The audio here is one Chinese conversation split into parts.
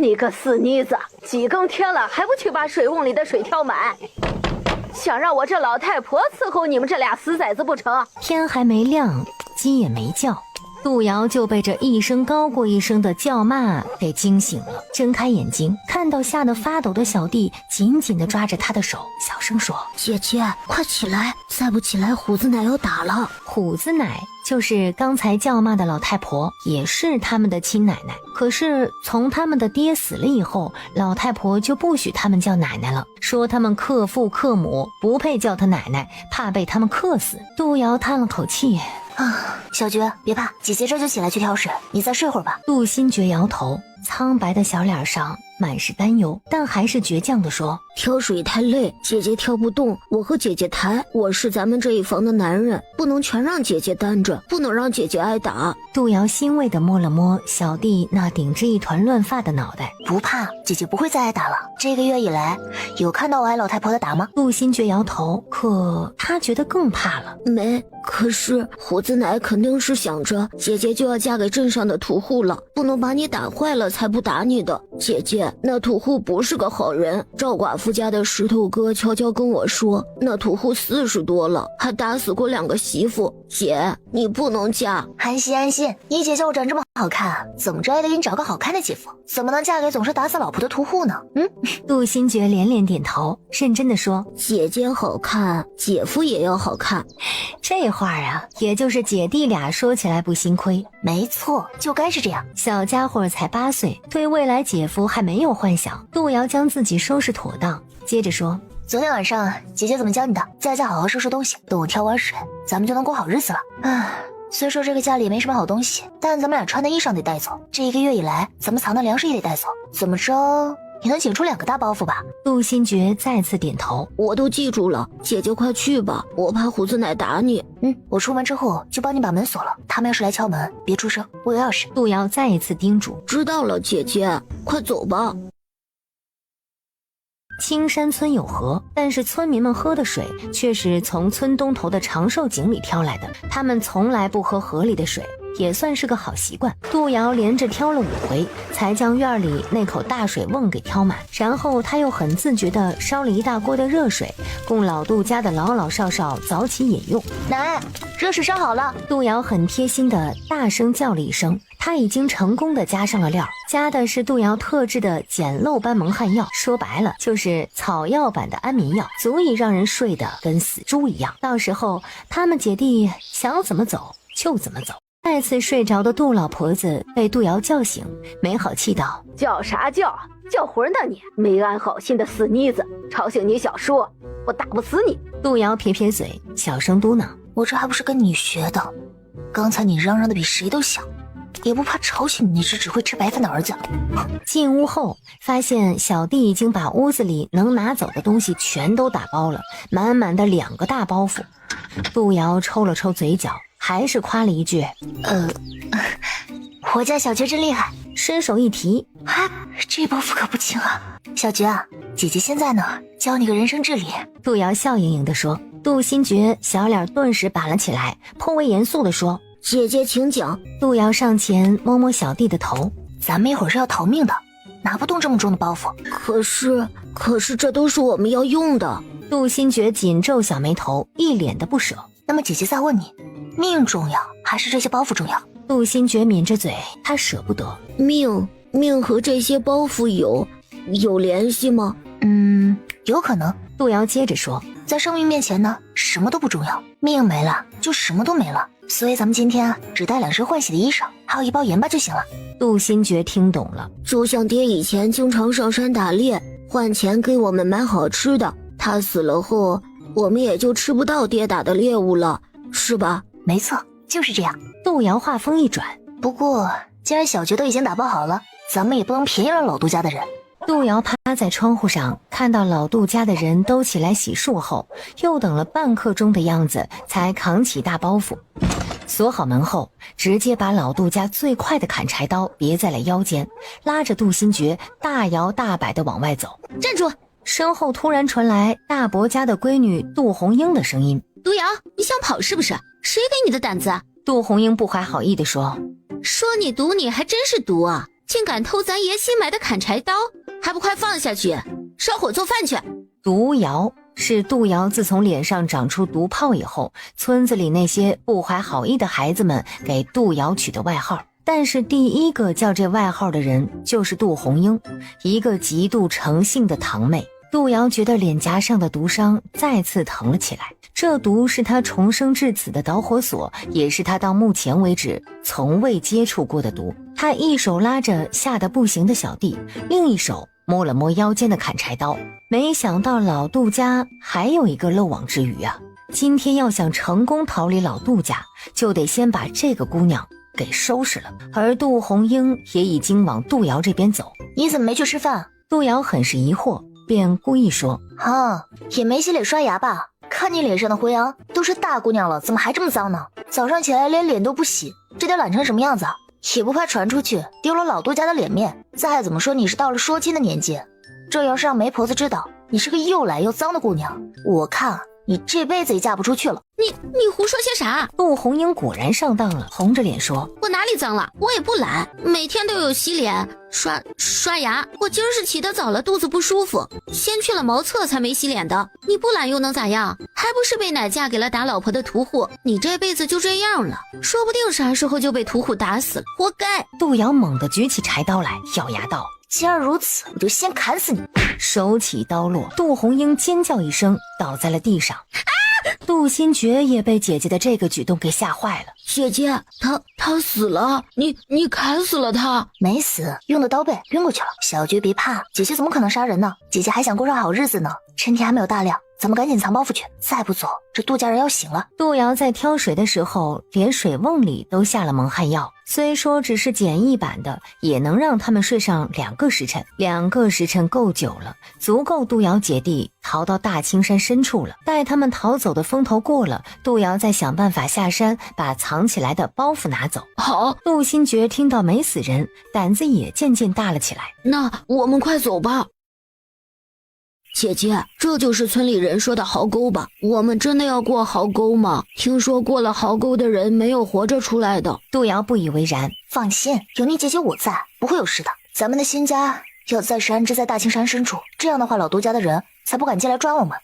你个死妮子，几更天了还不去把水瓮里的水挑满？想让我这老太婆伺候你们这俩死崽子不成？天还没亮，鸡也没叫，杜瑶就被这一声高过一声的叫骂给惊醒了。睁开眼睛，看到吓得发抖的小弟紧紧地抓着他的手，小声说：姐姐快起来，再不起来虎子奶要打了。虎子奶就是刚才叫骂的老太婆，也是他们的亲奶奶。可是从他们的爹死了以后，老太婆就不许他们叫奶奶了，说他们克父克母，不配叫她奶奶，怕被他们克死。杜瑶叹了口气，小觉别怕，姐姐这就起来去挑水，你再睡会儿吧。杜新觉摇头，苍白的小脸上满是担忧，但还是倔强地说：挑水太累，姐姐挑不动，我和姐姐抬，我是咱们这一房的男人，不能全让姐姐担着，不能让姐姐挨打。杜瑶欣慰地摸了摸小弟那顶着一团乱发的脑袋，不怕，姐姐不会再挨打了。这个月以来，有看到我挨老太婆的打吗？杜新觉摇头，可他觉得更怕了。没，可是虎子奶肯定是想着姐姐就要嫁给镇上的屠户了，不能把你打坏了才不打你的。姐姐，那屠户不是个好人，赵寡妇家的石头哥悄悄跟我说，那屠户40多了，还打死过2个媳妇。姐，你不能嫁。安心安心，你姐姐我长这么好看，怎么着也得给你找个好看的姐夫，怎么能嫁给总是打死老婆的屠户呢？杜新觉连连点头，认真地说：姐姐好看，姐夫也要好看。这话啊，也就是姐弟俩说起来不心亏。没错，就该是这样。小家伙才8岁，对未来姐夫还没有幻想。杜瑶将自己收拾妥当，接着说：昨天晚上姐姐怎么教你的？在家好好收拾东西，等我挑完水，咱们就能过好日子了。虽说这个家里没什么好东西，但咱们俩穿的衣裳得带走，这1个月以来咱们藏的粮食也得带走，怎么着也能捡出2个大包袱吧。杜新觉再次点头，我都记住了，姐姐快去吧，我怕虎子奶打你。我出门之后就帮你把门锁了，他们要是来敲门别出声，我有钥匙。杜瑶再一次叮嘱。知道了，姐姐快走吧。青山村有河，但是村民们喝的水却是从村东头的长寿井里挑来的，他们从来不喝河里的水，也算是个好习惯。杜瑶连着挑了5回，才将院里那口大水瓮给挑满，然后他又很自觉地烧了一大锅的热水，供老杜家的老老少少早起饮用。奶，热水烧好了。杜瑶很贴心地大声叫了一声，他已经成功地加上了料，加的是杜瑶特制的简陋斑蒙汗药，说白了就是草药版的安眠药，足以让人睡得跟死猪一样。到时候他们姐弟想怎么走就怎么走。再次睡着的杜老婆子被杜瑶叫醒，没好气道：叫啥叫？叫魂呢你！没安好心的死妮子，吵醒你小叔，我打不死你！杜瑶撇撇嘴，小声嘟囔：我这还不是跟你学的？刚才你嚷嚷的比谁都响，也不怕吵醒你那只只会吃白饭的儿子。进屋后发现小弟已经把屋子里能拿走的东西全都打包了，满满的2个大包袱。杜瑶抽了抽嘴角，还是夸了一句：我家小觉真厉害。伸手一提，这包袱可不轻啊。小觉啊，姐姐现在呢，教你个人生治理。杜瑶笑盈盈地说。杜新觉小脸顿时板了起来，颇为严肃地说：姐姐请讲。杜瑶上前摸摸小弟的头，咱们一会儿是要逃命的，拿不动这么重的包袱。可是这都是我们要用的。杜新觉紧皱小眉头，一脸的不舍。那么姐姐再问你，命重要还是这些包袱重要？杜新觉抿着嘴，他舍不得。命和这些包袱有联系吗？有可能。杜瑶接着说，在生命面前呢，什么都不重要，命没了就什么都没了，所以咱们今天只带2身换洗的衣裳，还有1包盐巴就行了。杜新觉听懂了，就像爹以前经常上山打猎，换钱给我们买好吃的，他死了后我们也就吃不到爹打的猎物了，是吧？没错，就是这样。杜瑶话锋一转，不过既然小觉都已经打包好了，咱们也不能便宜了老杜家的人。杜瑶趴在窗户上，看到老杜家的人都起来洗漱后，又等了半刻钟的样子，才扛起大包袱，锁好门后，直接把老杜家最快的砍柴刀别在了腰间，拉着杜新觉大摇大摆地往外走。站住！身后突然传来大伯家的闺女杜红英的声音：杜瑶，你想跑是不是？谁给你的胆子啊？杜红英不怀好意地说：说你毒你还真是毒啊！竟敢偷咱爷新买的砍柴刀，还不快放下去，烧火做饭去。毒瑶是杜瑶自从脸上长出毒泡以后，村子里那些不怀好意的孩子们给杜瑶取的外号。但是第一个叫这外号的人就是杜红英，一个极度诚信的堂妹。杜瑶觉得脸颊上的毒伤再次疼了起来，这毒是她重生至此的导火索，也是她到目前为止从未接触过的毒。她一手拉着吓得不行的小弟，另一手摸了摸腰间的砍柴刀。没想到老杜家还有一个漏网之鱼啊！今天要想成功逃离老杜家，就得先把这个姑娘给收拾了。而杜红英也已经往杜瑶这边走。你怎么没去吃饭？杜瑶很是疑惑，便故意说：也没洗脸刷牙吧？看你脸上的灰啊，都是大姑娘了，怎么还这么脏呢？早上起来连脸都不洗，这得懒成什么样子啊？也不怕传出去，丢了老杜家的脸面。再怎么说你是到了说亲的年纪，这要是让媒婆子知道你是个又懒又脏的姑娘，我看你这辈子也嫁不出去了。你胡说些啥？杜红英果然上当了，红着脸说：我哪里脏了？我也不懒，每天都有洗脸刷牙。我今儿是起得早了，肚子不舒服，先去了茅厕才没洗脸的。你不懒又能咋样？还不是被奶嫁给了打老婆的屠户？你这辈子就这样了，说不定啥时候就被屠户打死了，活该。杜瑶猛地举起柴刀来，咬牙道：既然如此，我就先砍死你！手起刀落，杜红英尖叫一声，倒在了地上。杜新觉也被姐姐的这个举动给吓坏了。姐姐，他死了，你砍死了他？没死，用的刀背晕过去了。小菊别怕，姐姐怎么可能杀人呢？姐姐还想过上好日子呢。趁天还没有大亮，咱们赶紧藏包袱去，再不走，这杜家人要醒了。杜瑶在挑水的时候，连水瓮里都下了蒙汗药，虽说只是简易版的，也能让他们睡上2个时辰。2个时辰够久了，足够杜瑶姐弟逃到大青山深处了。待他们逃走的风头过了，杜瑶再想办法下山，把藏起来的包袱拿走。好，杜新觉听到没死人，胆子也渐渐大了起来。那我们快走吧。姐姐，这就是村里人说的壕沟吧？我们真的要过壕沟吗？听说过了壕沟的人没有活着出来的。杜瑶不以为然，放心，有你姐姐我在，不会有事的。咱们的新家要暂时安置在大青山深处，这样的话老杜家的人才不敢进来抓我们。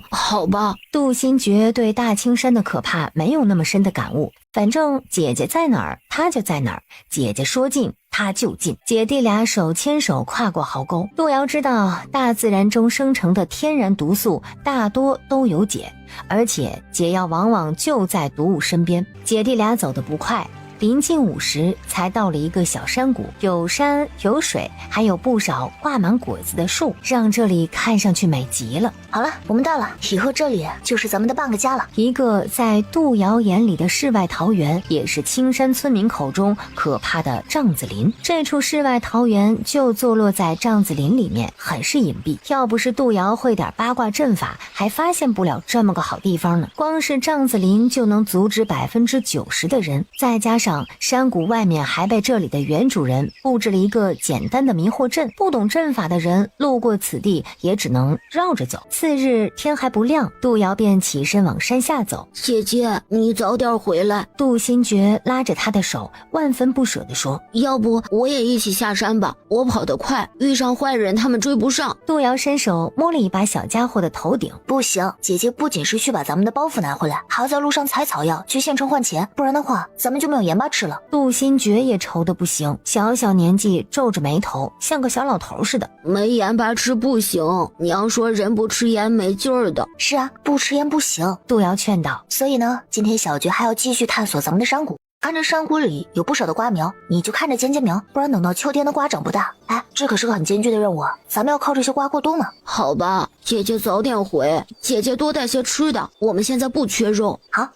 好吧。杜新觉对大青山的可怕没有那么深的感悟，反正姐姐在哪儿他就在哪儿，姐姐说进他就进。姐弟俩手牵手跨过壕沟。杜瑶知道大自然中生成的天然毒素大多都有解，而且解药往往就在毒物身边。姐弟俩走得不快，临近午时才到了一个小山谷，有山有水，还有不少挂满果子的树，让这里看上去美极了。好了，我们到了，以后这里就是咱们的半个家了。一个在杜瑶眼里的世外桃源，也是青山村民口中可怕的帐子林。这处世外桃源就坐落在帐子林里面，很是隐蔽。要不是杜瑶会点八卦阵法，还发现不了这么个好地方呢。光是帐子林就能阻止90%的人，再加上山谷外面还被这里的原主人布置了一个简单的迷惑阵，不懂阵法的人路过此地也只能绕着走。次日天还不亮，杜瑶便起身往山下走。姐姐，你早点回来。杜新觉拉着他的手，万分不舍地说：要不我也一起下山吧，我跑得快，遇上坏人他们追不上。杜瑶伸手摸了一把小家伙的头顶。不行，姐姐不仅是去把咱们的包袱拿回来，还要在路上采草药去县城换钱，不然的话咱们就没有盐巴吃了。杜新觉也愁得不行，小小年纪皱着眉头，像个小老头似的。没盐巴吃不行，娘说人不吃盐没劲儿的。是啊，不吃盐不行。杜瑶劝道。所以呢，今天小菊还要继续探索咱们的山谷，看着山谷里有不少的瓜苗，你就看着尖尖苗，不然等到秋天的瓜长不大，哎，这可是个很艰巨的任务啊，咱们要靠这些瓜过冬呢。好吧，姐姐早点回，姐姐多带些吃的，我们现在不缺肉。好。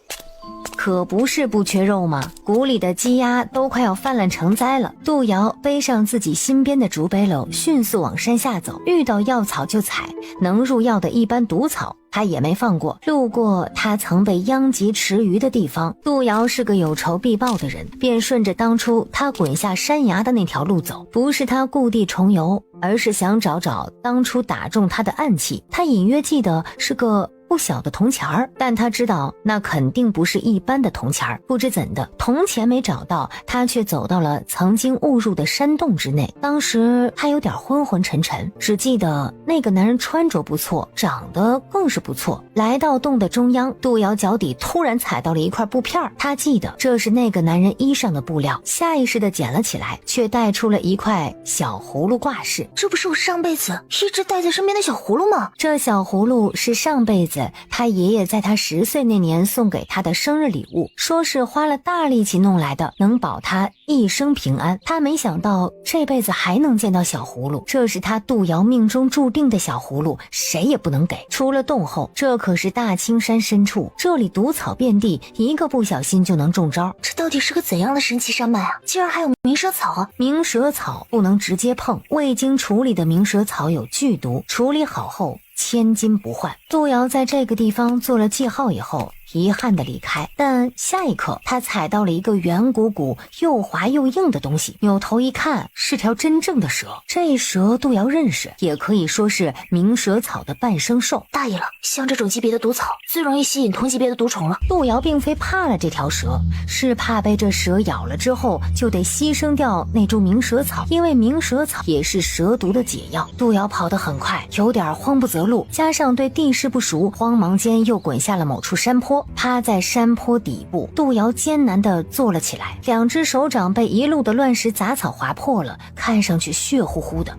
可不是不缺肉吗？谷里的鸡鸭都快要泛滥成灾了。杜瑶背上自己新编的竹背篓，迅速往山下走，遇到药草就采，能入药的一般毒草他也没放过。路过他曾被殃及池鱼的地方，杜瑶是个有仇必报的人，便顺着当初他滚下山崖的那条路走。不是他故地重游，而是想找找当初打中他的暗器。他隐约记得是个不小的铜钱儿，但他知道那肯定不是一般的铜钱儿。不知怎的，铜钱没找到，他却走到了曾经误入的山洞之内。当时他有点昏昏沉沉，只记得那个男人穿着不错，长得更是不错。来到洞的中央，杜瑶脚底突然踩到了一块布片，他记得这是那个男人衣上的布料，下意识地捡了起来，却带出了一块小葫芦挂饰。这不是我上辈子一直带在身边的小葫芦吗？这小葫芦是上辈子他爷爷在他10岁那年送给他的生日礼物，说是花了大力气弄来的，能保他一生平安。他没想到这辈子还能见到小葫芦，这是他杜瑶命中注定的小葫芦，谁也不能给。出了洞后，这可是大青山深处，这里毒草遍地，一个不小心就能中招。这到底是个怎样的神奇山脉啊？竟然还有鸣蛇草啊！鸣蛇草不能直接碰，未经处理的鸣蛇草有剧毒，处理好后千金不换。杜瑶在这个地方做了记号以后，遗憾地离开，但下一刻他踩到了一个圆鼓鼓又滑又硬的东西，扭头一看，是条真正的蛇。这蛇杜瑶认识，也可以说是鸣蛇草的半生兽。大意了，像这种级别的毒草最容易吸引同级别的毒虫了。杜瑶并非怕了这条蛇，是怕被这蛇咬了之后就得牺牲掉那株鸣蛇草，因为鸣蛇草也是蛇毒的解药。杜瑶跑得很快，有点慌不择路，加上对地势不熟，慌忙间又滚下了某处山坡。趴在山坡底部，杜瑶艰难地坐了起来，两只手掌被一路的乱石杂草划破了，看上去血乎乎的。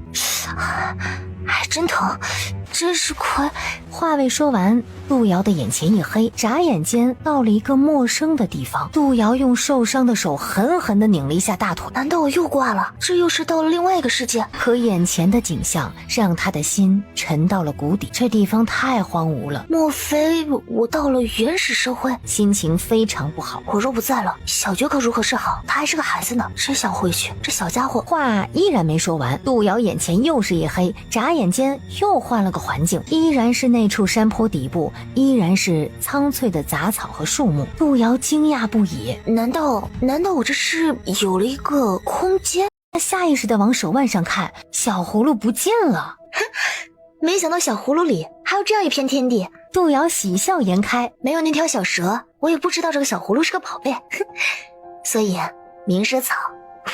还真疼，真是亏。话未说完，杜瑶的眼前一黑，眨眼间到了一个陌生的地方。杜瑶用受伤的手狠狠地拧了一下大腿，难道我又挂了？这又是到了另外一个世界？可眼前的景象让他的心沉到了谷底，这地方太荒芜了。莫非我到了原始社会？心情非常不好。我若不在了，小觉可如何是好？他还是个孩子呢，真想回去。这小家伙话依然没说完，杜瑶眼前又是一黑，眨眼间又换了个环境，依然是那处山坡底部，依然是苍翠的杂草和树木。杜瑶惊讶不已，难道我这是有了一个空间？他下意识地往手腕上看，小葫芦不见了。没想到小葫芦里还有这样一片天地。杜瑶喜笑颜开，没有那条小蛇，我也不知道这个小葫芦是个宝贝。所以鸣蛇草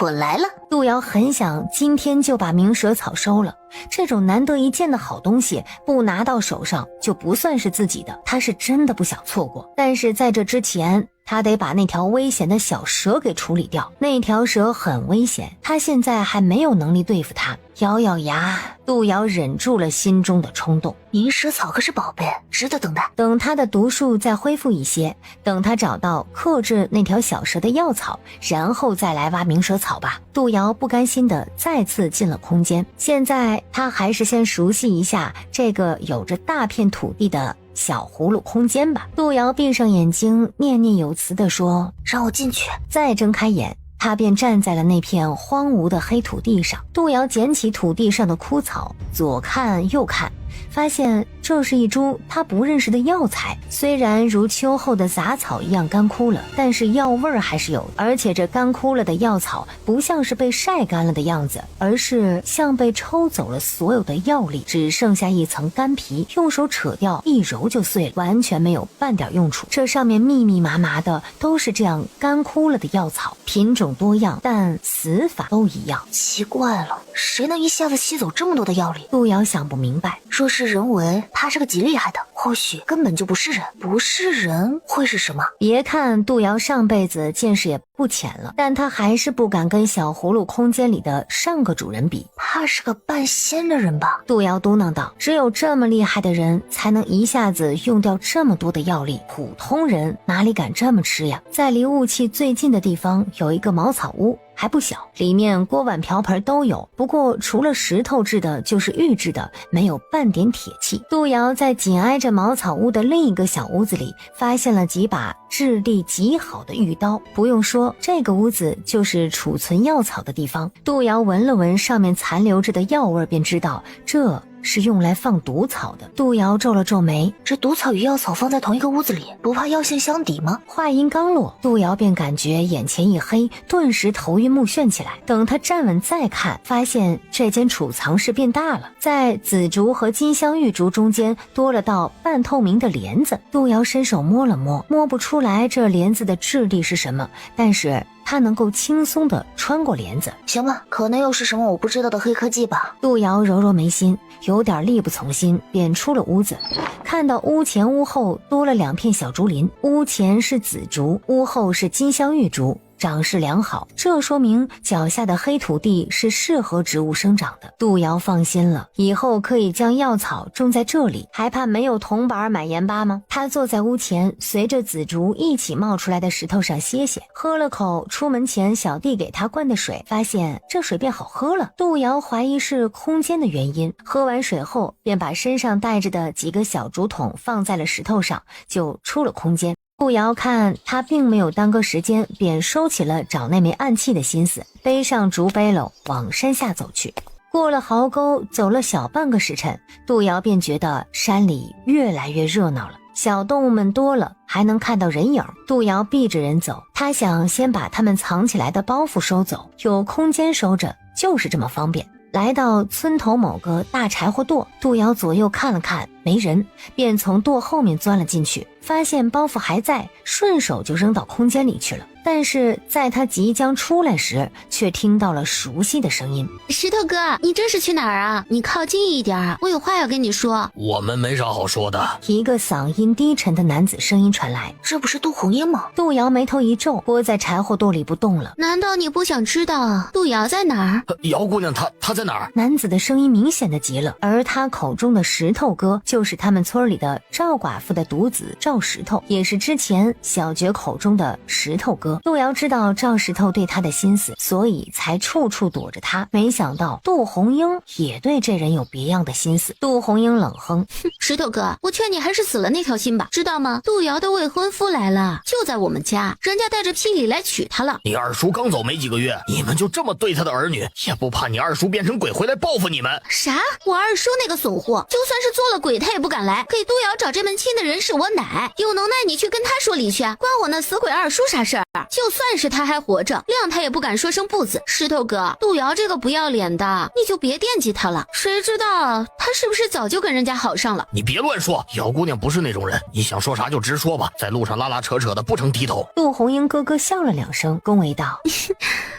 我来了。杜瑶很想今天就把鸣蛇草收了，这种难得一见的好东西不拿到手上就不算是自己的，他是真的不想错过。但是在这之前，他得把那条危险的小蛇给处理掉。那条蛇很危险，他现在还没有能力对付它。咬咬牙，杜瑶忍住了心中的冲动。鸣蛇草可是宝贝，值得等待。等他的毒术再恢复一些，等他找到克制那条小蛇的药草，然后再来挖鸣蛇草吧。杜瑶不甘心地再次进了空间，现在他还是先熟悉一下这个有着大片土地的小葫芦空间吧。杜瑶闭上眼睛，念念有词地说：“让我进去。”再睁开眼，他便站在了那片荒芜的黑土地上。杜瑶捡起土地上的枯草，左看右看，发现这是一株他不认识的药材，虽然如秋后的杂草一样干枯了，但是药味还是有的。而且这干枯了的药草不像是被晒干了的样子，而是像被抽走了所有的药力，只剩下一层干皮，用手扯掉一揉就碎了，完全没有半点用处。这上面密密麻麻的都是这样干枯了的药草，品种多样，但死法都一样。奇怪了，谁能一下子吸走这么多的药力？杜瑶想不明白，若是人为，他是个极厉害的，或许根本就不是人。不是人会是什么？别看杜瑶上辈子见识也不浅了，但他还是不敢跟小葫芦空间里的上个主人比。怕是个半仙的人吧？杜瑶嘟囔道，只有这么厉害的人才能一下子用掉这么多的药力，普通人哪里敢这么吃呀？在离雾气最近的地方有一个茅草屋，还不小，里面锅碗瓢盆都有，不过除了石头制的就是玉制的，没有半点铁器。杜瑶在紧挨着茅草屋的另一个小屋子里发现了几把质地极好的玉刀，不用说，这个屋子就是储存药草的地方。杜瑶闻了闻上面残留着的药味，便知道这是用来放毒草的。杜瑶皱了皱眉，这毒草与药草放在同一个屋子里，不怕药性相抵吗？话音刚落，杜瑶便感觉眼前一黑，顿时头晕目眩起来。等他站稳再看，发现这间储藏室变大了，在紫竹和金镶玉竹中间多了道半透明的帘子。杜瑶伸手摸了摸，摸不出来这帘子的质地是什么，但是他能够轻松地穿过帘子。行吧，可能又是什么我不知道的黑科技吧。杜瑶揉揉眉心，有点力不从心，便出了屋子。看到屋前屋后多了2片小竹林，屋前是紫竹，屋后是金镶玉竹，长势良好，这说明脚下的黑土地是适合植物生长的。杜瑶放心了，以后可以将药草种在这里，还怕没有铜板买盐巴吗？他坐在屋前，随着紫竹一起冒出来的石头上歇歇，喝了口出门前小弟给他灌的水，发现这水变好喝了。杜瑶怀疑是空间的原因，喝完水后便把身上带着的几个小竹筒放在了石头上，就出了空间。杜瑶看他并没有耽搁时间，便收起了找那枚暗器的心思，背上竹背篓往山下走去。过了壕沟，走了小半个时辰，杜瑶便觉得山里越来越热闹了，小动物们多了，还能看到人影。杜瑶避着人走，他想先把他们藏起来的包袱收走，有空间收着就是这么方便。来到村头某个大柴火垛，杜瑶左右看了看，没人，便从垛后面钻了进去，发现包袱还在，顺手就扔到空间里去了。但是在他即将出来时，却听到了熟悉的声音：“石头哥，你这是去哪儿啊？你靠近一点，我有话要跟你说。”我们没啥好说的。一个嗓音低沉的男子声音传来：“这不是杜红英吗？”杜瑶眉头一皱，窝在柴火垛里不动了。难道你不想知道杜瑶在哪儿？姚姑娘她在哪儿？男子的声音明显的极了，而他口中的石头哥就是他们村里的赵寡妇的独子赵石头，也是之前小觉口中的石头哥。杜瑶知道赵石头对他的心思，所以才处处躲着他。没想到杜红英也对这人有别样的心思。杜红英冷哼：“石头哥，我劝你还是死了那条心吧，知道吗？杜瑶的未婚夫来了，就在我们家，人家带着聘礼来娶她了。你二叔刚走没几个月，你们就这么对他的儿女，也不怕你二叔变成鬼回来报复你们？”啥？我二叔那个怂货，就算是做了鬼，他也不敢来。给杜瑶找这门亲的人是我奶，有能耐你去跟他说理去，关我那死鬼二叔啥事儿？就算是他还活着，谅他也不敢说声不字。石头哥，杜瑶这个不要脸的，你就别惦记他了。谁知道他是不是早就跟人家好上了？你别乱说，姚姑娘不是那种人，你想说啥就直说吧，在路上拉拉扯扯的不成低头。杜红英咯咯笑了2声，恭维道：“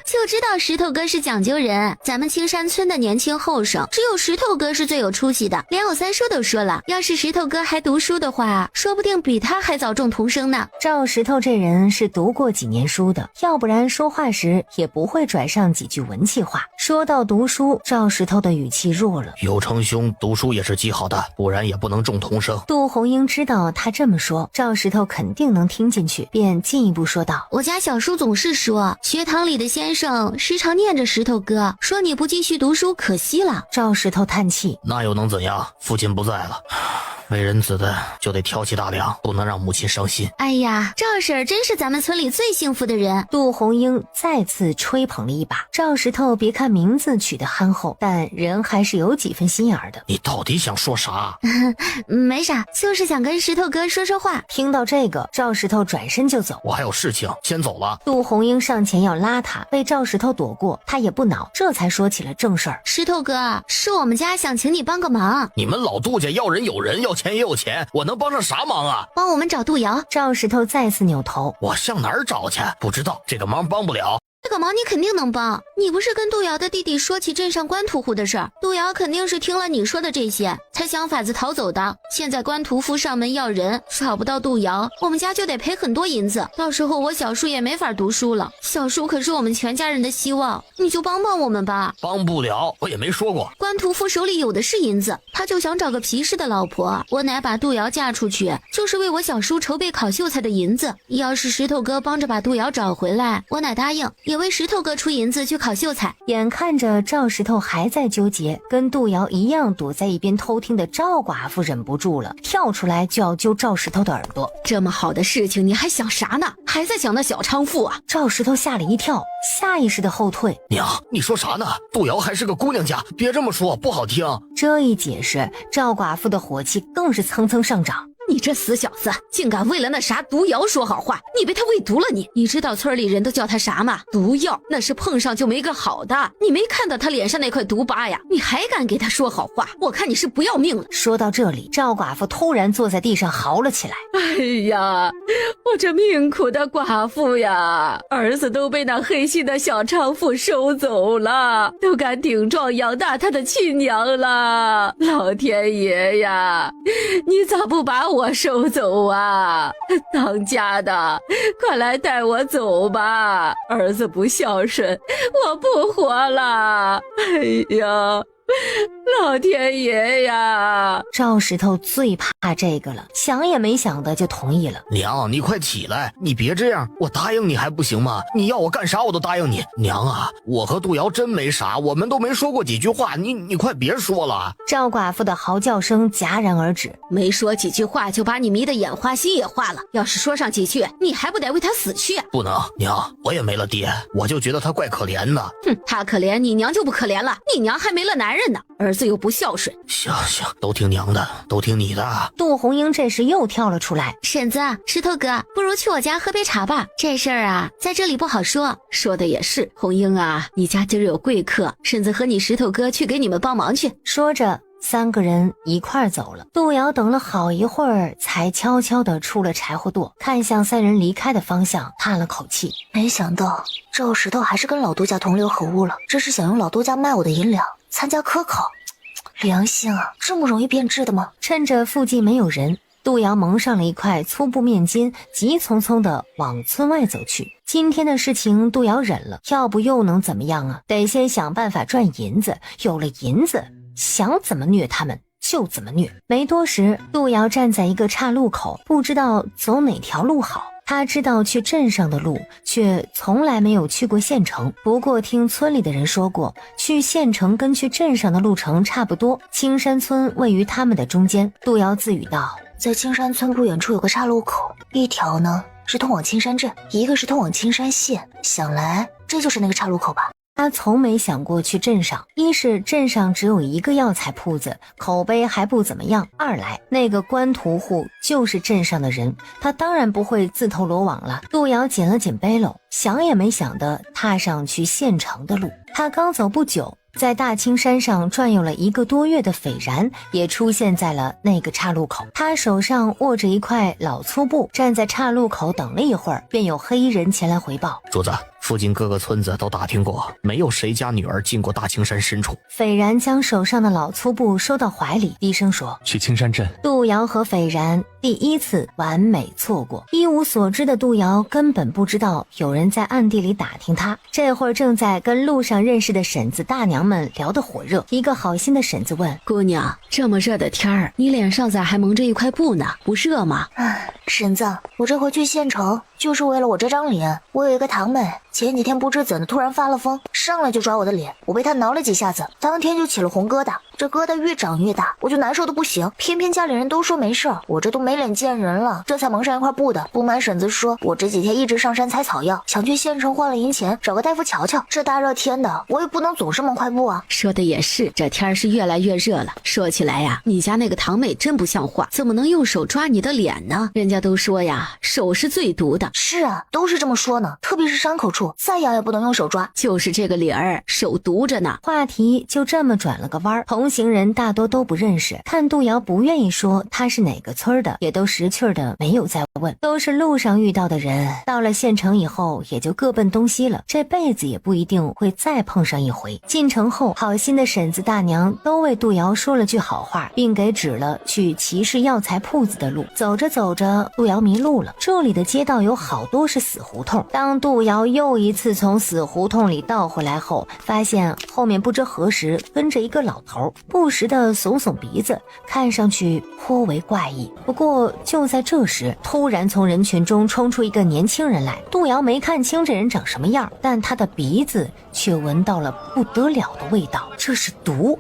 就知道石头哥是讲究人，咱们青山村的年轻后生，只有石头哥是最有出息的。连我三叔都说了，要是石头哥还读书的话，说不定比他还早中童生呢。”赵石头这人是读过几年书的，要不然说话时也不会拽上几句文气话。说到读书，赵石头的语气弱了：“有成兄读书也是极好的，不然也不能中童生。”杜红英知道他这么说，赵石头肯定能听进去，便进一步说道：“我家小叔总是说，学堂里的先生时常念着石头哥，说你不继续读书可惜了。”赵石头叹气：“那又能怎样？父亲不在了，为人子的就得挑起大梁，不能让母亲伤心。”哎呀，赵婶儿真是咱们村里最幸福的人。杜红英再次吹捧了一把。赵石头别看名字取得憨厚，但人还是有几分心眼的。你到底想说啥？没啥，就是想跟石头哥说说话。听到这个，赵石头转身就走。我还有事情，先走了。杜红英上前要拉他，被赵石头躲过，他也不恼，这才说起了正事儿。石头哥，是我们家想请你帮个忙。你们老杜家要人有人，要钱也有钱，我能帮上啥忙啊？帮我们找杜瑶。赵石头再次扭头：“我向哪儿找去？不知道，这个忙帮不了。”这个忙你肯定能帮，你不是跟杜瑶的弟弟说起镇上官屠户的事儿，杜瑶肯定是听了你说的这些，才想法子逃走的。现在官屠夫上门要人，找不到杜瑶，我们家就得赔很多银子，到时候我小叔也没法读书了。小叔可是我们全家人的希望，你就帮帮我们吧。帮不了，我也没说过。官屠夫手里有的是银子，他就想找个皮实的老婆。我奶把杜瑶嫁出去，就是为我小叔筹备考秀才的银子。要是石头哥帮着把杜瑶找回来，我奶答应也为石头哥出银子去考秀才。眼看着赵石头还在纠结，跟杜瑶一样躲在一边偷听的赵寡妇忍不住了，跳出来就要揪赵石头的耳朵。这么好的事情你还想啥呢？还在想那小娼妇啊？赵石头吓了一跳，下意识的后退。娘，你说啥呢？杜瑶还是个姑娘家，别这么说，不好听。这一解释，赵寡妇的火气更是蹭蹭上涨。你这死小子，竟敢为了那啥毒药说好话！你被他喂毒了你知道村里人都叫他啥吗？毒药，那是碰上就没个好的。你没看到他脸上那块毒疤呀？你还敢给他说好话？我看你是不要命了。说到这里，赵寡妇突然坐在地上嚎了起来。哎呀，我这命苦的寡妇呀，儿子都被那黑心的小娼妇收走了，都敢顶撞养大他的亲娘了。老天爷呀，你咋不把我收走啊？当家的，快来带我走吧！儿子不孝顺，我不活了！哎呀，老天爷呀！赵石头最怕这个了，想也没想的就同意了。娘，你快起来，你别这样，我答应你还不行吗？你要我干啥我都答应你。娘啊，我和杜瑶真没啥，我们都没说过几句话，你快别说了。赵寡妇的嚎叫声戛然而止。没说几句话就把你迷得眼花心也花了，要是说上几句，你还不得为他死去啊？不能，娘，我也没了爹，我就觉得他怪可怜的。哼，他可怜，你娘就不可怜了？你娘还没了男人呢，儿子又不孝顺。行，都听娘的，都听你的。杜红英这时又跳了出来。婶子，石头哥，不如去我家喝杯茶吧，这事儿啊在这里不好说。说的也是，红英啊，你家今儿有贵客，婶子和你石头哥去给你们帮忙去。说着三个人一块儿走了。杜瑶等了好一会儿才悄悄地出了柴火垛，看向三人离开的方向，叹了口气。没想到赵石头还是跟老杜家同流合污了，这是想用老杜家卖我的银两参加科考。良心啊，这么容易变质的吗？趁着附近没有人，杜瑶蒙上了一块粗布面巾，急匆匆地往村外走去。今天的事情杜瑶忍了，要不又能怎么样啊？得先想办法赚银子，有了银子，想怎么虐他们就怎么虐。没多时，杜瑶站在一个岔路口，不知道走哪条路好。他知道去镇上的路，却从来没有去过县城。不过听村里的人说过，去县城跟去镇上的路程差不多。青山村位于他们的中间。杜瑶自语道：在青山村不远处有个岔路口，一条呢是通往青山镇，一个是通往青山县，想来这就是那个岔路口吧。他从没想过去镇上，一是镇上只有一个药材铺子，口碑还不怎么样；二来那个官屠户就是镇上的人，他当然不会自投罗网了。杜瑶紧了紧背篓，想也没想的踏上去县城的路。他刚走不久，在大青山上转悠了1个多月的斐然也出现在了那个岔路口。他手上握着一块老粗布，站在岔路口等了一会儿，便有黑衣人前来回报：主子，附近各个村子都打听过，没有谁家女儿进过大青山深处。斐然将手上的老粗布收到怀里，低声说：去青山镇。杜瑶和斐然第一次完美错过。一无所知的杜瑶根本不知道有人在暗地里打听他，这会儿正在跟路上认识的婶子大娘们聊得火热。一个好心的婶子问：姑娘，这么热的天儿，你脸上咋还蒙着一块布呢？不热吗？婶子，我这回去县城就是为了我这张脸。我有一个堂妹，前几天不知怎的突然发了疯，上来就抓我的脸，我被她挠了几下子，当天就起了红疙瘩，这疙瘩越长越大，我就难受的不行。偏偏家里人都说没事儿，我这都没脸见人了，这才蒙上一块布的。不瞒婶子说，我这几天一直上山采草药，想去县城换了银钱，找个大夫瞧瞧。这大热天的，我也不能总是蒙块布啊。说的也是，这天是越来越热了。说起来呀，你家那个堂妹真不像话，怎么能用手抓你的脸呢？人家都说呀，手是最毒的。是啊，都是这么说呢，特别是伤口处，再痒也不能用手抓。就是这个脸儿，手毒着呢。话题就这么转了个弯儿，同行人大多都不认识，看杜瑶不愿意说他是哪个村的，也都识趣的没有再问，都是路上遇到的人，到了县城以后也就各奔东西了，这辈子也不一定会再碰上一回。进城后，好心的婶子大娘都为杜瑶说了句好话，并给指了去骑士药材铺子的路。走着走着，杜瑶迷路了，这里的街道有好多是死胡同。当杜瑶又一次从死胡同里倒回来后，发现后面不知何时跟着一个老头，不时的耸耸鼻子，看上去颇为怪异。不过就在这时，突然从人群中冲出一个年轻人来。杜瑶没看清这人长什么样，但他的鼻子却闻到了不得了的味道，这是毒。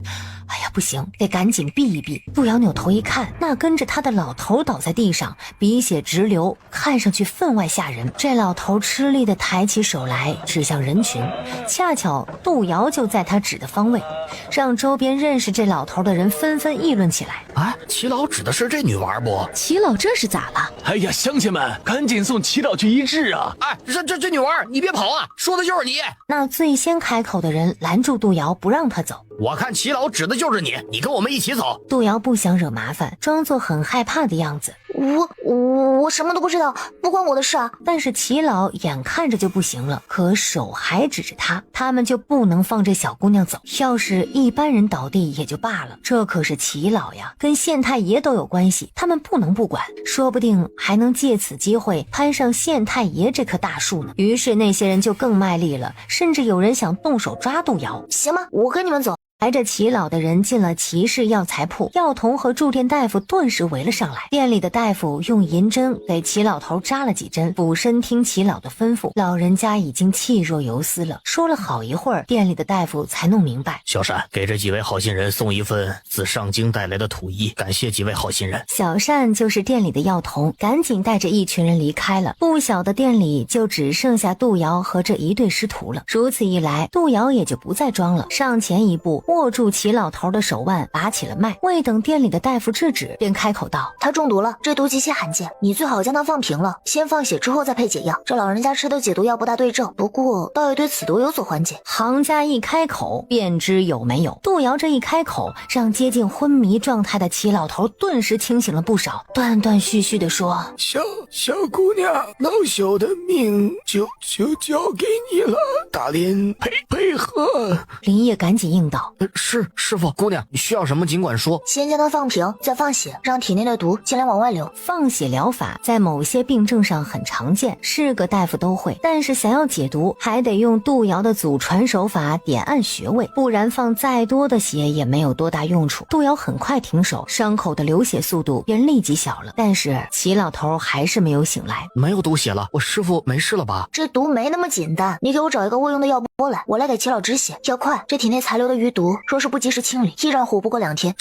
哎呀，不行，得赶紧避一避。杜瑶扭头一看，那跟着他的老头倒在地上，鼻血直流，看上去分外吓人。这老头吃力地抬起手来，指向人群，恰巧杜瑶就在他指的方位，让周边认识这老头的人纷纷议论起来。哎，齐老指的是这女娃不？齐老这是咋了？哎呀，乡亲们，赶紧送齐老去医治啊！哎，这女娃，你别跑啊！说的就是你。那最先开口的人拦住杜瑶，不让他走。我看齐老指的就是你，你跟我们一起走。杜瑶不想惹麻烦，装作很害怕的样子。我什么都不知道，不关我的事啊。但是齐老眼看着就不行了，可手还指着他们就不能放这小姑娘走。要是一般人倒地也就罢了，这可是齐老呀，跟县太爷都有关系，他们不能不管，说不定还能借此机会攀上县太爷这棵大树呢。于是那些人就更卖力了，甚至有人想动手抓杜瑶。行吧，我跟你们走。抬着齐老的人进了齐氏药材铺，药童和驻店大夫顿时围了上来。店里的大夫用银针给齐老头扎了几针，俯身听齐老的吩咐。老人家已经气若游丝了，说了好一会儿，店里的大夫才弄明白。小善，给这几位好心人送一份自上京带来的土衣，感谢几位好心人。小善就是店里的药童，赶紧带着一群人离开了。不小的店里就只剩下杜瑶和这一对师徒了。如此一来，杜瑶也就不再装了，上前一步握住齐老头的手腕，拔起了脉。未等店里的大夫制止，便开口道：他中毒了，这毒极其罕见，你最好将他放平了，先放血之后再配解药。这老人家吃的解毒药不大对症，不过倒也对此毒有所缓解。行家一开口便知有没有。杜瑶这一开口，让接近昏迷状态的齐老头顿时清醒了不少，断断续续地说：小姑娘，老朽的命就交给你了，大林配合。林业赶紧应道：是师傅，姑娘，你需要什么尽管说。先将它放平，再放血，让体内的毒尽量往外流。放血疗法在某些病症上很常见，是个大夫都会，但是想要解毒，还得用杜瑶的祖传手法点按穴位，不然放再多的血也没有多大用处。杜瑶很快停手，伤口的流血速度便立即小了，但是齐老头还是没有醒来。没有毒血了，我师傅没事了吧？这毒没那么简单，你给我找一个卫用的药钵来，我来给齐老止血。要快，这体内残留的余毒若是不及时清理，依然活不过2天。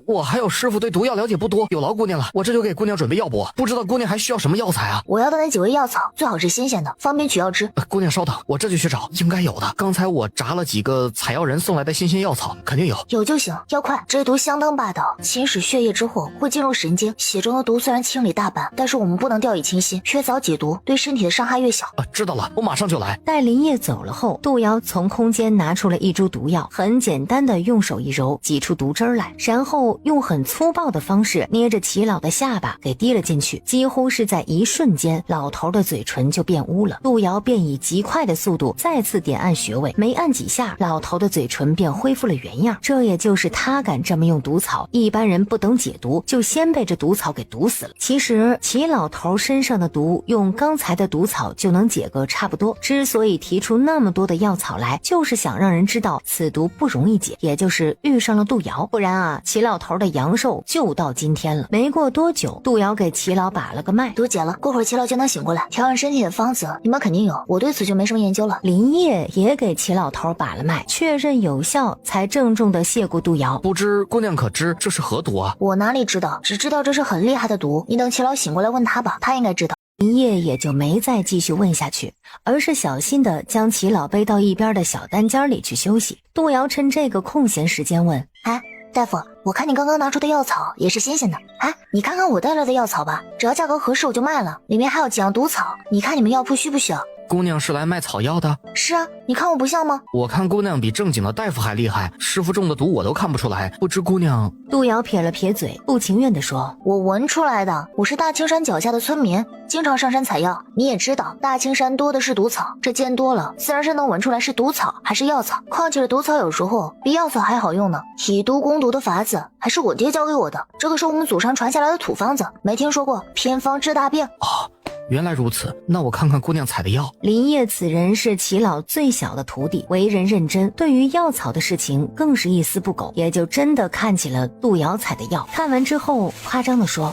我还有师傅对毒药了解不多，有劳姑娘了，我这就给姑娘准备药钵。不知道姑娘还需要什么药材啊？我要的那几味药草最好是新鲜的，方便取药汁。姑娘稍等，我这就去找，应该有的。刚才我炸了几个采药人送来的新鲜药草，肯定有。有就行，要快。这毒相当霸道，侵蚀血液之后会进入神经，血中的毒虽然清理大半，但是我们不能掉以轻心，越早解毒对身体的伤害越小。知道了，我马上就来。待林业走了后，杜瑶从空间拿出了一株毒药，很简单的用手一揉，挤出毒汁来，然后用很粗暴的方式捏着齐老的下巴给滴了进去。几乎是在一瞬间，老头的嘴唇就变污了。杜瑶便以极快的速度再次点按穴位，没按几下，老头的嘴唇便恢复了原样。这也就是他敢这么用毒草，一般人不等解毒就先被这毒草给毒死了。其实齐老头身上的毒用刚才的毒草就能解个差不多，之所以提出那么多的药草来，就是想让人知道此毒不容易解，也就是遇上了杜瑶，不然啊，齐老头的阳寿就到今天了。没过多久，杜瑶给齐老把了个脉，毒解了，过会儿齐老就能醒过来。调养身体的方子你们肯定有，我对此就没什么研究了。林业也给齐老头把了脉，确认有效，才郑重地谢过杜瑶。不知姑娘可知这是何毒啊？我哪里知道，只知道这是很厉害的毒，你等齐老醒过来问他吧，他应该知道。林业也就没再继续问下去，而是小心地将齐老背到一边的小单间里去休息。杜瑶趁这个空闲时间问：大夫，我看你刚刚拿出的药草也是新鲜的，你看看我带来的药草吧，只要价格合适我就卖了，里面还有几样毒草，你看你们药铺需不需要？姑娘是来卖草药的？是啊，你看我不像吗？我看姑娘比正经的大夫还厉害，师傅中的毒我都看不出来，不知姑娘……杜瑶撇了撇嘴，不情愿地说：我闻出来的，我是大青山脚下的村民，经常上山采药，你也知道大青山多的是毒草，这见多了自然是能闻出来是毒草还是药草，况且这毒草有时候比药草还好用呢。以毒攻毒的法子还是我爹教给我的，这个是我们祖上传下来的土方子，没听说过偏方治大病原来如此，那我看看姑娘采的药。林业此人是齐老最小的徒弟，为人认真，对于药草的事情更是一丝不苟，也就真的看起了杜瑶采的药。看完之后夸张地说：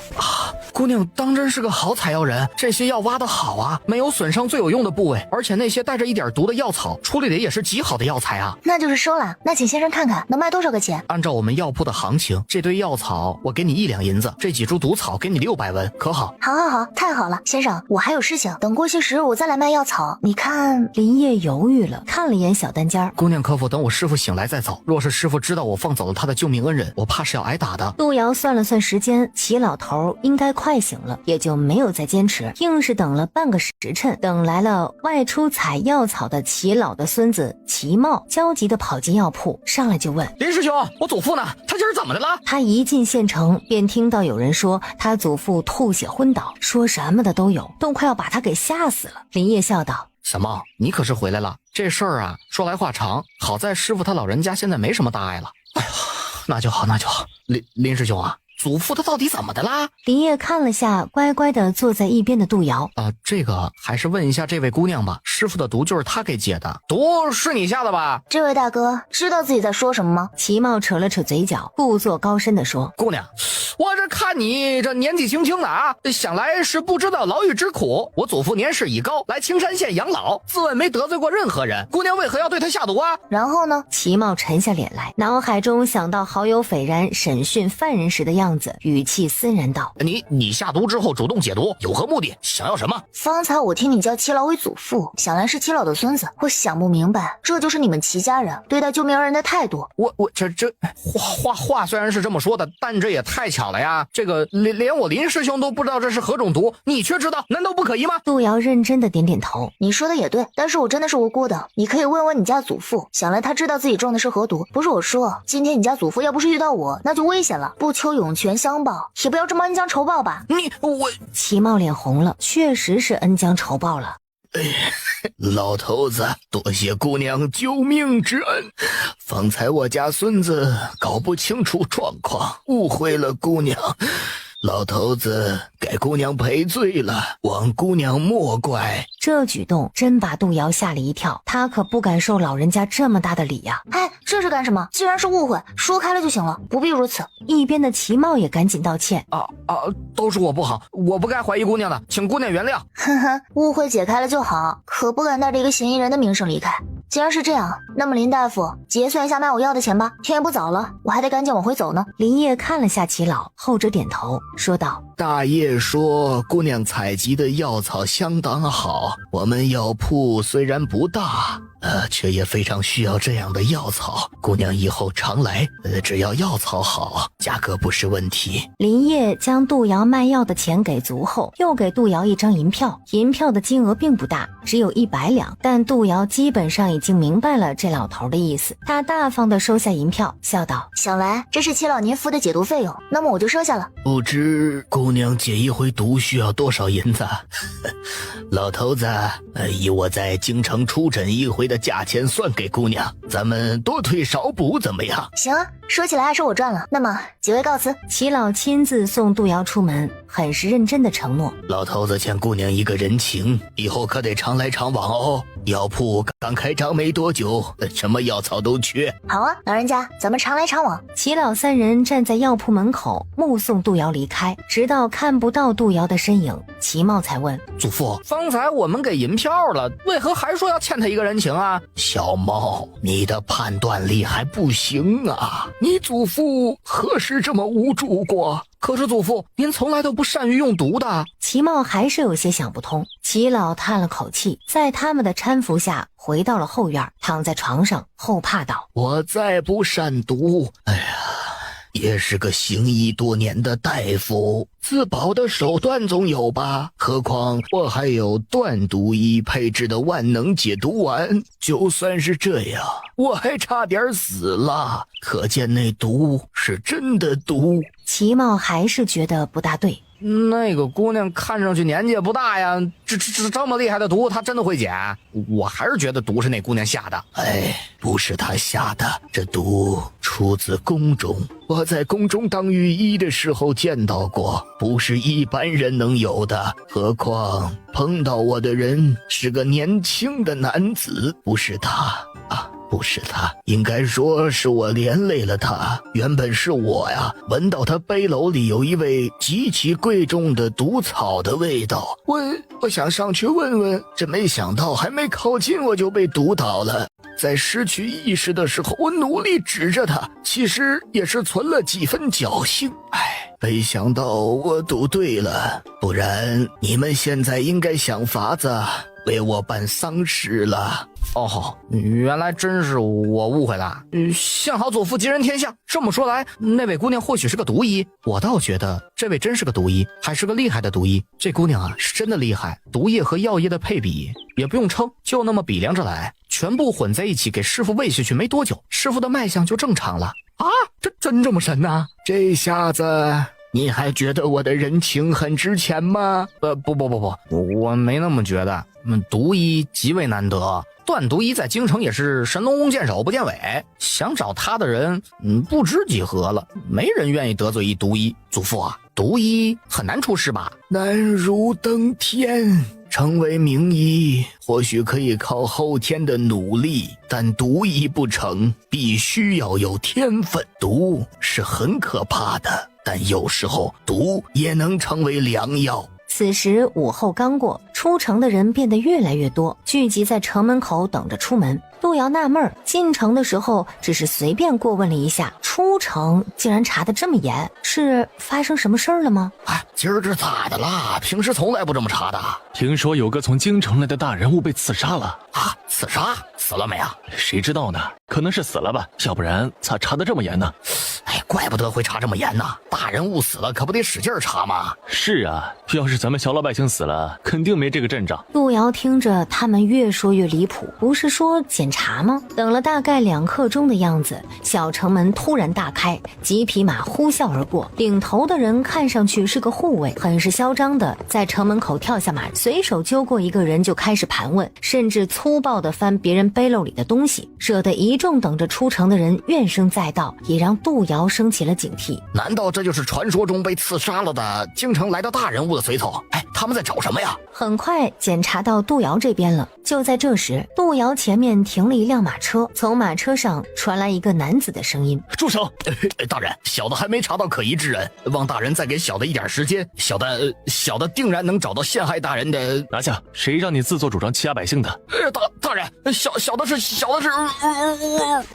姑娘当真是个好采药人，这些药挖得好啊，没有损伤最有用的部位，而且那些带着一点毒的药草处理的也是极好的药材啊。那就是收了。那请先生看看能卖多少个钱？按照我们药铺的行情，这堆药草我给你1两银子，这几株毒草给你600文，可好？好，太好了，先生，我还有事情，等过些时我再来卖药草。你看，林烨犹豫了，看了眼小单间儿。姑娘可否等我师傅醒来再走？若是师傅知道我放走了他的救命恩人，我怕是要挨打的。杜瑶算了算时间，齐老头应该快醒了，也就没有再坚持，硬是等了半个时辰，等来了外出采药草的齐老的孙子齐茂，焦急地跑进药铺，上来就问：林师兄，我祖父呢？他今儿怎么的了？他一进县城，便听到有人说他祖父吐血昏倒，说什么的都有，都快要把他给吓死了。林烨笑道：小茂，你可是回来了。这事儿啊，说来话长，好在师傅他老人家现在没什么大碍了。哎呀，那就好。林师兄啊，祖父他到底怎么的啦？林烨看了下乖乖地坐在一边的杜瑶，这个还是问一下这位姑娘吧，师傅的毒就是他给解的，毒是你下的吧？这位大哥知道自己在说什么吗？齐茂扯了扯嘴角，故作高深地说：姑娘，我这看你这年纪轻轻的啊，想来是不知道牢狱之苦。我祖父年事已高，来青山县养老，自问没得罪过任何人，姑娘为何要对他下毒啊？然后呢？齐茂沉下脸来，脑海中想到好友斐然审讯犯人时的样子，语气森然道：你下毒之后主动解毒，有何目的？想要什么？方才我听你叫齐老为祖父，想来是齐老的孙子，我想不明白，这就是你们齐家人对待救命恩人的态度。我这话虽然是这么说的，但这也太巧了呀！这个连我林师兄都不知道这是何种毒，你却知道，难道不可疑吗？杜瑶认真的点点头。你说的也对，但是我真的是无辜的，你可以问问你家祖父，想来他知道自己中的是何毒。不是我说，今天你家祖父要不是遇到我，那就危险了。不求涌泉相报，也不要这么恩将仇报吧。齐茂脸红了，确实是恩将仇报了。老头子，多谢姑娘救命之恩。方才我家孙子搞不清楚状况，误会了姑娘。老头子给姑娘赔罪了，望姑娘莫怪。这举动真把杜瑶吓了一跳，他可不敢受老人家这么大的礼呀。哎，这是干什么？既然是误会，说开了就行了，不必如此。一边的齐茂也赶紧道歉：都是我不好，我不该怀疑姑娘的，请姑娘原谅。呵呵，误会解开了就好，可不敢带着一个嫌疑人的名声离开。既然是这样，那么林大夫结算一下卖我药的钱吧，天也不早了，我还得赶紧往回走呢。林烨看了下齐老，后者点头说道：大爷说姑娘采集的药草相当好，我们药铺虽然不大，却也非常需要这样的药草。姑娘以后常来，只要药草好，价格不是问题。林烨将杜瑶卖药的钱给足后，又给杜瑶一张银票，银票的金额并不大，只有100两，但杜瑶基本上已经明白了这老头的意思，他大方地收下银票，笑道：想来这是齐老您付的解毒费用，那么我就收下了。不知姑娘解一回毒需要多少银子？老头子，以我在京城出诊一回的价钱算给姑娘，咱们多退少补怎么样？行啊，说起来还是我赚了。那么几位告辞。齐老亲自送杜瑶出门，很是认真的承诺：老头子欠姑娘一个人情，以后可得常来常往哦。药铺刚开张没多久，什么药草都缺。好啊，老人家，咱们常来常往。齐老三人站在药铺门口，目送杜瑶离开，直到看不到杜瑶的身影，齐茂才问：祖父，方才我们给银票了，为何还说要欠他一个人情啊？小茂，你的判断力还不行啊！你祖父何时这么无助过？可是祖父，您从来都不善于用毒的。齐茂还是有些想不通。齐老叹了口气，在他们的搀扶下回到了后院，躺在床上后怕道：我再不善毒，也是个行医多年的大夫，自保的手段总有吧？何况我还有断毒医配制的万能解毒丸，就算是这样，我还差点死了。可见那毒是真的毒。齐茂还是觉得不大对。那个姑娘看上去年纪也不大呀，这么厉害的毒，她真的会解？我还是觉得毒是那姑娘下的。不是她下的，这毒出自宫中。我在宫中当御医的时候见到过，不是一般人能有的。何况碰到我的人是个年轻的男子，不是他不是他，应该说是我连累了他。原本是我呀，闻到他背篓里有一味极其贵重的毒草的味道，我想上去问问，这没想到还没靠近我就被毒倒了。在失去意识的时候，我努力指着他，其实也是存了几分侥幸。没想到我赌对了，不然你们现在应该想法子为我办丧事了。哦，原来真是我误会了。幸好祖父吉人天相，这么说来，那位姑娘或许是个毒医。我倒觉得这位真是个毒医，还是个厉害的毒医。这姑娘啊，是真的厉害。毒液和药液的配比也不用称，就那么比量着来，全部混在一起给师傅喂下去，没多久，师傅的脉象就正常了。啊，这真这么神啊？这下子你还觉得我的人情很值钱吗？不，我没那么觉得。毒医极为难得，段毒医在京城也是神龙翁见首不见尾，想找他的人不知几何了，没人愿意得罪一毒医。祖父啊，毒医很难出师吧？难如登天。成为名医或许可以靠后天的努力，但毒医不成，必须要有天分。毒是很可怕的，但有时候毒也能成为良药。此时午后刚过，出城的人变得越来越多，聚集在城门口等着出门。杜瑶纳闷，进城的时候只是随便过问了一下，出城竟然查得这么严，是发生什么事儿了吗？今儿这咋的啦？平时从来不这么查的。听说有个从京城来的大人物被刺杀了啊？刺杀？死了没啊？谁知道呢？可能是死了吧，要不然咋查得这么严呢？怪不得会查这么严呢。大人物死了可不得使劲查吗？是啊，要是咱们小老百姓死了，肯定没这个阵仗。杜瑶听着他们越说越离谱，不是说检查吗？等了大概2刻钟的样子，小城门突然大开，几匹马呼啸而过，领头的人看上去是个护卫，很是嚣张的在城门口跳下马，随手揪过一个人就开始盘问，甚至粗暴地翻别人背篓里的东西，惹得一众等着出城的人怨声载道，也让杜瑶升起了警惕。难道这就是传说中被刺杀了的京城来的大人物的随从？他们在找什么呀？很快检查到杜瑶这边了。就在这时，杜瑶前面停了一辆马车，从马车上传来一个男子的声音：住手！大人，小的还没查到可疑之人，望大人再给小的一点时间，小的定然能找到陷害大人的。拿下！谁让你自作主张欺压百姓的？大人，小的是。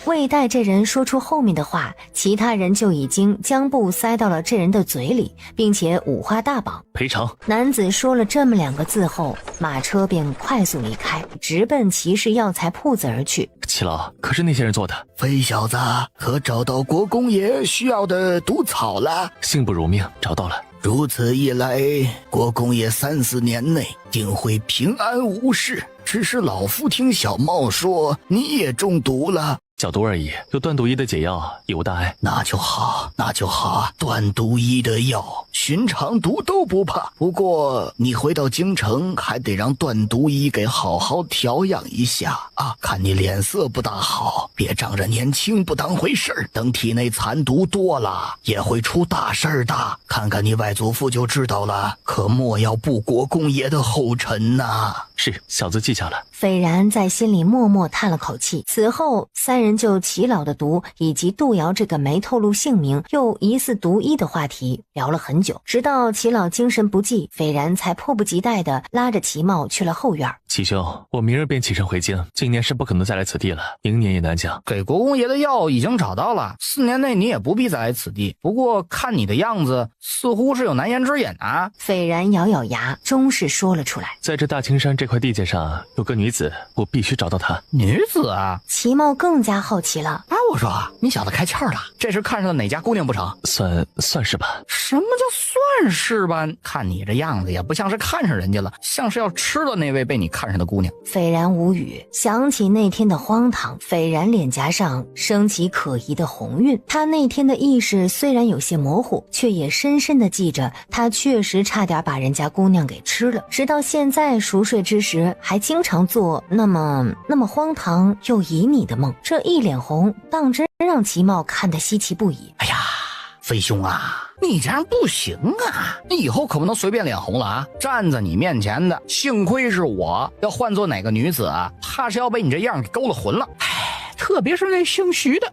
未待这人说出后面的话，其他人就已经将布塞到了这人的嘴里，并且五花大绑。赔偿。男子说了这么2个字后，马车便快速离开，直奔骑士药材铺子而去。齐老，可是那些人做的？飞小子，可找到国公爷需要的毒草了？幸不辱命，找到了。如此一来，国公爷3、4年内定会平安无事。只是老夫听小茂说你也中毒了。小毒而已，有断毒医的解药，也无大碍。那就好。断毒医的药，寻常毒都不怕。不过你回到京城，还得让断毒医给好好调养一下啊！看你脸色不大好，别仗着年轻不当回事儿，等体内残毒多了，也会出大事儿的。看看你外祖父就知道了，可莫要步国公爷的后尘呐。是，小子记下了。斐然在心里默默叹了口气。此后3人就齐老的毒以及杜瑶这个没透露姓名又疑似毒医的话题聊了很久，直到齐老精神不济，斐然才迫不及待地拉着齐茂去了后院。齐兄，我明日便启程回京，今年是不可能再来此地了，明年也难讲。给国公爷的药已经找到了，4年内你也不必再来此地。不过看你的样子，似乎是有难言之隐啊。斐然咬咬牙，终是说了出来：在这大青山这块地界上有个女子，我必须找到她。女子啊？齐茂更加好奇了。我说你小子开窍了，这是看上了哪家姑娘不成？算是吧。什么叫算是吧？看你这样子也不像是看上人家了，像是要吃了那位被你看上的姑娘。斐然无语，想起那天的荒唐，斐然脸颊上升起可疑的红晕。他那天的意识虽然有些模糊，却也深深地记着，他确实差点把人家姑娘给吃了。直到现在熟睡之时，还经常做那么荒唐又旖旎的梦。这一脸红，当真让齐茂看得稀奇不已。哎呀，飞兄啊，你这样不行啊，你以后可不能随便脸红了啊！站在你面前的幸亏是我，要换做哪个女子啊，怕是要被你这样给勾了魂了。特别是那姓徐的，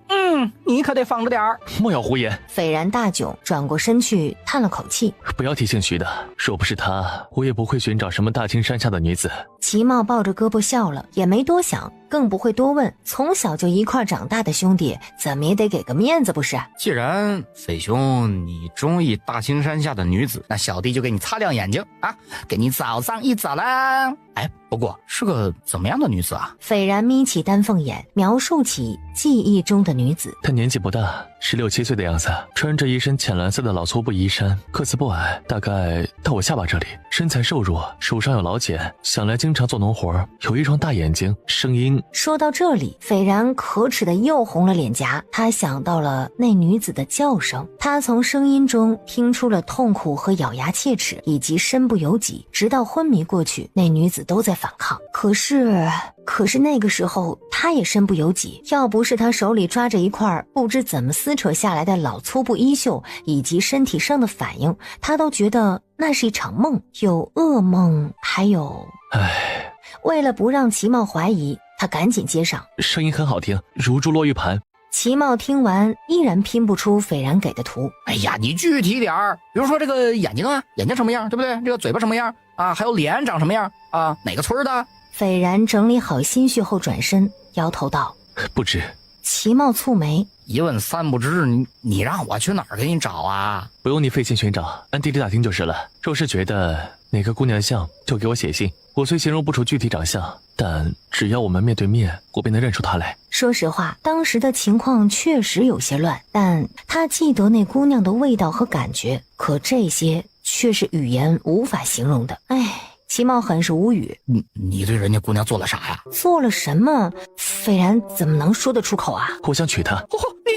你可得防着点儿。莫要胡言。斐然大窘，转过身去叹了口气。不要提姓徐的，若不是他，我也不会寻找什么大青山下的女子。齐茂抱着胳膊笑了，也没多想，更不会多问。从小就一块长大的兄弟，怎么也得给个面子不是？既然匪兄你中意大青山下的女子，那小弟就给你擦亮眼睛啊，给你找上一找啦。哎，不过是个怎么样的女子啊？斐然眯起丹凤眼，描述起记忆中的女子。她年纪不大，16、17岁的样子，穿着一身浅蓝色的老粗布衣衫，个子不矮，大概到我下巴这里，身材瘦弱，手上有老茧，想来经常做农活，有一双大眼睛，声音……说到这里，斐然可耻的又红了脸颊。他想到了那女子的叫声，他从声音中听出了痛苦和咬牙切齿，以及身不由己，直到昏迷过去，那女子都在反抗。可是那个时候他也身不由己，要不是他手里抓着一块不知怎么撕扯下来的老粗布衣袖，以及身体上的反应，他都觉得那是一场梦，有噩梦，还有……唉。为了不让齐茂怀疑，他赶紧接上，声音很好听，如珠落玉盘。齐茂听完依然拼不出斐然给的图。哎呀，你具体点儿，比如说这个眼睛啊，眼睛什么样，对不对？这个嘴巴什么样啊？还有脸长什么样啊？哪个村的？斐然整理好心绪后转身摇头道：不知。齐茂蹙眉，一问三不知，你让我去哪儿给你找啊？不用你费心寻找，暗地里打听就是了。若是觉得哪个姑娘像，就给我写信。我虽形容不出具体长相，但只要我们面对面，我便能认出她来。说实话，当时的情况确实有些乱，但他记得那姑娘的味道和感觉，可这些却是语言无法形容的。唉，齐茂很是无语。你对人家姑娘做了啥呀？做了什么？斐然怎么能说得出口啊？我想娶她。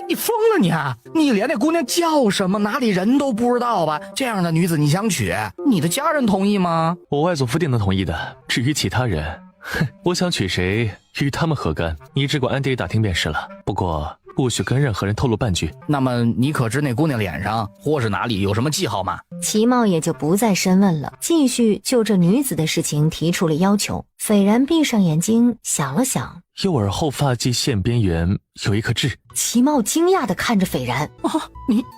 你疯了你啊！你连那姑娘叫什么哪里人都不知道吧？这样的女子你想娶，你的家人同意吗？我外祖父定能同意的，至于其他人，我想娶谁与他们何干？你只管暗地里打听便是了，不过不许跟任何人透露半句。那么你可知那姑娘脸上或是哪里有什么记号吗？齐茂也就不再深问了，继续就这女子的事情提出了要求。斐然闭上眼睛想了想，右耳后发际线边缘有一颗痣。齐茂惊讶地看着斐然，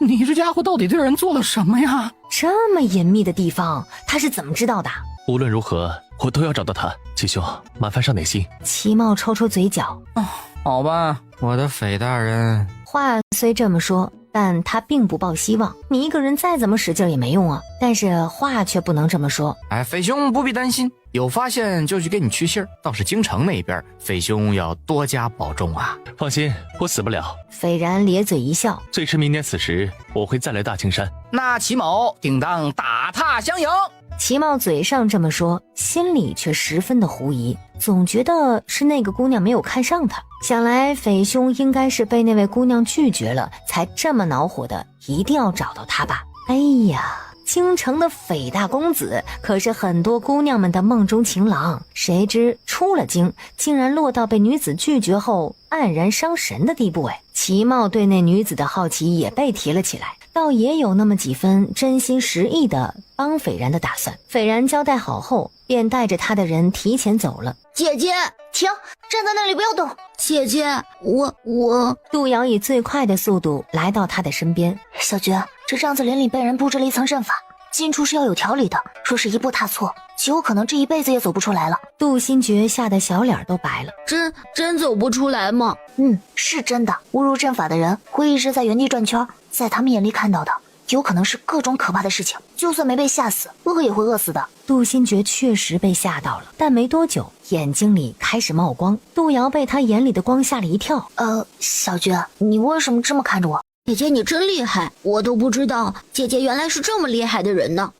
你这家伙到底对人做了什么呀？这么隐秘的地方他是怎么知道的？无论如何我都要找到他，齐兄麻烦上点心。齐茂抽抽嘴角，好吧，我的斐大人。话虽这么说，但他并不抱希望，你一个人再怎么使劲也没用啊。但是话却不能这么说。哎，匪兄不必担心，有发现就去给你去信儿。倒是京城那边，匪兄要多加保重啊。放心，我死不了。斐然咧嘴一笑，最迟明年此时，我会再来大青山。那齐某定当打踏相迎。齐茂嘴上这么说，心里却十分的狐疑，总觉得是那个姑娘没有看上他。想来匪兄应该是被那位姑娘拒绝了，才这么恼火的一定要找到她吧。哎呀，京城的斐大公子可是很多姑娘们的梦中情郎，谁知出了京竟然落到被女子拒绝后黯然伤神的地步。齐茂对那女子的好奇也被提了起来，倒也有那么几分真心实意的帮斐然的打算。斐然交代好后，便带着他的人提前走了。姐姐，停，站在那里不要动。姐姐，我……杜瑶以最快的速度来到他的身边。小觉，这帐子林里被人布置了一层阵法，进出是要有条理的，若是一步踏错，极有可能这一辈子也走不出来了。杜新觉吓得小脸都白了。真走不出来吗？是真的。误入阵法的人会一直在原地转圈，在他们眼里看到的有可能是各种可怕的事情，就算没被吓死，饿也会饿死的。杜新觉确实被吓到了，但没多久眼睛里开始冒光。杜瑶被他眼里的光吓了一跳。小觉，你为什么这么看着我？姐姐你真厉害，我都不知道姐姐原来是这么厉害的人呢。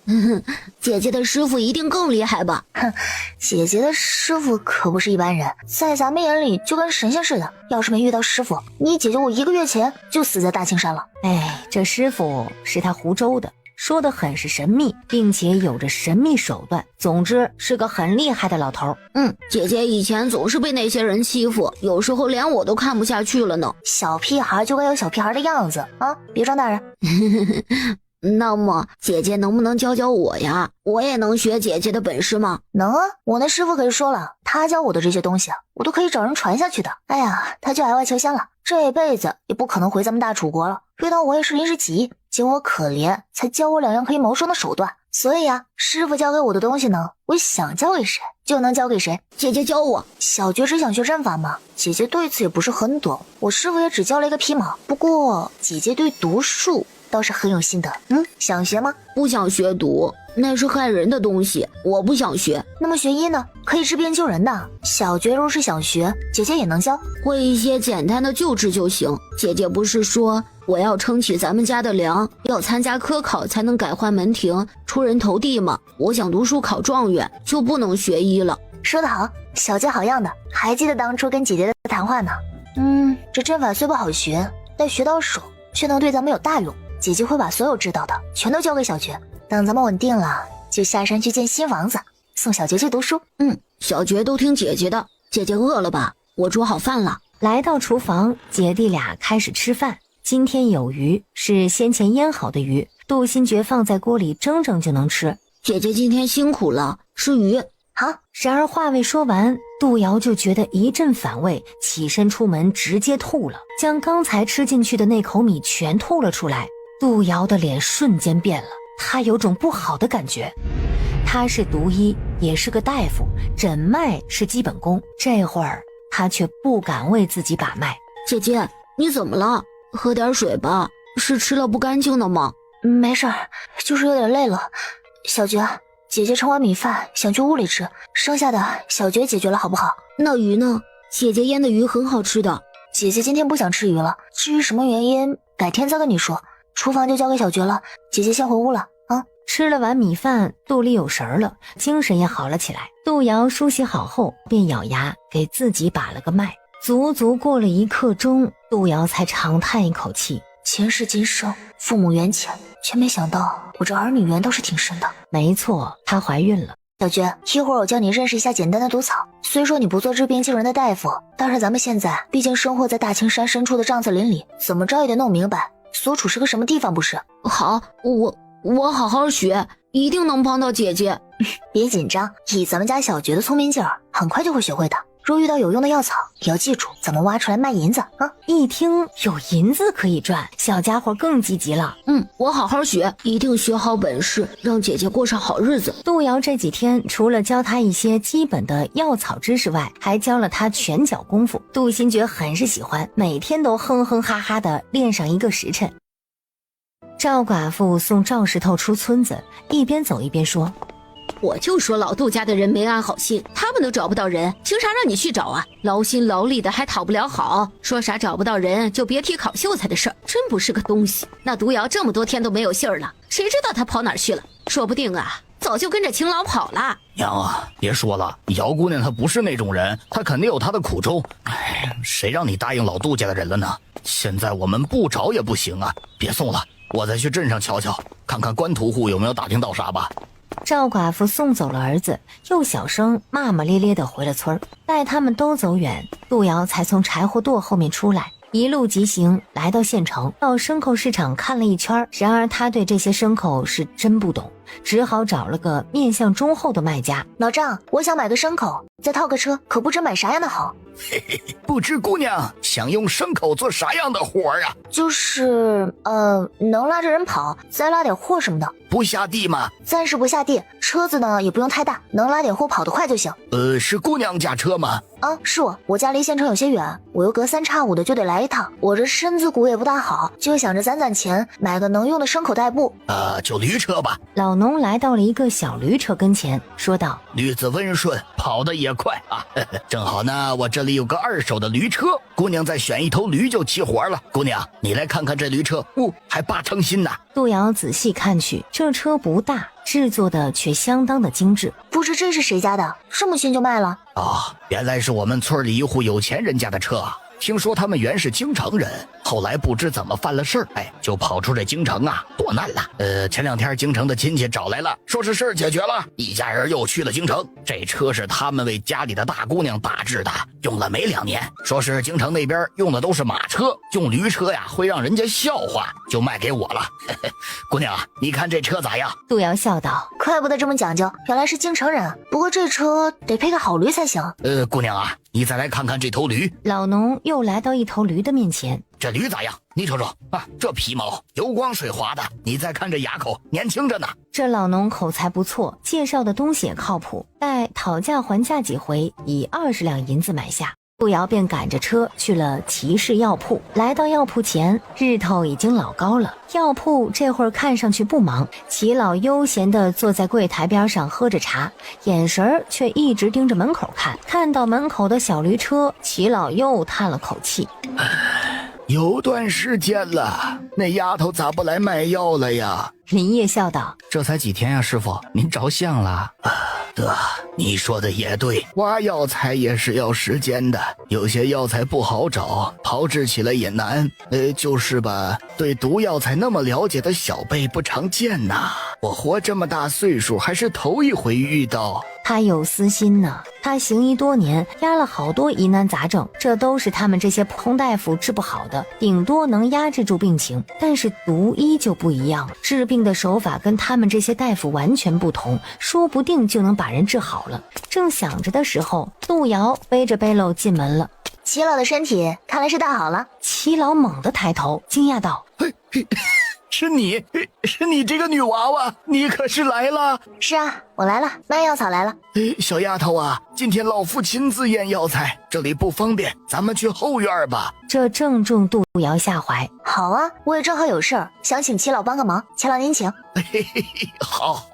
姐姐的师傅一定更厉害吧？姐姐的师傅可不是一般人，在咱们眼里就跟神仙似的。要是没遇到师傅，你姐姐我1个月前就死在大青山了。这师傅是他湖州的，说得很是神秘，并且有着神秘手段，总之是个很厉害的老头。姐姐以前总是被那些人欺负，有时候连我都看不下去了呢。小屁孩就该有小屁孩的样子啊，别装大人。那么姐姐能不能教教我呀？我也能学姐姐的本事吗？能啊，我那师傅可是说了，他教我的这些东西啊，我都可以找人传下去的。哎呀，他就爱外求仙了，这辈子也不可能回咱们大楚国了。遇到我也是临时起意，见我可怜，才教我2样可以谋生的手段。所以啊，师傅教给我的东西呢，我想教给谁就能教给谁。姐姐教我。小觉只想学阵法嘛，姐姐对此也不是很懂，我师傅也只教了一个皮毛。不过姐姐对毒术倒是很有心得。想学吗？不想学毒，那是害人的东西，我不想学。那么学医呢？可以治病救人的。小觉若是想学，姐姐也能教，会一些简单的救治就行。姐姐不是说我要撑起咱们家的粮，要参加科考才能改换门庭，出人头地吗？我想读书考状元，就不能学医了。说得好，小姐好样的，还记得当初跟姐姐的谈话呢。这阵法虽不好学，但学到手却能对咱们有大用。姐姐会把所有知道的全都交给小觉，等咱们稳定了，就下山去建新房子，送小觉去读书。小觉都听姐姐的。姐姐饿了吧？我煮好饭了。来到厨房，姐弟俩开始吃饭。今天有鱼，是先前腌好的鱼，杜新觉放在锅里蒸蒸就能吃。姐姐今天辛苦了，吃鱼。好。然而话未说完，杜瑶就觉得一阵反胃，起身出门直接吐了，将刚才吃进去的那口米全吐了出来。杜瑶的脸瞬间变了，她有种不好的感觉。她是毒医，也是个大夫，诊脉是基本功，这会儿她却不敢为自己把脉。姐姐，你怎么了？喝点水吧，是吃了不干净的吗？没事儿，就是有点累了。小觉，姐姐盛完米饭想去屋里吃，剩下的小觉解决了好不好？那鱼呢？姐姐腌的鱼很好吃的。姐姐今天不想吃鱼了，至于什么原因，改天再跟你说。厨房就交给小觉了，姐姐先回屋了啊。吃了碗米饭，肚里有神了，精神也好了起来。杜瑶梳洗好后，便咬牙给自己把了个脉。足足过了1刻钟，杜瑶才长叹一口气：前世今生，父母缘浅，却没想到我这儿女缘倒是挺深的。没错，她怀孕了。小觉，一会儿我教你认识一下简单的毒草。虽说你不做治病救人的大夫，但是咱们现在毕竟生活在大青山深处的瘴子林里，怎么着也得弄明白所处是个什么地方不是？好，我好好学，一定能帮到姐姐。别紧张，以咱们家小觉的聪明劲儿，很快就会学会的。若遇到有用的药草，也要记住怎么挖出来卖银子啊！一听有银子可以赚，小家伙更积极了。我好好学，一定学好本事，让姐姐过上好日子。杜瑶这几天除了教他一些基本的药草知识外，还教了他拳脚功夫。杜新觉很是喜欢，每天都哼哼哈哈的练上1个时辰。赵寡妇送赵石头出村子，一边走一边说：我就说老杜家的人没安好心，他们都找不到人，凭啥让你去找啊？劳心劳力的还讨不了好，说啥找不到人就别提考秀才的事儿，真不是个东西。那毒瑶这么多天都没有信儿了，谁知道他跑哪儿去了？说不定啊，早就跟着秦老跑了。娘啊，别说了，姚姑娘她不是那种人，她肯定有她的苦衷。谁让你答应老杜家的人了呢？现在我们不找也不行啊！别送了，我再去镇上瞧瞧，看看官屠户有没有打听到啥吧。赵寡妇送走了儿子，又小声骂骂咧咧地回了村儿。待他们都走远，杜瑶才从柴火垛后面出来，一路疾行来到县城，到牲口市场看了一圈。然而他对这些牲口是真不懂，只好找了个面相忠厚的卖家。老丈，我想买个牲口，再套个车，可不知买啥样的好。不知姑娘想用牲口做啥样的活啊？就是能拉着人跑，再拉点货什么的。不下地吗？暂时不下地，车子呢也不用太大，能拉点货跑得快就行。是姑娘驾车吗？是我家离县城有些远，我又隔3差5的就得来一趟。我这身子骨也不大好，就想着攒钱买个能用的牲口代步。就驴车吧。老农来到了一个小驴车跟前，说道：驴子温顺，跑得也快啊！正好呢，我这里有个2手的驴车，姑娘再选一头驴就齐活了。姑娘，你来看看这驴车，还8成新呢。杜瑶仔细看去，这车不大，制作的却相当的精致。不知这是谁家的，这么新就卖了？原来是我们村里一户有钱人家的车听说他们原是京城人，后来不知怎么犯了事儿，就跑出这京城啊，多难了。前2天京城的亲戚找来了，说是事儿解决了，一家人又去了京城。这车是他们为家里的大姑娘打制的，用了没2年。说是京城那边用的都是马车，用驴车呀会让人家笑话，就卖给我了。姑娘，你看这车咋样？杜瑶笑道：怪不得这么讲究，原来是京城人。不过这车得配个好驴才行。姑娘啊，你再来看看这头驴。老农又来到一头驴的面前，这驴咋样？你瞅瞅啊，这皮毛油光水滑的，你再看这牙口，年轻着呢。这老农口才不错，介绍的东西也靠谱，待讨价还价几回，以20两银子买下。杜瑶便赶着车去了骑士药铺。来到药铺前，日头已经老高了。药铺这会儿看上去不忙，齐老悠闲地坐在柜台边上喝着茶，眼神却一直盯着门口看。看到门口的小驴车，齐老又叹了口气：有段时间了，那丫头咋不来卖药了呀？林业笑道：这才几天呀，师傅，您着相了。对，你说的也对，挖药材也是要时间的，有些药材不好找，炮制起来也难。就是吧，对毒药材那么了解的小辈不常见呐。我活这么大岁数，还是头一回遇到。他有私心呢，他行医多年，压了好多疑难杂症，这都是他们这些普通大夫治不好的，顶多能压制住病情。但是毒医就不一样，治病的手法跟他们这些大夫完全不同，说不定就能把人治好了。正想着的时候，杜瑶背着背篓进门了。齐老的身体看来是大好了。齐老猛地抬头，惊讶道：是你这个女娃娃，你可是来了？是啊，我来了，卖药草来了。小丫头啊，今天老夫亲自验药材，这里不方便，咱们去后院吧。这正中杜瑶下怀。好啊，我也正好有事儿，想请齐老帮个忙，齐老您请。好，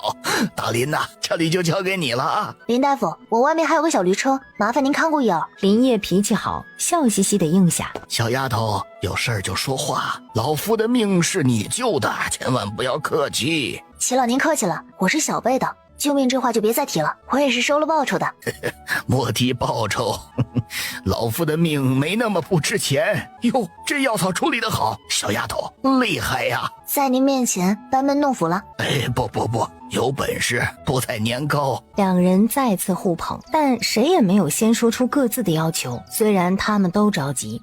大林呐，这里就交给你了啊。林大夫，我外面还有个小驴车，麻烦您看顾一耳。林业脾气好，笑嘻嘻的应下。小丫头，有事儿就说话，老夫的命是你救的，千万不要客气。齐老您客气了，我是小辈的，救命这话就别再提了，我也是收了报酬的。莫提报酬，老夫的命没那么不值钱。哟，这药草处理得好，小丫头厉害呀！在您面前班门弄斧了。不，有本事不在年高。两人再次互捧，但谁也没有先说出各自的要求。虽然他们都着急，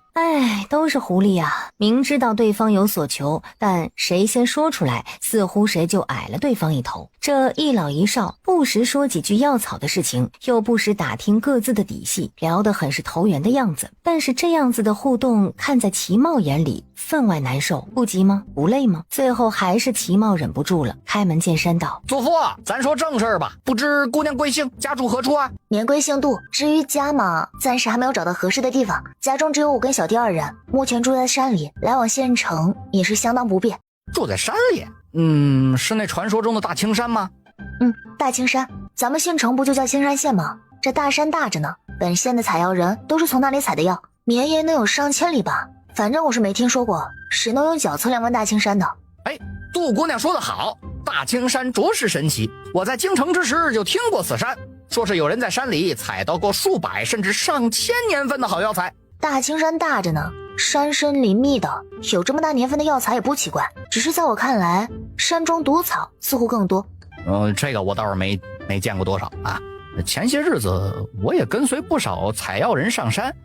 都是狐狸啊，明知道对方有所求，但谁先说出来，似乎谁就矮了对方一头。这一老一少不时说几句药草的事情，又不时打听各自的底细，聊得很是投缘的样子。但是这样子的互动，看在齐茂眼里分外难受。不急吗？不累吗？最后还是齐茂忍不住了，开门见山道：祖父，咱说正事儿吧，不知姑娘贵姓，家住何处啊？年归姓杜，至于家嘛，暂时还没有找到合适的地方，家中只有我跟小弟2人，目前住在山里，来往县城也是相当不便。住在山里？是那传说中的大青山吗？大青山，咱们县城不就叫青山县吗？这大山大着呢，本县的采药人都是从那里采的药，绵延能有上千里吧，反正我是没听说过谁能用脚测量完大青山的。杜姑娘说得好，大青山着实神奇，我在京城之时就听过此山，说是有人在山里采到过数百甚至上千年份的好药材。大青山大着呢，山深林密的，有这么大年份的药材也不奇怪，只是在我看来，山中毒草似乎更多。这个我倒是没见过多少啊。前些日子我也跟随不少采药人上山，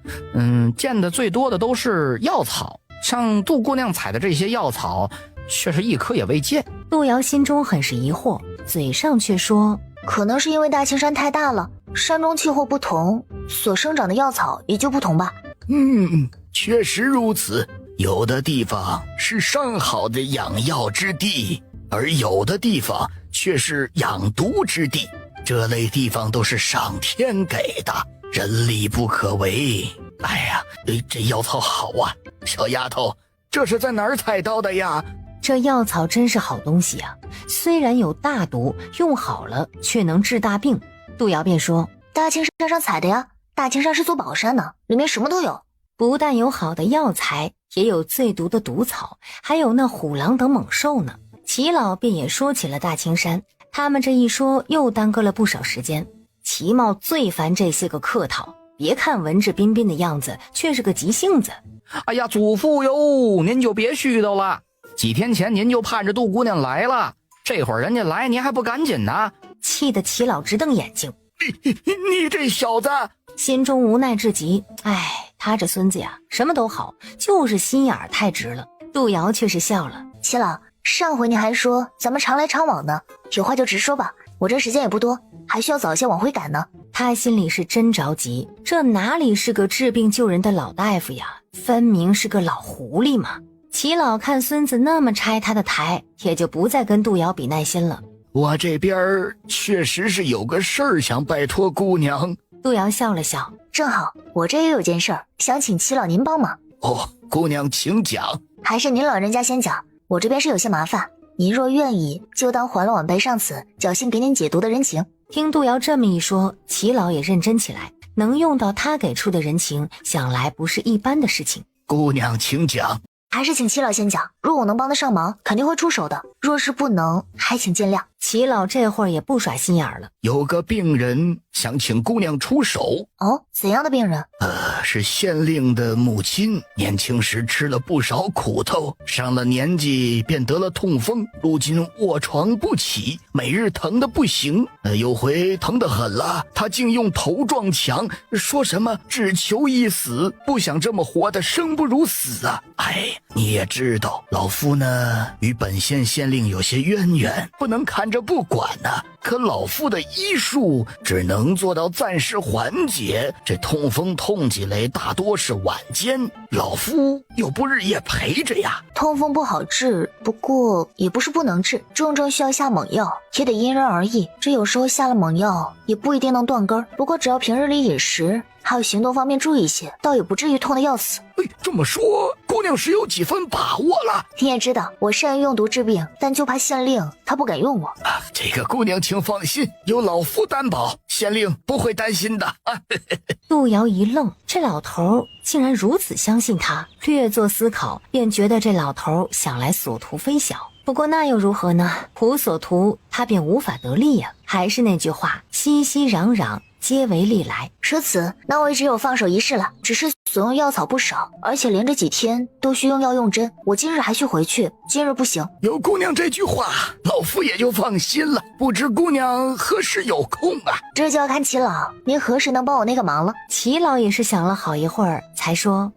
见的最多的都是药草，像杜姑娘采的这些药草却是一颗也未见。杜瑶心中很是疑惑，嘴上却说：可能是因为大青山太大了，山中气候不同，所生长的药草也就不同吧。确实如此，有的地方是上好的养药之地，而有的地方却是养毒之地，这类地方都是上天给的，人力不可为。这药草好啊，小丫头，这是在哪儿采到的呀？这药草真是好东西啊，虽然有大毒，用好了却能治大病。杜瑶便说：大青山上采的呀，大青山是座宝山呢，里面什么都有。不但有好的药材，也有最毒的毒草，还有那虎狼等猛兽呢。齐老便也说起了大青山，他们这一说又耽搁了不少时间。齐茂最烦这些个客套，别看文质彬彬的样子，却是个急性子。祖父哟，您就别絮叨了，几天前您就盼着杜姑娘来了，这会儿人家来您还不赶紧呢？气得齐老直瞪眼睛。你这小子！心中无奈至极。他这孙子呀，什么都好，就是心眼儿太直了。杜瑶却是笑了。齐老，上回你还说咱们常来常往呢，有话就直说吧，我这时间也不多，还需要早些往回赶呢。他心里是真着急，这哪里是个治病救人的老大夫呀，分明是个老狐狸嘛。齐老看孙子那么拆他的台，也就不再跟杜瑶比耐心了。我这边确实是有个事儿想拜托姑娘。杜瑶笑了笑，正好我这也有件事儿想请齐老您帮忙。哦，姑娘请讲。还是您老人家先讲，我这边是有些麻烦，您若愿意就当还了晚辈上次侥幸给您解毒的人情。听杜瑶这么一说，齐老也认真起来，能用到他给出的人情，想来不是一般的事情。姑娘请讲。还是请齐老先讲，若我能帮得上忙，肯定会出手的，若是不能，还请见谅。齐老这会儿也不耍心眼了，有个病人想请姑娘出手。哦，怎样的病人？是县令的母亲，年轻时吃了不少苦头，上了年纪便得了痛风，如今卧床不起，每日疼得不行。有回疼得很了，他竟用头撞墙，说什么只求一死，不想这么活得生不如死啊！你也知道，老夫呢与本县县令有些渊源，不能看着不管呢。可老夫的医术只能做到暂时缓解，这痛风痛起来大多是晚间，老夫又不日夜陪着呀。痛风不好治，不过也不是不能治，重症需要下猛药，也得因人而异。这有时候下了猛药也不一定能断根，不过只要平日里饮食还有行动方面注意些，倒也不至于痛得要死。这么说，姑娘是有几分把握了。你也知道，我善于用毒治病，但就怕县令他不敢用我。这个姑娘请放心，有老夫担保，县令不会担心的。杜瑶一愣，这老头竟然如此相信他，略作思考，便觉得这老头想来所图非小。不过那又如何呢？仆所图，他便无法得利呀。还是那句话，熙熙攘攘，皆为利来。说辞，那我也只有放手一试了。只是所用药草不少，而且连着几天都需用药用针。我今日还需回去，今日不行。有姑娘这句话，老夫也就放心了。不知姑娘何时有空啊？这就要看齐老，您何时能帮我那个忙了。齐老也是想了好一会儿，才说：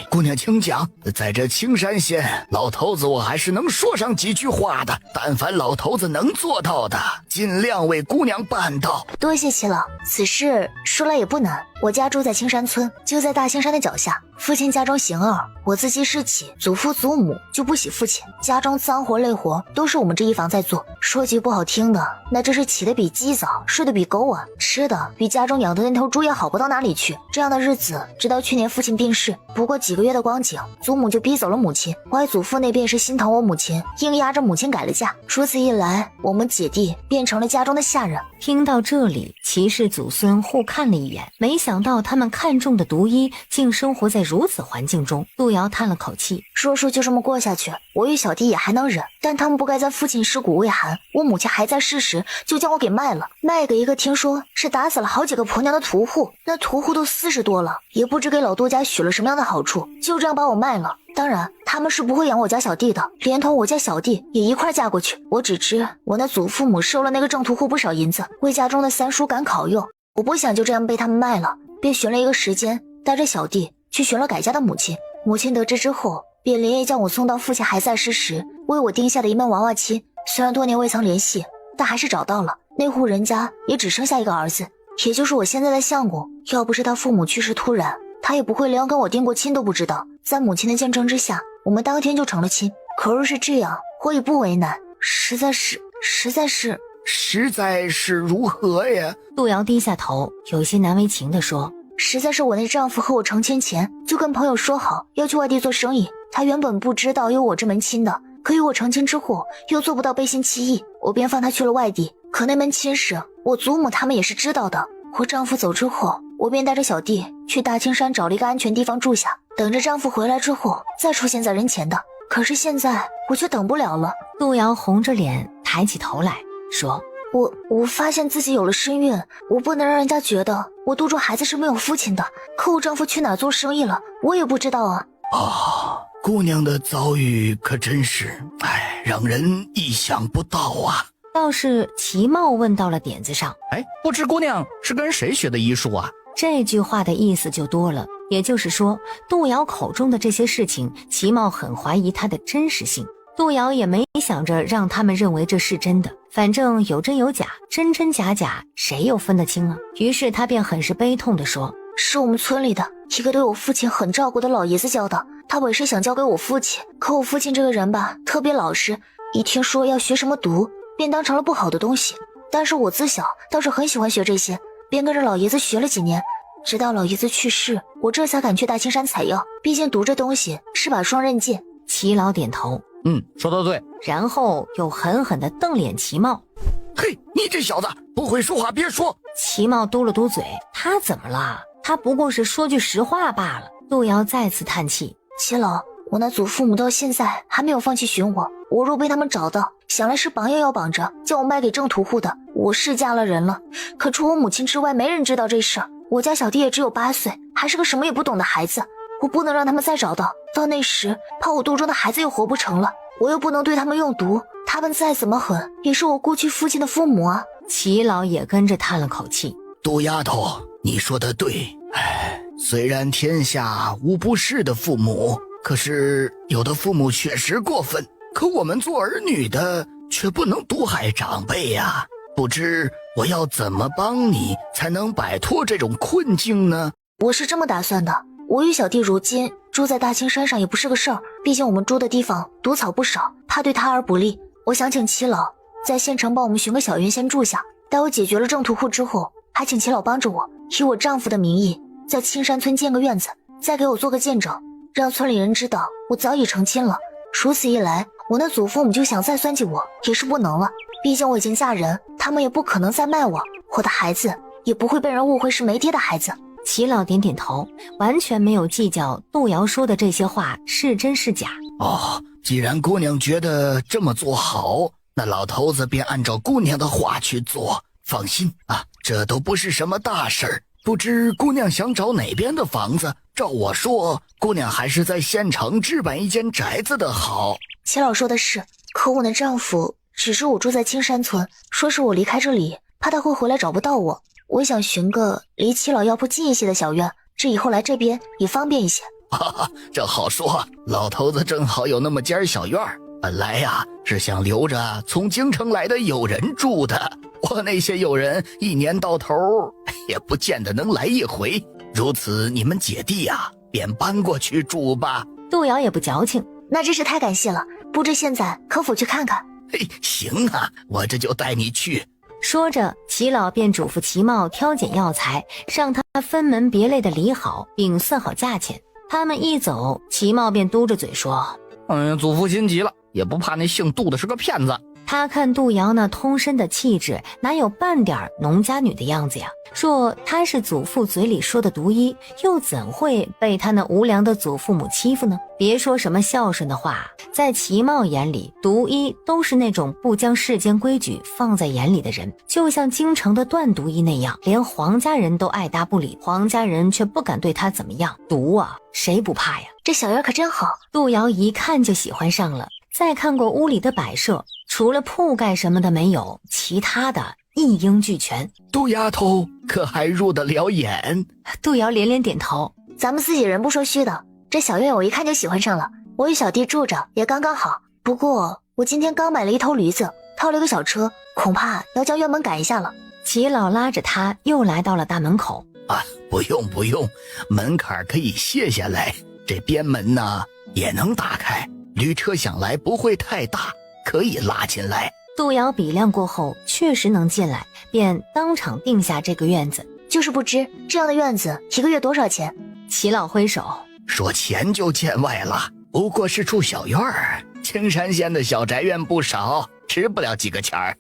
姑娘请讲。在这青山县，老头子我还是能说上几句话的。但凡老头子能做到的，尽量为姑娘办到。多谢齐老，此事说来也不难。我家住在青山村，就在大青山的脚下。父亲家中行二，我自记事起，祖父祖母就不喜父亲，家中脏活累活都是我们这一房在做。说句不好听的，那这是起得比鸡早，睡得比狗晚，吃的比家中养的那头猪也好不到哪里去。这样的日子直到去年父亲病逝，不过几个月的光景，祖母就逼走了母亲。外祖父那边是心疼我母亲，硬压着母亲改了嫁。如此一来，我们姐弟变成了家中的下人。听到这里，齐氏祖孙互看了一眼，没想到他们看中的毒医竟生活在如此环境中。杜瑶叹了口气，说就这么过下去，我与小弟也还能忍，但他们不该在父亲尸骨未寒，我母亲还在世时就将我给卖了，卖给一个听说是打死了好几个婆娘的屠户，那屠户都40多了，也不知给老杜家许了什么样的好处，就这样把我卖了。当然他们是不会养我家小弟的，连同我家小弟也一块嫁过去。我只知我那祖父母收了那个正屠户不少银子，为家中的三叔赶考用。我不想就这样被他们卖了，便寻了一个时间带着小弟去寻了改嫁的母亲。母亲得知之后，便连夜将我送到父亲还在世时为我定下的一门娃娃亲。虽然多年未曾联系，但还是找到了。那户人家也只剩下一个儿子，也就是我现在的相公。要不是他父母去世突然，他也不会连跟我定过亲都不知道。在母亲的见证之下，我们当天就成了亲。可若是这样，我也不为难，实在是如何呀？杜瑶低下头，有些难为情地说：实在是我那丈夫和我成亲前就跟朋友说好要去外地做生意，他原本不知道有我这门亲的，可与我成亲之后又做不到背信弃义，我便放他去了外地。可那门亲事我祖母他们也是知道的。我丈夫走之后，我便带着小弟去大青山找了一个安全地方住下，等着丈夫回来之后再出现在人前的。可是现在我却等不了了。杜瑶红着脸抬起头来说：我发现自己有了身孕，我不能让人家觉得我肚中孩子是没有父亲的。可我丈夫去哪儿做生意了，我也不知道啊。姑娘的遭遇可真是，让人意想不到啊。倒是齐茂问到了点子上，不知姑娘是跟谁学的医术啊？这句话的意思就多了，也就是说，杜瑶口中的这些事情，齐茂很怀疑它的真实性。杜瑶也没想着让他们认为这是真的，反正有真有假，真真假假，谁又分得清啊？于是他便很是悲痛地说，是我们村里的一个对我父亲很照顾的老爷子教的，他本是想交给我父亲，可我父亲这个人吧，特别老实，一听说要学什么毒，便当成了不好的东西。但是我自小倒是很喜欢学这些，便跟着老爷子学了几年，直到老爷子去世，我这才敢去大青山采药，毕竟毒这东西是把双刃剑。齐老点头，说得对。然后又狠狠地瞪脸齐茂，嘿，你这小子不会说话别说。齐茂嘟了嘟嘴，他怎么了？他不过是说句实话罢了。杜瑶再次叹气，齐老，我那祖父母到现在还没有放弃寻我，我若被他们找到，想来是绑也要绑着，叫我卖给正屠户的。我是嫁了人了，可除我母亲之外，没人知道这事儿。我家小弟也只有8岁，还是个什么也不懂的孩子，我不能让他们再找到，到那时怕我肚中的孩子又活不成了，我又不能对他们用毒，他们再怎么狠，也是我过去父亲的父母啊。齐老也跟着叹了口气，杜丫头，你说的对，虽然天下无不是的父母，可是有的父母确实过分，可我们做儿女的却不能毒害长辈呀。不知我要怎么帮你才能摆脱这种困境呢？我是这么打算的，我与小弟如今住在大青山上也不是个事儿，毕竟我们住的地方毒草不少，怕对他而不利。我想请齐老在县城帮我们寻个小院先住下，待我解决了正屠户之后，还请齐老帮着我，以我丈夫的名义在青山村建个院子，再给我做个见证，让村里人知道我早已成亲了。如此一来，我那祖父母就想再算计我也是不能了，毕竟我已经嫁人，他们也不可能再卖我，我的孩子也不会被人误会是没爹的孩子。齐老点点头，完全没有计较杜瑶说的这些话是真是假。既然姑娘觉得这么做好，那老头子便按照姑娘的话去做。放心啊，这都不是什么大事儿。不知姑娘想找哪边的房子？照我说，姑娘还是在县城置办一间宅子的好。齐老说的是，可我的丈夫只是我住在青山村，说是我离开这里，怕他会回来找不到我。我想寻个离齐老药铺近一些的小院，这以后来这边也方便一些。这好说，老头子正好有那么间小院，本来呀是想留着从京城来的友人住的，我那些友人一年到头也不见得能来一回，如此你们姐弟呀便搬过去住吧。杜瑶也不矫情，那真是太感谢了，不知现在可否去看看？行啊，我这就带你去。说着，齐老便嘱咐齐茂挑拣药材，让他分门别类的理好，并算好价钱。他们一走，齐茂便嘟着嘴说：祖父心急了，也不怕那姓杜的是个骗子。他看杜瑶那通身的气质，哪有半点农家女的样子呀？若她是祖父嘴里说的毒医，又怎会被他那无良的祖父母欺负呢？别说什么孝顺的话，在齐茂眼里，毒医都是那种不将世间规矩放在眼里的人，就像京城的段毒医那样，连皇家人都爱答不理，皇家人却不敢对他怎么样。毒啊，谁不怕呀？这小院可真好。杜瑶一看就喜欢上了，再看过屋里的摆设，除了铺盖什么的没有，其他的一应俱全。杜丫头可还入得了眼？杜瑶连连点头。咱们自己人不说虚的，这小院我一看就喜欢上了，我与小弟住着也刚刚好。不过我今天刚买了一头驴子，套了一个小车，恐怕要将院门赶一下了。齐老拉着他又来到了大门口。不用，门槛可以卸下来，这边门呢也能打开，驴车想来不会太大，可以拉进来。杜瑶比量过后确实能进来，便当场定下这个院子。就是不知这样的院子一个月多少钱？齐老挥手说钱就见外了，不过是处小院儿，青山县的小宅院不少，值不了几个钱儿。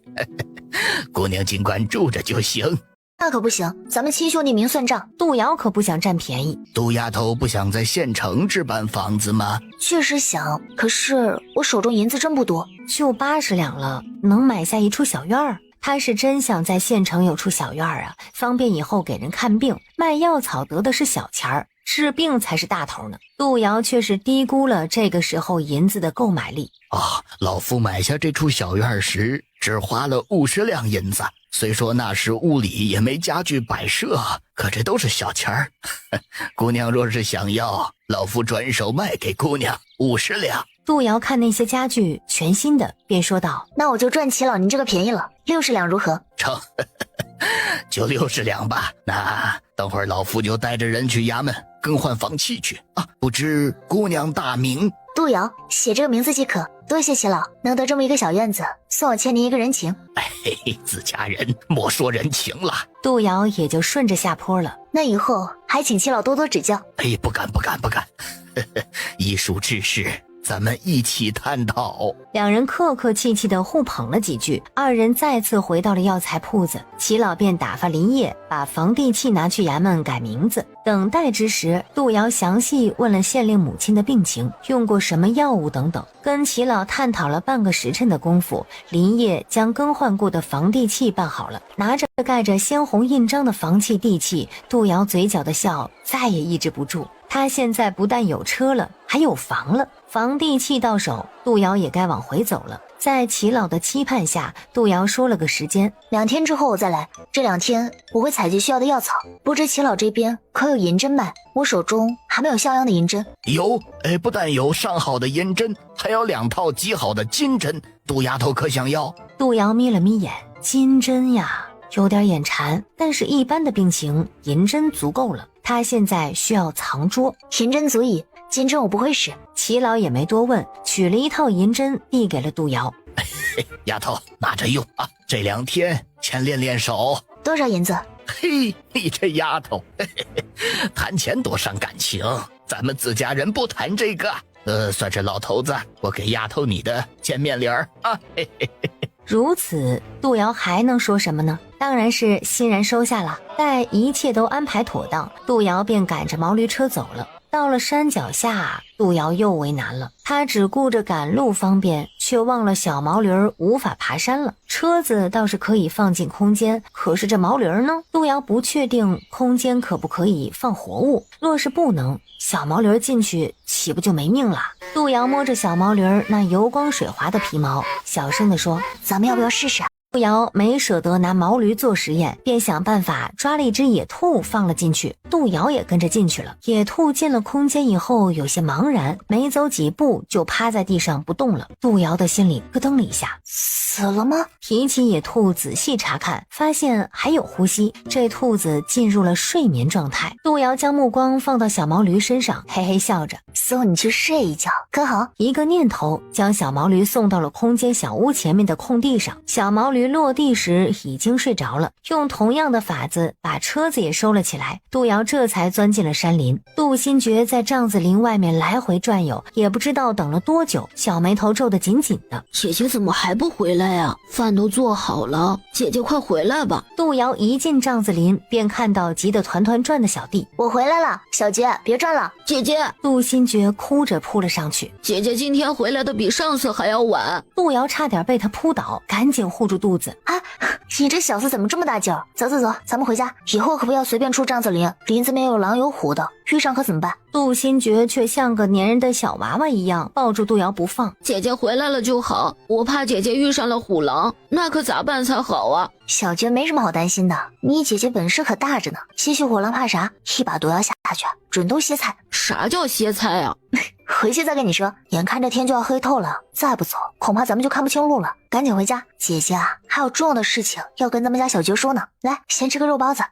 姑娘尽管住着就行。那可不行，咱们亲兄弟明算账。杜瑶可不想占便宜。杜丫头不想在县城置办房子吗？确实想，可是我手中银子真不多，就80两了，能买下一处小院儿。他是真想在县城有处小院儿啊，方便以后给人看病卖药草，得的是小钱儿。治病才是大头呢。杜瑶却是低估了这个时候银子的购买力。老夫买下这处小院时只花了50两银子，虽说那时屋里也没家具摆设，可这都是小钱儿。姑娘若是想要，老夫转手卖给姑娘50两。杜瑶看那些家具全新的，便说道：那我就赚齐老您这个便宜了，60两如何？成，就60两吧。那等会儿老夫就带着人去衙门更换房契去啊。不知姑娘大名？杜瑶，写这个名字即可。多谢齐老，能得这么一个小院子，算我欠您一个人情。自家人莫说人情了。杜瑶也就顺着下坡了。那以后还请齐老多多指教。不敢。艺术之事咱们一起探讨。两人客客气气地互捧了几句，二人再次回到了药材铺子。齐老便打发林业把房地契拿去衙门改名字。等待之时，杜瑶详细问了县令母亲的病情，用过什么药物等等，跟齐老探讨了半个时辰的功夫，林业将更换过的房地契办好了。拿着盖着鲜红印章的房契地契，杜瑶嘴角的笑再也抑制不住。他现在不但有车了，还有房了。房地契到手，杜瑶也该往回走了。在齐老的期盼下，杜瑶说了个时间，2天之后我再来。这2天我会采集需要的药草，不知齐老这边可有银针卖？我手中还没有像样的银针。有，不但有上好的银针，还有2套极好的金针。杜丫头可想要？杜瑶眯了眯眼，金针呀，有点眼馋，但是一般的病情银针足够了。他现在需要藏拙，银针足矣，金针我不会使。齐老也没多问，取了一套银针递给了杜瑶。丫头拿着用啊，这2天先练练手。多少银子？你这丫头，谈钱多伤感情，咱们自家人不谈这个。算是老头子我给丫头你的见面礼儿啊。如此，杜瑶还能说什么呢？当然是欣然收下了。待一切都安排妥当，杜瑶便赶着毛驴车走了。到了山脚下，杜瑶又为难了。他只顾着赶路方便，却忘了小毛驴无法爬山了。车子倒是可以放进空间，可是这毛驴呢？杜瑶不确定空间可不可以放活物。若是不能，小毛驴进去岂不就没命了？杜瑶摸着小毛驴那油光水滑的皮毛，小声地说：咱们要不要试试？杜瑶没舍得拿毛驴做实验，便想办法抓了一只野兔放了进去。杜瑶也跟着进去了。野兔进了空间以后有些茫然，没走几步就趴在地上不动了。杜瑶的心里咯噔了一下，死了吗？提起野兔仔细查看，发现还有呼吸，这兔子进入了睡眠状态。杜瑶将目光放到小毛驴身上，嘿嘿笑着：送你去睡一觉可好？一个念头将小毛驴送到了空间小屋前面的空地上。小毛驴落地时已经睡着了，用同样的法子把车子也收了起来。杜瑶这才钻进了山林。杜新觉在帐子林外面来回转悠，也不知道等了多久，小眉头皱得紧紧的。姐姐怎么还不回来呀？饭都做好了，姐姐快回来吧。杜瑶一进帐子林，便看到急得团团转的小弟。我回来了，小觉别转了。姐姐！杜新觉哭着扑了上去。姐姐今天回来的比上次还要晚。杜瑶差点被他扑倒，赶紧护住肚子。你这小子怎么这么大劲儿？走，咱们回家。以后可不要随便出帐子林，林子里面有狼有虎的，遇上可怎么办？杜新觉却像个粘人的小娃娃一样抱住杜瑶不放。姐姐回来了就好，我怕姐姐遇上了虎狼，那可咋办才好啊？小觉没什么好担心的，你姐姐本事可大着呢，些许虎狼怕啥？一把毒药下去，准都歇菜。啥叫歇菜啊？回去再跟你说。眼看着天就要黑透了，再不走恐怕咱们就看不清路了。赶紧回家，姐姐啊，还有重要的事情要跟咱们家小觉说呢。来，先吃个肉包子。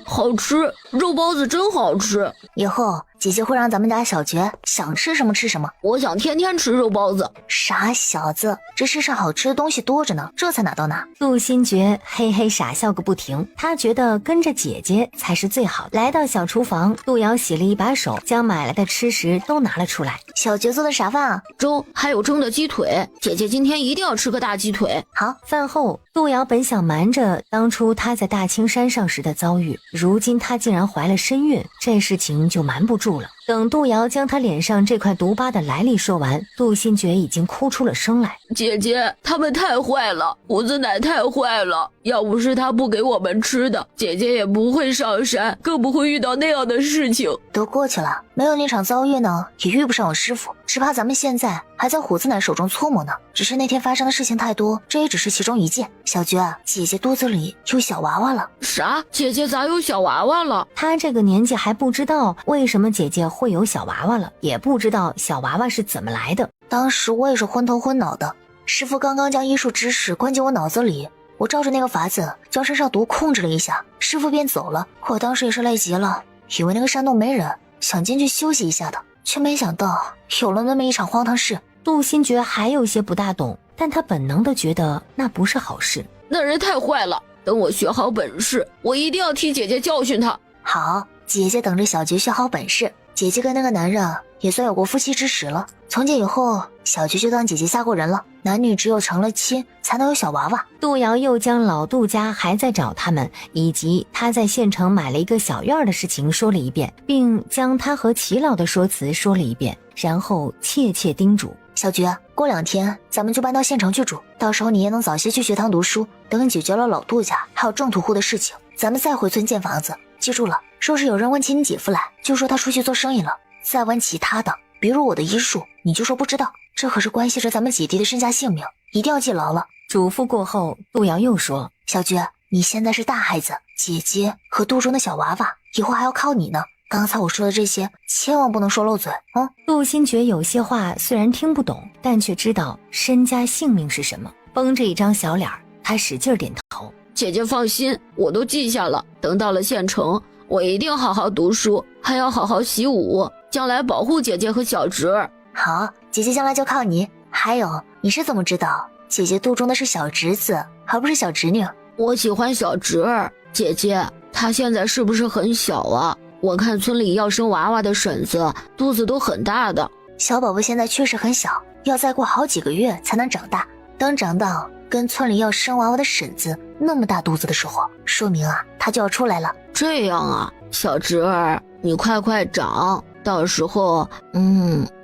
好吃，肉包子真好吃。以后姐姐会让咱们家小觉想吃什么吃什么。我想天天吃肉包子。傻小子，这世上好吃的东西多着呢，这才哪到哪。杜新觉嘿嘿傻笑个不停，他觉得跟着姐姐才是最好的。来到小厨房，杜瑶洗了一把手，将买来的吃食都拿了出来。小觉做的啥饭啊？粥，还有蒸的鸡腿。姐姐今天一定要吃个大鸡腿。好。饭后，杜瑶本想瞒着当初她在大青山上时的遭遇，如今她竟然怀了身孕，这事情就瞒不住了。等杜瑶将她脸上这块毒疤的来历说完，杜新觉已经哭出了声来。姐姐，他们太坏了，胡子奶太坏了，要不是他不给我们吃的，姐姐也不会上山，更不会遇到那样的事情。都过去了，没有那场遭遇呢，也遇不上我师父，只怕咱们现在还在虎子奶手中搓磨呢。只是那天发生的事情太多，这也只是其中一件。小觉，姐姐肚子里有小娃娃了。啥？姐姐咋有小娃娃了？她这个年纪还不知道为什么姐姐会有小娃娃了，也不知道小娃娃是怎么来的。当时我也是昏头昏脑的，师父刚刚将医术知识灌进我脑子里，我照着那个法子将身上毒控制了一下，师父便走了。我当时也是累极了，以为那个山洞没人，想进去休息一下的，却没想到有了那么一场荒唐事。杜新觉还有些不大懂，但他本能的觉得那不是好事。那人太坏了，等我学好本事，我一定要替姐姐教训他。好，姐姐等着小觉学好本事。姐姐跟那个男人也算有过夫妻之实了，从今以后小觉就当姐姐嫁过人了，男女只有成了亲才能有小娃娃。杜瑶又将老杜家还在找他们，以及他在县城买了一个小院的事情说了一遍，并将他和齐老的说辞说了一遍，然后切切叮嘱小觉，过2天咱们就搬到县城去住，到时候你也能早些去学堂读书，等解决了老杜家还有种土户的事情，咱们再回村建房子。记住了，说是有人问起你姐夫来，就说他出去做生意了，再问其他的，比如我的医术，你就说不知道，这可是关系着咱们姐弟的身家性命，一定要记牢了。嘱咐过后，杜瑶又说，小觉，你现在是大孩子，姐姐和肚中的小娃娃以后还要靠你呢，刚才我说的这些千万不能说漏嘴啊。杜新觉有些话虽然听不懂，但却知道身家性命是什么，绷着一张小脸，他使劲点头。姐姐放心，我都记下了，等到了县城，我一定好好读书，还要好好习武，将来保护姐姐和小侄儿。好，姐姐将来就靠你。还有，你是怎么知道姐姐肚中的是小侄子而不是小侄女？我喜欢小侄儿。姐姐，她现在是不是很小啊？我看村里要生娃娃的婶子肚子都很大的。小宝宝现在确实很小，要再过好几个月才能长大，等长到跟村里要生娃娃的婶子那么大肚子的时候，说明她就要出来了。这样啊，小侄儿，你快长，到时候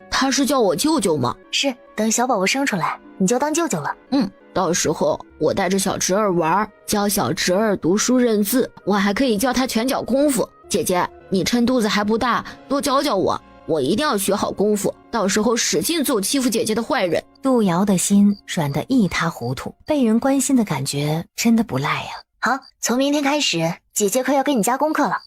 他是叫我舅舅吗？是，等小宝宝生出来你就当舅舅了。到时候我带着小侄儿玩，教小侄儿读书认字，我还可以教他拳脚功夫。姐姐，你趁肚子还不大多教教我，我一定要学好功夫，到时候使劲揍欺负姐姐的坏人。杜瑶的心软得一塌糊涂，被人关心的感觉真的不赖呀。好，从明天开始姐姐可要给你加功课了。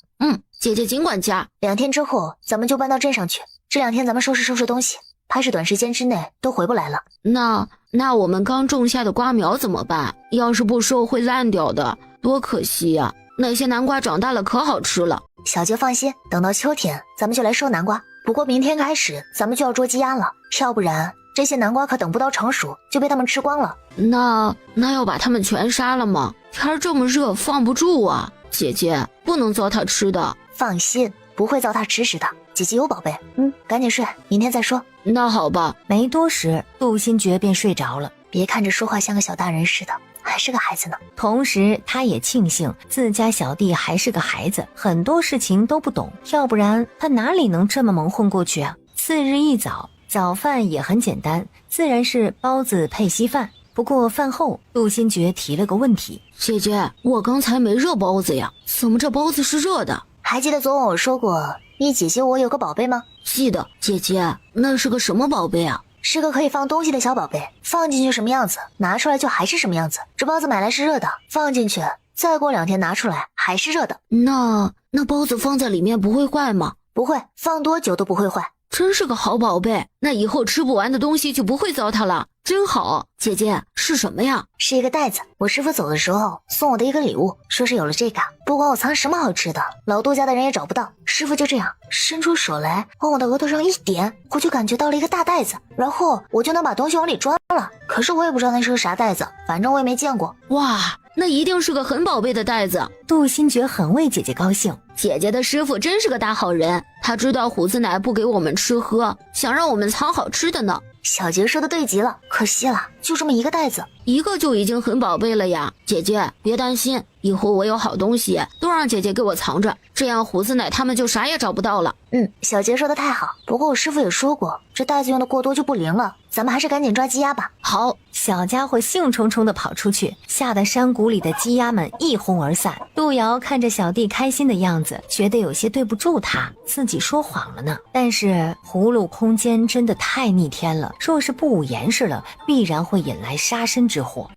姐姐尽管加。2天之后咱们就搬到镇上去，这2天咱们收拾东西，怕是短时间之内都回不来了。那我们刚种下的瓜苗怎么办？要是不收会烂掉的，多可惜呀！那些南瓜长大了可好吃了。小杰放心，等到秋天咱们就来收南瓜。不过明天开始咱们就要捉鸡鸭了，要不然这些南瓜可等不到成熟就被他们吃光了。那要把他们全杀了吗？天这么热放不住啊！姐姐不能糟蹋吃的。放心，不会糟蹋吃食的，姐姐有宝贝。赶紧睡，明天再说。那好吧。没多时，杜新觉便睡着了。别看着说话像个小大人似的，还是个孩子呢。同时他也庆幸自家小弟还是个孩子，很多事情都不懂，要不然他哪里能这么蒙混过去啊。次日一早，早饭也很简单，自然是包子配稀饭。不过饭后杜新觉提了个问题，姐姐，我刚才没热包子呀，怎么这包子是热的？还记得昨晚我说过你姐姐我有个宝贝吗？记得。姐姐，那是个什么宝贝啊？是个可以放东西的小宝贝，放进去什么样子，拿出来就还是什么样子。这包子买来是热的，放进去再过2天拿出来还是热的。那包子放在里面不会坏吗？不会，放多久都不会坏。真是个好宝贝，那以后吃不完的东西就不会糟蹋了，真好。姐姐，是什么呀？是一个袋子，我师父走的时候送我的一个礼物，说是有了这个，不管我藏什么好吃的，老杜家的人也找不到。师父就这样伸出手来往我的额头上一点，我就感觉到了一个大袋子，然后我就能把东西往里装了。可是我也不知道那是个啥袋子，反正我也没见过。哇，那一定是个很宝贝的袋子。杜新觉很为姐姐高兴，姐姐的师傅真是个大好人，他知道虎子奶不给我们吃喝，想让我们藏好吃的呢。小杰说的对极了，可惜了，就这么一个袋子，一个就已经很宝贝了呀。姐姐别担心，以后我有好东西都让姐姐给我藏着，这样虎子奶他们就啥也找不到了。小杰说的太好，不过我师傅也说过，这袋子用的过多就不灵了，咱们还是赶紧抓鸡鸭吧。好，小家伙兴冲冲地跑出去，吓得山谷里的鸡鸭们一哄而散。杜瑶看着小弟开心的样子，觉得有些对不住他，自己说谎了呢。但是葫芦空间真的太逆天了，若是不捂严实了，必然会引来杀身之祸。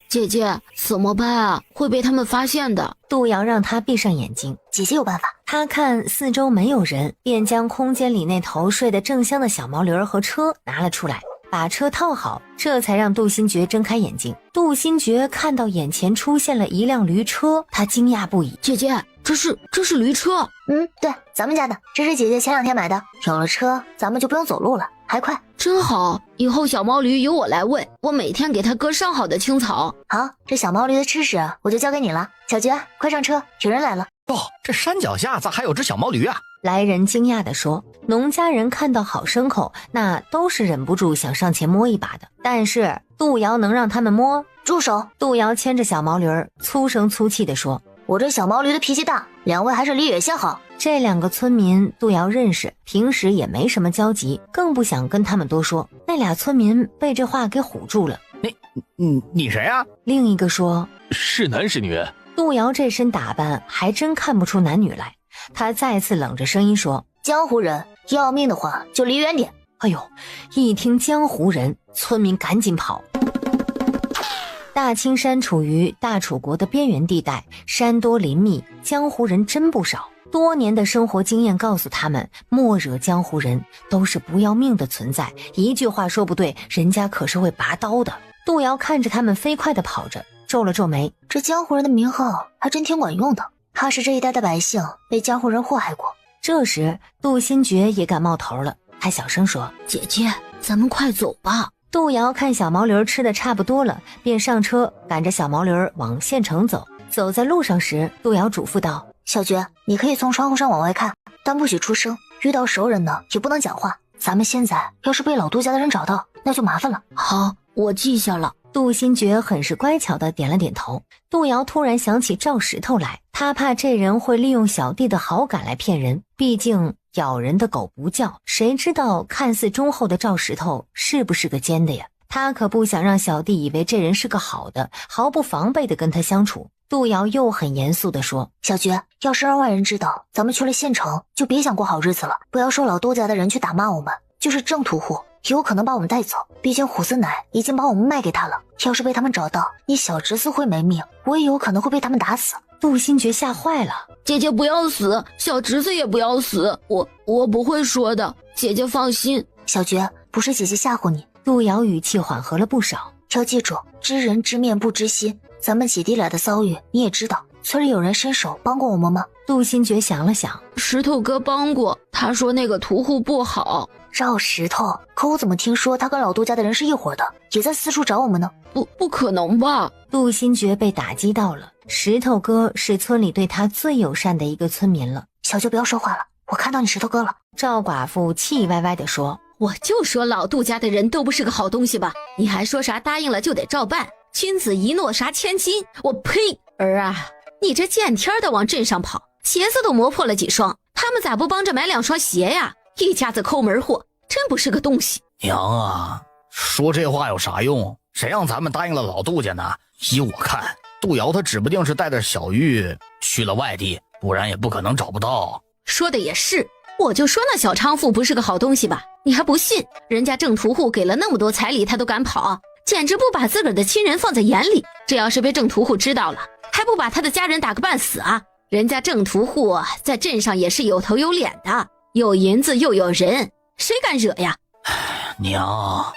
姐姐怎么办啊？会被他们发现的。杜瑶让他闭上眼睛，姐姐有办法。他看四周没有人，便将空间里那头睡得正香的小毛驴和车拿了出来，把车套好，这才让杜新觉睁开眼睛。杜新觉看到眼前出现了一辆驴车，他惊讶不已。姐姐，这是驴车。对，咱们家的，这是姐姐前2天买的。有了车，咱们就不用走路了，还快。真好，以后小毛驴由我来喂，我每天给它割上好的青草。好，这小毛驴的吃食我就交给你了。小觉，快上车，有人来了。这山脚下咋还有只小毛驴啊？来人惊讶地说，农家人看到好牲口，那都是忍不住想上前摸一把的。但是杜瑶能让他们摸？住手！杜瑶牵着小毛驴粗声粗气地说，我这小毛驴的脾气大，两位还是离远些好。这2个村民杜瑶认识，平时也没什么交集，更不想跟他们多说。那俩村民被这话给唬住了。你谁啊？另一个说，是男是女？杜瑶这身打扮还真看不出男女来，他再次冷着声音说，江湖人，要命的话就离远点。哎呦，一听江湖人，村民赶紧跑。大青山处于大楚国的边缘地带，山多林密，江湖人真不少。多年的生活经验告诉他们，莫惹江湖人，都是不要命的存在，一句话说不对，人家可是会拔刀的。杜瑶看着他们飞快地跑着，皱了皱眉，这江湖人的名号还真挺管用的，怕是这一带的百姓被江湖人祸害过。这时杜新觉也敢冒头了，他小声说，姐姐，咱们快走吧。杜瑶看小毛驴吃的差不多了，便上车赶着小毛驴往县城走。走在路上时，杜瑶嘱咐道，小觉，你可以从窗户上往外看，但不许出声，遇到熟人呢也不能讲话。咱们现在要是被老杜家的人找到，那就麻烦了。好，我记下了。杜新觉很是乖巧的点了点头。杜瑶突然想起赵石头来，他怕这人会利用小弟的好感来骗人，毕竟咬人的狗不叫，谁知道看似忠厚的赵石头是不是个奸的呀？他可不想让小弟以为这人是个好的，毫不防备的跟他相处。杜瑶又很严肃地说，小觉，要是让外人知道咱们去了县城，就别想过好日子了。不要说老杜家的人去打骂我们，就是正屠户也有可能把我们带走，毕竟虎子奶已经把我们卖给他了。要是被他们找到，你小侄子会没命，我也有可能会被他们打死。杜新觉吓坏了，姐姐不要死，小侄子也不要死，我不会说的，姐姐放心。小觉，不是姐姐吓唬你。杜瑶语气缓和了不少，要记住，知人知面不知心。咱们姐弟俩的遭遇你也知道，村里有人伸手帮过我们吗？杜新觉想了想，石头哥帮过，他说那个屠户不好。赵石头，可我怎么听说他跟老杜家的人是一伙的，也在四处找我们呢？不可能吧？杜新觉被打击到了，石头哥是村里对他最友善的一个村民了。小舅不要说话了，我看到你石头哥了。赵寡妇气歪歪地说，我就说老杜家的人都不是个好东西吧，你还说啥答应了就得照办，君子一诺杀千金，我呸！儿啊，你这见天的往镇上跑，鞋子都磨破了几双，他们咋不帮着买2双鞋呀？一家子抠门货，真不是个东西。娘啊，说这话有啥用？谁让咱们答应了老杜家呢？依我看，杜瑶他指不定是带着小玉去了外地，不然也不可能找不到。说的也是，我就说那小娼妇不是个好东西吧，你还不信？人家郑屠户给了那么多彩礼，他都敢跑，简直不把自个儿的亲人放在眼里。这要是被郑屠户知道了，还不把他的家人打个半死啊？人家郑屠户在镇上也是有头有脸的，有银子又有人，谁敢惹呀？娘，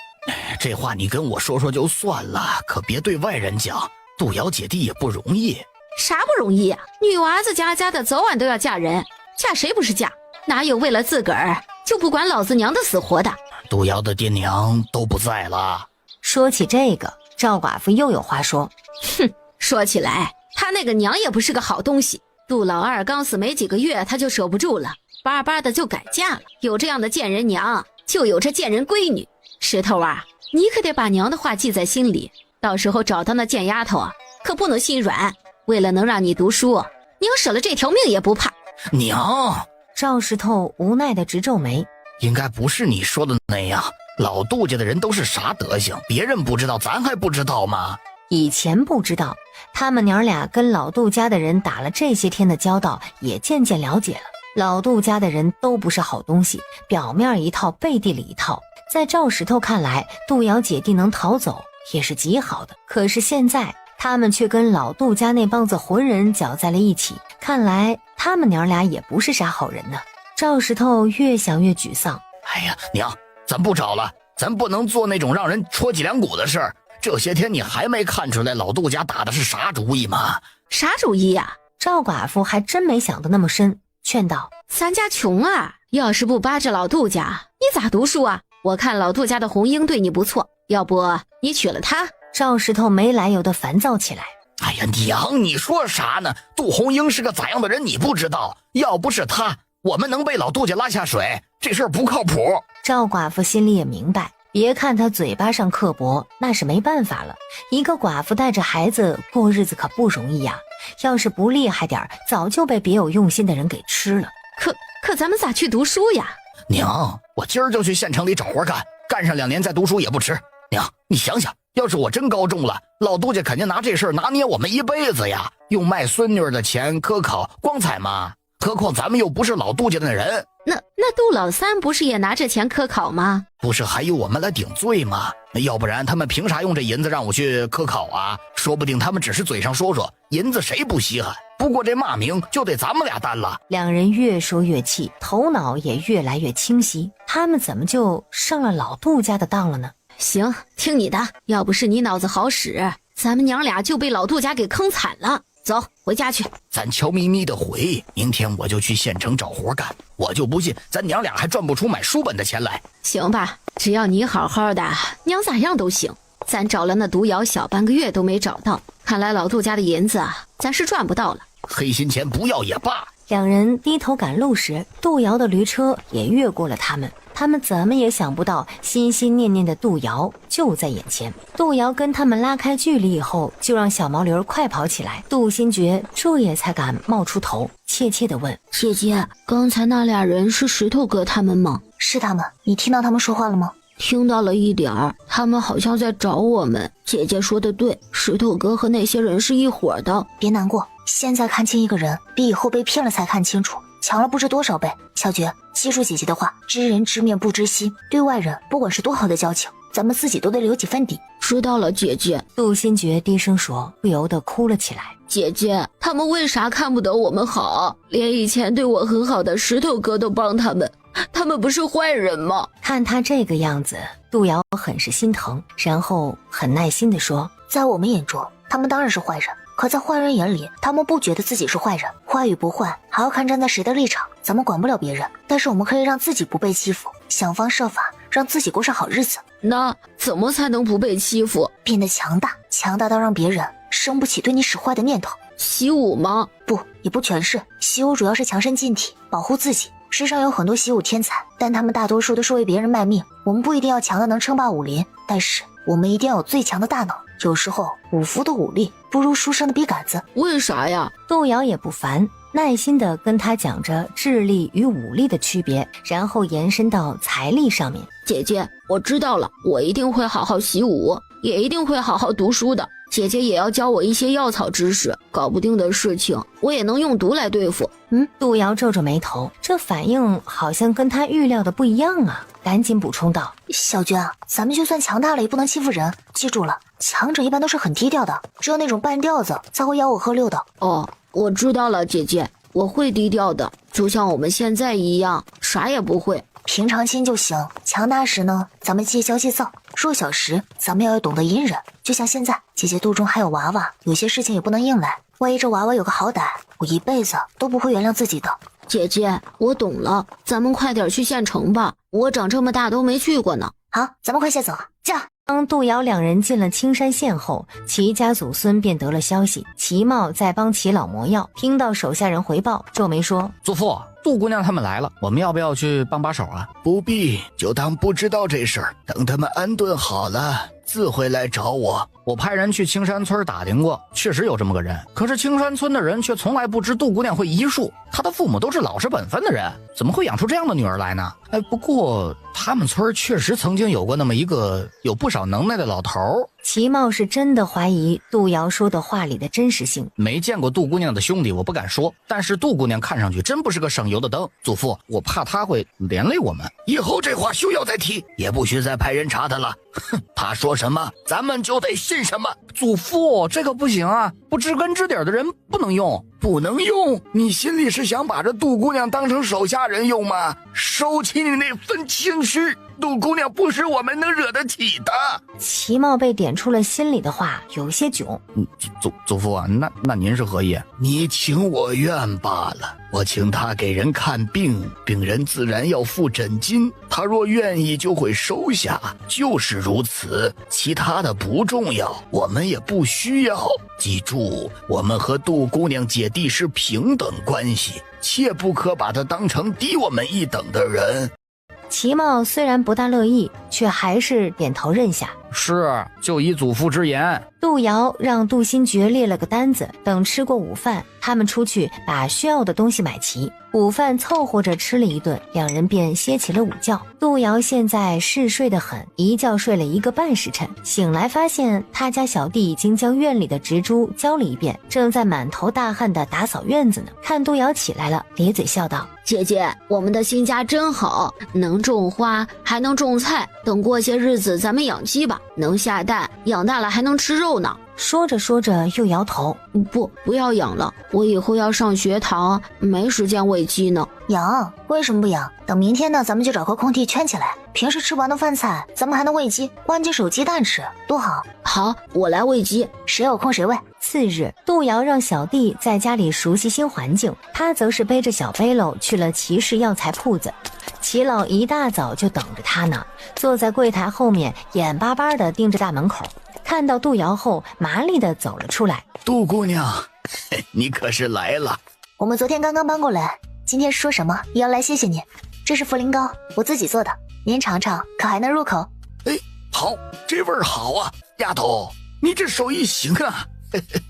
这话你跟我说说就算了，可别对外人讲。杜瑶姐弟也不容易。啥不容易呀？女娃子家的早晚都要嫁人，嫁谁不是嫁？哪有为了自个儿就不管老子娘的死活的？杜瑶的爹娘都不在了。说起这个，赵寡妇又有话说。哼，说起来他那个娘也不是个好东西，杜老二刚死没几个月，他就守不住了，巴巴的就改嫁了。有这样的贱人娘，就有这贱人闺女。石头啊，你可得把娘的话记在心里，到时候找到那贱丫头啊，可不能心软。为了能让你读书，娘舍了这条命也不怕。娘，赵石头无奈的直皱眉，应该不是你说的那样。老杜家的人都是啥德行，别人不知道，咱还不知道吗？以前不知道，他们娘俩跟老杜家的人打了这些天的交道，也渐渐了解了。老杜家的人都不是好东西，表面一套，背地里一套。在赵石头看来，杜瑶姐弟能逃走也是极好的。可是现在，他们却跟老杜家那帮子混人搅在了一起，看来他们娘俩也不是啥好人呢。赵石头越想越沮丧。哎呀，娘，咱不找了，咱不能做那种让人戳脊梁骨的事儿。这些天你还没看出来老杜家打的是啥主意吗？啥主意呀？赵寡妇还真没想得那么深，劝道：咱家穷啊，要是不扒着老杜家，你咋读书啊？我看老杜家的红英对你不错，要不你娶了她？赵石头没来由的烦躁起来。哎呀，娘，你说啥呢？杜红英是个咋样的人你不知道，要不是她，我们能被老杜家拉下水，这事儿不靠谱。赵寡妇心里也明白，别看她嘴巴上刻薄，那是没办法了。一个寡妇带着孩子过日子可不容易呀，要是不厉害点，早就被别有用心的人给吃了。可咱们咋去读书呀？娘，我今儿就去县城里找活干，干上2年再读书也不迟。娘，你想想，要是我真高中了，老杜家肯定拿这事儿拿捏我们一辈子呀，用卖孙女的钱科考，光彩吗？何况咱们又不是老杜家的人。那杜老三不是也拿着钱科考吗？不是还有我们来顶罪吗？要不然他们凭啥用这银子让我去科考啊？说不定他们只是嘴上说说，银子谁不稀罕？不过这骂名就得咱们俩担了。两人越说越气，头脑也越来越清晰，他们怎么就上了老杜家的当了呢？行，听你的，要不是你脑子好使，咱们娘俩就被老杜家给坑惨了。走，回家去。咱悄咪咪的回，明天我就去县城找活干。我就不信咱娘俩还赚不出买书本的钱来。行吧，只要你好好的，娘咋样都行。咱找了那毒瑶小半个月都没找到，看来老杜家的银子啊，咱是赚不到了。黑心钱不要也罢。两人低头赶路时，杜瑶的驴车也越过了他们。他们怎么也想不到，心心念念的杜瑶就在眼前。杜瑶跟他们拉开距离以后，就让小毛驴快跑起来。杜新觉这也才敢冒出头，怯怯地问：姐姐，刚才那俩人是石头哥他们吗？是他们，你听到他们说话了吗？听到了一点儿，他们好像在找我们。姐姐说的对，石头哥和那些人是一伙的。别难过，现在看清一个人，比以后被骗了才看清楚强了不知多少倍。小觉，记住姐姐的话，知人知面不知心，对外人不管是多好的交情，咱们自己都得留几分底。知道了，姐姐。杜新觉低声说，不由得哭了起来。姐姐，他们为啥看不得我们好？连以前对我很好的石头哥都帮他们，他们不是坏人吗？看他这个样子，杜瑶很是心疼，然后很耐心地说：在我们眼中，他们当然是坏人，可在坏人眼里，他们不觉得自己是坏人。坏与不坏，还要看站在谁的立场。咱们管不了别人，但是我们可以让自己不被欺负，想方设法让自己过上好日子。那怎么才能不被欺负？变得强大，强大到让别人生不起对你使坏的念头。习武吗？不，也不全是。习武主要是强身健体，保护自己。世上有很多习武天才，但他们大多数都是为别人卖命。我们不一定要强的能称霸武林，但是我们一定要有最强的大脑。有时候武夫的武力不如书生的笔杆子。为啥呀？杜瑶也不烦，耐心地跟他讲着智力与武力的区别，然后延伸到财力上面。姐姐，我知道了，我一定会好好习武，也一定会好好读书的。姐姐也要教我一些药草知识，搞不定的事情我也能用毒来对付。杜瑶皱皱眉头，这反应好像跟他预料的不一样啊，赶紧补充道：小娟啊，咱们就算强大了也不能欺负人，记住了，强者一般都是很低调的，只有那种半吊子才会吆五喝六的。哦，我知道了，姐姐，我会低调的，就像我们现在一样，啥也不会。平常心就行，强大时呢，咱们戒骄戒躁；弱小时，咱们要懂得隐忍。就像现在，姐姐肚中还有娃娃，有些事情也不能硬来。万一这娃娃有个好歹，我一辈子都不会原谅自己的。姐姐，我懂了，咱们快点去县城吧，我长这么大都没去过呢。好，咱们快些走，驾！当杜瑶两人进了青山县后，齐家祖孙便得了消息，齐茂在帮齐老磨药，听到手下人回报，皱眉说：祖父，杜姑娘他们来了，我们要不要去帮把手啊？不必，就当不知道这事儿，等他们安顿好了自会来找我。我派人去青山村打听过，确实有这么个人，可是青山村的人却从来不知杜姑娘会医术，她的父母都是老实本分的人，怎么会养出这样的女儿来呢？不过他们村确实曾经有过那么一个有不少能耐的老头。齐茂是真的怀疑杜瑶说的话里的真实性。没见过杜姑娘的兄弟我不敢说，但是杜姑娘看上去真不是个省油的灯。祖父，我怕她会连累我们。以后这话休要再提，也不许再派人查他了。哼，他说什么咱们就得信什么。祖父，这个不行啊，不知根知底的人不能用。不能用？你心里是想把这杜姑娘当成手下人用吗？收起你那份轻视，杜姑娘不是我们能惹得起的。齐茂被点出了心里的话，有些囧。祖父啊，那您是何意？你情我愿罢了。我请他给人看病，病人自然要付诊金，他若愿意就会收下，就是如此，其他的不重要，我们也不需要。记住，我们和杜姑娘姐弟是平等关系，切不可把她当成低我们一等的人。齐茂虽然不大乐意，却还是点头认下。是，就依祖父之言。杜瑶让杜新觉列了个单子，等吃过午饭，他们出去把需要的东西买齐。午饭凑合着吃了一顿，两人便歇起了午觉。杜瑶现在嗜睡得很，一觉睡了1个半时辰，醒来发现他家小弟已经将院里的植株浇了一遍，正在满头大汗地打扫院子呢。看杜瑶起来了，咧嘴笑道：姐姐，我们的新家真好，能种花还能种菜，等过些日子咱们养鸡吧，能下蛋，养大了还能吃肉呢。说着说着又摇头：不要养了，我以后要上学堂，没时间喂鸡呢。养？为什么不养？等明天呢，咱们就找个空地圈起来，平时吃不完的饭菜咱们还能喂鸡，关鸡守鸡蛋吃，多好。好，我来喂鸡，谁有空谁喂。次日，杜瑶让小弟在家里熟悉新环境，他则是背着小背篓去了齐氏药材铺子。齐老一大早就等着他呢，坐在柜台后面，眼巴巴地盯着大门口。看到杜瑶后，麻利地走了出来。杜姑娘，你可是来了。我们昨天刚刚搬过来，今天说什么也要来谢谢你。这是茯苓糕，我自己做的，您尝尝，可还能入口？哎，好，这味儿好啊，丫头，你这手艺行啊，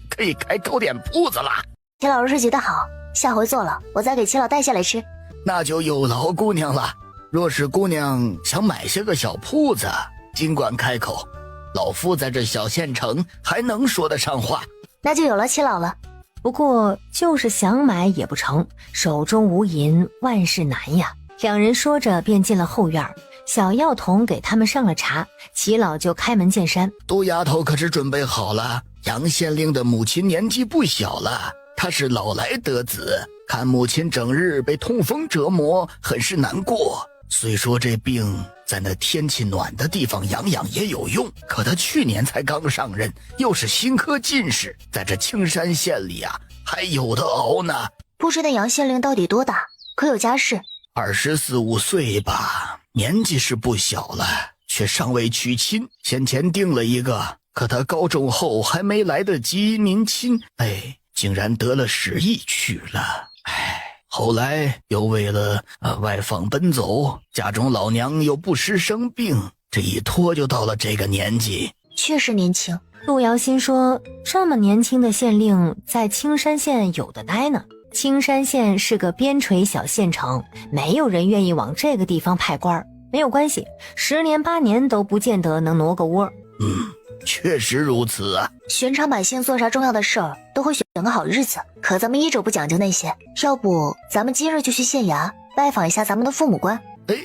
可以开糕点铺子了。齐老若是觉得好，下回做了，我再给齐老带下来吃。那就有劳姑娘了。若是姑娘想买些个小铺子，尽管开口。老夫在这小县城还能说得上话，那就有了齐老了。不过就是想买也不成，手中无银，万事难呀。两人说着便进了后院，小药童给他们上了茶，齐老就开门见山：杜丫头可是准备好了？杨县令的母亲年纪不小了，她是老来得子，看母亲整日被痛风折磨，很是难过。虽说这病在那天气暖的地方养养也有用，可他去年才刚上任，又是新科进士，在这青山县里啊，还有的熬呢。不知那杨县令到底多大，可有家室？24、25岁吧，年纪是不小了，却尚未娶亲。先前定了一个，可他高中后还没来得及民亲，竟然得了10亿去了。后来又为了外访奔走，家中老娘又不时生病，这一拖就到了这个年纪。确实年轻。杜瑶心说，这么年轻的县令在青山县有的待呢。青山县是个边陲小县城，没有人愿意往这个地方派官，没有关系，10年8年都不见得能挪个窝。确实如此啊。寻常百姓做啥重要的事儿都会选个好日子，可咱们一州不讲究那些，要不咱们今日就去县衙拜访一下咱们的父母官。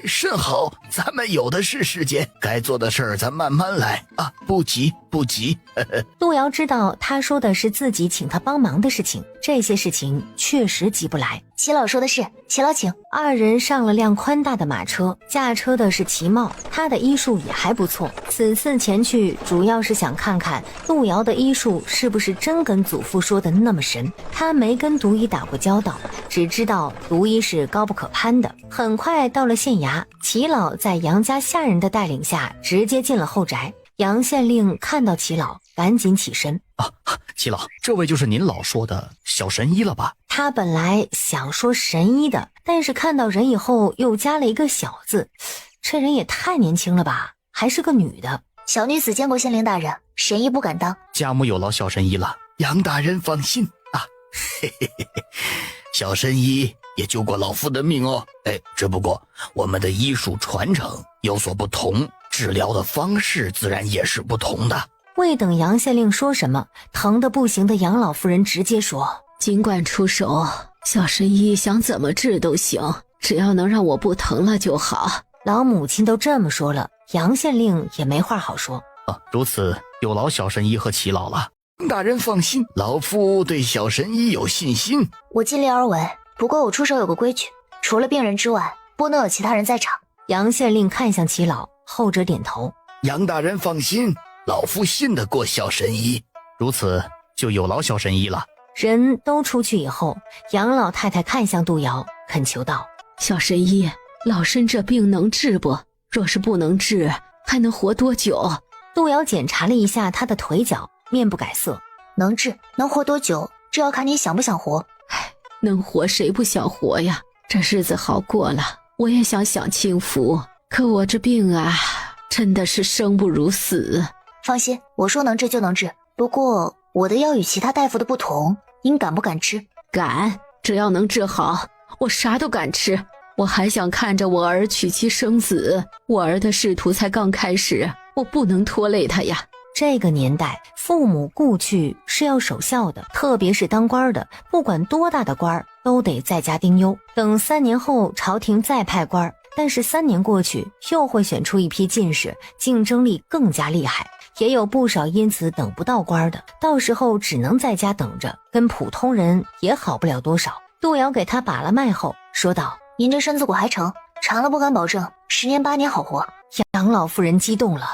甚好，咱们有的是时间，该做的事儿咱慢慢来啊，不急不急。杜瑶知道他说的是自己请他帮忙的事情，这些事情确实急不来。齐老说的是，齐老请。二人上了辆宽大的马车，驾车的是齐茂，他的医术也还不错。此次前去主要是想看看杜瑶的医术是不是真跟祖父说的那么神。他没跟毒医打过交道，只知道毒医是高不可攀的。很快到了县衙，齐老在杨家下人的带领下直接进了后宅。杨县令看到齐老，赶紧起身。齐老，这位就是您老说的小神医了吧？他本来想说神医的，但是看到人以后又加了一个小字，这人也太年轻了吧，还是个女的。小女子见过县令大人，神医不敢当。家母有劳小神医了。杨大人放心啊，嘿嘿嘿嘿，小神医也救过老夫的命哦。只不过我们的医术传承有所不同，治疗的方式自然也是不同的。未等杨县令说什么，疼得不行的杨老夫人直接说：尽管出手，小神医想怎么治都行，只要能让我不疼了就好。老母亲都这么说了，杨县令也没话好说。如此有劳小神医和齐老了。大人放心，老夫对小神医有信心。我尽力而为，不过我出手有个规矩，除了病人之外，不能有其他人在场。杨县令看向齐老，后者点头。杨大人放心，老夫信得过小神医。如此就有劳小神医了。人都出去以后，杨老太太看向杜瑶，恳求道：小神医，老身这病能治不？若是不能治，还能活多久？杜瑶检查了一下他的腿脚，面不改色。能治，能活多久，这要看你想不想活。能活谁不想活呀？这日子好过了，我也想享清福，可我这病啊，真的是生不如死。放心，我说能治就能治，不过我的药与其他大夫的不同，您敢不敢吃？敢，只要能治好，我啥都敢吃。我还想看着我儿娶妻生子，我儿的仕途才刚开始，我不能拖累他呀。这个年代，父母故去是要守孝的，特别是当官的，不管多大的官都得在家丁忧。等3年后朝廷再派官，但是3年过去，又会选出一批进士，竞争力更加厉害。也有不少因此等不到官的，到时候只能在家等着，跟普通人也好不了多少。杜瑶给他把了脉后说道：您这身子骨还成，长了不敢保证10年8年好活。杨老夫人激动了，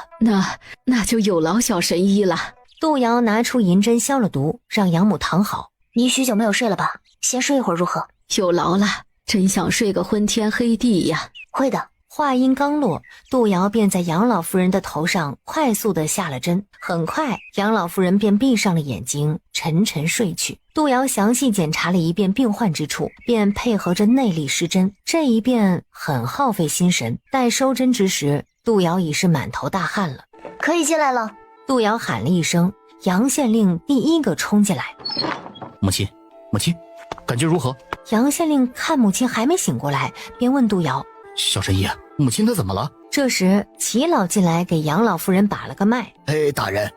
那就有劳小神医了。杜瑶拿出银针消了毒，让养母躺好。你许久没有睡了吧？先睡一会儿如何？有劳了，真想睡个昏天黑地呀。会的。话音刚落，杜瑶便在杨老夫人的头上快速地下了针，很快杨老夫人便闭上了眼睛，沉沉睡去。杜瑶详细检查了一遍病患之处，便配合着内力施针。这一遍很耗费心神，待收针之时，杜瑶已是满头大汗了。可以进来了。杜瑶喊了一声，杨县令第一个冲进来。母亲，感觉如何？杨县令看母亲还没醒过来，便问杜瑶：小神医，母亲她怎么了？这时齐老进来给杨老夫人把了个脉。大人，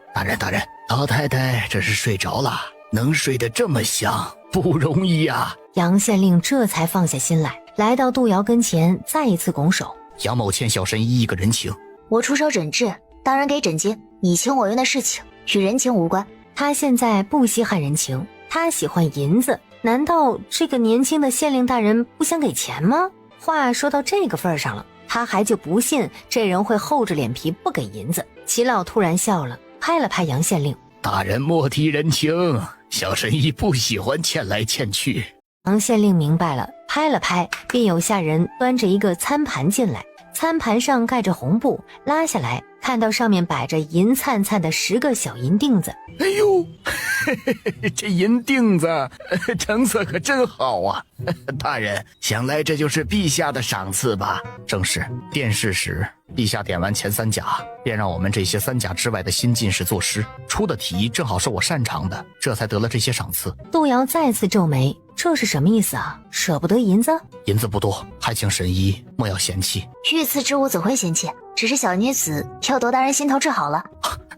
老太太这是睡着了，能睡得这么香不容易啊。杨县令这才放下心来，来到杜瑶跟前，再一次拱手：杨某欠小神医一个人情。我出手诊治，当然给诊金，你情我愿的事情与人情无关。他现在不稀罕人情，他喜欢银子。难道这个年轻的县令大人不想给钱吗？话说到这个份上了，他还就不信这人会厚着脸皮不给银子。齐老突然笑了，拍了拍杨县令：大人莫提人情，小神医不喜欢欠来欠去。杨县令明白了，拍了拍，便有下人端着一个餐盘进来，餐盘上盖着红布，拉下来，看到上面摆着银灿灿的10个小银锭子。哎呦，这银锭子成色可真好啊！大人，想来这就是陛下的赏赐吧？正是，殿试时陛下点完前3甲，便让我们这些3甲之外的新进士作诗，出的题正好是我擅长的，这才得了这些赏赐。杜瑶再次皱眉，这是什么意思啊？舍不得银子？银子不多，还请神医莫要嫌弃。御赐之物怎会嫌弃？只是小女子要夺大人心头治好了。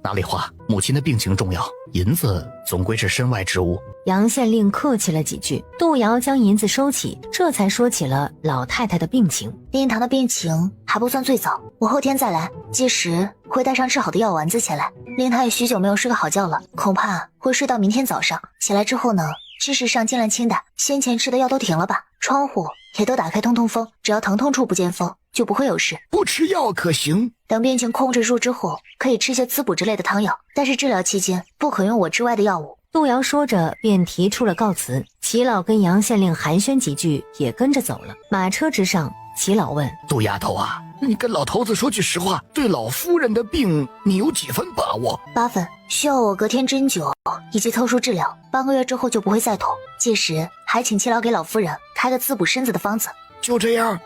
哪里话，母亲的病情重要，银子总归是身外之物。杨县令客气了几句，杜瑶将银子收起，这才说起了老太太的病情。令堂的病情还不算最早，我后天再来，届时会带上治好的药丸子前来。令堂也许久没有睡个好觉了，恐怕会睡到明天早上。起来之后呢，知识上尽量清淡，先前吃的药都停了吧，窗户也都打开通通风，只要疼痛处不见风，就不会有事。不吃药可行？等病情控制住之后，可以吃些滋补之类的汤药，但是治疗期间不可用我之外的药物。杜瑶说着便提出了告辞，齐老跟杨县令寒暄几句，也跟着走了。马车之上，齐老问：杜丫头啊，你跟老头子说句实话，对老夫人的病你有几分把握？8分，需要我隔天针灸以及特殊治疗，半个月之后就不会再痛。届时还请齐老给老夫人开个滋补身子的方子。就这样？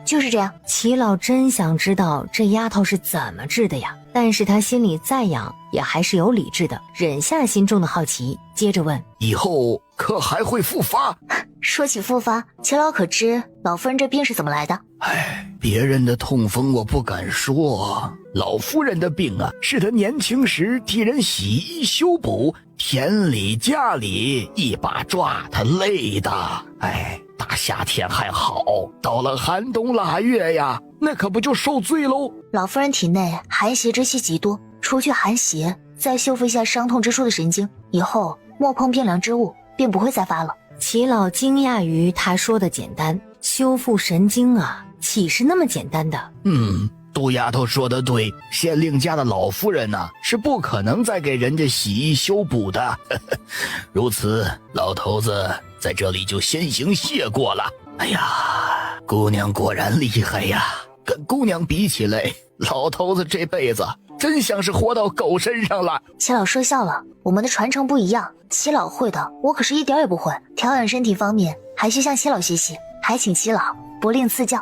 就是这样。齐老真想知道这丫头是怎么治的呀，但是他心里再痒也还是有理智的，忍下心中的好奇，接着问：以后可还会复发？说起复发，齐老可知老夫人这病是怎么来的？别人的痛风我不敢说，老夫人的病啊，是她年轻时替人洗衣修补，田里家里一把抓，她累的。大夏天还好，到了寒冬腊月呀，那可不就受罪喽。老夫人体内寒邪之气极多，除去寒邪，再修复一下伤痛之处的神经，以后莫碰冰凉之物，便不会再发了。齐老惊讶于他说的简单，修复神经啊，岂是那么简单的？杜丫头说的对，县令家的老夫人呢，是不可能再给人家洗衣修补的。如此，老头子在这里就先行谢过了。姑娘果然厉害呀，跟姑娘比起来，老头子这辈子真像是活到狗身上了。齐老说笑了，我们的传承不一样，齐老会的，我可是一点也不会。调养身体方面，还需向齐老学习，还请齐老不吝赐教。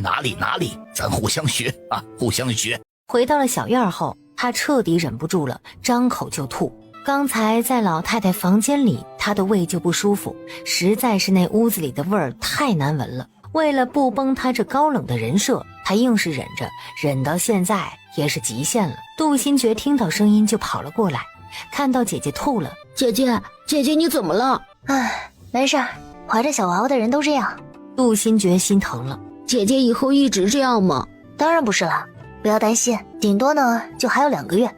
哪里，咱互相学啊，互相学。回到了小院后，他彻底忍不住了，张口就吐。刚才在老太太房间里，他的胃就不舒服，实在是那屋子里的味儿太难闻了。为了不崩他这高冷的人设，他硬是忍着，忍到现在也是极限了。杜新觉听到声音就跑了过来，看到姐姐吐了，姐姐你怎么了？没事儿，怀着小娃娃的人都这样。杜新觉心疼了。姐姐以后一直这样吗？当然不是了，不要担心，顶多呢就还有2个月。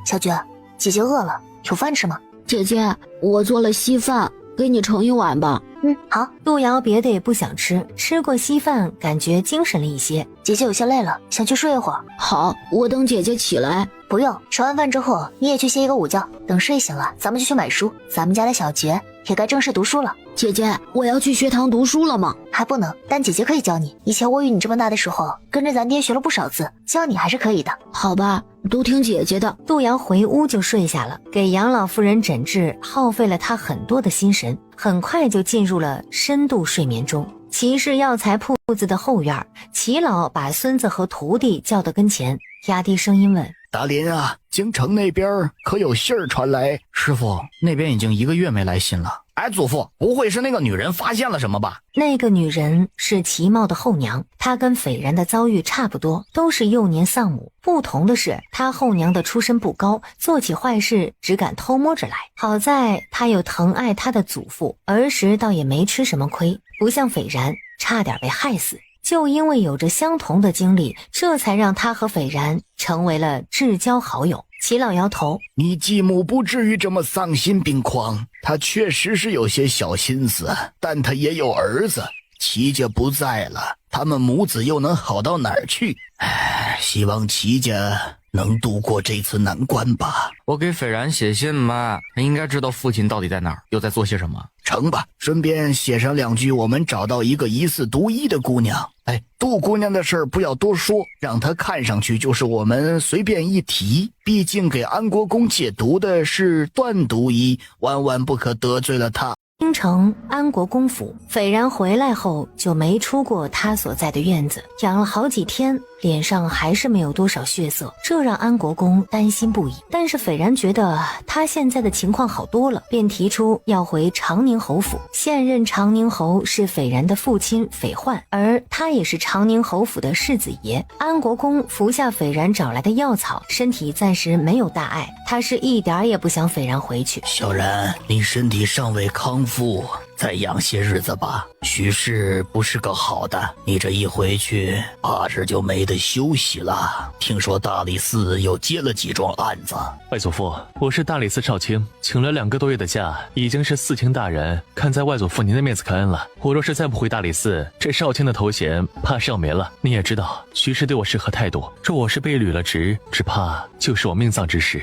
小觉，姐姐饿了，有饭吃吗？姐姐，我做了稀饭，给你盛一碗吧。好。杜瑶别的也不想吃，吃过稀饭感觉精神了一些。姐姐有些累了，想去睡一会儿。好，我等姐姐起来。不用，吃完饭之后你也去歇一个午觉，等睡醒了咱们就去买书，咱们家的小觉也该正式读书了。姐姐，我要去学堂读书了吗？还不能，但姐姐可以教你。以前我与你这么大的时候，跟着咱爹学了不少字，教你还是可以的。好吧，都听姐姐的。杜瑶回屋就睡下了，给杨老夫人诊治耗费了她很多的心神，很快就进入了深度睡眠中。齐氏药材铺子的后院，齐老把孙子和徒弟叫到跟前，压低声音问：达林啊，京城那边可有信儿传来？师傅，那边已经1个月没来信了。祖父，不会是那个女人发现了什么吧？那个女人是齐茂的后娘，她跟斐然的遭遇差不多，都是幼年丧母。不同的是，她后娘的出身不高，做起坏事只敢偷摸着来。好在她又疼爱她的祖父，儿时倒也没吃什么亏，不像斐然差点被害死。就因为有着相同的经历，这才让他和斐然成为了至交好友。齐老摇头：你继母不至于这么丧心病狂，她确实是有些小心思，但她也有儿子，齐家不在了，他们母子又能好到哪儿去？希望齐家能度过这次难关吧。我给斐然写信吧，他应该知道父亲到底在哪儿，又在做些什么。成吧，顺便写上2句，我们找到一个疑似毒医的姑娘。杜姑娘的事儿不要多说，让她看上去就是我们随便一提，毕竟给安国公解毒的是段毒医，万万不可得罪了她。京城安国公府，斐然回来后就没出过他所在的院子，养了好几天，脸上还是没有多少血色，这让安国公担心不已。但是斐然觉得他现在的情况好多了，便提出要回长宁侯府。现任长宁侯是斐然的父亲斐焕，而他也是长宁侯府的世子爷。安国公服下斐然找来的药草，身体暂时没有大碍，他是一点也不想斐然回去。小然，你身体尚未康复，再养些日子吧。徐氏不是个好的，你这一回去，怕是就没得休息了。听说大理寺又接了几桩案子。外祖父，我是大理寺少卿，请了2个多月的假，已经是4卿大人，看在外祖父您的面子开恩了。我若是再不回大理寺，这少卿的头衔怕是要没了。你也知道，徐氏对我是何态度，若我是被履了职，只怕就是我命丧之时。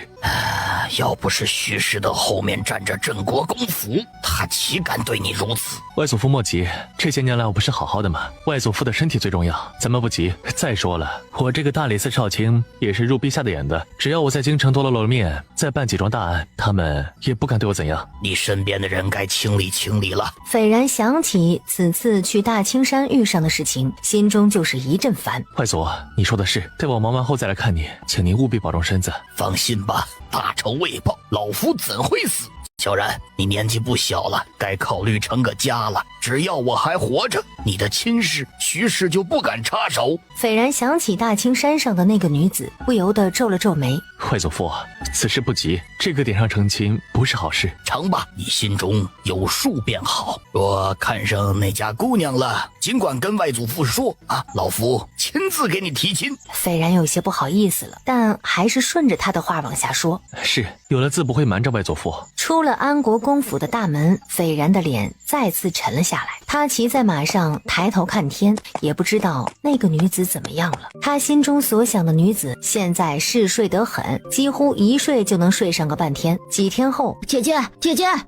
要不是徐氏的后面站着镇国公府，他岂敢对你如此？外祖父莫急，这些年来我不是好好的吗？外祖父的身体最重要，咱们不急。再说了，我这个大理寺少卿也是入陛下的眼的，只要我在京城多露面，再办几桩大案，他们也不敢对我怎样。你身边的人该清理清理了。斐然想起此次去大青山遇上的事情，心中就是一阵烦。外祖，你说的是，待我忙完后再来看你，请您务必保重身子。放心吧，大仇未报，老夫怎会死？小然，你年纪不小了，该考虑成个家了。只要我还活着，你的亲事徐氏就不敢插手。斐然想起大青山上的那个女子，不由得皱了皱眉。外祖父，此事不急，这个点上成亲不是好事。成吧，你心中有数便好。若看上那家姑娘了，尽管跟外祖父说啊，老夫亲自给你提亲。斐然有些不好意思了，但还是顺着他的话往下说。是，有了字不会瞒着外祖父。出了安国公府的大门，斐然的脸再次沉了下来。他骑在马上，抬头看天，也不知道那个女子怎么样了。他心中所想的女子，现在嗜睡得很，几乎一睡就能睡上个半天。几天后，姐姐，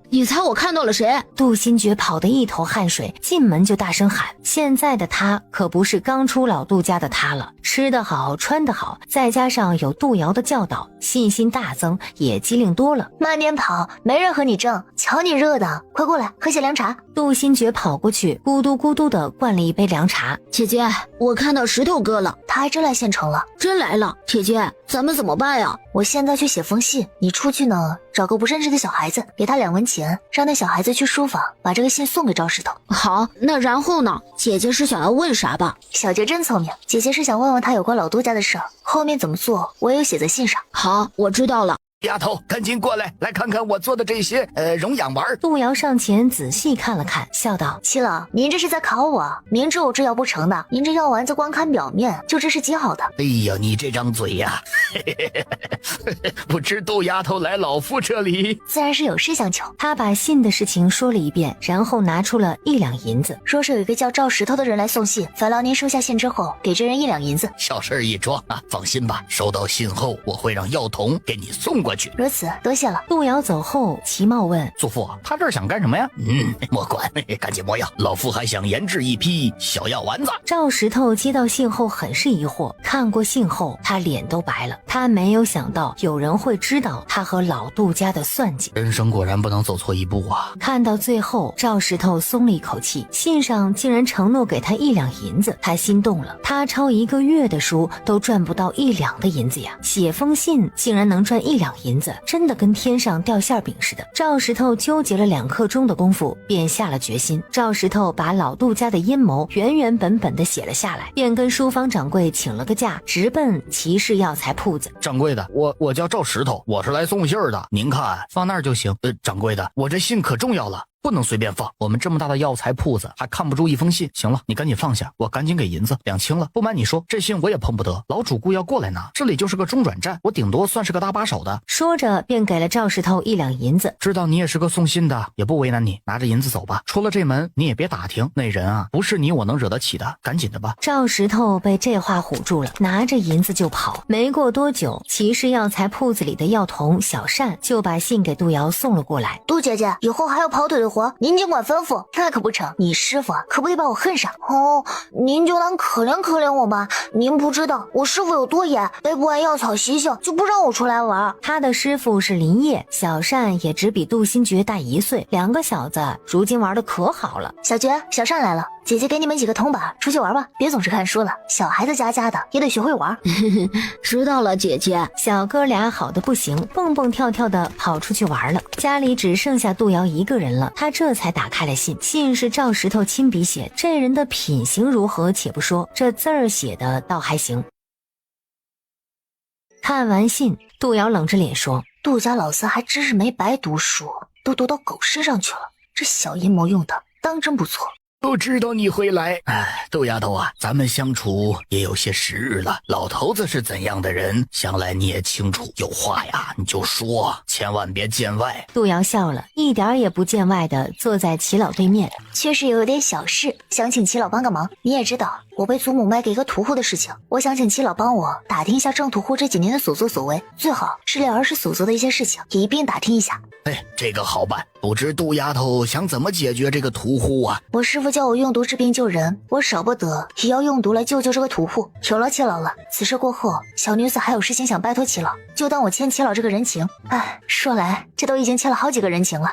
你猜我看到了谁？杜新觉跑得一头汗水，进门就大声喊。现在的他可不是刚出老杜家的他了，吃得好，穿得好，再加上有杜瑶的教导，信心大增，也机灵多了。慢点跑，没人和你争，瞧你热的，快过来喝些凉茶。杜新觉跑过去，咕嘟咕嘟地灌了一杯凉茶。姐姐，我看到石头哥了，他还真来县城了。真来了。姐姐，咱们怎么办呀？我现在去写封信，你出去呢，找个不认识的小孩子，给他2文钱，让那小孩子去书房把这个信送给赵石头。好，那然后呢？姐姐是想要问啥吧？小杰真聪明，姐姐是想问问他有关老杜家的事儿，后面怎么做我也有写在信上。好，我知道了。丫头，赶紧过来，来看看我做的这些溶养丸。杜瑶上前仔细看了看，笑道：七老，您这是在考我？明知我制药不成的，您这药丸子光看表面就知是极好的。哎呀，你这张嘴呀，不知杜丫头来老夫这里，自然是有事相求。他把信的事情说了一遍，然后拿出了1两银子，说是有一个叫赵石头的人来送信，烦劳您收下信之后，给这人1两银子。小事一桩啊，放心吧，收到信后我会让药童给你送过去。如此，多谢了。杜瑶走后，齐茂问：祖父，他这儿想干什么呀？莫管，赶紧磨药。老夫还想研制一批小药丸子。赵石头接到信后很是疑惑，看过信后他脸都白了。他没有想到有人会知道他和老杜家的算计。人生果然不能走错一步啊！看到最后，赵石头松了一口气，信上竟然承诺给他1两银子，他心动了。他抄1个月的书都赚不到1两的银子呀，写封信竟然能赚1两银子，真的跟天上掉馅饼似的。赵石头纠结了2刻钟的功夫，便下了决心。赵石头把老杜家的阴谋原原本本的写了下来，便跟书房掌柜请了个假，直奔齐氏药材铺子。掌柜的，我叫赵石头，我是来送信儿的，您看放那儿就行。掌柜的，我这信可重要了，不能随便放，我们这么大的药材铺子还看不住一封信。行了，你赶紧放下，我赶紧给银子2清了。不瞒你说，这信我也碰不得，老主顾要过来拿，这里就是个中转站，我顶多算是个搭把手的。说着便给了赵石头1两银子。知道你也是个送信的，也不为难你，拿着银子走吧。出了这门你也别打听，那人啊不是你我能惹得起的，赶紧的吧。赵石头被这话唬住了，拿着银子就跑。没过多久，齐氏药材铺子里的药童小善就把信给杜瑶送了过来。杜姐姐，以后还有跑腿的活，您尽管吩咐。那可不成，你师傅可不得把我恨上哦。您就当可怜可怜我吧，您不知道我师傅有多严，背不完药草习性就不让我出来玩。他的师傅是林业，小善也只比杜新觉大1岁，2个小子如今玩的可好了。小觉，小善来了，姐姐给你们几个铜板，出去玩吧，别总是看书了，小孩子家的也得学会玩。知道了，姐姐。小哥俩好的不行，蹦蹦跳跳的跑出去玩了。家里只剩下杜瑶一个人了，他这才打开了信。信是赵石头亲笔写，这人的品行如何且不说，这字儿写的倒还行。看完信，杜瑶冷着脸说：杜家老三还真是没白读书，都读到狗身上去了，这小阴谋用的当真不错。都知道你会来，杜丫头啊，咱们相处也有些时日了。老头子是怎样的人，想来你也清楚。有话呀你就说，千万别见外。杜瑶笑了，一点也不见外的坐在齐老对面。确实有点小事，想请齐老帮个忙。你也知道我被祖母卖给一个屠户的事情，我想请齐老帮我打听一下郑屠户这几年的所作所为，最好是连儿时所做的一些事情也一并打听一下。哎，这个好办，不知杜丫头想怎么解决这个屠户啊？我师父叫我用毒治病救人，我少不得也要用毒来救这个屠户。求了齐老了，此事过后，小女子还有事情想拜托齐老，就当我欠齐老这个人情。哎，说来这都已经欠了好几个人情了。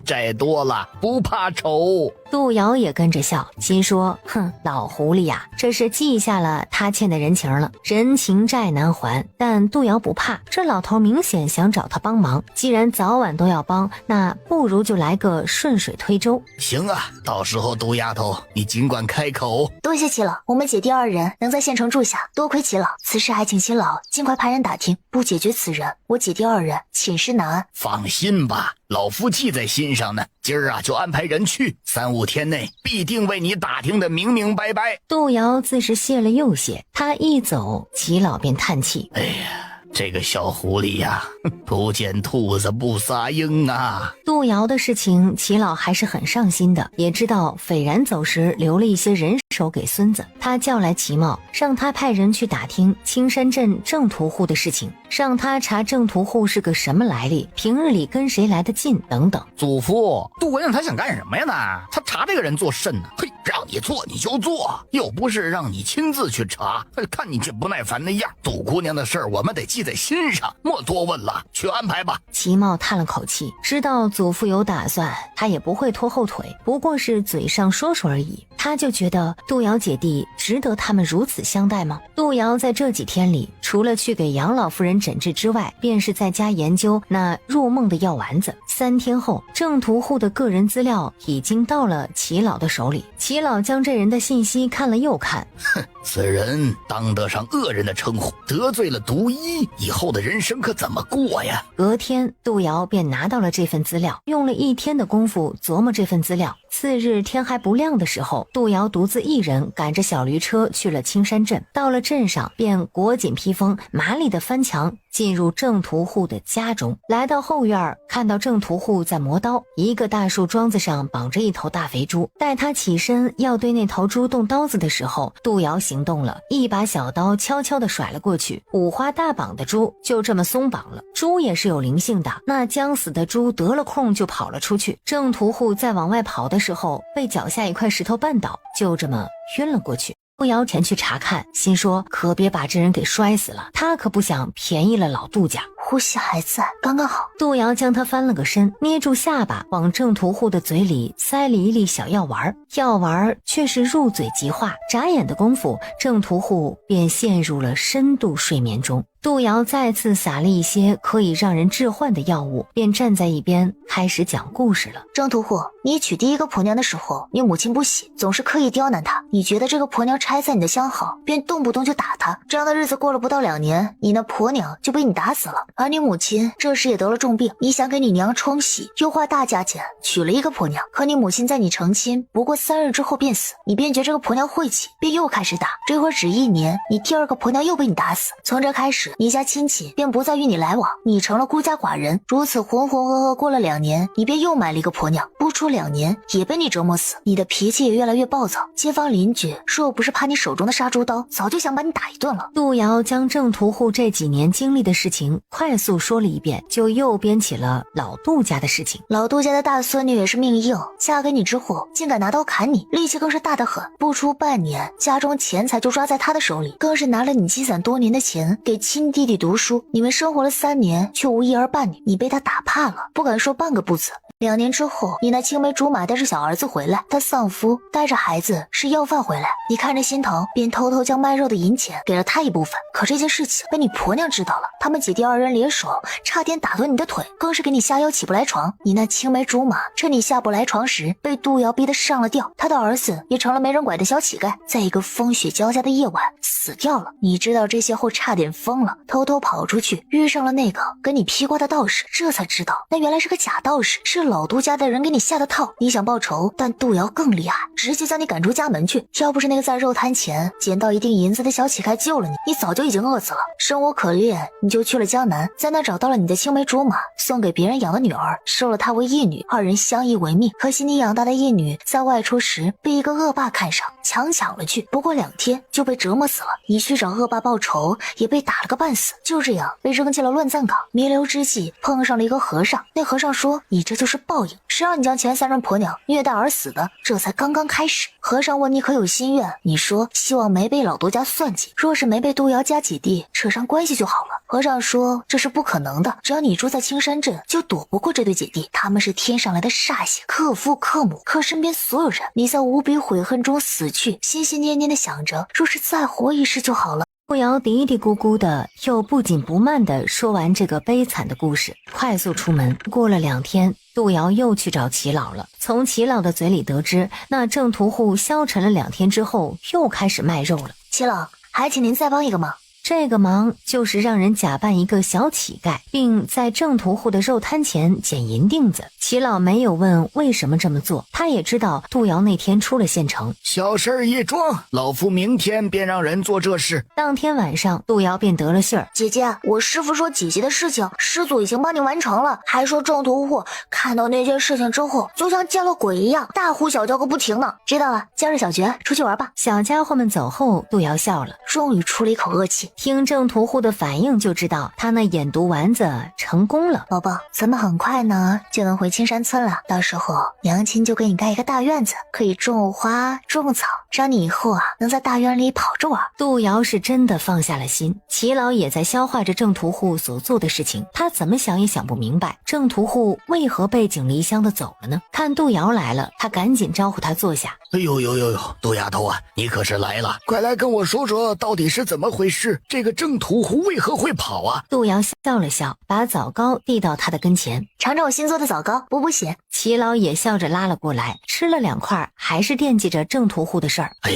债多了不怕丑。杜瑶也跟着笑，心说哼，老狐狸呀，这是记下了他欠的人情了，人情债难还。但杜瑶不怕，这老头明显想找他帮忙，既然早晚都要帮，那不如就来个顺水推舟。行啊，到时候杜丫头你尽管开口。多谢齐老，我们姐弟二人能在县城住下，多亏齐老，此事还请齐老尽快派人打听，不解决此人，我姐弟二人寝食难安。放心吧，老夫记在心上呢，今儿啊就安排人去，3-5天内必定为你打听得明明白白。杜瑶自是谢了又谢，他一走，齐老便叹气：哎呀，这个小狐狸呀，不见兔子不撒鹰啊。杜瑶的事情齐老还是很上心的，也知道斐然走时留了一些人手给孙子。他叫来齐茂，让他派人去打听青山镇郑屠户的事情，让他查郑屠户是个什么来历，平日里跟谁来得近等等。祖父，杜姑娘她想干什么呀呢？她查这个人做甚呢？嘿，让你做你就做，又不是让你亲自去查，看你这不耐烦的样。杜姑娘的事儿我们得记在心上，莫多问了，去安排吧。齐茂叹了口气，知道祖父有打算，他也不会拖后腿，不过是嘴上说说而已。他就觉得杜瑶姐弟值得他们如此相待吗？杜瑶在这几天里，除了去给杨老夫人诊治之外，便是在家研究那入梦的药丸子。3天后，郑屠户的个人资料已经到了齐老的手里。齐老将这人的信息看了又看，哼，此人当得上恶人的称呼，得罪了毒医，以后的人生可怎么过呀？隔天，杜瑶便拿到了这份资料，用了1天的功夫琢磨这份资料。次日天还不亮的时候，杜瑶独自一人赶着小驴车去了青山镇。到了镇上，便裹紧披风，麻利的翻墙进入郑屠户的家中。来到后院，看到郑屠户在磨刀，一个大树桩子上绑着一头大肥猪。待他起身要对那头猪动刀子的时候，杜瑶行动了，一把小刀悄悄地甩了过去，五花大绑的猪就这么松绑了。猪也是有灵性的，那将死的猪得了空就跑了出去。郑屠户在往外跑的时候，被脚下一块石头绊倒，就这么晕了过去。杜瑶前去查看，心说可别把这人给摔死了，他可不想便宜了老杜家。呼吸还在，刚刚好。杜瑶将他翻了个身，捏住下巴，往郑屠户的嘴里塞了一粒小药丸，药丸却是入嘴即化，眨眼的功夫，郑屠户便陷入了深度睡眠中。杜瑶再次撒了一些可以让人致幻的药物，便站在一边开始讲故事了。郑屠户，你娶第一个婆娘的时候，你母亲不喜，总是刻意刁难她，你觉得这个婆娘拆散你的相好，便动不动就打她。这样的日子过了不到2年，你那婆娘就被你打死了。而你母亲这时也得了重病，你想给你娘冲喜，又花大价钱娶了一个婆娘，可你母亲在你成亲不过3日之后便死，你便觉这个婆娘晦气，便又开始打。这会儿只1年，你第2个婆娘又被你打死。从这开始，你家亲戚便不再与你来往，你成了孤家寡人。如此浑浑噩噩过了2年，你便又买了一个婆娘，不出2年也被你折磨死。你的脾气也越来越暴躁，街坊邻居若不是怕你手中的杀猪刀，早就想把你打一顿了。杜瑶将郑屠户这几年经历的事情快速说了一遍，就又编起了老杜家的事情。老杜家的大孙女也是命硬，嫁给你之后竟敢拿刀砍你，力气更是大得很。不出半年，家中钱财就抓在他的手里，更是拿了你积攒多年的钱给亲弟弟读书。你们生活了3年，却无一儿半女，你被他打怕了，不敢说半个不字。2年之后，你那青梅竹马带着小儿子回来，他丧夫带着孩子是要饭回来，你看着心疼，便偷偷将卖肉的银钱给了他一部分。可这件事情被你婆娘知道了，他们姐弟2人联手，差点打断你的腿，更是给你下药起不来床。你那青梅竹马趁你下不来床时，被杜瑶逼得上了吊，他的儿子也成了没人管的小乞丐，在一个风雪交加的夜晚死掉了。你知道这些后，差点疯了，偷偷跑出去遇上了那个跟你披挂的道士，这才知道那原来是个假道士，是老杜家的人给你下的套，你想报仇，但杜瑶更厉害，直接将你赶出家门去。要不是那个在肉摊前捡到一锭银子的小乞丐救了你，你早就已经饿死了。生我可恋，你就去了江南，在那找到了你的青梅竹马，送给别人养的女儿，收了她为义女，二人相依为命。可惜你养大的义女在外出时被一个恶霸看上，强抢了去，不过2天就被折磨死了。你去找恶霸报仇，也被打了个半死，就这样被扔进了乱葬岗。弥留之际碰上了一个和尚，那和尚说你这就是报应，谁让你将前3任婆娘虐待而死的，这才刚刚开始。和尚问你可有心愿，你说希望没被老杜家算计，若是没被杜瑶家姐弟扯上关系就好了。和尚说这是不可能的，只要你住在青山镇就躲不过这对姐弟，他们是天上来的煞星，克父克母，克身边所有人。你在无比悔恨中死去，心心念念的想着若是再活一世就好了。杜瑶嘀嘀咕咕的，又不紧不慢的说完这个悲惨的故事，快速出门。过了2天，杜瑶又去找齐老了。从齐老的嘴里得知，那郑屠户消沉了2天之后，又开始卖肉了。齐老，还请您再帮一个忙。这个忙就是让人假扮一个小乞丐，并在郑屠户的肉摊前捡银锭子。齐老没有问为什么这么做，他也知道杜瑶那天出了县城。小事儿一桩，老夫明天便让人做这事。当天晚上，杜瑶便得了信儿。姐姐，我师父说姐姐的事情师祖已经帮你完成了，还说郑屠户看到那件事情之后就像见了鬼一样，大呼小叫个不停呢。知道了，叫着小觉出去玩吧。小家伙们走后，杜瑶笑了，终于出了一口恶气。听郑屠户的反应就知道他那眼毒丸子成功了。宝宝，咱们很快呢就能回青山村了，到时候娘亲就给你盖一个大院子，可以种花种草，让你以后啊能在大院里跑着玩。杜瑶是真的放下了心。齐老也在消化着郑屠户所做的事情，他怎么想也想不明白郑屠户为何背井离乡的走了呢？看杜瑶来了，他赶紧招呼他坐下。哎呦呦呦呦，杜丫头啊，你可是来了，快来跟我说说到底是怎么回事，这个郑屠户为何会跑啊？杜瑶笑了笑，把枣糕递到他的跟前。尝尝我新做的枣糕，补补血。齐老也笑着拉了过来，吃了2块，还是惦记着郑屠户的事儿。哎，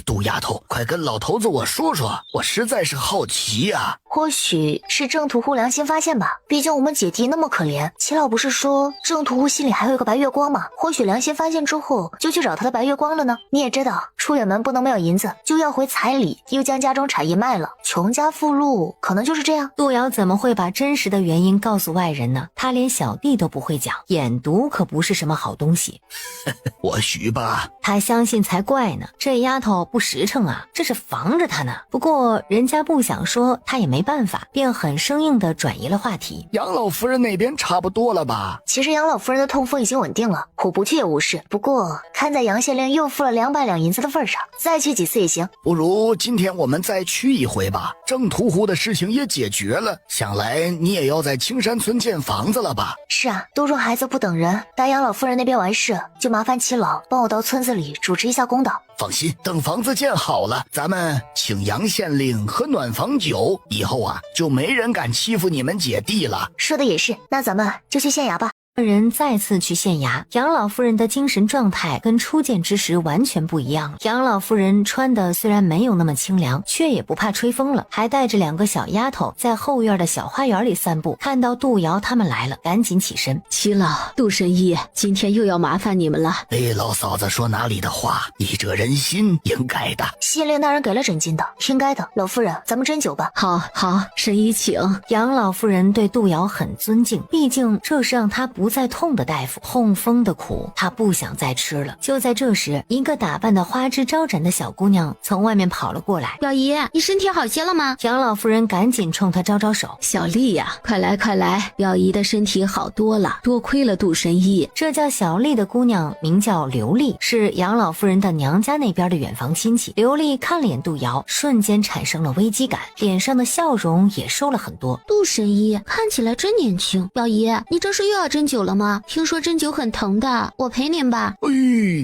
杜丫头，快跟老头子我说说，我实在是好奇呀。或许是郑屠户良心发现吧，毕竟我们姐弟那么可怜。齐老不是说郑屠户心里还有个白月光吗？或许良心发现之后就去找他的白月光了呢。你也知道，出远门不能没有银子，就要回彩礼，又将家中产业卖了，穷家富路可能就是这样。杜瑶怎么会把真实的原因告诉外人呢？他连小弟都不会讲，眼毒可不是什么好东西。或许吧，他相信才怪呢，这丫头不实诚啊，这是防着他呢。不过人家不想说，他也没办法，便很生硬地转移了话题。杨老夫人那边差不多了吧？其实杨老夫人的痛风已经稳定了，我不去也无事。不过看在杨县令又付了200两银子的份上，再去几次也行。不如今天我们再去一回吧，郑屠户的事情也解决了，想来你也要在青山村建房子了吧？是啊，多种孩子不等人，待杨老夫人那边完事，就麻烦齐老帮我到村子里主持一下公道。放心，等房子建好了，咱们请杨县令喝暖房酒，以后啊就没人敢欺负你们姐弟了。说的也是，那咱们就去县衙吧。人再次去县衙，杨老夫人的精神状态跟初见之时完全不一样了。杨老夫人穿的虽然没有那么清凉，却也不怕吹风了，还带着2个小丫头在后院的小花园里散步。看到杜瑶他们来了，赶紧起身。齐老、杜神医，今天又要麻烦你们了。哎，老嫂子说哪里的话，你这人心应该的。县令大人给了诊金的，应该的。老夫人，咱们斟酒吧。好，神医请。杨老夫人对杜瑶很尊敬，毕竟这是让她不再痛的大夫，痛风的苦她不想再吃了。就在这时，一个打扮的花枝招展的小姑娘从外面跑了过来。表姨，你身体好些了吗？杨老夫人赶紧冲她招招手。小丽呀，快来快来，表姨的身体好多了，多亏了杜神医。这叫小丽的姑娘名叫刘丽，是杨老夫人的娘家那边的远房亲戚。刘丽看了眼杜瑶，瞬间产生了危机感，脸上的笑容也收了很多。杜神医看起来真年轻，表姨，你这是又要针灸了吗？听说针灸很疼的，我陪您吧。哎，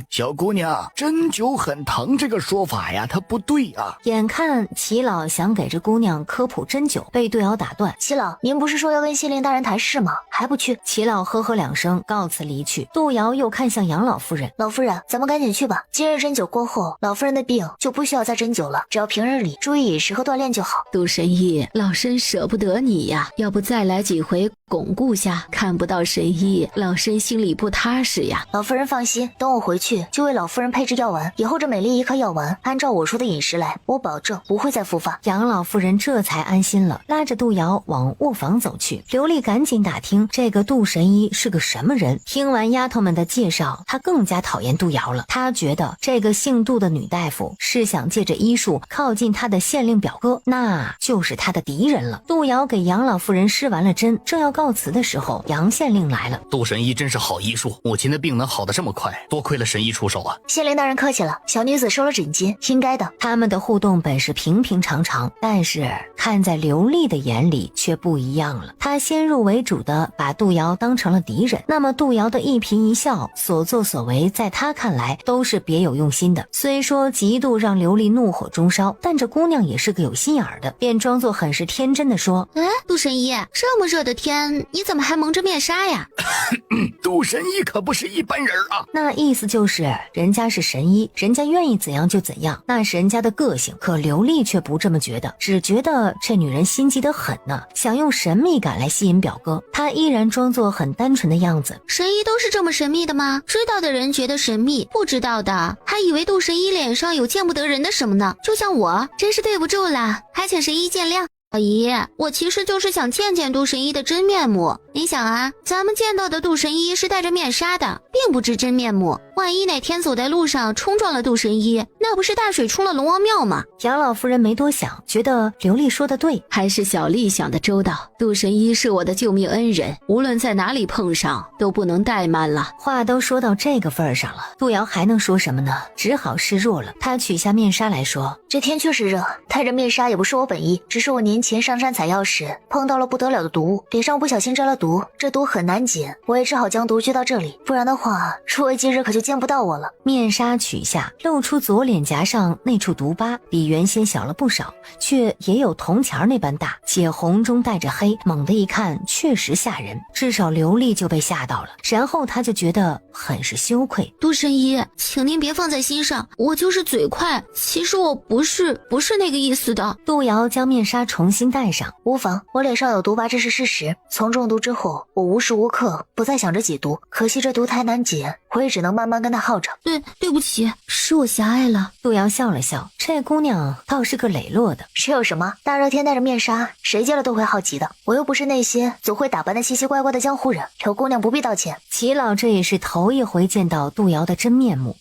小姑娘，针灸很疼这个说法呀，它不对啊。眼看齐老想给这姑娘科普针灸，被杜瑶打断。齐老，您不是说要跟县令大人谈事吗？还不去？齐老呵呵2声，告辞离去。杜瑶又看向杨老夫人，老夫人，咱们赶紧去吧。今日针灸过后，老夫人的病就不需要再针灸了，只要平日里注意饮食和锻炼就好。杜神医，老身舍不得你呀，要不再来几回巩固下，看不到神医一，老身心里不踏实呀。老夫人放心，等我回去就为老夫人配制药丸，以后这每粒1颗药丸按照我说的饮食来，我保证不会再复发。杨老夫人这才安心了，拉着杜瑶往卧房走去。刘丽赶紧打听这个杜神医是个什么人。听完丫头们的介绍，她更加讨厌杜瑶了。她觉得这个姓杜的女大夫是想借着医术靠近她的县令表哥，那就是她的敌人了。杜瑶给杨老夫人施完了针，正要告辞的时候，杨县令来了。杜神医真是好医术，母亲的病能好得这么快，多亏了神医出手啊。县令大人客气了，小女子收了诊金，应该的。他们的互动本是平平常常，但是看在刘丽的眼里却不一样了。她先入为主的把杜瑶当成了敌人，那么杜瑶的一颦一笑，所作所为，在她看来都是别有用心的。虽说极度让刘丽怒火中烧，但这姑娘也是个有心眼儿的，便装作很是天真的说：杜神医，这么热的天，你怎么还蒙着面纱呀？杜神医可不是一般人啊。那意思就是人家是神医，人家愿意怎样就怎样，那是人家的个性。可刘丽却不这么觉得，只觉得这女人心机得很呢，想用神秘感来吸引表哥。她依然装作很单纯的样子。神医都是这么神秘的吗？知道的人觉得神秘，不知道的还以为杜神医脸上有见不得人的什么呢。就像我，真是对不住了，还请神医见谅。老姨，我其实就是想见见杜神医的真面目。你想啊，咱们见到的杜神医是戴着面纱的，并不知真面目。万一哪天走在路上冲撞了杜神医，那不是大水冲了龙王庙吗？杨老夫人没多想，觉得刘丽说的对，还是小丽想的周到。杜神医是我的救命恩人，无论在哪里碰上都不能怠慢了。话都说到这个份儿上了，杜瑶还能说什么呢？只好示弱了。她取下面纱来说：这天确实热，戴着面纱也不是我本意，只是我年前上山采药时碰到了不得了的毒物，脸上不小心沾了毒，这毒很难解，我也只好将毒拘到这里，不然的话初为今日可就见不到我了。面纱取下，露出左脸颊上那处毒疤，比原先小了不少，却也有铜钱那般大，且红中带着黑，猛地一看确实吓人，至少刘丽就被吓到了。然后她就觉得很是羞愧。杜神医，请您别放在心上，我就是嘴快，其实我不是那个意思的。杜瑶将面纱重新戴上。无妨，我脸上有毒疤这是事实，从中毒之后我无时无刻不在想着解毒，可惜这毒太难解，我也只能慢慢跟他耗着。对不起，是我狭隘了。杜瑶笑了笑，这姑娘倒是个磊落的。这有什么，大热天戴着面纱，谁见了都会好奇的，我又不是那些总会打扮的奇奇怪怪的江湖人，刘姑娘不必道歉。齐老这也是头一回见到杜瑶的真面目，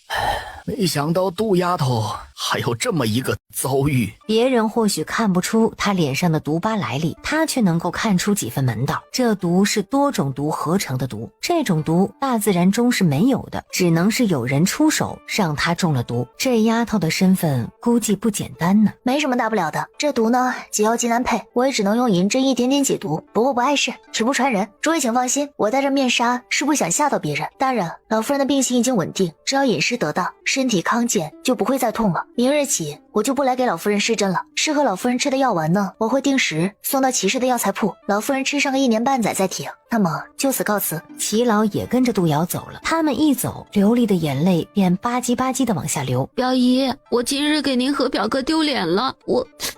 没想到杜丫头还有这么一个遭遇。别人或许看不出她脸上的毒疤来历，她却能够看出几分门道。这毒是多种毒合成的毒，这种毒大自然中是没有的，只能是有人出手让她中了毒。这丫头的身份估计不简单呢。没什么大不了的，这毒呢解药极难配，我也只能用银针一点点解毒，不过不碍事，只不传人。诸位请放心，我戴着面纱是不想吓到别人。当然，老夫人的病情已经稳定，只要饮食得当，身体康健，就不会再痛了。明日起我就不来给老夫人施针了，适合老夫人吃的药丸呢，我会定时送到骑士的药材铺，老夫人吃上个1年半载再停。那么就此告辞。齐老也跟着杜瑶走了，他们一走，刘丽的眼泪便吧唧吧唧的往下流。表姨，我今日给您和表哥丢脸了，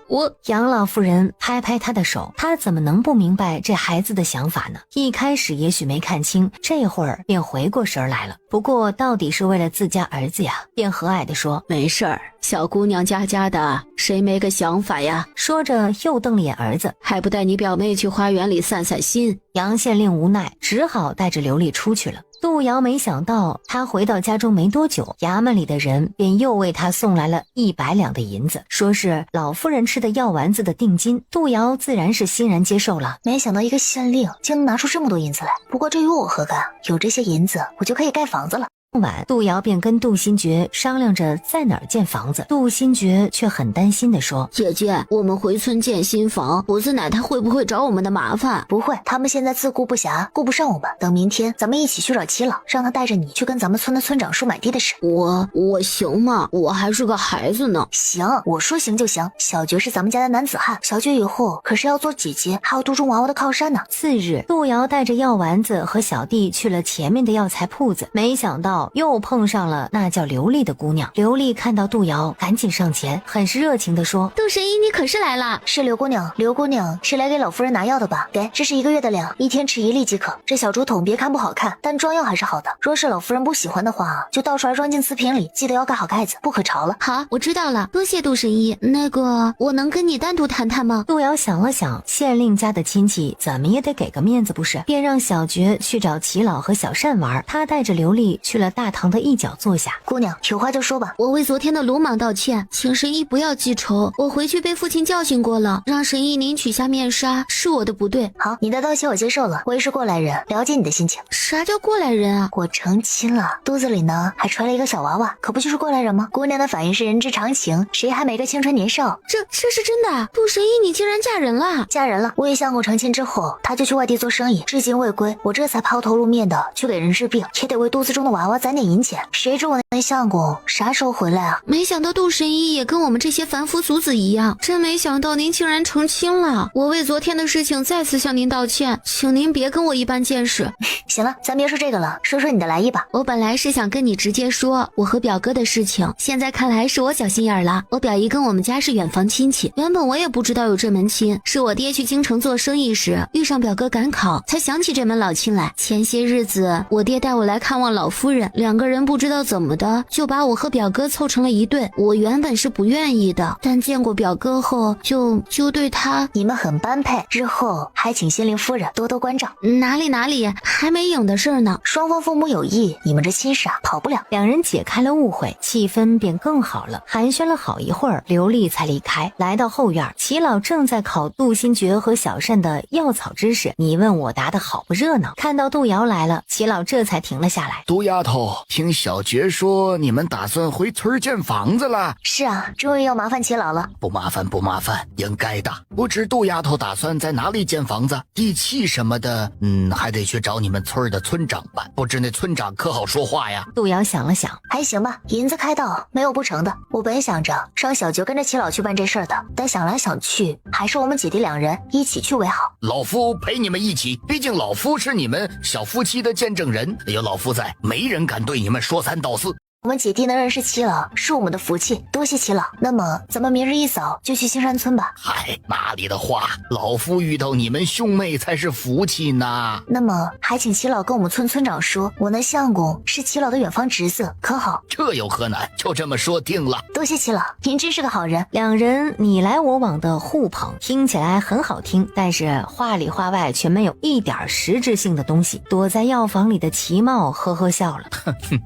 我杨老夫人拍拍她的手，她怎么能不明白这孩子的想法呢？一开始也许没看清，这会儿便回过神来了。不过到底是为了自家儿子呀，便和蔼地说：没事儿，小姑娘家的，谁没个想法呀？说着又瞪了眼儿子，还不带你表妹去花园里散散心。杨县令无奈，只好带着刘丽出去了。杜瑶没想到，他回到家中没多久，衙门里的人便又为他送来了100两的银子，说是老夫人吃的药丸子的定金。杜瑶自然是欣然接受了。没想到一个县令竟能拿出这么多银子来，不过这与我何干？有这些银子，我就可以盖房子了。晚，杜瑶便跟杜新觉商量着在哪儿建房子。杜新觉却很担心地说：姐姐，我们回村建新房，胡子奶他会不会找我们的麻烦？不会，他们现在自顾不暇，顾不上我们。等明天咱们一起去找齐老，让他带着你去跟咱们村的村长说买地的事。我行吗？我还是个孩子呢。行，我说行就行。小觉是咱们家的男子汉，小觉以后可是要做姐姐还有肚中娃娃的靠山呢。次日，杜瑶带着药丸子和小弟去了前面的药材铺子，没想到道又碰上了那叫刘丽的姑娘。刘丽看到杜瑶，赶紧上前，很是热情地说：杜神医，你可是来了。是刘姑娘，刘姑娘是来给老夫人拿药的吧？给，这是1个月的量，1天吃1粒即可。这小竹筒别看不好看，但装药还是好的。若是老夫人不喜欢的话，就倒出来装进瓷瓶里，记得要盖好盖子，不可潮了。好，我知道了，多谢杜神医。那个，我能跟你单独谈谈吗？杜瑶想了想，县令家的亲戚怎么也得给个面子不是，便让小觉去找齐老和小善玩。他带着刘丽去了大堂的一角坐下。姑娘，有话就说吧。我为昨天的鲁莽道歉，请神医不要记仇。我回去被父亲教训过了，让神医您取下面纱是我的不对。好，你的道歉我接受了，我也是过来人，了解你的心情。啥叫过来人啊？我成亲了，肚子里呢还揣了一个小娃娃，可不就是过来人吗？姑娘的反应是人之常情，谁还没个青春年少？这是真的？杜神医，你竟然嫁人了？嫁人了。我与相公成亲之后，他就去外地做生意，至今未归，我这才抛头露面的去给人治病，也得为肚子中的娃娃攒点银钱。谁知我那相公啥时候回来啊？没想到杜神医也跟我们这些凡夫俗子一样，真没想到您竟然成亲了。我为昨天的事情再次向您道歉，请您别跟我一般见识。行了，咱别说这个了，说说你的来意吧。我本来是想跟你直接说我和表哥的事情，现在看来是我小心眼了。我表姨跟我们家是远房亲戚，原本我也不知道有这门亲，是我爹去京城做生意时遇上表哥赶考，才想起这门老亲来。前些日子我爹带我来看望老夫人，两个人不知道怎么的就把我和表哥凑成了一对。我原本是不愿意的，但见过表哥后就对他。你们很般配，日后还请心灵夫人多多关照。哪里，还没影的事儿呢。双方父母有意，你们这亲事啊跑不了。两人解开了误会，气氛便更好了。寒暄了好一会儿，刘丽才离开。来到后院，齐老正在考杜新觉和小善的药草知识，你问我答的好不热闹。看到杜瑶来了，齐老这才停了下来。杜丫头，听小觉说你们打算回村建房子了？是啊，终于要麻烦齐老了。不麻烦，应该的。不知杜丫头打算在哪里建房子，地契什么的，还得去找你们村的村长办。不知那村长可好说话呀？杜瑶想了想，还行吧，银子开道没有不成的。我本想着让小觉跟着齐老去办这事儿的，但想来想去，还是我们姐弟两人一起去为好。老夫陪你们一起，毕竟老夫是你们小夫妻的见证人，有老夫在，没人敢对你们说三道四。我们姐弟能认识齐老是我们的福气，多谢齐老。那么咱们明日一早就去青山村吧。嗨，哪里的话，老夫遇到你们兄妹才是福气呢。那么还请齐老跟我们村长说，我那相公是齐老的远房侄子，可好？这有何难，就这么说定了。多谢齐老，您真是个好人。两人你来我往的互捧，听起来很好听，但是话里话外却没有一点实质性的东西。躲在药房里的齐茂呵呵笑了，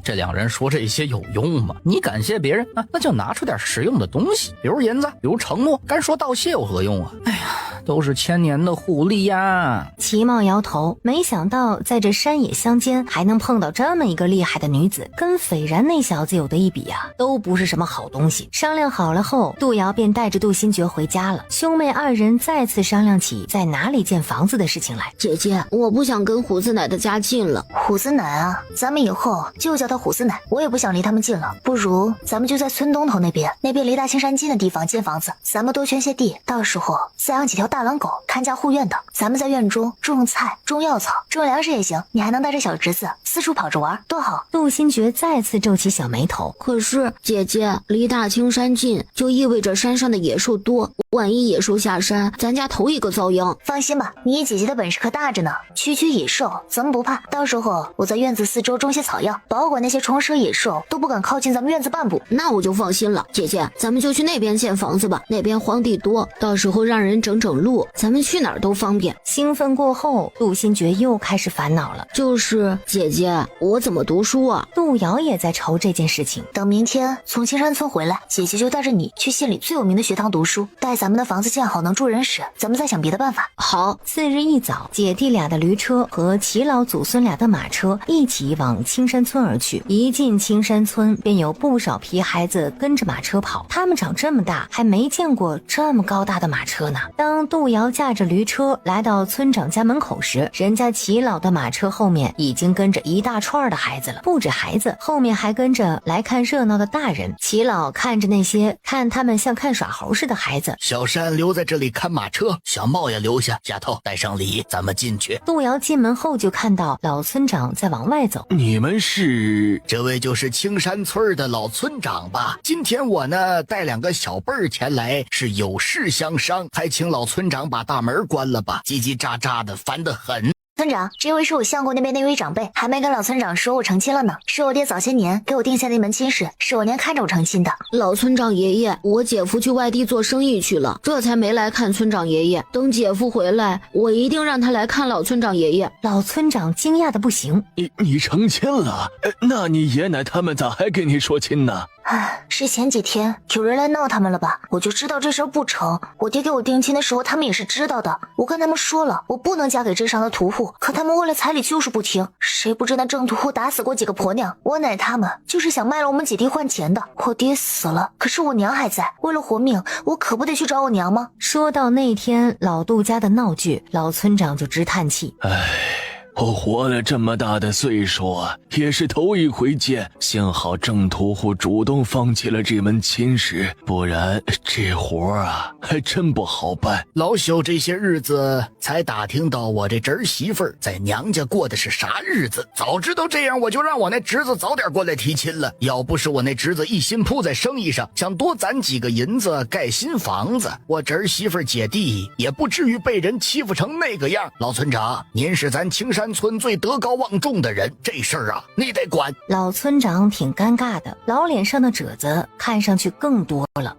这两人说这些有用吗？你感谢别人啊，那就拿出点实用的东西，比如银子，比如承诺，干说道谢有何用啊？哎呀，都是千年的狐狸呀。齐茂摇头，没想到在这山野乡间还能碰到这么一个厉害的女子，跟斐然那小子有的一比啊，都不是什么好东西。商量好了后，杜瑶便带着杜新觉回家了。兄妹二人再次商量起在哪里建房子的事情来。姐姐，我不想跟虎子奶的家近了。虎子奶啊，咱们以后就叫他虎子奶。我也不想离他们近了，不如咱们就在村东头那边离大青山近的地方建房子，咱们多圈些地，到时候再养几条大狼狗看家护院的，咱们在院中种菜种药草种粮食也行，你还能带着小侄子四处跑着玩，多好。杜新觉再次皱起小眉头，可是姐姐，离大青山近就意味着山上的野兽多，万一野兽下山，咱家头一个遭殃。放心吧，你姐姐的本事可大着呢，区野兽咱们不怕，到时候我在院子四周种些草药，保管那些虫蛇野兽都不敢靠近咱们院子半步。那我就放心了。姐姐，咱们就去那边建房子吧，那边荒地多，到时候让人整路，咱们去哪儿都方便。兴奋过后，杜新觉又开始烦恼了，就是姐姐，我怎么读书啊？杜瑶也在愁这件事情。等明天从青山村回来，姐姐就带着你去县里最有名的学堂读书，待咱们的房子建好能住人时，咱们再想别的办法。好。次日一早，姐弟俩的驴车和齐老祖孙俩的马车一起往青山村而去。一进青山村，便有不少皮孩子跟着马车跑，他们长这么大还没见过这么高大的马车呢。当杜瑶驾着驴车来到村长家门口时，人家齐老的马车后面已经跟着一大串的孩子了，不止孩子，后面还跟着来看热闹的大人。齐老看着那些看他们像看耍猴似的孩子，小山留在这里看马车，小茂也留下，丫头带上礼，咱们进去。杜瑶进门后就看到老村长在往外走。你们是？这位就是青山村的老村长吧？今天我呢带2个小辈儿前来，是有事相商，还请老村长把大门关了吧，叽叽喳喳的，烦得很。村长，这位是我相公那边的一位长辈，还没跟老村长说我成亲了呢，是我爹早些年给我定下的一门亲事，是我娘看着我成亲的。老村长爷爷，我姐夫去外地做生意去了，这才没来看村长爷爷。等姐夫回来，我一定让他来看老村长爷爷。老村长惊讶的不行，你成亲了？那你爷奶他们咋还跟你说亲呢？是前几天有人来闹他们了吧，我就知道这事儿不成。我爹给我定亲的时候他们也是知道的，我跟他们说了我不能嫁给镇上的屠户，可他们为了彩礼就是不听。谁不知那郑屠户打死过几个婆娘，我奶他们就是想卖了我们姐弟换钱的。我爹死了，可是我娘还在，为了活命我可不得去找我娘吗？说到那天老杜家的闹剧，老村长就直叹气，我活了这么大的岁数，也是头一回见，幸好郑屠户主动放弃了这门亲事，不然这活啊还真不好办。老朽这些日子才打听到我这侄媳妇儿在娘家过的是啥日子，早知道这样我就让我那侄子早点过来提亲了。要不是我那侄子一心扑在生意上，想多攒几个银子盖新房子，我侄媳妇儿姐弟也不至于被人欺负成那个样。老村长，您是咱青山村最德高望重的人，这事儿啊你得管。老村长挺尴尬的，老脸上的褶子看上去更多了。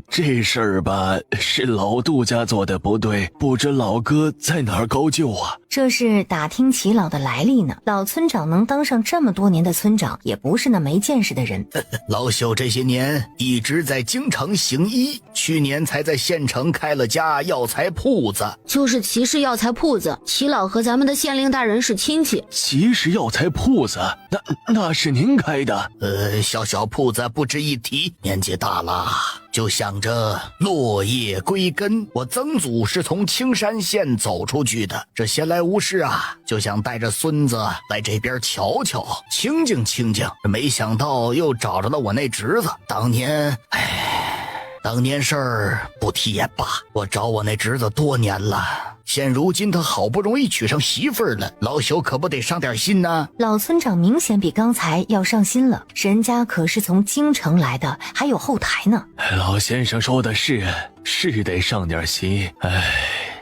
这事儿吧是老杜家做的不对，不知老哥在哪儿高就啊？这是打听齐老的来历呢。老村长能当上这么多年的村长，也不是那没见识的人。老朽这些年一直在京城行医，去年才在县城开了家药材铺子。就是齐氏药材铺子，齐老和咱们的县令大人是亲戚。齐氏药材铺子，那是您开的？小铺子不值一提，年纪大了就想着落叶归根。我曾祖是从青山县走出去的，这闲来无事啊，就想带着孙子来这边瞧瞧，清静清静。没想到又找着了我那侄子。当年事儿不提也罢，我找我那侄子多年了，现如今他好不容易娶上媳妇儿了，老朽可不得上点心呢。老村长明显比刚才要上心了，人家可是从京城来的，还有后台呢。老先生说的是得上点心。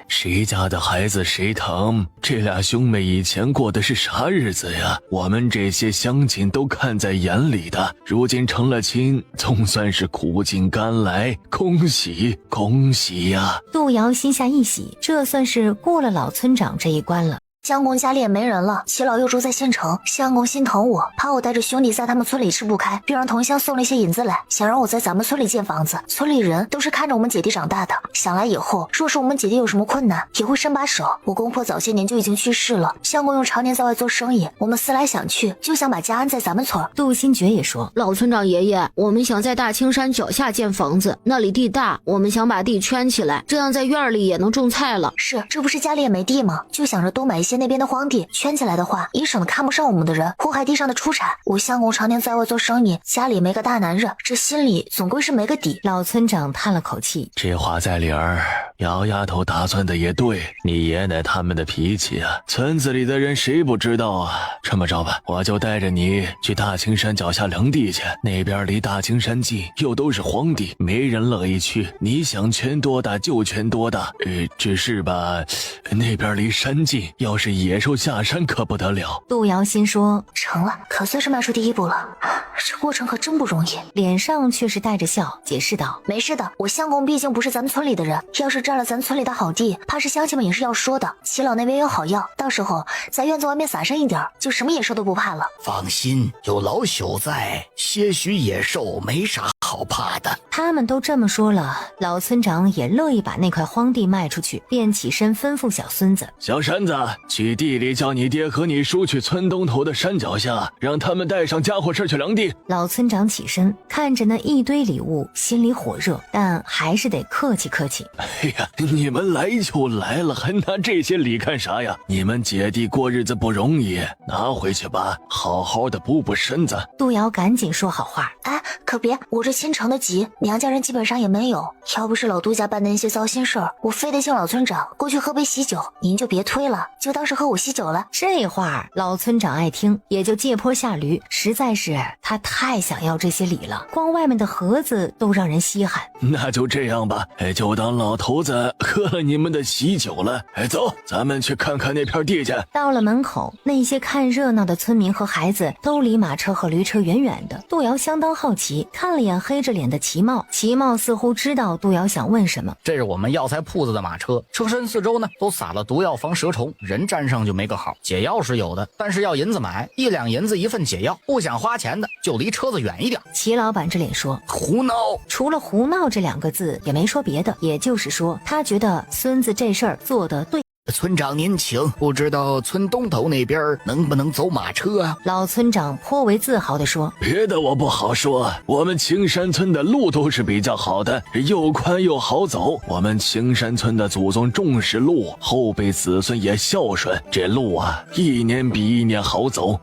谁家的孩子谁疼，这俩兄妹以前过的是啥日子呀？我们这些乡亲都看在眼里的，如今成了亲，总算是苦尽甘来，恭喜恭喜呀！杜瑶心下一喜，这算是过了老村长这一关了。相公家里也没人了，齐老又住在县城，相公心疼我，怕我带着兄弟在他们村里吃不开，便让同乡送了一些银子来，想让我在咱们村里建房子。村里人都是看着我们姐弟长大的，想来以后若是我们姐弟有什么困难，也会伸把手。我公婆早些年就已经去世了，相公又常年在外做生意，我们思来想去，就想把家安在咱们村。杜新觉也说，老村长爷爷，我们想在大青山脚下建房子，那里地大，我们想把地圈起来，这样在院里也能种菜了。是，这不是家里也没地吗？就想着多买一些那边的荒地，圈起来的话也省得看不上我们的人祸害地上的出产。我相公常年在外做生意，家里没个大男人，这心里总归是没个底。老村长叹了口气，这话在理儿，姚丫头打算的也对，你爷奶他们的脾气啊，村子里的人谁不知道啊？这么着吧，我就带着你去大青山脚下量地去，那边离大青山近，又都是荒地，没人乐意去，你想圈多大就圈多大。只是吧，那边离山近，要是野兽下山可不得了。杜瑶心说，成了，可算是迈出第一步了，这过程可真不容易。脸上却是带着笑，解释道，没事的，我相公毕竟不是咱们村里的人，要是占了咱村里的好地，怕是乡亲们也是要说的。齐老那边有好药，到时候在院子外面撒上一点，就什么野兽都不怕了。放心，有老朽在，些许野兽没啥好怕的。他们都这么说了，老村长也乐意把那块荒地卖出去，便起身吩咐小孙子，小山子，去地里叫你爹和你叔去村东头的山脚下，让他们带上家伙事去量地。礼。老村长起身，看着那一堆礼物，心里火热，但还是得客气客气。哎呀，你们来就来了，还拿这些礼干啥呀？你们姐弟过日子不容易，拿回去吧，好好的补补身子。杜瑶赶紧说好话。哎，可别，我这心肠的急，娘家人基本上也没有。要不是老杜家办的那些糟心事儿，我非得请老村长过去喝杯喜酒，您就别推了，就当是和我喜酒了。这话老村长爱听，也就借坡下驴。实在是他太想要这些礼了，光外面的盒子都让人稀罕。那就这样吧，就当老头子喝了你们的喜酒了。走，咱们去看看那片地去。到了门口，那些看热闹的村民和孩子都离马车和驴车远远的。杜瑶相当好奇，看了眼黑着脸的齐茂，齐茂似乎知道杜瑶想问什么。这是我们药材铺子的马车，车身四周呢都撒了毒药防蛇虫，人沾上就没个好。解药是有的，但是要银子买，1两银子一份解药，不想花钱的就离车子远一点。齐老板这脸说胡闹，除了胡闹这2个字也没说别的，也就是说他觉得孙子这事儿做得对。村长您请，不知道村东头那边能不能走马车啊？老村长颇为自豪地说，别的我不好说，我们青山村的路都是比较好的，又宽又好走。我们青山村的祖宗重视路，后辈子孙也孝顺，这路啊一年比一年好走。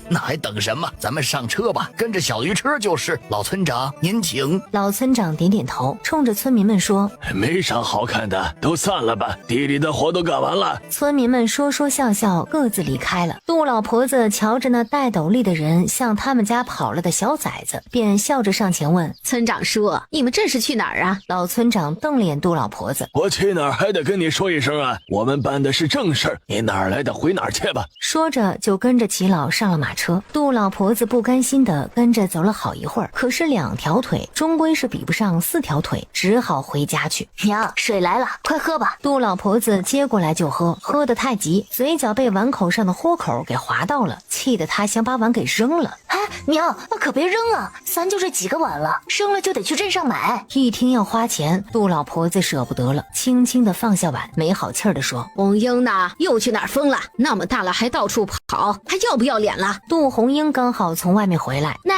那还等什么？咱们上车吧，跟着小驴车就是。老村长您请。老村长点点头，冲着村民们说，没啥好看的，都散了吧，地里的活都干完了。村民们说说笑笑，各自离开了。杜老婆子瞧着那戴斗笠的人向他们家跑了的小崽子，便笑着上前问，村长叔，你们这是去哪儿啊？老村长瞪了眼杜老婆子，我去哪儿还得跟你说一声啊，我们办的是正事儿，你哪儿来的回哪儿去吧。说着就跟着齐老上了马车。杜老婆子不甘心的跟着走了好一会儿，可是2条腿终归是比不上4条腿，只好回家去。娘，水来了，快喝吧。杜老婆子接过来就喝，喝得太急，嘴角被碗口上的豁口给划到了，气得他想把碗给扔了。哎，娘，那可别扔啊，咱就这几个碗了，扔了就得去镇上买。一听要花钱，杜老婆子舍不得了，轻轻地放下碗，没好气儿地说，红英呢？又去哪儿疯了？那么大了还到处跑，还要不要脸了？杜红英刚好从外面回来，奶，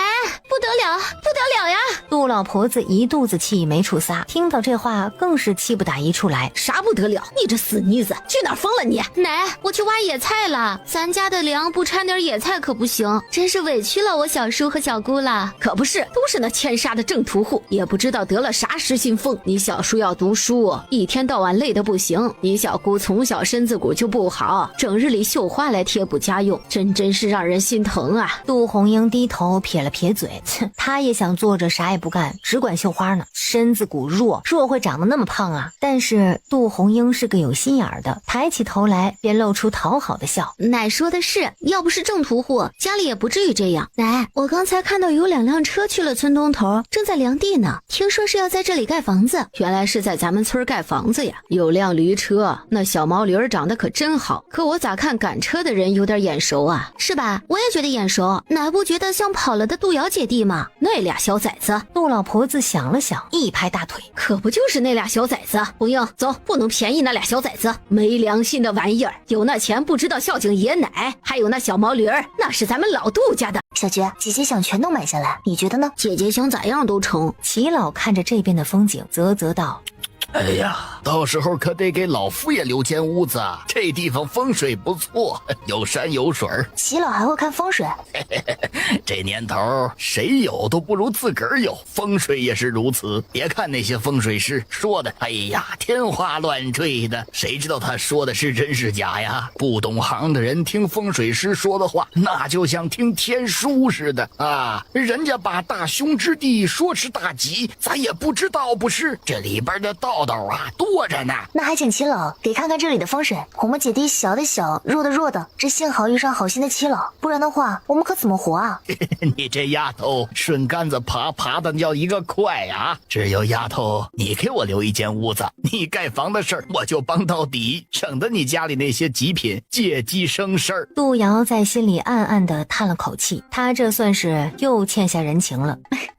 不得了，不得了呀！杜老婆子一肚子气没处撒，听到这话更是气不打一处来。啥不得了？你这死妮子，去哪儿疯了你？奶，我去挖野菜了，咱家的粮不掺点野菜可不行，真是委屈了我小叔和小姑了。可不是，都是那欠杀的正屠户，也不知道得了啥失心疯。你小叔要读书，一天到晚累得不行；你小姑从小身子骨就不好，整日里绣花来贴补家用，真是让人心疼啊！杜红英低头撇了撇嘴，她也想坐着啥也不干，只管绣花呢，身子骨弱会长得那么胖啊？但是杜红英是个有心眼儿的，抬起头来便露出讨好的笑。奶说的是，要不是正屠户，家里也不至于这样。奶，我刚才看到有2辆车去了村东头，正在量地呢，听说是要在这里盖房子。原来是在咱们村盖房子呀！有辆驴车，那小毛驴儿长得可真好，可我咋看赶车的人有点眼熟啊？是吧？我也觉得眼熟，奶不觉得像跑了的杜瑶姐弟吗？那俩小崽子。杜老婆子想了想，一拍大腿，可不就是那俩小崽子？红英，走，不能便宜那俩小崽子，没良心的玩意儿，有那钱不知道孝敬爷奶，还有那小毛驴儿，那是咱们老杜家的。小菊，姐姐想全都买下来，你觉得呢？姐姐想咋样都成。齐老看着这边的风景，啧啧道，哎呀，到时候可得给老夫爷留间屋子啊！这地方风水不错，有山有水。齐老还会看风水，这年头谁有都不如自个儿有，风水也是如此。别看那些风水师说的，哎呀，天花乱坠的，谁知道他说的是真是假呀？不懂行的人听风水师说的话，那就像听天书似的啊！人家把大凶之地说是大吉，咱也不知道不是？这里边的道啊多着呢。那还请齐老给看看这里的风水。我们姐弟小的小，弱的弱的，这幸好遇上好心的齐老，不然的话我们可怎么活啊？你这丫头顺杆子爬的叫一个快啊！只有丫头你给我留一间屋子，你盖房的事儿我就帮到底，省得你家里那些极品借机生事儿。杜瑶在心里暗暗地叹了口气，她这算是又欠下人情了。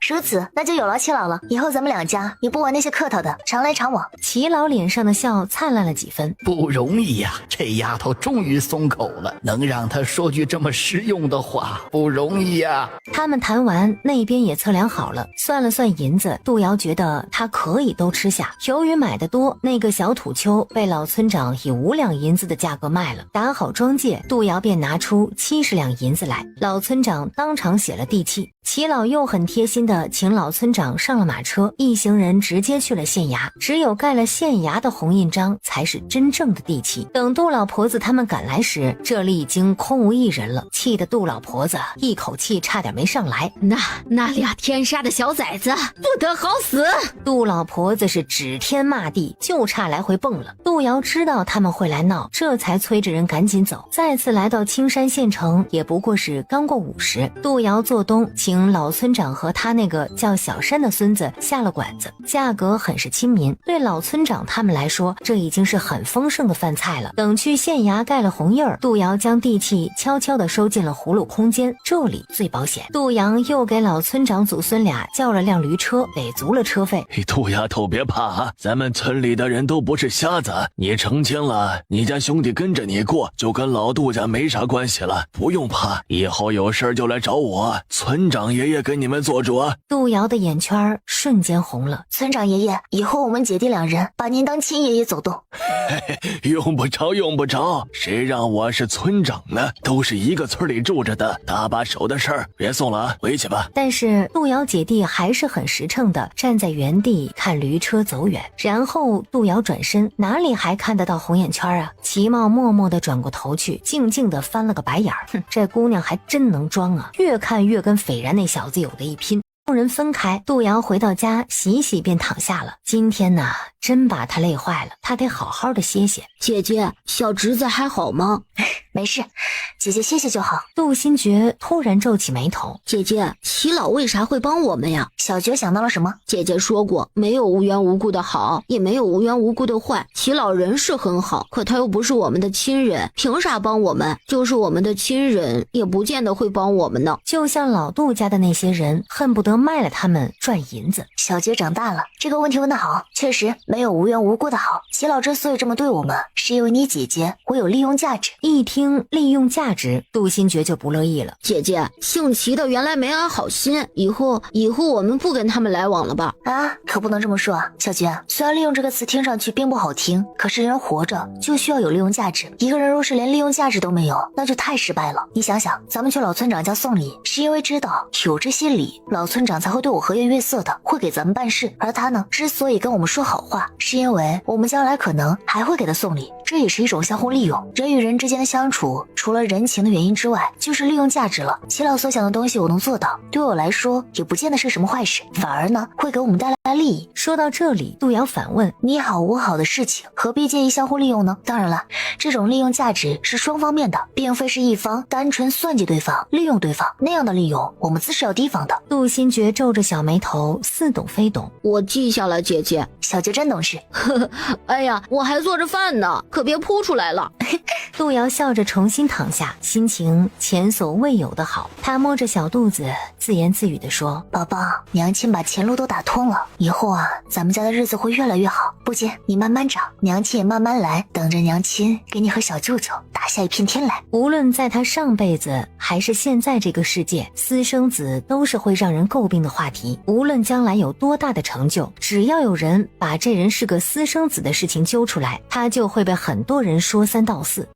如此，那就有劳齐老了。以后咱们两家也不玩那些客套的，常来常往。齐老脸上的笑灿烂了几分。不容易呀，这丫头终于松口了，能让她说句这么实用的话，不容易呀。他们谈完，那边也测量好了，算了算银子，杜瑶觉得他可以都吃下。由于买的多，那个小土丘被老村长以5两银子的价格卖了。打好庄稼，杜瑶便拿出70两银子来，老村长当场写了地契。齐老又很贴心的请老村长上了马车，一行人直接去了县衙。只有盖了县衙的红印章才是真正的地契。等杜老婆子他们赶来时，这里已经空无一人了，气得杜老婆子一口气差点没上来。那俩天杀的小崽子不得好死！杜老婆子是指天骂地，就差来回蹦了。杜瑶知道他们会来闹，这才催着人赶紧走。再次来到青山县城，也不过是刚过午时。杜瑶做东请老村长和他那个叫小山的孙子下了馆子，价格很是亲民。对老村长他们来说，这已经是很丰盛的饭菜了。等去县衙盖了红印儿，杜瑶将地契悄悄地收进了葫芦空间，这里最保险。杜阳又给老村长祖孙俩叫了辆驴车，给足了车费。杜丫头别怕啊，咱们村里的人都不是瞎子，你成亲了，你家兄弟跟着你过，就跟老杜家没啥关系了，不用怕，以后有事就来找我，村长爷爷给你们做主啊。杜瑶的眼圈瞬间红了。村长爷爷，以后我们姐弟两人把您当亲爷爷走动。用不着，谁让我是村长呢？都是一个村里住着的，搭把手的事儿，别送了啊，回去吧。但是杜瑶姐弟还是很实诚的站在原地看驴车走远，然后杜瑶转身，哪里还看得到红眼圈啊？齐茂默默地转过头去，静静地翻了个白眼儿。这姑娘还真能装啊，越看越跟斐然那小子有的一拼。众人分开，杜瑶回到家洗洗便躺下了。今天呢，真把她累坏了，她得好好的歇歇。姐姐，小侄子还好吗？没事，姐姐歇歇就好。杜新觉突然皱起眉头。姐姐，齐老为啥会帮我们呀？小觉想到了什么？姐姐说过，没有无缘无故的好，也没有无缘无故的坏。齐老人是很好，可他又不是我们的亲人，凭啥帮我们？就是我们的亲人，也不见得会帮我们呢。就像老杜家的那些人，恨不得卖了他们赚银子。小觉长大了，这个问题问得好，确实没有无缘无故的好。齐老之所以这么对我们，是因为你姐姐我有利用价值。一听利用价值，杜新觉就不乐意了。姐姐，姓齐的原来没安好心，以后我们不跟他们来往了吧？啊，可不能这么说啊，小觉。虽然利用这个词听上去并不好听，可是人活着就需要有利用价值。一个人若是连利用价值都没有，那就太失败了。你想想，咱们去老村长家送礼，是因为知道有这些礼，老村长才会对我和颜悦色的，会给咱们办事。而他呢，之所以跟我们说好话，是因为我们将来可能还会给他送礼，这也是一种相互利用。人与人之间的相处，除了人情的原因之外，就是利用价值了。齐老所想的东西我能做到，对我来说也不见得是什么坏事，反而呢会给我们带来利益。说到这里，杜瑶反问：你好我好的事情，何必介意相互利用呢？当然了，这种利用价值是双方面的，并非是一方单纯算计对方利用对方，那样的利用我们自是要提防的。杜新觉皱着小眉头，似懂非懂。我记下了，姐姐。小觉真懂事。哎呀，我还做着饭呢，可别扑出来了。杜瑶笑着重新躺下，心情前所未有的好。她摸着小肚子，自言自语地说：宝宝，娘亲把前路都打通了，以后啊，咱们家的日子会越来越好。不急，你慢慢长，娘亲也慢慢来，等着娘亲给你和小舅舅打下一片天来。无论在她上辈子还是现在这个世界，私生子都是会让人诟病的话题。无论将来有多大的成就，只要有人把这人是个私生子的事情揪出来，他就会被很多人说三道四。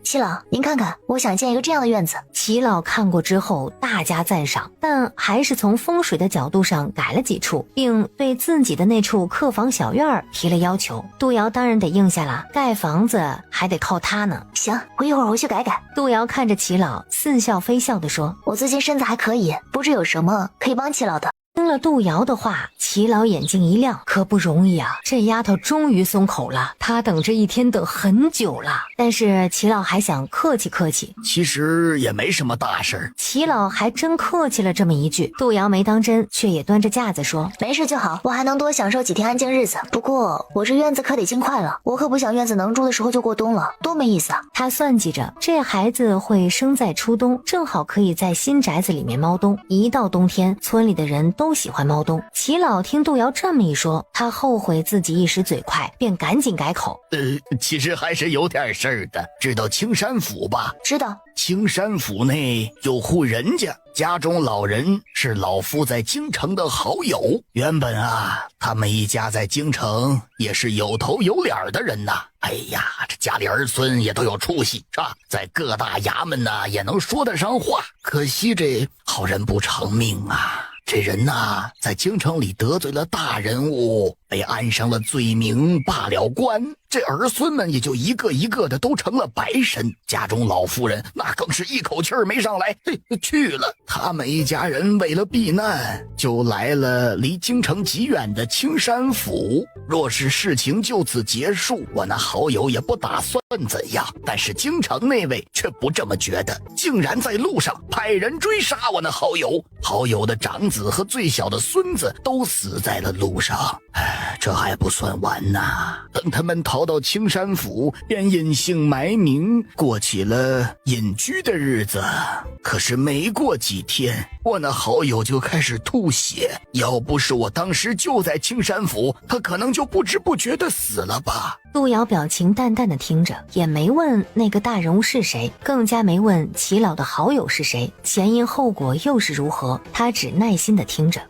齐老，您看看，我想建一个这样的院子。齐老看过之后大加赞赏，但还是从风水的角度上改了几处，并对自己的那处客房小院提了要求。杜瑶当然得应下了，盖房子还得靠他呢。行，我一会儿回去改改。杜瑶看着齐老似笑非笑地说：我最近身子还可以，不知有什么可以帮齐老的。听了杜瑶的话，齐老眼睛一亮，可不容易啊，这丫头终于松口了，她等这一天等很久了。但是齐老还想客气客气，其实也没什么大事儿。齐老还真客气了这么一句，杜瑶没当真，却也端着架子说，没事就好，我还能多享受几天安静日子。不过我这院子可得尽快了，我可不想院子能住的时候就过冬了，多没意思啊。他算计着，这孩子会生在初冬，正好可以在新宅子里面猫冬。一到冬天，村里的人都喜欢猫冬。齐老听杜瑶这么一说，他后悔自己一时嘴快，便赶紧改口。其实还是有点事儿的。知道青山府吧？知道。青山府内有户人家，家中老人是老夫在京城的好友。原本啊，他们一家在京城也是有头有脸的人呐。哎呀，这家里儿孙也都有出息，是吧？在各大衙门呢也能说得上话。可惜这好人不长命啊。这人呐，在京城里得罪了大人物，被安上了罪名，罢了官。这儿孙们也就一个一个的都成了白身，家中老妇人那更是一口气儿没上来，去了。他们一家人为了避难，就来了离京城极远的青山府。若是事情就此结束，我那好友也不打算怎样。但是京城那位却不这么觉得，竟然在路上派人追杀我那好友。好友的长子和最小的孙子都死在了路上。这还不算完呐，等他们逃到青山府，便隐姓埋名，过起了隐居的日子。可是没过几天，我那好友就开始吐血，要不是我当时就在青山府，他可能就不知不觉的死了吧。杜瑶表情淡淡的听着，也没问那个大人物是谁，更加没问齐老的好友是谁，前因后果又是如何，他只耐心的听着。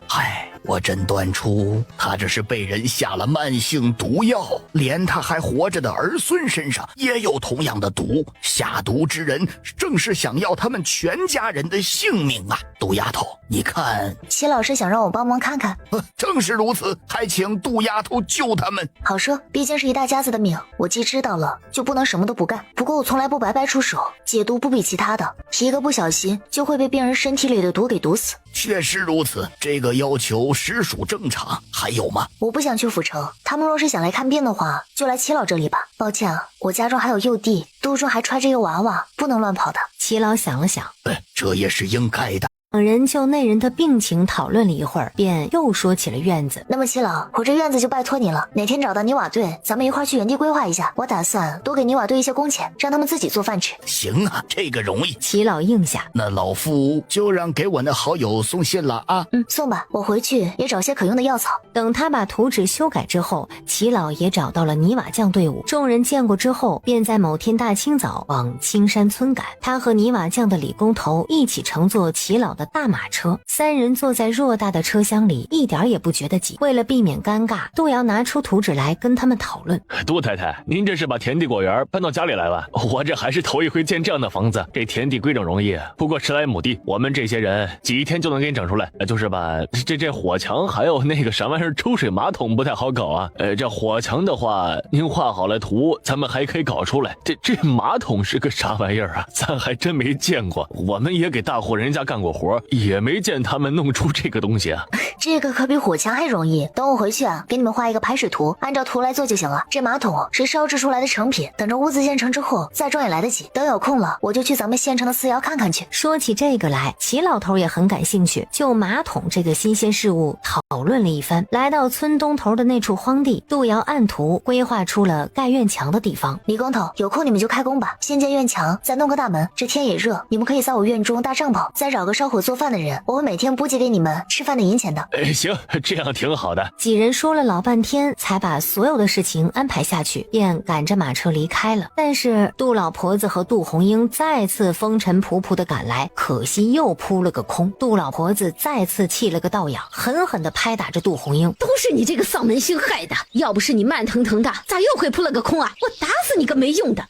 我诊断出他这是被人下了慢性毒药，连他还活着的儿孙身上也有同样的毒。下毒之人正是想要他们全家人的性命啊！杜丫头，你看，齐老师想让我帮忙看看。正是如此，还请杜丫头救他们。好说，毕竟是一大家子的命，我既知道了，就不能什么都不干。不过我从来不白白出手，解毒不比其他的，一个不小心就会被病人身体里的毒给毒死。确实如此，这个要求实属正常。还有吗？我不想去府城，他们若是想来看病的话，就来齐老这里吧。抱歉啊，我家中还有幼弟，肚中还揣着一个娃娃，不能乱跑的。齐老想了想，这也是应该的。两人就那人的病情讨论了一会儿，便又说起了院子。那么齐老，我这院子就拜托你了，哪天找到泥瓦队，咱们一块去原地规划一下。我打算多给泥瓦队一些工钱，让他们自己做饭吃。行啊，这个容易。齐老应下。那老夫就让给我那好友送信了啊。送吧，我回去也找些可用的药草。等他把图纸修改之后，齐老也找到了泥瓦匠队伍。众人见过之后，便在某天大清早往青山村赶。他和泥瓦匠的李工头一起乘坐齐老的大马车，三人坐在偌大的车厢里，一点也不觉得挤。为了避免尴尬，杜瑶拿出图纸来跟他们讨论。杜太太，您这是把田地果园搬到家里来了？我这还是头一回见这样的房子。这田地归整容易，不过10来亩地，我们这些人几天就能给你整出来。就是吧，这火墙还有那个啥玩意儿抽水马桶不太好搞啊。这火墙的话，您画好了图，咱们还可以搞出来。这马桶是个啥玩意儿啊？咱还真没见过。我们也给大户人家干过活，也没见他们弄出这个东西啊。这个可比火墙还容易。等我回去啊，给你们画一个排水图，按照图来做就行了。这马桶是烧制出来的成品，等着屋子建成之后再装也来得及。等有空了，我就去咱们县城的私窑看看去。说起这个来，齐老头也很感兴趣，就马桶这个新鲜事物讨论了一番。来到村东头的那处荒地，杜瑶按图规划出了盖院墙的地方。李工头，有空你们就开工吧，先建院墙，再弄个大门。这天也热，你们可以在我院中搭帐篷，再找个烧火做饭的人，我会每天补给给你们吃饭的银钱的。行，这样挺好的。几人说了老半天，才把所有的事情安排下去，便赶着马车离开了。但是杜老婆子和杜红英再次风尘仆仆的赶来，可惜又扑了个空。杜老婆子再次气了个倒仰，狠狠地拍打着杜红英。都是你这个丧门星害的，要不是你慢腾腾的，咋又会扑了个空啊？我打死你个没用的！奶，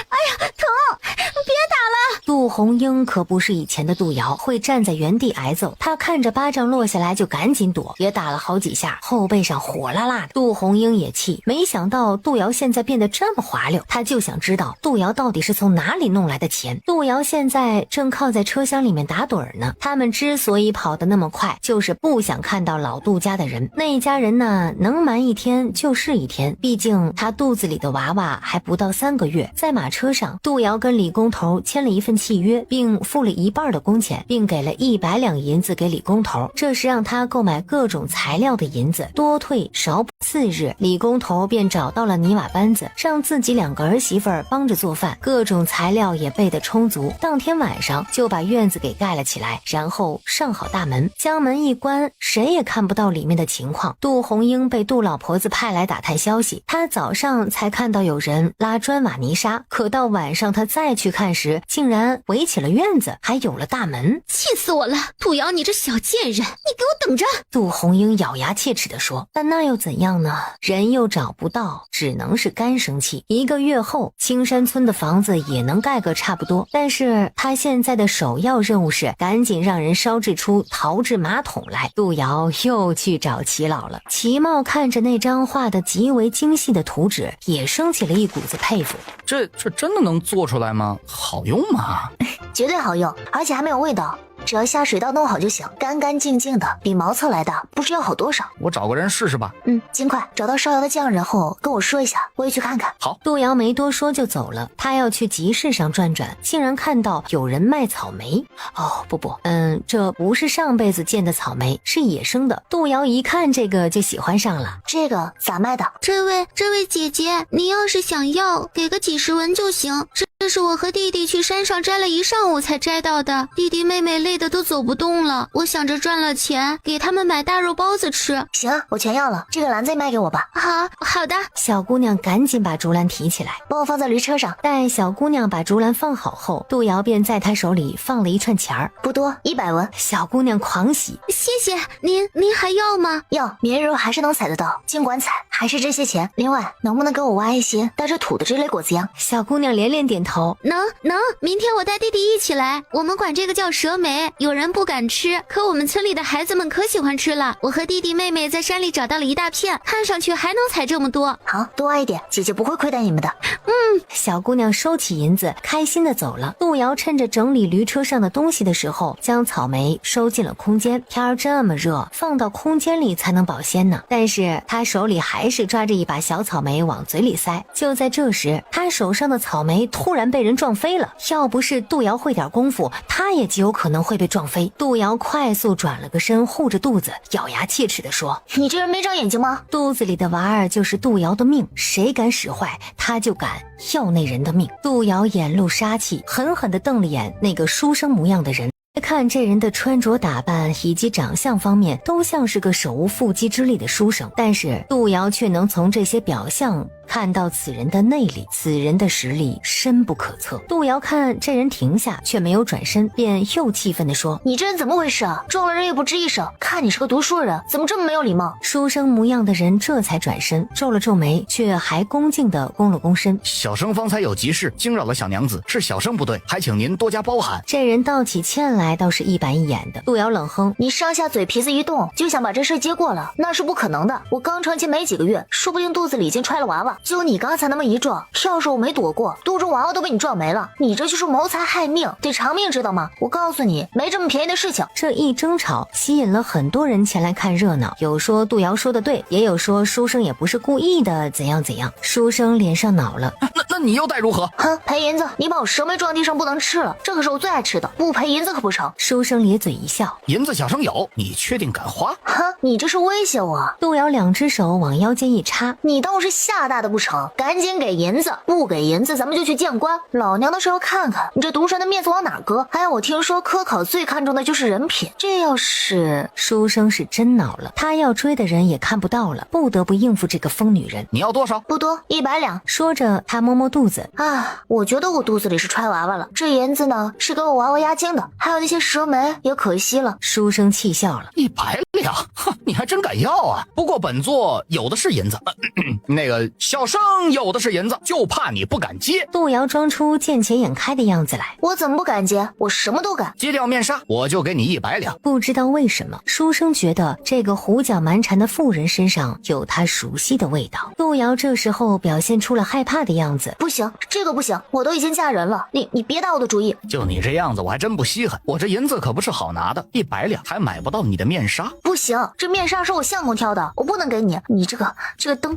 哎呀，疼，别打了！杜红英可不是以前的杜瑶，会站在原地挨揍。他看着巴掌落下来就赶紧躲，也打了好几下，后背上火辣辣的。杜红英也气，没想到杜瑶现在变得这么滑溜，他就想知道杜瑶到底是从哪里弄来的钱。杜瑶现在正靠在车厢里面打盹呢，他们之所以跑得那么快，就是不想看到老杜家的人。那家人呢，能瞒一天就是一天，毕竟他肚子里的娃娃还不到3个月。在马车上，杜瑶跟李工头签了一份契约，并付了一半的工钱，并给了100两银子给李工头，这是让他购买各种材料的银子。多退少补4日，李工头便找到了泥瓦班子，让自己2个儿媳妇儿帮着做饭，各种材料也备得充足。当天晚上就把院子给盖了起来，然后上好大门，将门一关，谁也看不到里面的情况。杜红英被杜老婆子派来打探消息，她早上才看到有人拉砖瓦泥沙，可到晚上她再去看时，竟然围起了院子，还有了大门。气死我了！杜瑶，你这小贱人，你给我等着！杜红英咬牙切齿地说，但那又怎样呢？人又找不到，只能是干生气。1个月后，青山村的房子也能盖个差不多，但是他现在的首要任务是赶紧让人烧制出陶制马桶来。杜瑶又去找齐老了，齐茂看着那张画的极为精细的图纸，也升起了一股子佩服。这真的能做出来吗？好用吗？绝对好用，而且还没有味道。只要下水道弄好就行，干干净净的，比茅厕来的不知要好多少。我找个人试试吧。尽快找到烧窑的匠人后跟我说一下，我也去看看。好。杜瑶没多说就走了，他要去集市上转转，竟然看到有人卖草莓。不，这不是上辈子见的草莓，是野生的。杜瑶一看这个就喜欢上了。这个咋卖的？这位姐姐，你要是想要，给个几十文就行。这是我和弟弟去山上摘了一上午才摘到的，弟弟妹妹累得都走不动了，我想着赚了钱给他们买大肉包子吃。行啊，我全要了，这个篮子也卖给我吧。好的。小姑娘赶紧把竹篮提起来，帮我放在驴车上。待小姑娘把竹篮放好后，杜瑶便在她手里放了一串钱儿，不多，100文。小姑娘狂喜，谢谢您还要吗？要，绵肉还是能采得到，尽管采，还是这些钱。另外，能不能给我挖一些带着土的这类果子秧？小姑娘连连点头。能，明天我带弟弟一起来，我们管这个叫蛇莓，有人不敢吃，可我们村里的孩子们可喜欢吃了。我和弟弟妹妹在山里找到了一大片，看上去还能采这么多。好，多挖一点，姐姐不会亏待你们的。小姑娘收起银子，开心的走了。杜瑶趁着整理驴车上的东西的时候，将草莓收进了空间。天儿这么热，放到空间里才能保鲜呢。但是她手里还是抓着一把小草莓往嘴里塞。就在这时，她手上的草莓突然被人撞飞了。要不是杜瑶会点功夫，她也极有可能会被撞飞。杜瑶快速转了个身，护着肚子，咬牙切齿地说：你这人没长眼睛吗？肚子里的娃儿就是杜瑶的命，谁敢使坏，她就敢要那人的命。杜瑶眼露杀气，狠狠地瞪了眼那个书生模样的人。看这人的穿着打扮以及长相方面都像是个手无缚鸡之力的书生，但是杜瑶却能从这些表象看到此人的内力，此人的实力深不可测。杜瑶看这人停下，却没有转身，便又气愤地说：你这人怎么回事啊？撞了人也不吱一声，看你是个读书人，怎么这么没有礼貌？书生模样的人这才转身，皱了皱眉，却还恭敬地躬了躬身：小生方才有急事惊扰了小娘子，是小生不对，还请您多加包涵。这人道起歉来倒是一板一眼的。杜瑶冷哼：你上下嘴皮子一动就想把这事接过了，那是不可能的。我刚成亲没几个月，说不定肚子里已经揣了娃娃，就你刚才那么一撞，要是我没躲过，肚中娃娃都被你撞没了。你这就是谋财害命，得偿命知道吗？我告诉你，没这么便宜的事情。这一争吵吸引了很多人前来看热闹，有说杜瑶说的对，也有说书生也不是故意的怎样怎样。书生脸上恼了：那你又待如何？哼，赔银子！你把我蛇莓撞地上不能吃了，这可是我最爱吃的，不赔银子可不成。书生咧嘴一笑：银子小生有，你确定敢花？哼，你这是威胁我。杜瑶2只手往腰间一插：你当我是吓大的不成？赶紧给银子，不给银子咱们就去见官。老娘的是要看看你这读书人的面子往哪搁。还有我听说科考最看重的就是人品，这要是……书生是真恼了，他要追的人也看不到了，不得不应付这个疯女人。你要多少？不多，100两。说着他摸摸摸肚子。啊，我觉得我肚子里是揣娃娃了，这银子呢是给我娃娃压惊的，还有那些蛇眉也可惜了。书生气笑了，100两，哼，你还真敢要啊！不过本座有的是银子，那个小生有的是银子，就怕你不敢接。杜瑶装出见钱眼开的样子来，我怎么不敢接？我什么都敢。揭掉面纱，我就给你100两。不知道为什么，书生觉得这个胡搅蛮缠的妇人身上有他熟悉的味道。杜瑶这时候表现出了害怕的样子。不行，这个不行，我都已经嫁人了，你别打我的主意。就你这样子，我还真不稀罕。我这银子可不是好拿的，100两还买不到你的面纱。不行，这面纱是我相公挑的，我不能给你。你这个登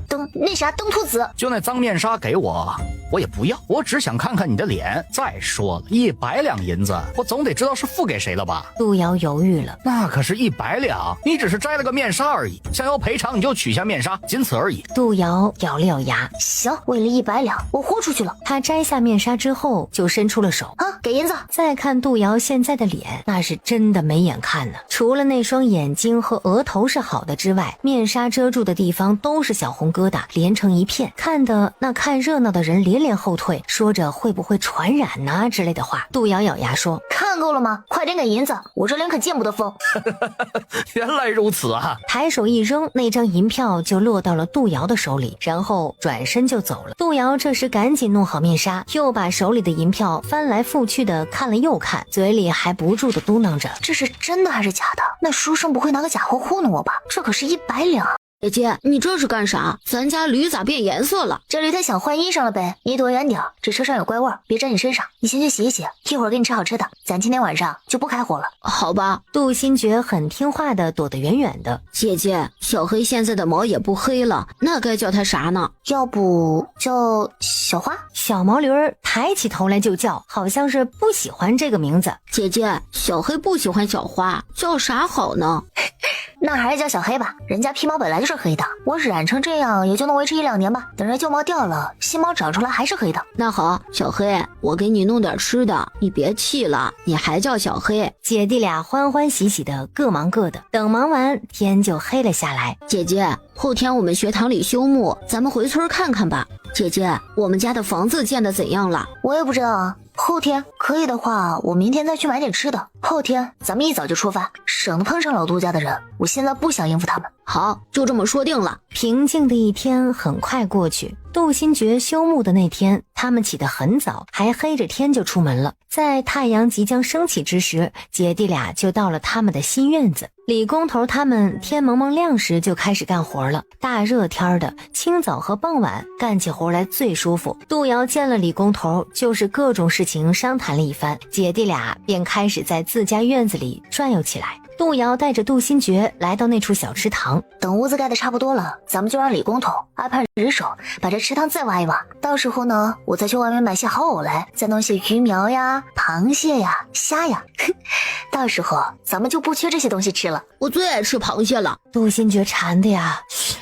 兔子，就那脏面纱给我也不要，我只想看看你的脸。再说了，100两银子，我总得知道是付给谁了吧？杜瑶犹豫了，那可是100两，你只是摘了个面纱而已，想要赔偿你就取下面纱，仅此而已。杜瑶咬了咬牙，行，为了100两，我豁出去了。他摘下面纱之后，就伸出了手，给银子。再看杜瑶现在的脸，那是真的没眼看呢。除了那双眼睛和额头是好的之外，面纱遮住的地方都是小红疙瘩，连成一片，看得那看热闹的人连连后退，说着会不会传染啊之类的话。杜瑶咬牙说：“看够了吗？快点给银子，我这脸可见不得风。”原来如此啊！抬手一扔，那张银票就落到了杜瑶的手里，然后转身就走了。杜瑶这时赶紧弄好面纱，又把手里的银票翻来覆去的看了又看，嘴里还不住的嘟囔着：“这是真的还是假的？那书生不会拿个假货糊弄我吧？这可是100两。”姐姐，你这是干啥？咱家驴咋变颜色了？这驴它想换衣裳了呗。你躲远点，这车上有怪味，别沾你身上。你先去洗一洗，一会儿给你吃好吃的。咱今天晚上就不开火了。好吧。杜新觉很听话的躲得远远的。姐姐，小黑现在的毛也不黑了，那该叫它啥呢？要不叫小花？小毛驴儿抬起头来就叫，好像是不喜欢这个名字。姐姐，小黑不喜欢小花，叫啥好呢？那还是叫小黑吧，人家皮毛本来就是黑的，我染成这样也就能维持1-2年吧，等这旧毛掉了，新毛长出来还是黑的。那好，小黑，我给你弄点吃的，你别气了，你还叫小黑。姐弟俩欢欢喜喜的各忙各的，等忙完天就黑了下来。姐姐，后天我们学堂里休沐，咱们回村看看吧。姐姐，我们家的房子建得怎样了？我也不知道啊。后天可以的话，我明天再去买点吃的。后天咱们一早就出发，省得碰上老杜家的人。我现在不想应付他们。好，就这么说定了。平静的一天很快过去。杜新觉休沐的那天，他们起得很早，还黑着天就出门了。在太阳即将升起之时，姐弟俩就到了他们的新院子。李工头他们天蒙蒙亮时就开始干活了。大热天的，清早和傍晚干起活来最舒服。杜瑶见了李工头，就是各种事情商谈了一番，姐弟俩便开始在自家院子里转悠起来。杜瑶带着杜新觉来到那处小池塘，等屋子盖得差不多了，咱们就让李工头安排人手把这池塘再挖一挖。到时候呢，我再去外面买些好藕来，再弄些鱼苗呀、螃蟹呀、虾呀。到时候咱们就不缺这些东西吃了。我最爱吃螃蟹了。杜新觉馋的呀，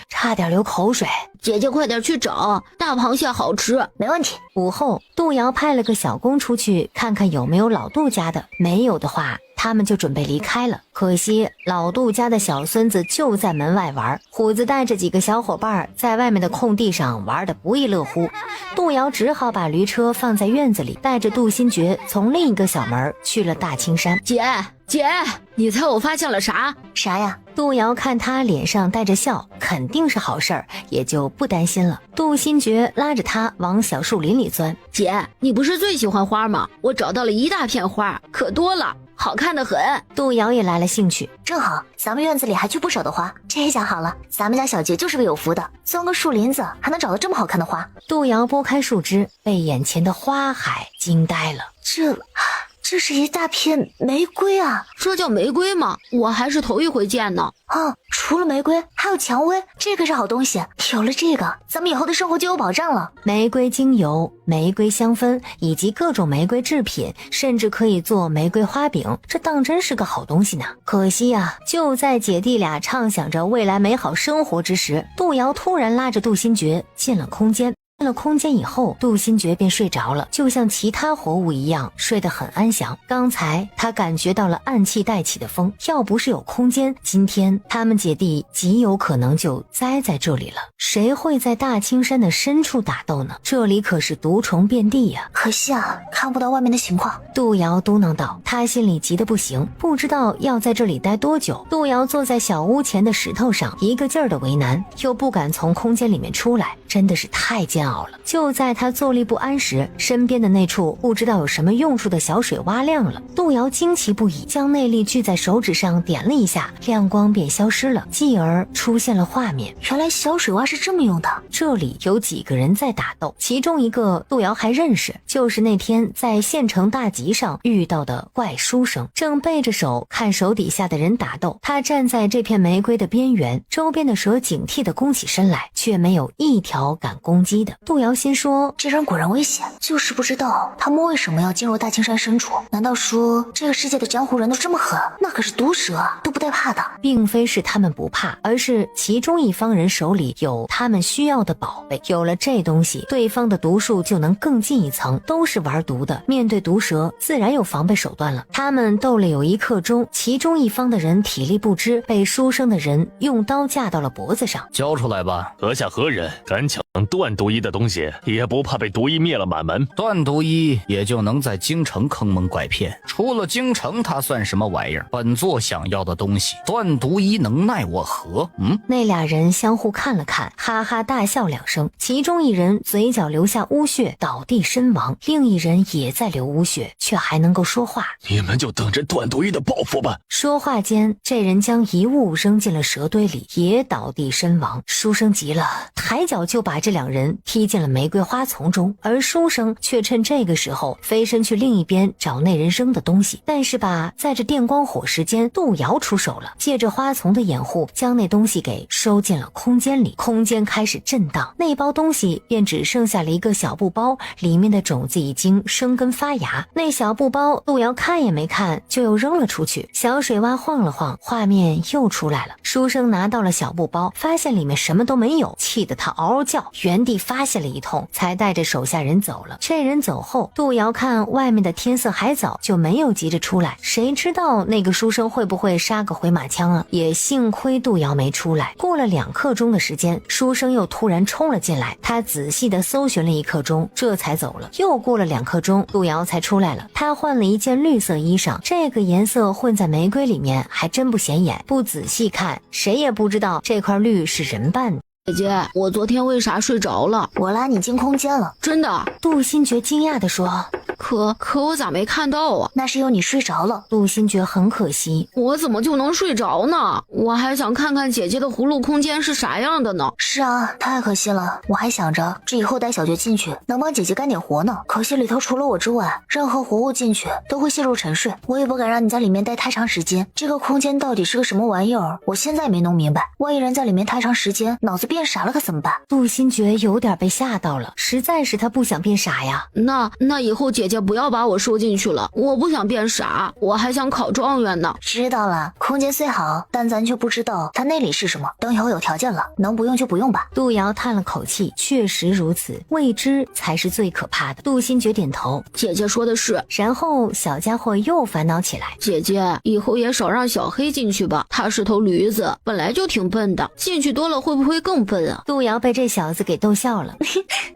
差点流口水。姐姐快点去找，大螃蟹好吃。没问题。午后，杜瑶派了个小工出去看看有没有老杜家的，没有的话他们就准备离开了。可惜老杜家的小孙子就在门外玩，虎子带着几个小伙伴在外面的空地上玩得不亦乐乎。杜瑶只好把驴车放在院子里，带着杜新觉从另一个小门去了大青山。姐，你猜我发现了啥？啥呀？杜瑶看他脸上带着笑，肯定是好事儿，也就不担心了。杜新觉拉着他往小树林里钻。姐，你不是最喜欢花吗？我找到了一大片花，可多了，好看得很。杜瑶也来了兴趣。正好咱们院子里还缺不少的花，这下好了，咱们家小杰就是个有福的，钻个树林子还能找到这么好看的花。杜瑶拨开树枝，被眼前的花海惊呆了。这是一大片玫瑰啊！这叫玫瑰吗？我还是头一回见呢。除了玫瑰还有蔷薇，这可是好东西。有了这个，咱们以后的生活就有保障了。玫瑰精油、玫瑰香氛以及各种玫瑰制品，甚至可以做玫瑰花饼，这当真是个好东西呢。可惜啊，就在姐弟俩畅想着未来美好生活之时，杜瑶突然拉着杜新觉进了空间。进了空间以后，杜新觉便睡着了，就像其他活物一样，睡得很安详。刚才他感觉到了暗气带起的风，要不是有空间，今天他们姐弟极有可能就栽在这里了。谁会在大青山的深处打斗呢？这里可是毒虫遍地呀！可惜啊，看不到外面的情况。杜瑶嘟囔道，他心里急得不行，不知道要在这里待多久。杜瑶坐在小屋前的石头上，一个劲儿的为难，又不敢从空间里面出来，真的是太煎熬了。就在他坐立不安时，身边的那处不知道有什么用处的小水洼亮了。杜瑶惊奇不已，将内力聚在手指上点了一下，亮光便消失了，继而出现了画面。原来小水洼是这么用的。这里有几个人在打斗，其中一个杜瑶还认识，就是那天在县城大集上遇到的怪书生，正背着手看手底下的人打斗。他站在这片玫瑰的边缘，周边的蛇警惕地弓起身来，却没有一条敢攻击的。杜瑶心说，这人果然危险，就是不知道他们为什么要进入大青山深处。难道说这个世界的江湖人都这么狠？那可是毒蛇啊，都不带怕的。并非是他们不怕，而是其中一方人手里有他们需要的宝贝，有了这东西，对方的毒术就能更进一层。都是玩毒的，面对毒蛇自然有防备手段了。他们斗了有1刻钟，其中一方的人体力不支，被书生的人用刀架到了脖子上。交出来吧！阁下何人？敢抢断毒衣的东西，也不怕被毒衣灭了满门？断毒衣也就能在京城坑蒙拐骗，除了京城他算什么玩意儿？本座想要的东西，断毒衣能奈我何？那俩人相互看了看，哈哈大笑2声，其中一人嘴角流下污血，倒地身亡，另一人也在流污血，却还能够说话。你们就等着断毒衣的报复吧。说话间，这人将一物扔进了蛇堆里，也倒地身亡。书生急了，抬脚就把这2人踢进了玫瑰花丛中，而书生却趁这个时候飞身去另一边找那人扔的东西。但是吧，在这电光火石间，杜瑶出手了，借着花丛的掩护，将那东西给收进了空间里。空间开始震荡，那包东西便只剩下了一个小布包，里面的种子已经生根发芽。那小布包杜瑶看也没看就又扔了出去，小水洼晃了晃，画面又出来了。书生拿到了小布包，发现里面什么都没有，气得他嗷嗷叫，原地发泄了一通，才带着手下人走了。这人走后，杜瑶看外面的天色还早，就没有急着出来。谁知道那个书生会不会杀个回马枪啊？也幸亏杜瑶没出来。过了2刻钟的时间，书生又突然冲了进来，他仔细的搜寻了1刻钟，这才走了。又过了2刻钟，杜瑶才出来了。他换了一件绿色衣裳，这个颜色混在玫瑰里面还真不显眼，不仔细看谁也不知道这块绿是人扮的。姐姐，我昨天为啥睡着了？我拉你进空间了。真的？杜新觉惊讶地说。可我咋没看到啊？那是因为你睡着了。杜新觉很可惜，我怎么就能睡着呢？我还想看看姐姐的葫芦空间是啥样的呢。是啊，太可惜了。我还想着这以后带小觉进去能帮姐姐干点活呢，可惜里头除了我之外，任何活物进去都会陷入沉睡，我也不敢让你在里面待太长时间。这个空间到底是个什么玩意儿，我现在没弄明白。万一人在里面太长时间脑子变傻了可怎么办？杜新觉有点被吓到了，实在是他不想变傻呀。那以后姐姐不要把我收进去了，我不想变傻，我还想考状元呢。知道了，空间虽好，但咱却不知道它内里是什么。等以后有条件了，能不用就不用吧。杜瑶叹了口气，确实如此，未知才是最可怕的。杜新觉点头，姐姐说的是。然后小家伙又烦恼起来，姐姐以后也少让小黑进去吧，他是头驴子，本来就挺笨的，进去多了会不会更笨啊？杜瑶被这小子给逗笑了。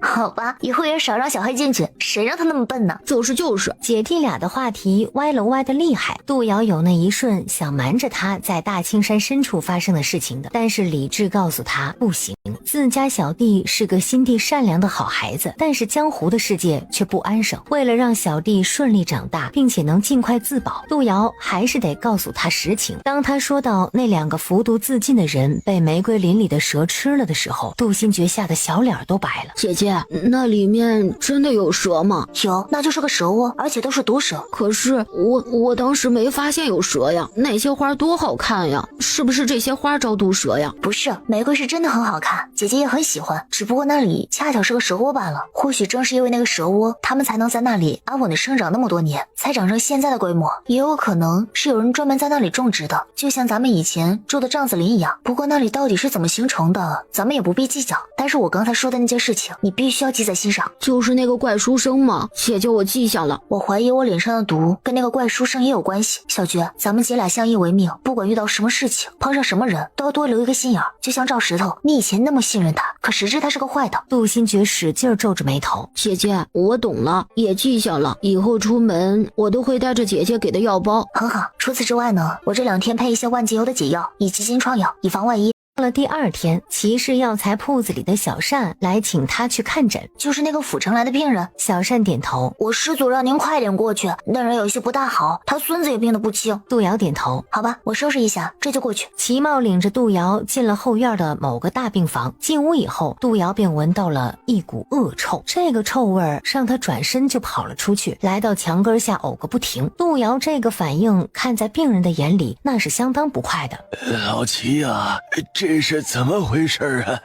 好吧，以后也少让小黑进去，谁让他那么笨呢？就是姐弟俩的话题歪了歪的厉害。杜瑶有那一瞬想瞒着他在大青山深处发生的事情的，但是理智告诉他不行，自家小弟是个心地善良的好孩子，但是江湖的世界却不安生。为了让小弟顺利长大，并且能尽快自保，杜瑶还是得告诉他实情。当他说到那2个服毒自尽的人被玫瑰林里的蛇吃了的时候，杜新觉吓得小脸都白了。姐姐，那里面真的有蛇吗？有，那就就是个蛇窝，而且都是毒蛇。可是我当时没发现有蛇呀，那些花多好看呀，是不是这些花招毒蛇呀？不是，玫瑰是真的很好看，姐姐也很喜欢，只不过那里恰巧是个蛇窝罢了。或许正是因为那个蛇窝，它们才能在那里安稳的生长那么多年，才长成现在的规模。也有可能是有人专门在那里种植的，就像咱们以前住的帐子林一样。不过那里到底是怎么形成的，咱们也不必计较。但是我刚才说的那件事情，你必须要记在心上。就是那个怪书生吗？姐姐，我记下了。我怀疑我脸上的毒跟那个怪书生也有关系。小菊，咱们姐俩相依为命，不管遇到什么事情，碰上什么人，都要多留一个心眼儿。就像赵石头，你以前那么信任他，可实质他是个坏的。陆星觉使劲皱着眉头。姐姐，我懂了，也记下了，以后出门我都会带着姐姐给的药包。很好。除此之外呢，我这2天配一些万金油的解药以及金疮药，以防万一。到了第2天，骑士药材铺子里的小单来请他去看诊，就是那个府城来的病人。小单点头，我师祖让您快点过去，那人有些不大好，他孙子也病得不轻。杜瑶点头，好吧，我收拾一下，这就过去。齐茂领着杜瑶进了后院的某个大病房，进屋以后，杜瑶便闻到了一股恶臭，这个臭味让他转身就跑了出去，来到墙根下呕个不停。杜瑶这个反应看在病人的眼里，那是相当不快的。老齐啊，这是怎么回事啊？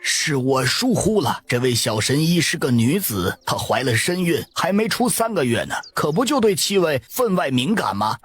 是我疏忽了。这位小神医是个女子，她怀了身孕，还没出3个月呢，可不就对气味分外敏感吗？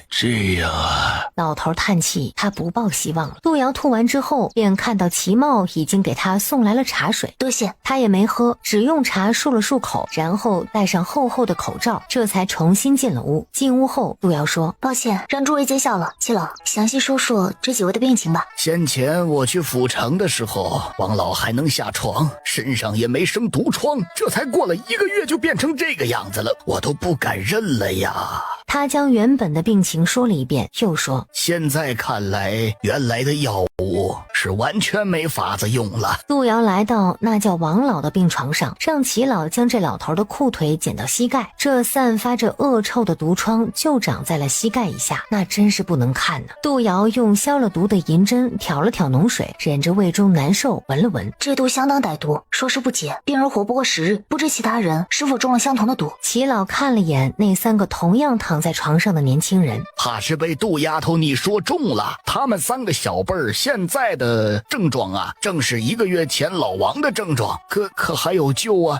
这样啊。老头叹气，他不抱希望了。杜瑶吐完之后，便看到齐茂已经给他送来了茶水，多谢。他也没喝，只用茶漱了漱口，然后戴上厚厚的口罩，这才重新进了屋。进屋后，杜瑶说：抱歉，让诸位见笑了。齐老，详细说说这几位的病情吧。先前我去府城的时候，王老还能下床，身上也没生毒疮，这才过了1个月就变成这个样子了，我都不敢认了呀。他将原本的病情说了一遍，又说：现在看来，原来的药物是完全没法子用了。杜瑶来到那叫王老的病床上，让齐老将这老头的裤腿剪到膝盖，这散发着恶臭的毒疮就长在了膝盖以下，那真是不能看呢。杜瑶用消了毒的银针挑了挑脓水，忍着胃中难受闻了闻，这毒相当歹毒，说是不解，病人活不过10日，不知其他人是否中了相同的毒。齐老看了眼那3个同样躺在床上的年轻人，怕是被杜丫头你说中了。他们3个小辈儿现在的症状啊，正是1个月前老王的症状，可还有救啊？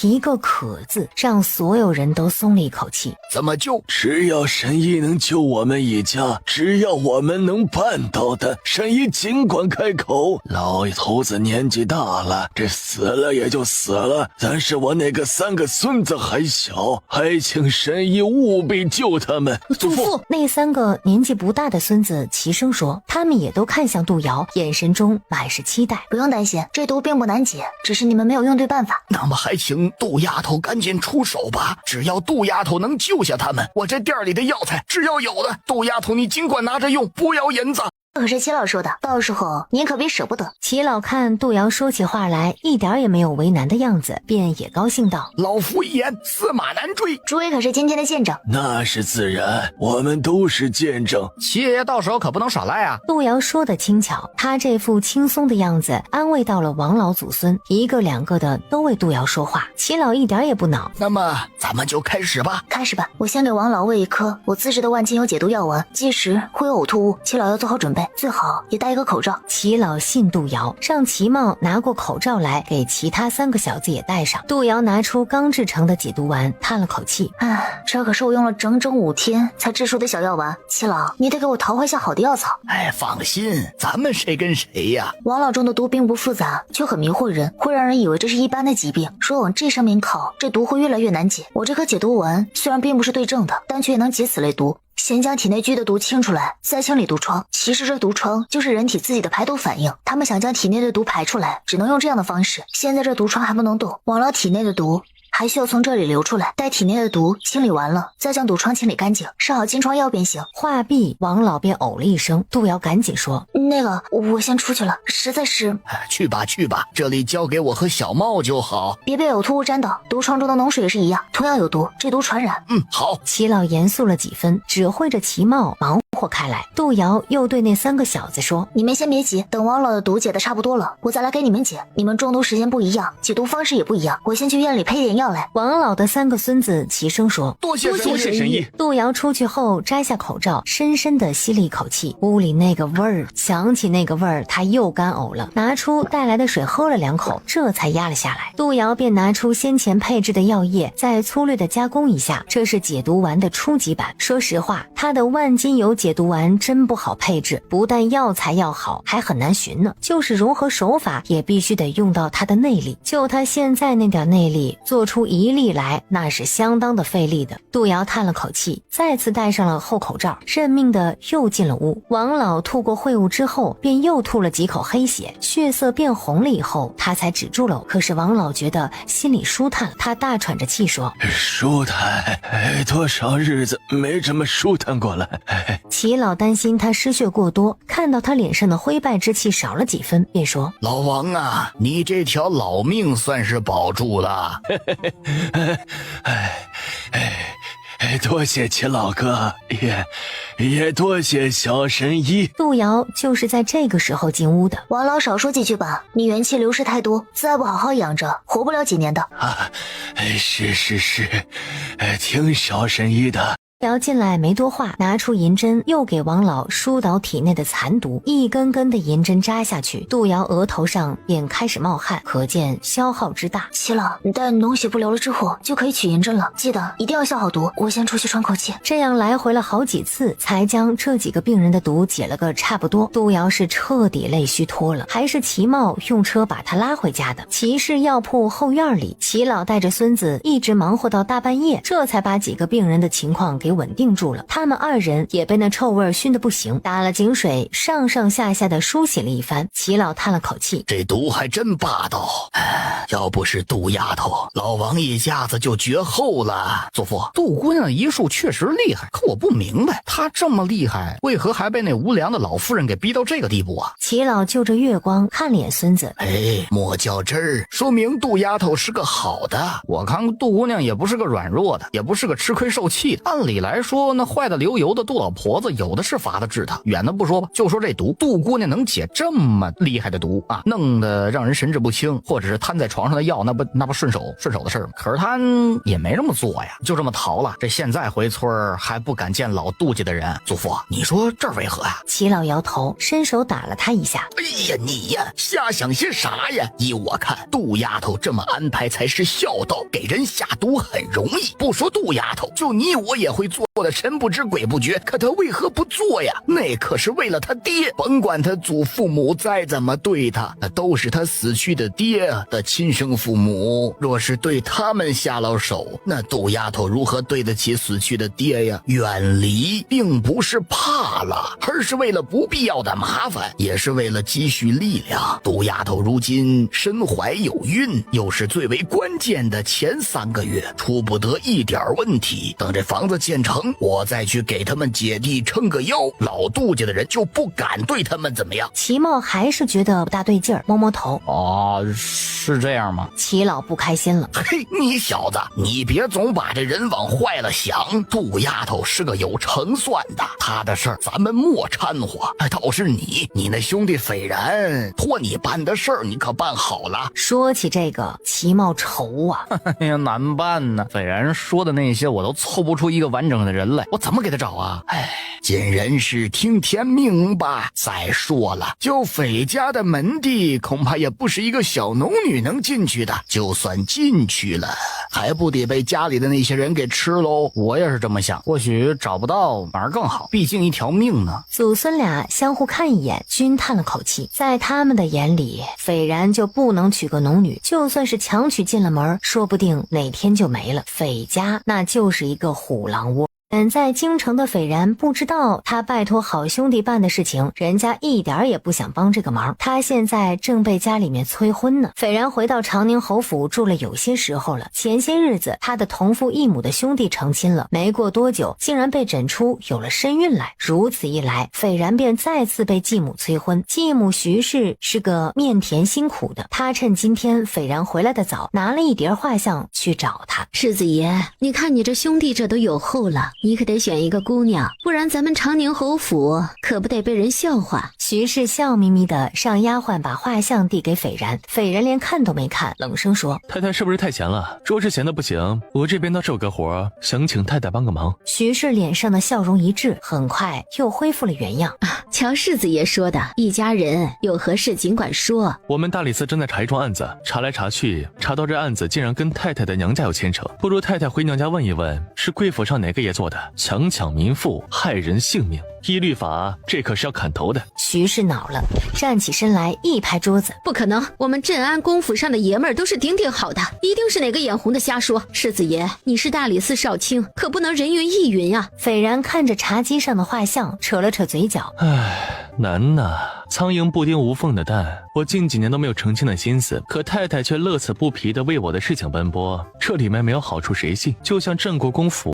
一个可字，让所有人都松了一口气。怎么救？只要神医能救我们一家，只要我们能办到的，神医尽管开口。老头子年纪大了，这死了也就死了，但是我那个3个孙子还小，还请神医务必救他们。祖父，那3个年纪不大的孙子齐声说，他们也都看向杜瑶，眼神中满是期待。不用担心，这毒并不难解，只是你们没有用对办法。那么还请杜丫头赶紧出手吧，只要杜丫头能救下他们，我这店里的药材只要有的，杜丫头你尽管拿着用，不要隐藏。可是齐老说的，到时候您可别舍不得。齐老看杜瑶说起话来一点也没有为难的样子，便也高兴道：老夫一言，驷马难追。诸位可是今天的见证。那是自然，我们都是见证。齐爷爷到时候可不能耍赖啊。杜瑶说的轻巧，他这副轻松的样子安慰到了王老祖孙，1个2个的都为杜瑶说话。齐老一点也不恼。那么咱们就开始吧。开始吧，我先给王老喂一颗我自制的万金油解毒药丸，届时会有呕吐物，齐老要做好准备，最好也戴一个口罩。齐老信杜瑶，让齐茂拿过口罩来给其他3个小子也戴上。杜瑶拿出刚制成的解毒丸，叹了口气，这可是我用了整整5天才制出的小药丸，齐老你得给我淘换下好的药草。放心，咱们谁跟谁呀？王老中的毒并不复杂，却很迷惑人，会让人以为这是一般的疾病，说往这上面靠，这毒会越来越难解。我这颗解毒丸虽然并不是对症的，但却也能解此类毒。先将体内聚的毒清出来，再清理毒疮。其实这毒疮就是人体自己的排毒反应，他们想将体内的毒排出来，只能用这样的方式。现在这毒疮还不能动，王老体内的毒还需要从这里流出来，待体内的毒清理完了，再将毒疮清理干净，上好金疮药便行。话毕，王老便呕了一声。杜瑶赶紧说：那个，我先出去了，实在是……去吧，这里交给我和小茂就好。别被呕吐物沾到，毒疮中的脓水也是一样，同样有毒，这毒传染。好。齐老严肃了几分，指挥着齐茂忙活惑开来。杜瑶又对那3个小子说：“你们先别急，等王老的毒解的差不多了，我再来给你们解。你们中毒时间不一样，解毒方式也不一样，我先去院里配点药来。”王老的3个孙子齐声说：“多谢神医。”杜瑶出去后摘下口罩，深深地吸了一口气，屋里那个味儿，想起那个味儿，他又干呕了。拿出带来的水喝了2口，这才压了下来。杜瑶便拿出先前配制的药液，再粗略的加工一下，这是解毒丸的初级版。说实话，他的万金油解毒丸真不好配置，不但药材要好，还很难寻呢。就是融合手法，也必须得用到他的内力。就他现在那点内力，做出1粒来，那是相当的费力的。杜瑶叹了口气，再次戴上了厚口罩，认命的又进了屋。王老吐过秽物之后，便又吐了几口黑血，血色变红了以后，他才止住了。可是王老觉得心里舒坦了，他大喘着气说：“舒坦？多少日子没这么舒坦过了。”齐老担心他失血过多，看到他脸上的灰败之气少了几分，便说：“老王啊，你这条老命算是保住了。”多谢秦老哥，也多谢小神医。杜瑶就是在这个时候进屋的。王老少说几句吧，你元气流失太多，再不好好养着，活不了几年的。是，听小神医的。聊进来没多话，拿出银针，又给王老疏导体内的残毒，一根根的银针扎下去，杜瑶额头上便开始冒汗，可见消耗之大。齐老，你待脓血不流了之后，就可以取银针了，记得一定要消好毒。我先出去喘口气。这样来回了好几次，才将这几个病人的毒解了个差不多。杜瑶是彻底累虚脱了，还是齐茂用车把他拉回家的。齐氏药铺后院里，齐老带着孙子一直忙活到大半夜，这才把几个病人的情况给稳定住了。他们2人也被那臭味熏得不行，打了井水，上上下下的梳洗了一番。齐老叹了口气：“这毒还真霸道，要不是杜丫头，老王一家子就绝后了。”祖父，杜姑娘的医术确实厉害，可我不明白，她这么厉害，为何还被那无良的老妇人给逼到这个地步啊？齐老就着月光看了眼孙子：“莫较真儿，说明杜丫头是个好的。我看杜姑娘也不是个软弱的，也不是个吃亏受气的。按理来说，那坏的流油的杜老婆子有的是法子治她。远的不说吧，就说这毒，杜姑娘能解这么厉害的毒啊，弄得让人神志不清，或者是瘫在床上的药，那不顺手的事儿吗？可是她也没这么做呀，就这么逃了。这现在回村还不敢见老杜家的人。祖父，你说这为何呀？”齐老摇头，伸手打了他一下：“你呀，瞎想些啥呀？依我看，杜丫头这么安排才是孝道，给人下毒很容易。不说杜丫头，就你我也会做的神不知鬼不觉，可他为何不做呀？那可是为了他爹，甭管他祖父母再怎么对他，那都是他死去的爹的亲生父母。若是对他们下了手，那杜丫头如何对得起死去的爹呀？远离并不是怕了，而是为了不必要的麻烦，也是为了积蓄力量。杜丫头如今身怀有孕，又是最为关键的前3个月，出不得一点问题。等这房子建成，我再去给他们姐弟撑个腰，老杜家的人就不敢对他们怎么样。”齐茂还是觉得不大对劲儿，摸摸头：“是这样吗？”齐老不开心了：“你小子，你别总把这人往坏了想。杜丫头是个有成算的，她的事儿咱们莫掺和。倒是你那兄弟斐然托你办的事儿，你可办好了。”说起这个，齐茂愁啊，难办呢。斐然说的那些我都凑不出一个完整的人来，我怎么给他找啊？尽人事听天命吧。再说了，就斐家的门第，恐怕也不是一个小农女能进去的。就算进去了，还不得被家里的那些人给吃喽？我也是这么想，或许找不到反而更好，毕竟一条命呢。祖孙俩相互看一眼，均叹了口气。在他们的眼里，斐然就不能娶个农女，就算是强娶进了门，说不定哪天就没了。斐家那就是一个虎狼窝。在京城的斐然不知道他拜托好兄弟办的事情，人家一点也不想帮这个忙。他现在正被家里面催婚呢。斐然回到长宁侯府住了有些时候了，前些日子他的同父异母的兄弟成亲了，没过多久竟然被诊出有了身孕来。如此一来，斐然便再次被继母催婚。继母徐氏是个面甜辛苦的，他趁今天斐然回来的早，拿了一叠画像去找他。世子爷，你看你这兄弟这都有后了，你可得选一个姑娘，不然咱们长宁侯府可不得被人笑话。徐氏笑眯眯的让丫鬟把画像递给斐然，斐然连看都没看，冷声说：太太是不是太闲了？若是闲的不行，我这边倒是有个活，想请太太帮个忙。徐氏脸上的笑容一滞，很快又恢复了原样。乔世子爷说的，一家人有何事尽管说。我们大理寺正在查一桩案子，查来查去，查到这案子竟然跟太太的娘家有牵扯，不如太太回娘家问一问，是贵府上哪个爷做的？强抢民妇，害人性命，依律法，这可是要砍头的。徐氏恼了，站起身来一拍桌子：不可能，我们镇安公府上的爷们儿都是顶顶好的，一定是哪个眼红的瞎说。世子爷，你是大理寺少卿，可不能人云亦云啊。斐然看着茶几上的画像，扯了扯嘴角：难呐，苍蝇不叮无缝的蛋。我近几年都没有成亲的心思，可太太却乐此不疲地为我的事情奔波，这里面没有好处谁信？就像镇国公府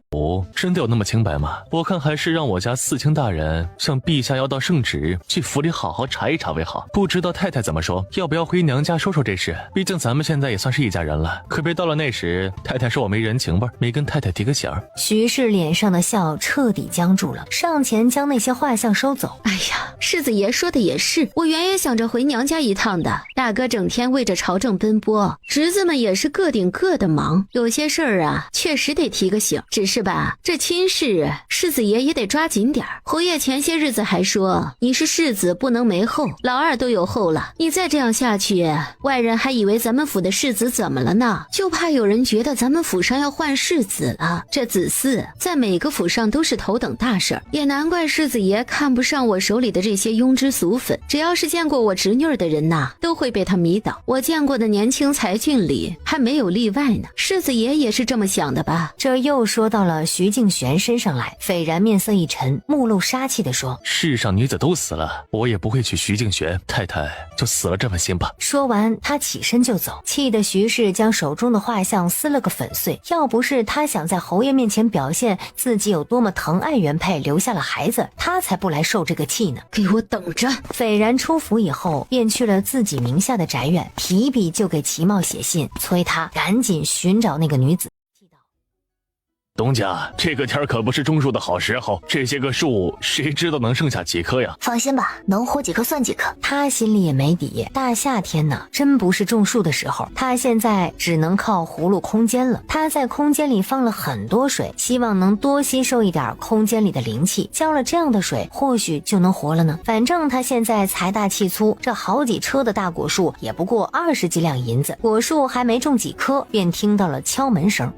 真的有那么清白吗？我看还是让我家四卿大人向陛下要道圣旨，去府里好好查一查为好。不知道太太怎么说，要不要回娘家说说这事？毕竟咱们现在也算是一家人了，可别到了那时太太说我没人情味，没跟太太提个醒。徐氏脸上的笑彻底僵住了，上前将那些画像收走。哎呀，世子爷说的也是，我原也想着回娘家一趟的。大哥整天为着朝政奔波，侄子们也是各顶各的忙，有些事儿啊确实得提个醒。只是吧，这亲事世子爷也得抓紧点儿。侯爷前些日子还说你是世子不能没后，老二都有后了，你再这样下去，外人还以为咱们府的世子怎么了呢？就怕有人觉得咱们府上要换世子了。这子嗣在每个府上都是头等大事儿，也难怪世子爷看不上我手里的这些庸脂俗粉。只要是见过我侄女儿的人呐，都会被他迷倒。我见过的年轻才俊里还没有例外呢。世子爷也是这么想的吧？这又说到了徐敬玄身上来，斐然面色一沉，目露杀气地说：世上女子都死了，我也不会娶徐敬玄，太太就死了这份心吧。说完他起身就走，气得徐氏将手中的画像撕了个粉碎。要不是他想在侯爷面前表现自己有多么疼爱原配，留下了孩子，他才不来受这个气呢。给我等着！斐然出府以后便去了自己名下的宅院，提笔就给齐茂写信，催他赶紧寻找那个女子。东家，这个天可不是种树的好时候，这些个树谁知道能剩下几棵呀？放心吧，能活几棵算几棵。他心里也没底，大夏天呢，真不是种树的时候。他现在只能靠葫芦空间了。他在空间里放了很多水，希望能多吸收一点空间里的灵气，浇了这样的水，或许就能活了呢。反正他现在财大气粗，这好几车的大果树也不过20几两银子。果树还没种几棵，便听到了敲门声。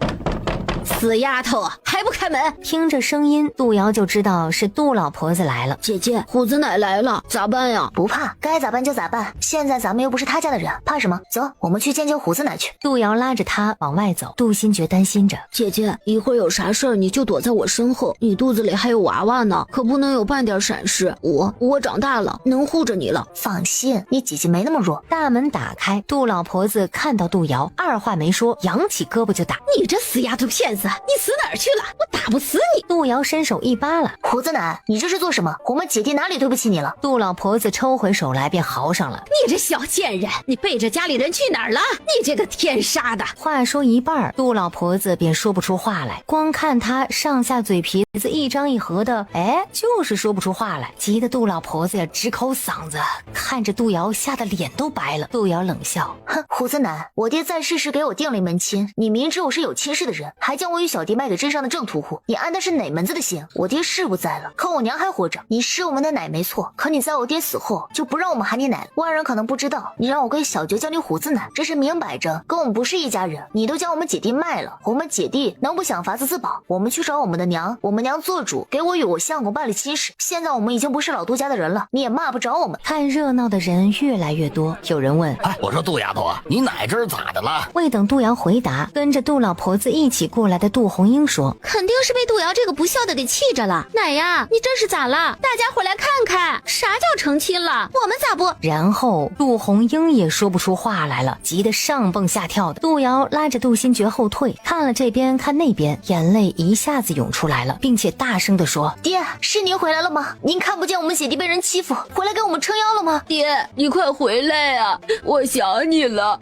死丫头，还不开门！听着声音，杜瑶就知道是杜老婆子来了。姐姐，虎子奶来了，咋办呀？不怕，该咋办就咋办。现在咱们又不是他家的人，怕什么？走，我们去见见虎子奶去。杜瑶拉着他往外走，杜新觉担心着。姐姐，一会儿有啥事儿你就躲在我身后，你肚子里还有娃娃呢，可不能有半点闪失。我长大了，能护着你了。放心，你姐姐没那么弱。大门打开，杜老婆子看到杜瑶，二话没说，扬起胳膊就打。你这死丫头片子，你死哪儿去了？我打不死你！杜瑶伸手一扒拉，虎子奶，你这是做什么？我们姐弟哪里对不起你了？杜老婆子抽回手来，便嚎上了：你这小贱人，你背着家里人去哪儿了？你这个天杀的！话说一半，杜老婆子便说不出话来，光看她上下嘴皮子一张一合的，就是说不出话来，急得杜老婆子呀直抠嗓子，看着杜瑶吓得脸都白了。杜瑶冷笑：哼，虎子奶，我爹在世时给我定了一门亲，你明知我是有亲事的人，还将我与小弟卖给镇上的正屠户，你安的是哪门子的心？我爹是不在了，可我娘还活着，你是我们的奶没错，可你在我爹死后就不让我们喊你奶了。外人可能不知道，你让我跟小爵叫你虎子奶，这是明摆着跟我们不是一家人。你都将我们姐弟卖了，我们姐弟能不想法子自保？我们去找我们的娘，我们娘做主给我与我相公办理亲事。现在我们已经不是老杜家的人了，你也骂不着我们。看热闹的人越来越多，有人问：我说杜丫头啊，你奶这儿咋的了？未等杜瑶回答，跟着杜老婆子一起过来的杜红英说：肯定是被杜瑶这个不孝的给气着了。奶呀，你这是咋了？大家伙来看看，啥叫成亲了？我们咋不？然后杜红英也说不出话来了，急得上蹦下跳的。杜瑶拉着杜新觉后退，看了这边看那边，眼泪一下子涌出来了，并且大声地说：爹，是您回来了吗？您看不见我们姐弟被人欺负，回来给我们撑腰了吗？爹，你快回来呀，我想你了。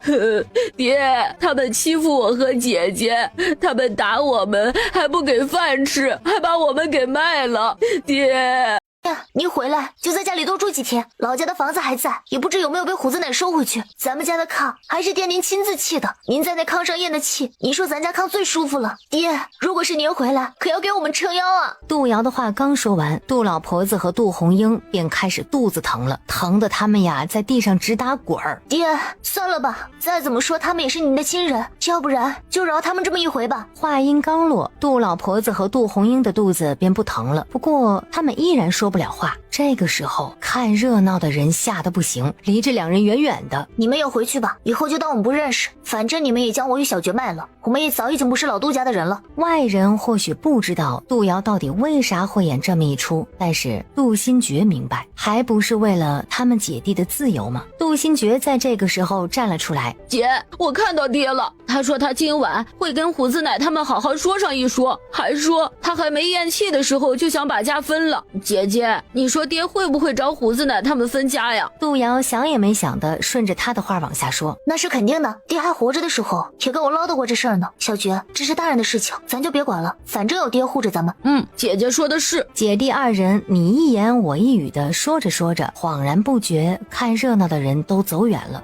爹，他们欺负我和姐姐，他们打我们，还不给饭吃，还把我们给卖了。爹，您回来就在家里多住几天，老家的房子还在，也不知有没有被虎子奶收回去。咱们家的炕还是爹您亲自砌的，您在那炕上咽的气，您说咱家炕最舒服了。爹，如果是您回来，可要给我们撑腰啊！杜瑶的话刚说完，杜老婆子和杜红英便开始肚子疼了，疼得他们呀在地上直打滚儿。爹，算了吧，再怎么说他们也是您的亲人，要不然就饶他们这么一回吧。话音刚落，杜老婆子和杜红英的肚子便不疼了，不过他们依然说不了话。这个时候，看热闹的人吓得不行，离这两人远远的。你们也回去吧，以后就当我们不认识，反正你们也将我与小爵卖了，我们也早已经不是老杜家的人了。外人或许不知道杜瑶到底为啥会演这么一出，但是杜新觉明白，还不是为了他们姐弟的自由吗？杜新觉在这个时候站了出来，姐，我看到爹了，他说他今晚会跟虎子奶他们好好说上一说，还说他还没咽气的时候就想把家分了。姐姐，你说爹会不会找虎子奶他们分家呀？杜瑶想也没想的顺着他的话往下说，那是肯定的，爹还活着的时候也跟我唠叨过这事儿呢。小爵，这是大人的事情，咱就别管了，反正有爹护着咱们。姐姐说的是。姐弟二人你一言我一语的说着说着，恍然不觉，看热闹的人都走远了。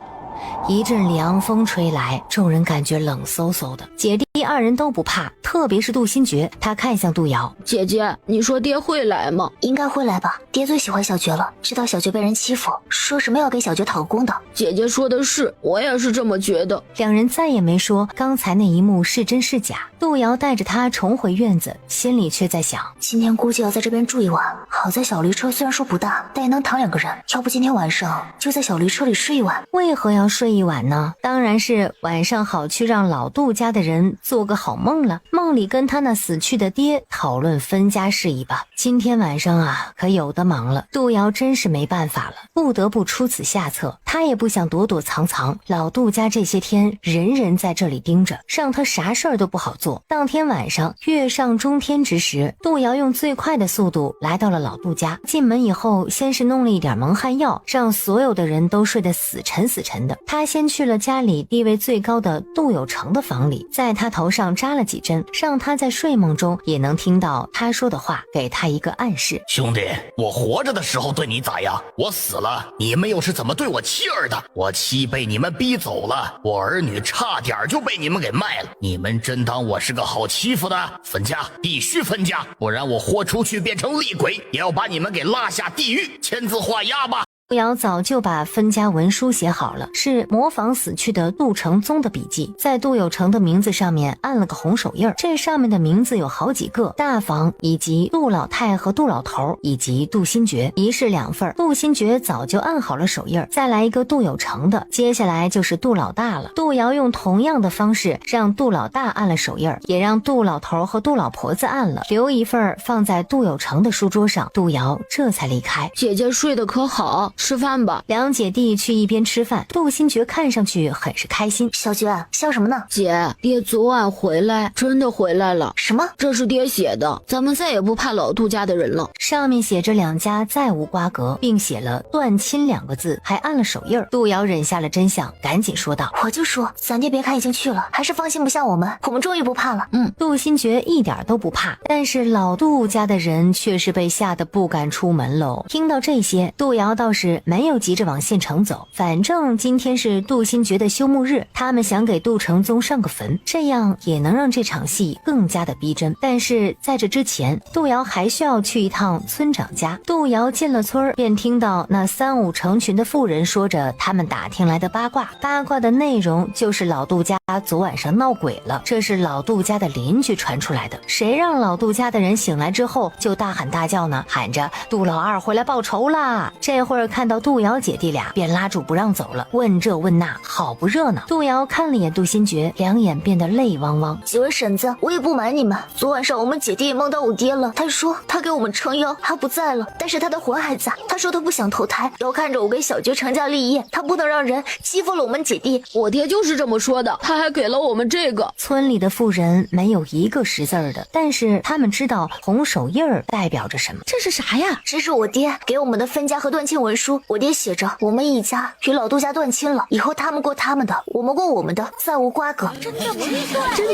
一阵凉风吹来，众人感觉冷飕飕的。姐弟二人都不怕，特别是杜新觉，他看向杜瑶，姐姐，你说爹会来吗？应该会来吧，爹最喜欢小爵了，知道小爵被人欺负，说什么要给小爵讨公的。姐姐说的是，我也是这么觉得。两人再也没说刚才那一幕是真是假。杜瑶带着他重回院子，心里却在想，今天估计要在这边住一晚，好在小驴车虽然说不大，但也能躺2个人，要不今天晚上就在小驴车里睡一晚。为何要睡一晚呢？当然是晚上好去让老杜家的人做个好梦了，梦里跟他那死去的爹讨论分家事宜吧。今天晚上啊，可有的忙了。杜瑶真是没办法了，不得不出此下策。他也不想躲躲藏藏，老杜家这些天人人在这里盯着，让他啥事儿都不好做。当天晚上月上中天之时，杜瑶用最快的速度来到了老杜家。进门以后，先是弄了一点蒙汗药，让所有的人都睡得死沉死沉的。他先去了家里地位最高的杜有成的房里，在他头上扎了几针，让他在睡梦中也能听到他说的话，给他一个暗示。兄弟，我活着的时候对你咋样？我死了，你们又是怎么对我妻儿的？我妻被你们逼走了，我儿女差点就被你们给卖了。你们真当我是个好欺负的？分家，必须分家，不然我豁出去变成厉鬼，也要把你们给拉下地狱，签字画押吧。杜瑶早就把分家文书写好了，是模仿死去的杜承宗的笔迹，在杜有成的名字上面按了个红手印，这上面的名字有好几个，大房以及杜老太和杜老头以及杜新觉，一式2份。杜新觉早就按好了手印，再来一个杜有成的，接下来就是杜老大了。杜瑶用同样的方式让杜老大按了手印，也让杜老头和杜老婆子按了，留一份放在杜有成的书桌上。杜瑶这才离开。姐姐睡得可好，吃饭吧。两姐弟去一边吃饭，杜新觉看上去很是开心。小爵，笑什么呢？姐，爹昨晚回来，真的回来了。什么？这是爹写的，咱们再也不怕老杜家的人了。上面写着两家再无瓜葛，并写了断亲2个字，还按了手印。杜瑶忍下了真相，赶紧说道：我就说咱爹别看已经去了，还是放心不下我们终于不怕了。杜新觉一点都不怕，但是老杜家的人却是被吓得不敢出门喽。听到这些，杜瑶倒是没有急着往县城走，反正今天是杜新觉的休沐日，他们想给杜承宗上个坟，这样也能让这场戏更加的逼真。但是在这之前，杜瑶还需要去一趟村长家。杜瑶进了村，便听到那3、5成群的妇人说着他们打听来的八卦，八卦的内容就是老杜家昨晚上闹鬼了，这是老杜家的邻居传出来的。谁让老杜家的人醒来之后就大喊大叫呢？喊着杜老二回来报仇啦！这会儿看到杜瑶姐弟俩，便拉住不让走了，问这问那，好不热闹。杜瑶看了眼杜新觉，两眼变得泪汪汪。几位婶子，我也不瞒你们，昨晚上我们姐弟也梦到我爹了，他说他给我们撑腰，他不在了，但是他的魂还在。他说他不想投胎，要看着我跟小爵成家立业，他不能让人欺负了我们姐弟。我爹就是这么说的，他还给了我们这个。村里的妇人没有一个识字的，但是他们知道红手印代表着什么。这是啥呀？这是我爹给我们的分家和断亲文书，我爹写着我们一家与老杜家断亲了，以后他们过他们的，我们过我们的，再无瓜葛。真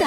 的？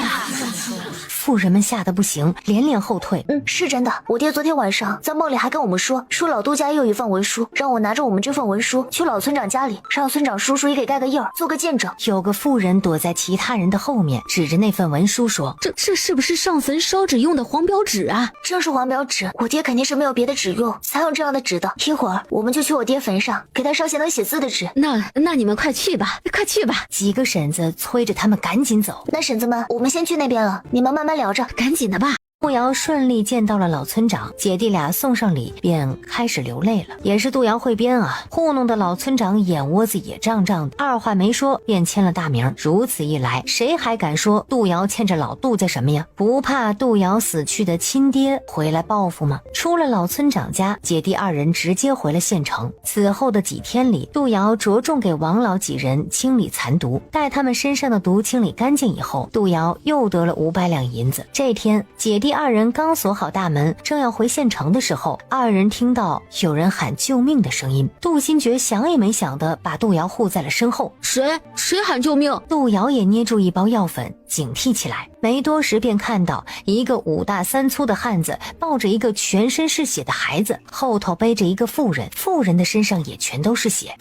妇妇人们吓得不行，连连后退。是真的，我爹昨天晚上在梦里还跟我们说老杜家也有一份文书，让我拿着我们这份文书去老村长家里，让村长叔叔也给盖个印儿，做个见证。有个妇人躲在其他人的后面，指着那份文书说：这是不是上坟烧纸用的黄标纸啊？正是黄标纸，我爹肯定是没有别的纸用，才用这样的纸的。一会儿我们就去我爹坟上，给他烧些能写字的纸。那你们快去吧，快去吧！几个婶子催着他们赶紧走。那婶子们，我们先去那边了，你们慢慢聊着，赶紧的吧。杜瑶顺利见到了老村长，姐弟俩送上礼，便开始流泪了。也是杜瑶会编啊，糊弄的老村长眼窝子也胀胀的，二话没说便签了大名。如此一来，谁还敢说杜瑶欠着老杜家什么呀？不怕杜瑶死去的亲爹回来报复吗？出了老村长家，姐弟二人直接回了县城。此后的几天里，杜瑶着重给王老几人清理残毒，待他们身上的毒清理干净以后，杜瑶又得了500两银子。这天，姐弟二人刚锁好大门，正要回县城的时候，二人听到有人喊救命的声音。杜新觉想也没想的把杜瑶护在了身后。谁喊救命？杜瑶也捏住一包药粉，警惕起来。没多时便看到一个5大3粗的汉子抱着一个全身是血的孩子，后头背着一个妇人，妇人的身上也全都是血。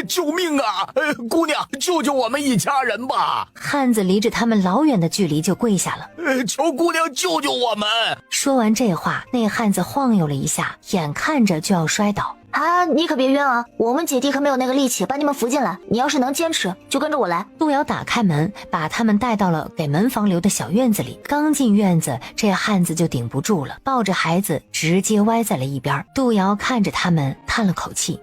救命啊！姑娘，救救我们一家人吧！汉子离着他们老远的距离就跪下了，求姑娘救救我们！说完这话，那汉子晃悠了一下，眼看着就要摔倒。啊，你可别冤啊！我们姐弟可没有那个力气把你们扶进来，你要是能坚持，就跟着我来。杜瑶打开门，把他们带到了给门房留的小院子里。刚进院子，这汉子就顶不住了，抱着孩子直接歪在了一边。杜瑶看着他们，叹了口气，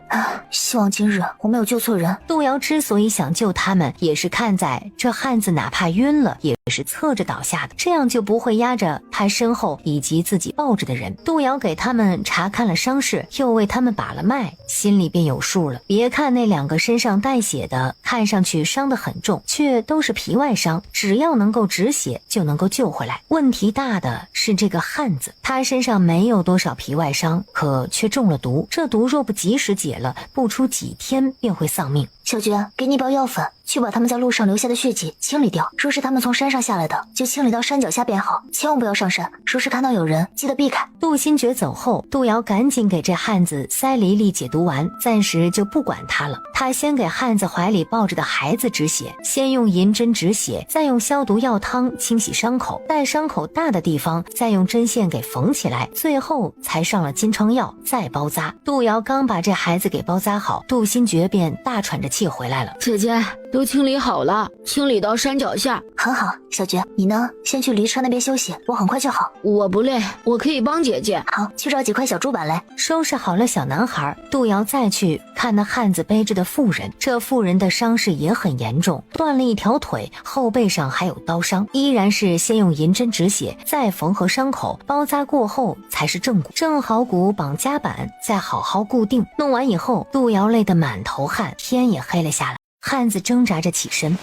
希望今日我没有救错人。杜瑶之所以想救他们，也是看在这汉子哪怕晕了，也是侧着倒下的，这样就不会压着他身后以及自己抱着的人。杜瑶给他们查看了伤势，又为他们把了脉，心里便有数了。别看那2个身上带血的看上去伤得很重，却都是皮外伤，只要能够止血就能够救回来。问题大的是这个汉子，他身上没有多少皮外伤，可却中了毒，这毒若不及时解了，不出几天便会丧命。小菊，给你一包药粉，去把他们在路上留下的血迹清理掉。若是他们从山上下来的，就清理到山脚下便好，千万不要上山。若是看到有人，记得避开。杜新觉走后，杜瑶赶紧给这汉子塞了一粒解毒丸，暂时就不管他了。他先给汉子怀里抱着的孩子止血，先用银针止血，再用消毒药汤清洗伤口，待伤口大的地方再用针线给缝起来，最后才上了金疮药，再包扎。杜瑶刚把这孩子给包扎好，杜新觉便大喘着气回来了。姐姐，都清理好了，清理到山脚下。很好，小菊，你呢？先去驴车那边休息，我很快就好。我不累，我可以帮姐姐。好，去找几块小竹板来。收拾好了小男孩，杜瑶再去看那汉子背着的妇人。这妇人的伤势也很严重，断了一条腿，后背上还有刀伤，依然是先用银针止血，再缝合伤口，包扎过后才是正骨。正好骨绑夹板，再好好固定。弄完以后，杜瑶累得满头汗，天也黑了下来。汉子挣扎着起身，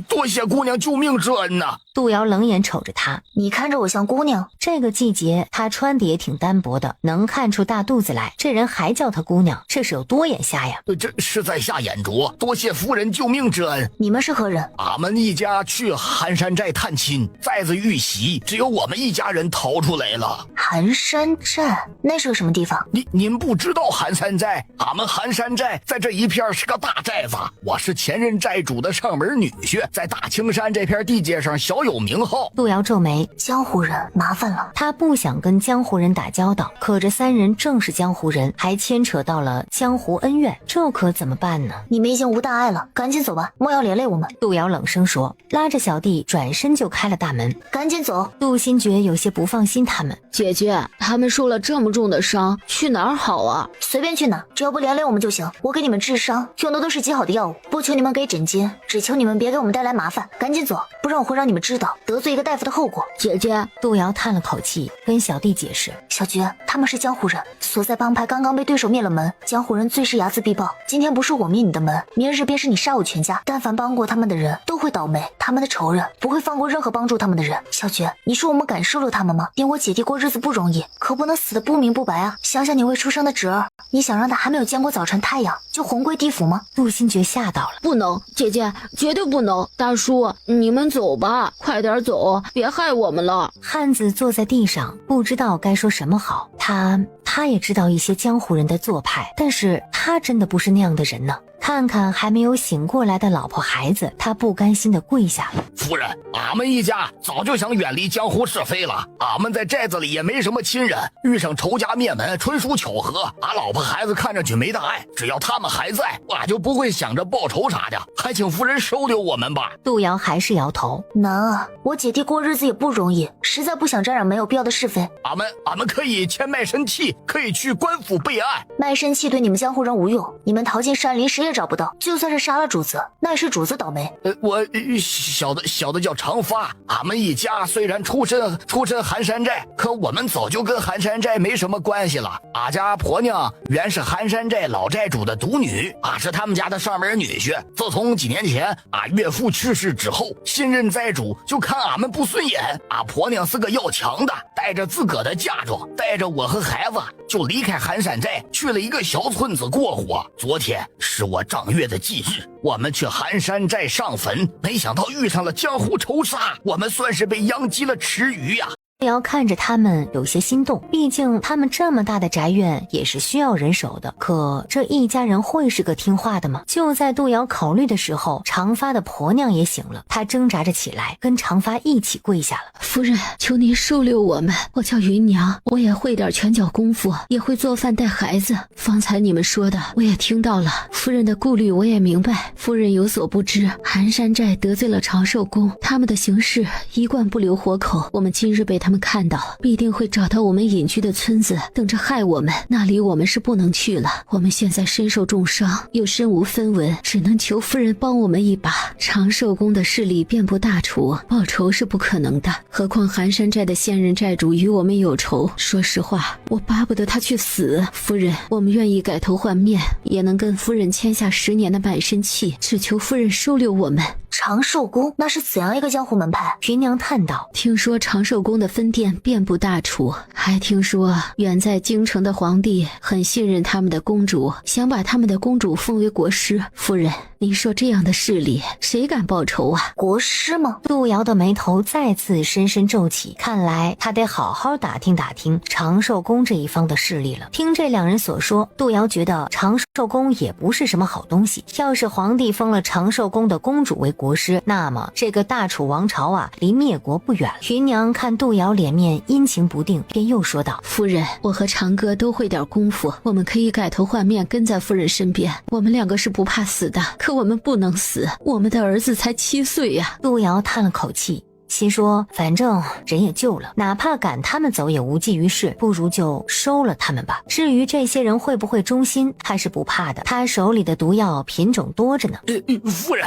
多谢姑娘救命之恩呐！杜瑶冷眼瞅着他，你看着我像姑娘？这个季节他穿的也挺单薄的，能看出大肚子来，这人还叫他姑娘，这是有多眼瞎呀？这是在下眼拙，多谢夫人救命之恩。你们是何人？俺们一家去寒山寨探亲，寨子遇袭，只有我们一家人逃出来了。寒山寨那是个什么地方？您不知道寒山寨？俺们寒山寨在这一片是个大寨子，我是前任寨主的上门女婿，在大青山这片地界上小有名号。杜瑶皱眉，江湖人麻烦了。他不想跟江湖人打交道，可这3人正是江湖人，还牵扯到了江湖恩怨，这可怎么办呢？你们已经无大碍了，赶紧走吧，莫要连累我们。杜瑶冷声说，拉着小弟转身就开了大门。赶紧走。杜新觉有些不放心他们，姐姐，他们受了这么重的伤，去哪儿好啊？随便去哪，只要不连累我们就行。我给你们治伤用的都是极好的药物，不求你们给诊金，只求你们别给我们带来麻烦。赶紧走，不然我会让你们知道得罪一个大夫的后果。姐姐，杜瑶叹了口气，跟小弟解释，小菊，他们是江湖人，所在帮派刚刚被对手灭了门，江湖人最是睚眦必报。今天不是我灭你的门，明日便是你杀我全家。但凡帮过他们的人都会倒霉，他们的仇人不会放过任何帮助他们的人。小菊，你说我们敢收留他们吗？连我姐弟过日子不容易，可不能死得不明不白啊！想想你未出生的侄儿，你想让他还没有见过早晨太阳就魂归地府吗？杜新觉吓得到了。不能，姐姐绝对不能！大叔，你们走吧，快点走，别害我们了。汉子坐在地上，不知道该说什么好。他也知道一些江湖人的做派，但是他真的不是那样的人呢。看看还没有醒过来的老婆孩子，他不甘心地跪下了。夫人，俺们一家早就想远离江湖是非了。俺们在寨子里也没什么亲人，遇上仇家灭门纯属巧合。俺老婆孩子看上去没大碍，只要他们还在，俺就不会想着报仇啥的。还请夫人收留我们吧。杜瑶还是摇头。难啊，我姐弟过日子也不容易，实在不想沾染没有必要的是非。俺们可以签卖身契，可以去官府备案。卖身契对你们江湖人无用，你们逃进山林谁也找不到，就算是杀了主子，那也是主子倒霉。我小的叫长发，俺们一家虽然出身寒山寨，可我们早就跟寒山寨没什么关系了。俺家婆娘原是寒山寨老寨主的独女，俺是他们家的上门女婿。自从几年前俺岳父去世之后，新任寨主就看俺们不顺眼。俺婆娘是个要强的，带着自个的嫁妆，带着我和孩子就离开寒山寨，去了一个小村子过活。昨天是我丈月的忌日，我们去寒山寨上坟，没想到遇上了江湖仇杀，我们算是被殃及了池鱼呀。杜瑶看着他们有些心动，毕竟他们这么大的宅院也是需要人手的。可这一家人会是个听话的吗？就在杜瑶考虑的时候，长发的婆娘也醒了，她挣扎着起来，跟长发一起跪下了。夫人，求您收留我们，我叫芸娘，我也会点拳脚功夫，也会做饭带孩子。方才你们说的我也听到了，夫人的顾虑我也明白。夫人有所不知，寒山寨得罪了长寿宫，他们的行事一贯不留活口，我们今日被他们看到，必定会找到我们隐居的村子，等着害我们。那里我们是不能去了，我们现在身受重伤，又身无分文，只能求夫人帮我们一把。长寿宫的势力遍布大楚，报仇是不可能的，何况寒山寨的现任寨主与我们有仇。说实话，我巴不得他去死。夫人，我们愿意改头换面，也能跟夫人签下10年的卖身契，只求夫人收留我们。长寿宫那是怎样一个江湖门派？芸娘叹道。听说长寿宫的分店遍布大楚，还听说远在京城的皇帝很信任他们的公主，想把他们的公主封为国师。夫人，您说这样的势力谁敢报仇啊？国师吗？杜瑶的眉头再次深深皱起，看来他得好好打听打听长寿宫这一方的势力了。听这两人所说，杜瑶觉得长寿宫也不是什么好东西。要是皇帝封了长寿宫的公主为国师，那么这个大楚王朝啊，离灭国不远。芸娘看杜瑶脸面阴晴不定，便又说道：夫人，我和长哥都会点功夫，我们可以改头换面跟在夫人身边，我们2个是不怕死的，可我们不能死，我们的儿子才7岁呀。杜瑶叹了口气，心说反正人也救了，哪怕赶他们走也无济于事，不如就收了他们吧。至于这些人会不会忠心，还是不怕的，他手里的毒药品种多着呢。夫人，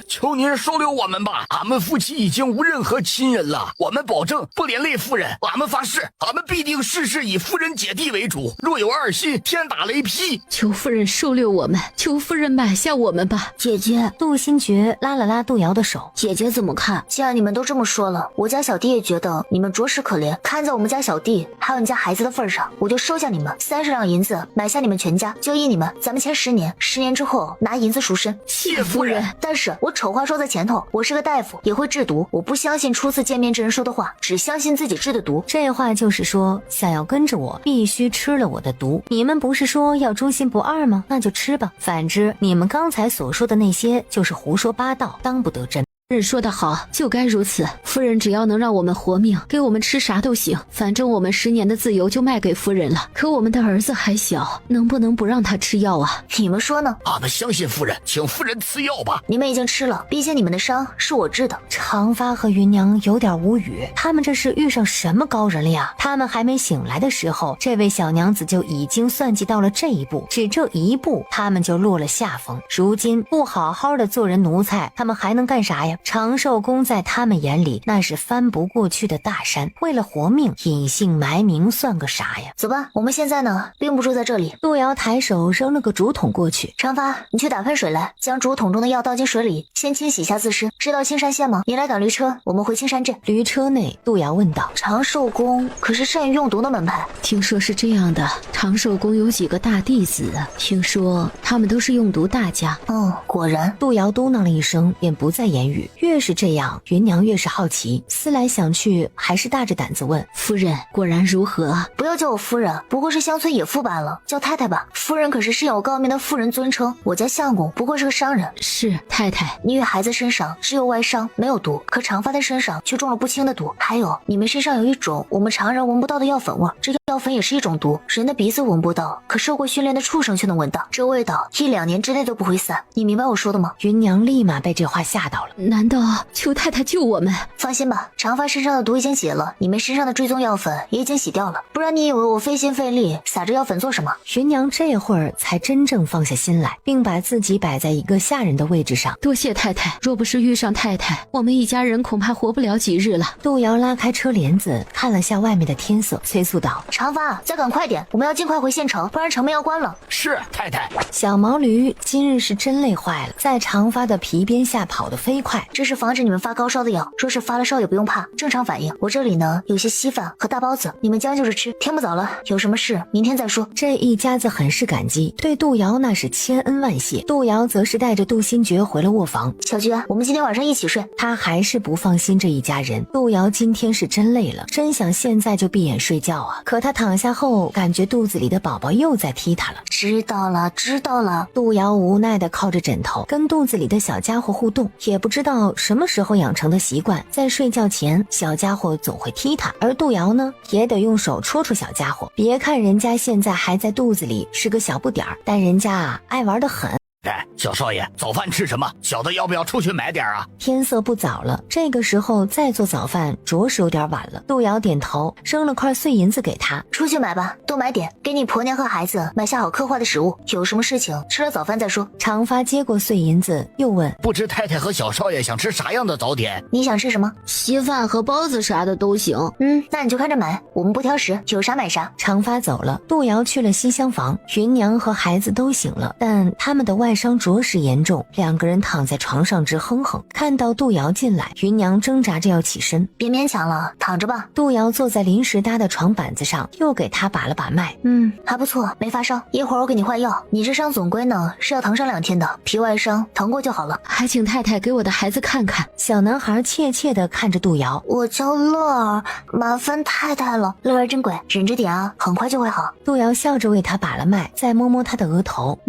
求您收留我们吧，俺们夫妻已经无任何亲人了，我们保证不连累夫人，俺们发誓，俺们必定事事以夫人姐弟为主，若有二心，天打雷劈。求夫人收留我们，求夫人买下我们吧。姐姐，杜新觉拉了拉杜瑶的手。姐姐怎么看？既然你们都这么说了，我家小弟也觉得你们着实可怜，看在我们家小弟还有你家孩子的份上，我就收下你们，30两银子买下你们全家，就依你们，咱们签10年，10年之后拿银子赎身。谢夫人。但是我丑话说在前头，我是个大夫，也会制毒，我不相信初次见面之人说的话，只相信自己制的毒。这话就是说，想要跟着我，必须吃了我的毒。你们不是说要忠心不二吗？那就吃吧。反之，你们刚才所说的那些就是胡说八道，当不得真。夫人说得好，就该如此。夫人只要能让我们活命，给我们吃啥都行，反正我们10年的自由就卖给夫人了。可我们的儿子还小，能不能不让他吃药啊？你们说呢？俺们相信夫人，请夫人赐药吧。你们已经吃了，毕竟你们的伤是我治的。长发和芸娘有点无语，他们这是遇上什么高人了呀？他们还没醒来的时候，这位小娘子就已经算计到了这一步，只这一步，他们就落了下风。如今不好好的做人奴才，他们还能干啥呀？呀？长寿宫在他们眼里那是翻不过去的大山，为了活命隐姓埋名算个啥呀？走吧，我们现在呢并不住在这里。杜瑶抬手扔了个竹筒过去。长发，你去打盆水来，将竹筒中的药倒进水里，先清洗一下自身。知道青山县吗？你来赶驴车，我们回青山镇。驴车内，杜瑶问道：长寿宫可是善于用毒的门派。听说是这样的，长寿宫有几个大弟子，听说他们都是用毒大家。果然。杜瑶嘟囔了一声，便不再言语。越是这样，芸娘越是好奇，思来想去，还是大着胆子问：夫人果然如何？不要叫我夫人，不过是乡村野妇罢了，叫太太吧。夫人可是身有高明的妇人尊称，我家相公不过是个商人。是太太。你与孩子身上只有外伤，没有毒，可长发的身上却中了不轻的毒。还有，你们身上有一种我们常人闻不到的药粉味，这药粉也是一种毒，人的鼻子闻不到，可受过训练的畜生却能闻到，这味道1-2年之内都不会散。你明白我说的吗？芸娘立马被这话吓到了。难道求太太救我们？放心吧，长发身上的毒已经解了，你们身上的追踪药粉也已经洗掉了，不然你以为我费心费力撒着药粉做什么？芸娘这会儿才真正放下心来，并把自己摆在一个下人的位置上。多谢太太，若不是遇上太太，我们一家人恐怕活不了几日了。杜瑶拉开车帘子，看了下外面的天色，催促道：长发，再赶快点，我们要尽快回县城，不然城门要关了。是太太。小毛驴今日是真累坏了，在长发的皮鞭下跑得飞快。这是防止你们发高烧的药，若是发了烧也不用怕，正常反应。我这里呢有些稀饭和大包子，你们将就着吃。天不早了，有什么事明天再说。这一家子很是感激，对杜瑶那是千恩万谢。杜瑶则是带着杜新觉回了卧房。小菊，我们今天晚上一起睡。他还是不放心这一家人。杜瑶今天是真累了，真想现在就闭眼睡觉啊！可他躺下后，感觉肚子里的宝宝又在踢他了。知道了，知道了。杜瑶无奈地靠着枕头，跟肚子里的小家伙互动。也不知道什么时候养成的习惯，在睡觉前，小家伙总会踢他，而杜瑶呢，也得用手戳戳小家伙。别看人家现在还在肚子里是个小不点儿，但人家啊，爱玩得很。哎，小少爷，早饭吃什么？小的要不要出去买点啊？天色不早了，这个时候再做早饭着实有点晚了。杜瑶点头，扔了块碎银子给他。出去买吧，多买点，给你婆娘和孩子买下好刻画的食物。有什么事情吃了早饭再说。长发接过碎银子，又问：不知太太和小少爷想吃啥样的早点？你想吃什么？稀饭和包子啥的都行。那你就看着买，我们不挑食，有啥买啥。长发走了，杜瑶去了西厢房。芸娘和孩子都醒了，但他们的外伤着实严重，两个人躺在床上直哼哼。看到杜瑶进来，芸娘挣扎着要起身。别勉强了，躺着吧。杜瑶坐在临时搭的床板子上，又给他把了把脉。还不错，没发烧。一会儿我给你换药。你这伤总归呢是要疼上2天的，皮外伤疼过就好了。还请太太给我的孩子看看。小男孩怯怯地看着杜瑶。我叫乐儿，麻烦太太了。乐儿真乖，忍着点啊，很快就会好。杜瑶笑着为他把了脉，再摸摸他的额头。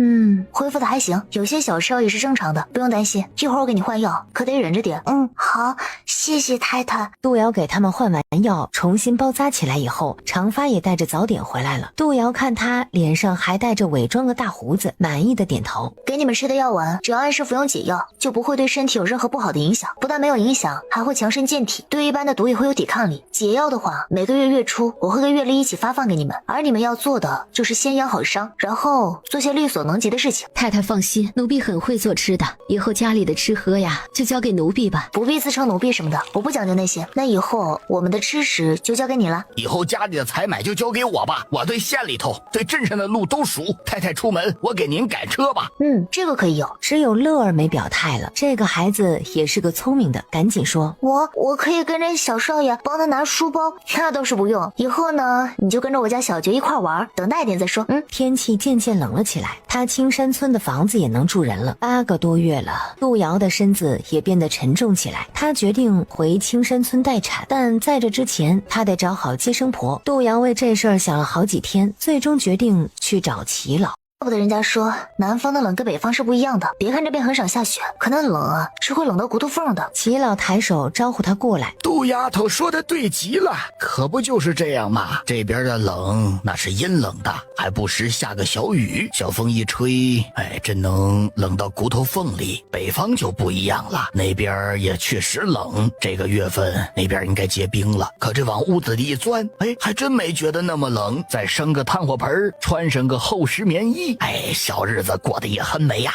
恢复的还行，有些小烧也是正常的，不用担心。一会儿我给你换药，可得忍着点。好，谢谢太太。杜瑶给他们换完药，重新包扎起来以后，长发也带着早点回来了。杜瑶看他脸上还带着伪装的大胡子，满意的点头。给你们吃的药丸，只要按时服用解药，就不会对身体有任何不好的影响。不但没有影响，还会强身健体，对一般的毒也会有抵抗力。解药的话，每个月月初我会跟月历一起发放给你们，而你们要做的就是先养好伤，然后做些力所能及的事情。太太放心，奴婢很会做吃的，以后家里的吃喝呀就交给奴婢吧。不必自称奴婢什么的，我不讲究那些。那以后我们的吃食就交给你了。以后家里的采买就交给我吧，我对县里头对镇上的路都熟。太太出门，我给您赶车吧。这个可以有。只有乐儿没表态了，这个孩子也是个聪明的，赶紧说：我可以跟着小少爷帮他拿书包。那倒是不用，以后呢你就跟着我家小爵一块玩，等大一点再说。天气渐渐冷了起来，他青山村的房子也能住人了。8个多月了，杜瑶的身子也变得沉重起来。他决定回青山村待产，但在这之前，他得找好接生婆。杜瑶为这事儿想了好几天，最终决定去找齐老。怪不得人家说南方的冷跟北方是不一样的，别看这边很少下雪，可那冷啊是会冷到骨头缝的。齐老抬手招呼他过来。杜丫头说的对极了，可不就是这样吗？这边的冷那是阴冷的，还不时下个小雨，小风一吹，真能冷到骨头缝里。北方就不一样了，那边也确实冷，这个月份那边应该结冰了，可这往屋子里一钻，还真没觉得那么冷。再生个炭火盆，穿上个厚实棉衣，哎，小日子过得也很美呀。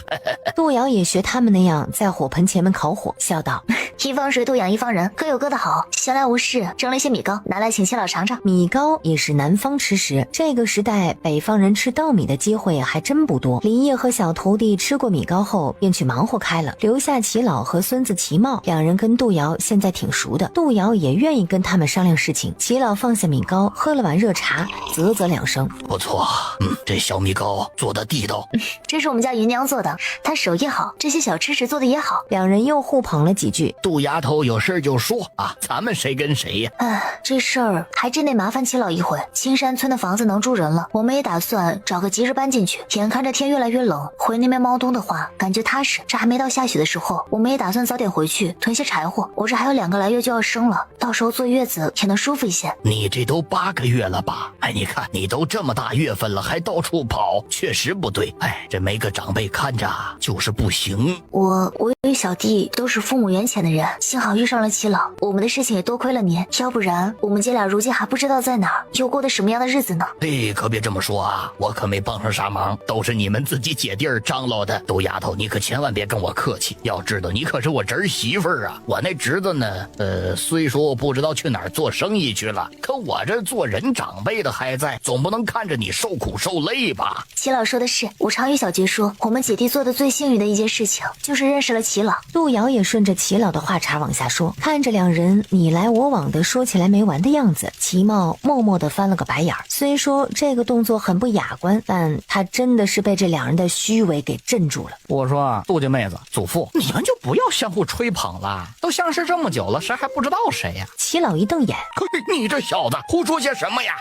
杜瑶也学他们那样在火盆前面烤火，笑道：一方水土养一方人，各有各的好。闲来无事，蒸了一些米糕，拿来请七老尝尝。米糕也是南方吃食，这个时代北方人吃稻米的机会还真不多。林业和小徒弟吃过米糕后便去忙活开了，留下齐老和孙子齐茂两人跟杜瑶现在挺熟的，杜瑶也愿意跟他们商量事情。齐老放下米糕，喝了碗热茶，啧啧两声，不错，这小米糕做的地道。这是我们家芸娘做的，她手艺好，这些小吃食做的也好。两人又互捧了几句。杜丫头有事就说啊，咱们谁跟谁呀？这事儿还真得麻烦齐老一回。青山村的房子能住人了，我们也打算找个吉日搬进去。眼看着天越来越冷，回那边猫冬的话感觉踏实。这还没到下雪的时候，我们也打算早点回去囤些柴火。我这还有2个来月就要生了，到时候坐月子也能舒服一些。你这都8个月了吧？哎，你看你都这么大月份了，还到处跑，确实不对。哎，这没个长辈看着就是不行。我与小弟都是父母缘浅的人，幸好遇上了齐老，我们的事情也多亏了您，要不然我们姐俩如今还不知道在哪儿，又过的什么样的日子呢？哎，可别这么说啊，我可没帮上啥忙，都是你们自己姐弟儿张罗的。杜丫头，你可千万别跟我客气，要知道你可是我侄媳妇儿啊。我那侄子呢，虽说不知道去哪儿做生意去了，可我这做人长辈的还在，总不能看着你受苦受累吧？齐老说的是，我常与小杰说，我们姐弟做的最幸运的一件事情，就是认识了齐老。杜瑶也顺着齐老的话茬往下说，看着两人你来我往的说起来没完的样子，齐茂默默地翻了个白眼儿。虽说这个动作很不雅观，但他真的是被这两人的虚伪给镇住了。我说啊，杜家妹子、祖父，你们就不要相互吹捧了，都相识这么久了，谁还不知道谁呀？齐老一瞪眼，你这小子胡说些什么呀？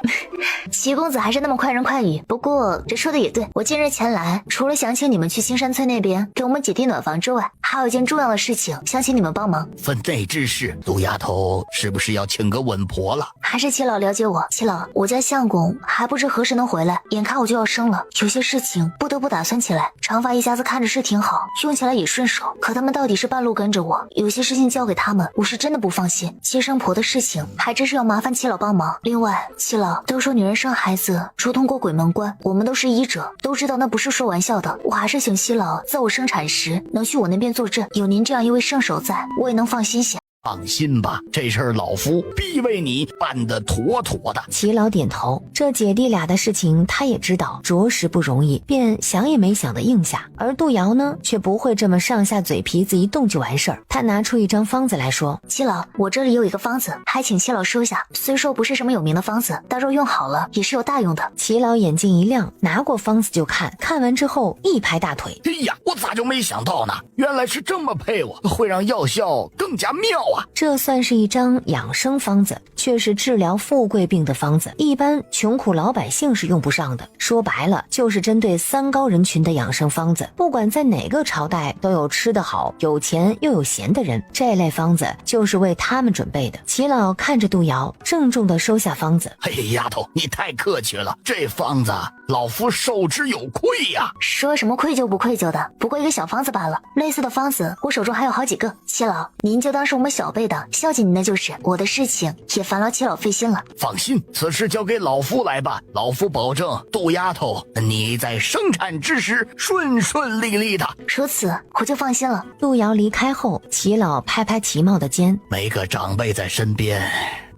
齐公子还是那么快人快语，不过这说的也对，我今日前来，除了想请你们去青山村那边给我们姐弟暖房之外，还有一件重要的事情想请你们帮忙。分内之事，杜丫头是不是要请个稳婆了？还是齐老了解我。齐老，我家相公还不知何时能回来，眼看我就要生了，有些事情不得不打算起来。长发一家子看着是挺好，用起来也顺手，可他们到底是半路跟着我，有些事情交给他们，我是真的不放心。接生婆的事情还真是要麻烦齐老帮忙。另外，齐老都说女人生孩子如同过鬼门关，我们都是医者，都知道那不是说玩笑的。我还是请齐老在我生产时能去我那边坐镇，有您这样一位圣手在，我也能放心些。放心吧，这事儿老夫必为你办得妥妥的。齐老点头，这姐弟俩的事情他也知道，着实不容易，便想也没想的应下。而杜瑶呢，却不会这么上下嘴皮子一动就完事儿。他拿出一张方子来说：齐老，我这里有一个方子，还请齐老收下。虽说不是什么有名的方子，但若用好了也是有大用的。齐老眼睛一亮，拿过方子就看，看完之后一拍大腿：哎呀，我咋就没想到呢？原来是这么配我，会让药效更加妙啊！这算是一张养生方子，却是治疗富贵病的方子，一般穷苦老百姓是用不上的。说白了，就是针对三高人群的养生方子。不管在哪个朝代，都有吃得好、有钱又有闲的人，这类方子就是为他们准备的。齐老看着杜瑶，郑重地收下方子。哎，丫头，你太客气了，这方子老夫受之有愧呀。说什么愧疚不愧疚的，不过一个小方子罢了。类似的方子我手中还有好几个。齐老，您就当是我们小辈的孝敬您的就是，我的事情也烦劳齐老费心了。放心，此事交给老夫来办，老夫保证杜丫头你在生产之时顺顺利利的。如此我就放心了。杜瑶离开后，齐老拍拍齐茂的肩，没个长辈在身边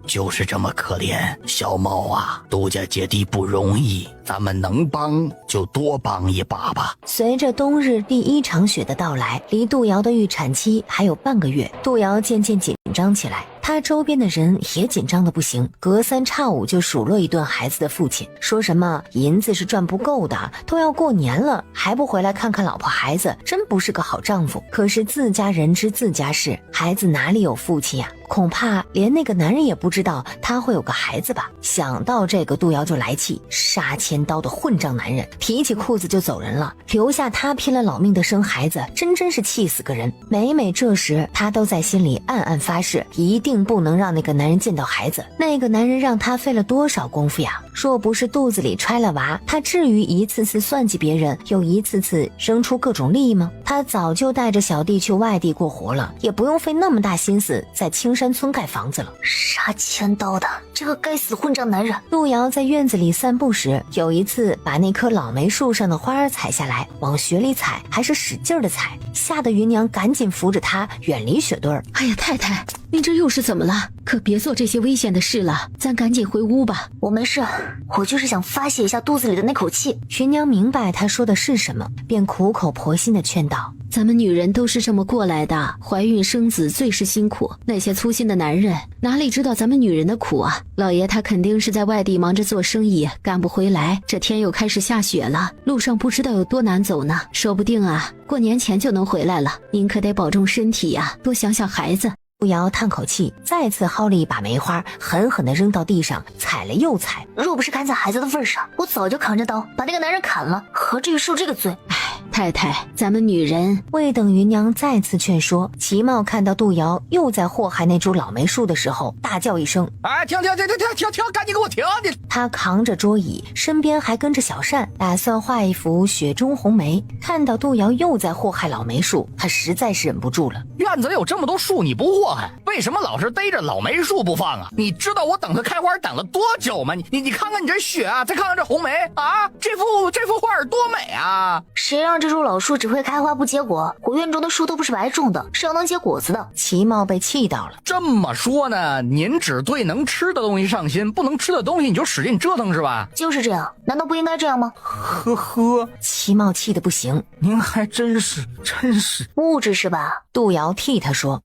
就是这么可怜。小茂啊，杜家姐弟不容易，咱们能帮就多帮一把吧。随着冬日第一场雪的到来，离杜瑶的预产期还有半个月，杜瑶渐渐紧张起来。他周边的人也紧张的不行，隔三差五就数落一顿孩子的父亲，说什么银子是赚不够的，都要过年了还不回来看看老婆孩子，真不是个好丈夫。可是自家人知自家事，孩子哪里有父亲呀？恐怕连那个男人也不知道他会有个孩子吧。想到这个，杜瑶就来气，杀千刀的混账男人，提起裤子就走人了，留下他拼了老命的生孩子，真是气死个人。每每这时，他都在心里暗暗发誓，一定不能让那个男人见到孩子。那个男人让他费了多少功夫呀，若不是肚子里揣了娃，她至于一次次算计别人，又一次次生出各种利益吗？她早就带着小弟去外地过活了，也不用费那么大心思在青山村盖房子了。杀千刀的这个该死混账男人！路遥在院子里散步时，有一次把那棵老梅树上的花儿采下来，往雪里采，还是使劲的采，吓得芸娘赶紧扶着他远离雪堆儿。哎呀，太太，你这又是怎么了？可别做这些危险的事了，咱赶紧回屋吧。我没事，我就是想发泄一下肚子里的那口气。芸娘明白他说的是什么，便苦口婆心的劝道：咱们女人都是这么过来的，怀孕生子最是辛苦，那些粗心的男人哪里知道咱们女人的苦啊？老爷他肯定是在外地忙着做生意，赶不回来，这天又开始下雪了，路上不知道有多难走呢，说不定啊，过年前就能回来了。您可得保重身体呀，多想想孩子。路遥叹口气，再次薅了一把梅花，狠狠地扔到地上，踩了又踩。若不是看在孩子的份上，我早就扛着刀把那个男人砍了，何至于受这个罪？太太，咱们女人……未等芸娘再次劝说，齐茂看到杜瑶又在祸害那株老梅树的时候，大叫一声：“哎，停！赶紧给我停！”他扛着桌椅，身边还跟着小善，打算画一幅雪中红梅。看到杜瑶又在祸害老梅树，他实在是忍不住了。院子里有这么多树，你不祸害，为什么老是逮着老梅树不放啊？你知道我等它开花等了多久吗？你看看你这雪啊，再看看这红梅啊，这幅画儿多美啊！谁让这株老树只会开花不结果？我院中的树都不是白种的，是要能结果子的。齐茂被气到了。这么说呢，您只对能吃的东西上心，不能吃的东西你就使劲折腾是吧？就是这样，难道不应该这样吗？呵呵，齐茂气得不行。您还真是物质是吧？杜瑶替他说。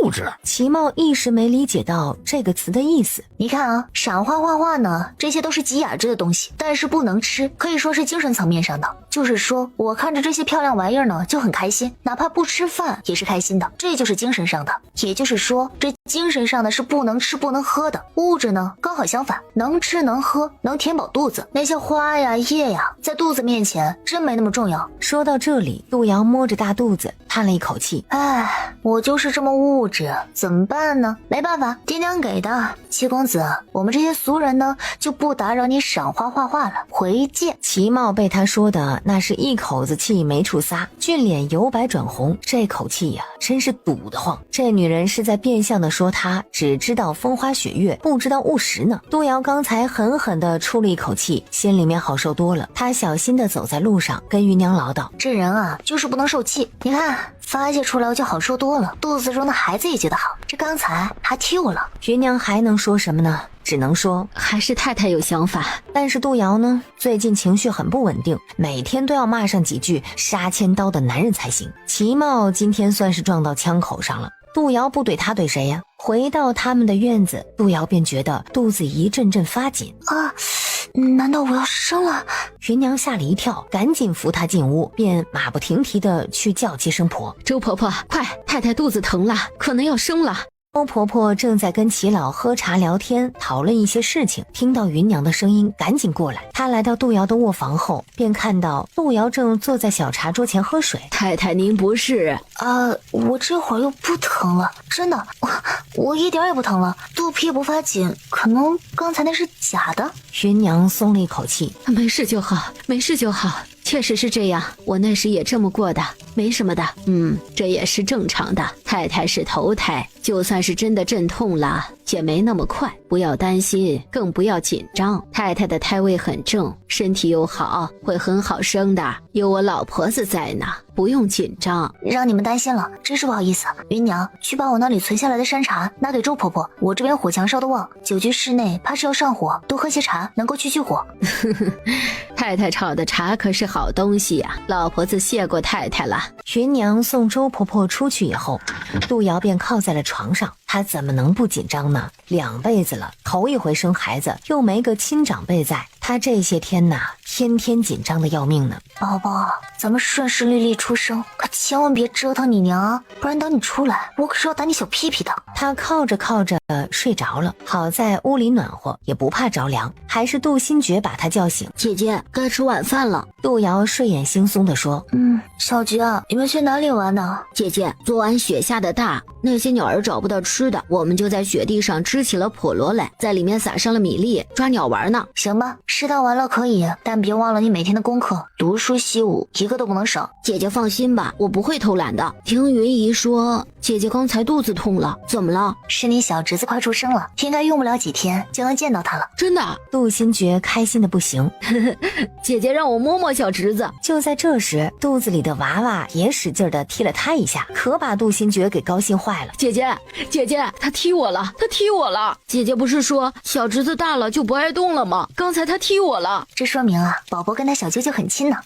物质。齐茂一时没理解到这个词的意思。你看啊，赏花画画呢，这些都是极雅致的东西，但是不能吃，可以说是精神层面上的。就是说我看着这些漂亮玩意儿呢就很开心，哪怕不吃饭也是开心的，这就是精神上的。也就是说这精神上的是不能吃不能喝的，物质呢刚好相反，能吃能喝能填饱肚子，那些花呀叶呀在肚子面前真没那么重要。说到这里，杜瑶摸着大肚子叹了一口气，唉，我就是这么物质，怎么办呢？没办法，爹娘给的。齐公子，我们这些俗人呢就不打扰你赏花画画了，回见。齐茂被他说的那是一口子气没处撒，俊脸由白转红，这口气呀真是堵得慌。这女人是在变相的说他只知道风花雪月，不知道务实呢。杜瑶刚才狠狠地出了一口气，心里面好受多了。他小心地走在路上，跟芸娘唠叨：这人啊就是不能受气，你看发泄出来我就好受多了，肚子中的孩子也觉得好，这刚才还踢我了。芸娘还能说什么呢？只能说还是太太有想法。但是杜瑶呢，最近情绪很不稳定，每天都要骂上几句杀千刀的男人才行。齐茂今天算是撞到枪口上了，杜瑶不怼他怼谁呀？回到他们的院子，杜瑶便觉得肚子一阵阵发紧啊，难道我要生了？芸娘吓了一跳，赶紧扶她进屋，便马不停蹄地去叫接生婆。周婆婆，快，太太肚子疼了，可能要生了。周婆婆正在跟齐老喝茶聊天，讨论一些事情，听到芸娘的声音，赶紧过来。她来到杜瑶的卧房后，便看到杜瑶正坐在小茶桌前喝水。太太您不是……我这会儿又不疼了，真的，我一点也不疼了，肚皮也不发紧，可能刚才那是假的。芸娘松了一口气，没事就好，没事就好。确实是这样，我那时也这么过的，没什么的，这也是正常的。太太是头胎，就算是真的阵痛了，也没那么快，不要担心，更不要紧张。太太的胎位很正，身体又好，会很好生的，有我老婆子在呢，不用紧张。让你们担心了，真是不好意思。芸娘，去把我那里存下来的山茶拿给周婆婆，我这边火墙烧得旺，久居室内怕是要上火，多喝些茶能够去火。太太炒的茶可是好东西呀，老婆子谢过太太了。芸娘送周婆婆出去以后，杜瑶便靠在了床上，她怎么能不紧张呢？2辈子了，头一回生孩子，又没个亲长辈在，她这些天呐，天天紧张的要命呢。宝宝，咱们顺顺利利出生，可千万别折腾你娘啊，不然等你出来，我可是要打你小屁屁的。他靠着靠着睡着了，好在屋里暖和，也不怕着凉，还是杜新觉把他叫醒。姐姐，该吃晚饭了。杜瑶睡眼惺忪地说：小菊啊，你们去哪里玩呢？姐姐，昨晚雪下的大，那些鸟儿找不到吃的，我们就在雪地上支起了笸箩来，在里面撒上了米粒，抓鸟玩呢。行吧，适当玩乐可以，但别忘了你每天的功课，读书习武一个都不能少。姐姐放心吧，我不会偷懒的。听云姨说，姐姐刚才肚子痛了，怎么了？是你小侄子快出生了，应该用不了几天就能见到他了。真的？杜新觉开心的不行。姐姐让我摸摸小侄子。就在这时，肚子里的娃娃也使劲的踢了他一下，可把杜新觉给高兴坏了。姐姐，他踢我了，他踢我了。姐姐不是说小侄子大了就不爱动了吗？刚才他踢我了，这说明啊，宝宝跟他小舅舅很亲呢。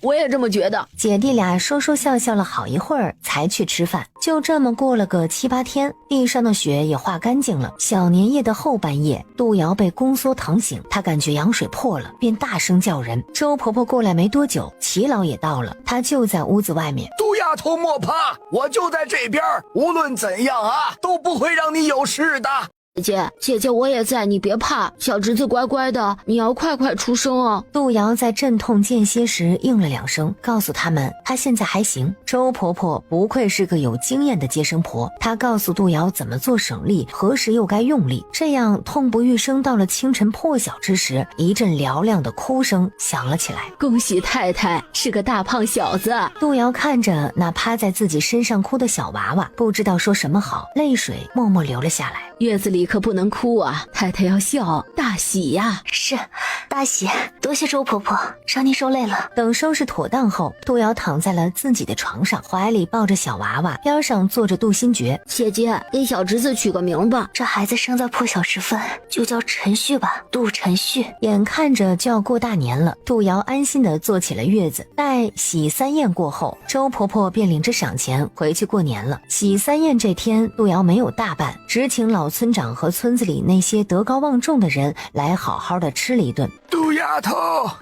我也这么觉得。姐弟俩说说笑笑了好一会儿，才去吃饭。就这么过了个7、8天，地上的雪也化干净了。小年夜的后半夜，杜瑶被宫缩疼醒，她感觉羊水破了，便大声叫人。周婆婆过来没多久，齐老也到了，他就在屋子外面。杜丫头莫怕，我就在这边，无论怎样啊，都不会让你有事的。姐姐我也在，你别怕，小侄子乖乖的，你要快快出生哦。杜瑶在阵痛间歇时应了2声，告诉他们她现在还行。周婆婆不愧是个有经验的接生婆，她告诉杜瑶怎么做省力，何时又该用力，这样痛不欲生。到了清晨破晓之时，一阵嘹亮的哭声响了起来。恭喜太太是个大胖小子。杜瑶看着那趴在自己身上哭的小娃娃，不知道说什么好，泪水默默流了下来。月子里可不能哭啊，太太要笑，大喜呀。是，大喜，多谢周婆婆，让您受累了。等收拾妥当后，杜瑶躺在了自己的床上，怀里抱着小娃娃，边上坐着杜新觉。姐姐，给小侄子取个名吧。这孩子生在破晓时分，就叫陈旭吧，杜陈旭。眼看着就要过大年了，杜瑶安心的做起了月子。待喜3宴过后，周婆婆便领着赏钱回去过年了。喜3宴这天，杜瑶没有大办，只请老村长和村子里那些德高望重的人来好好的吃了一顿。杜丫头，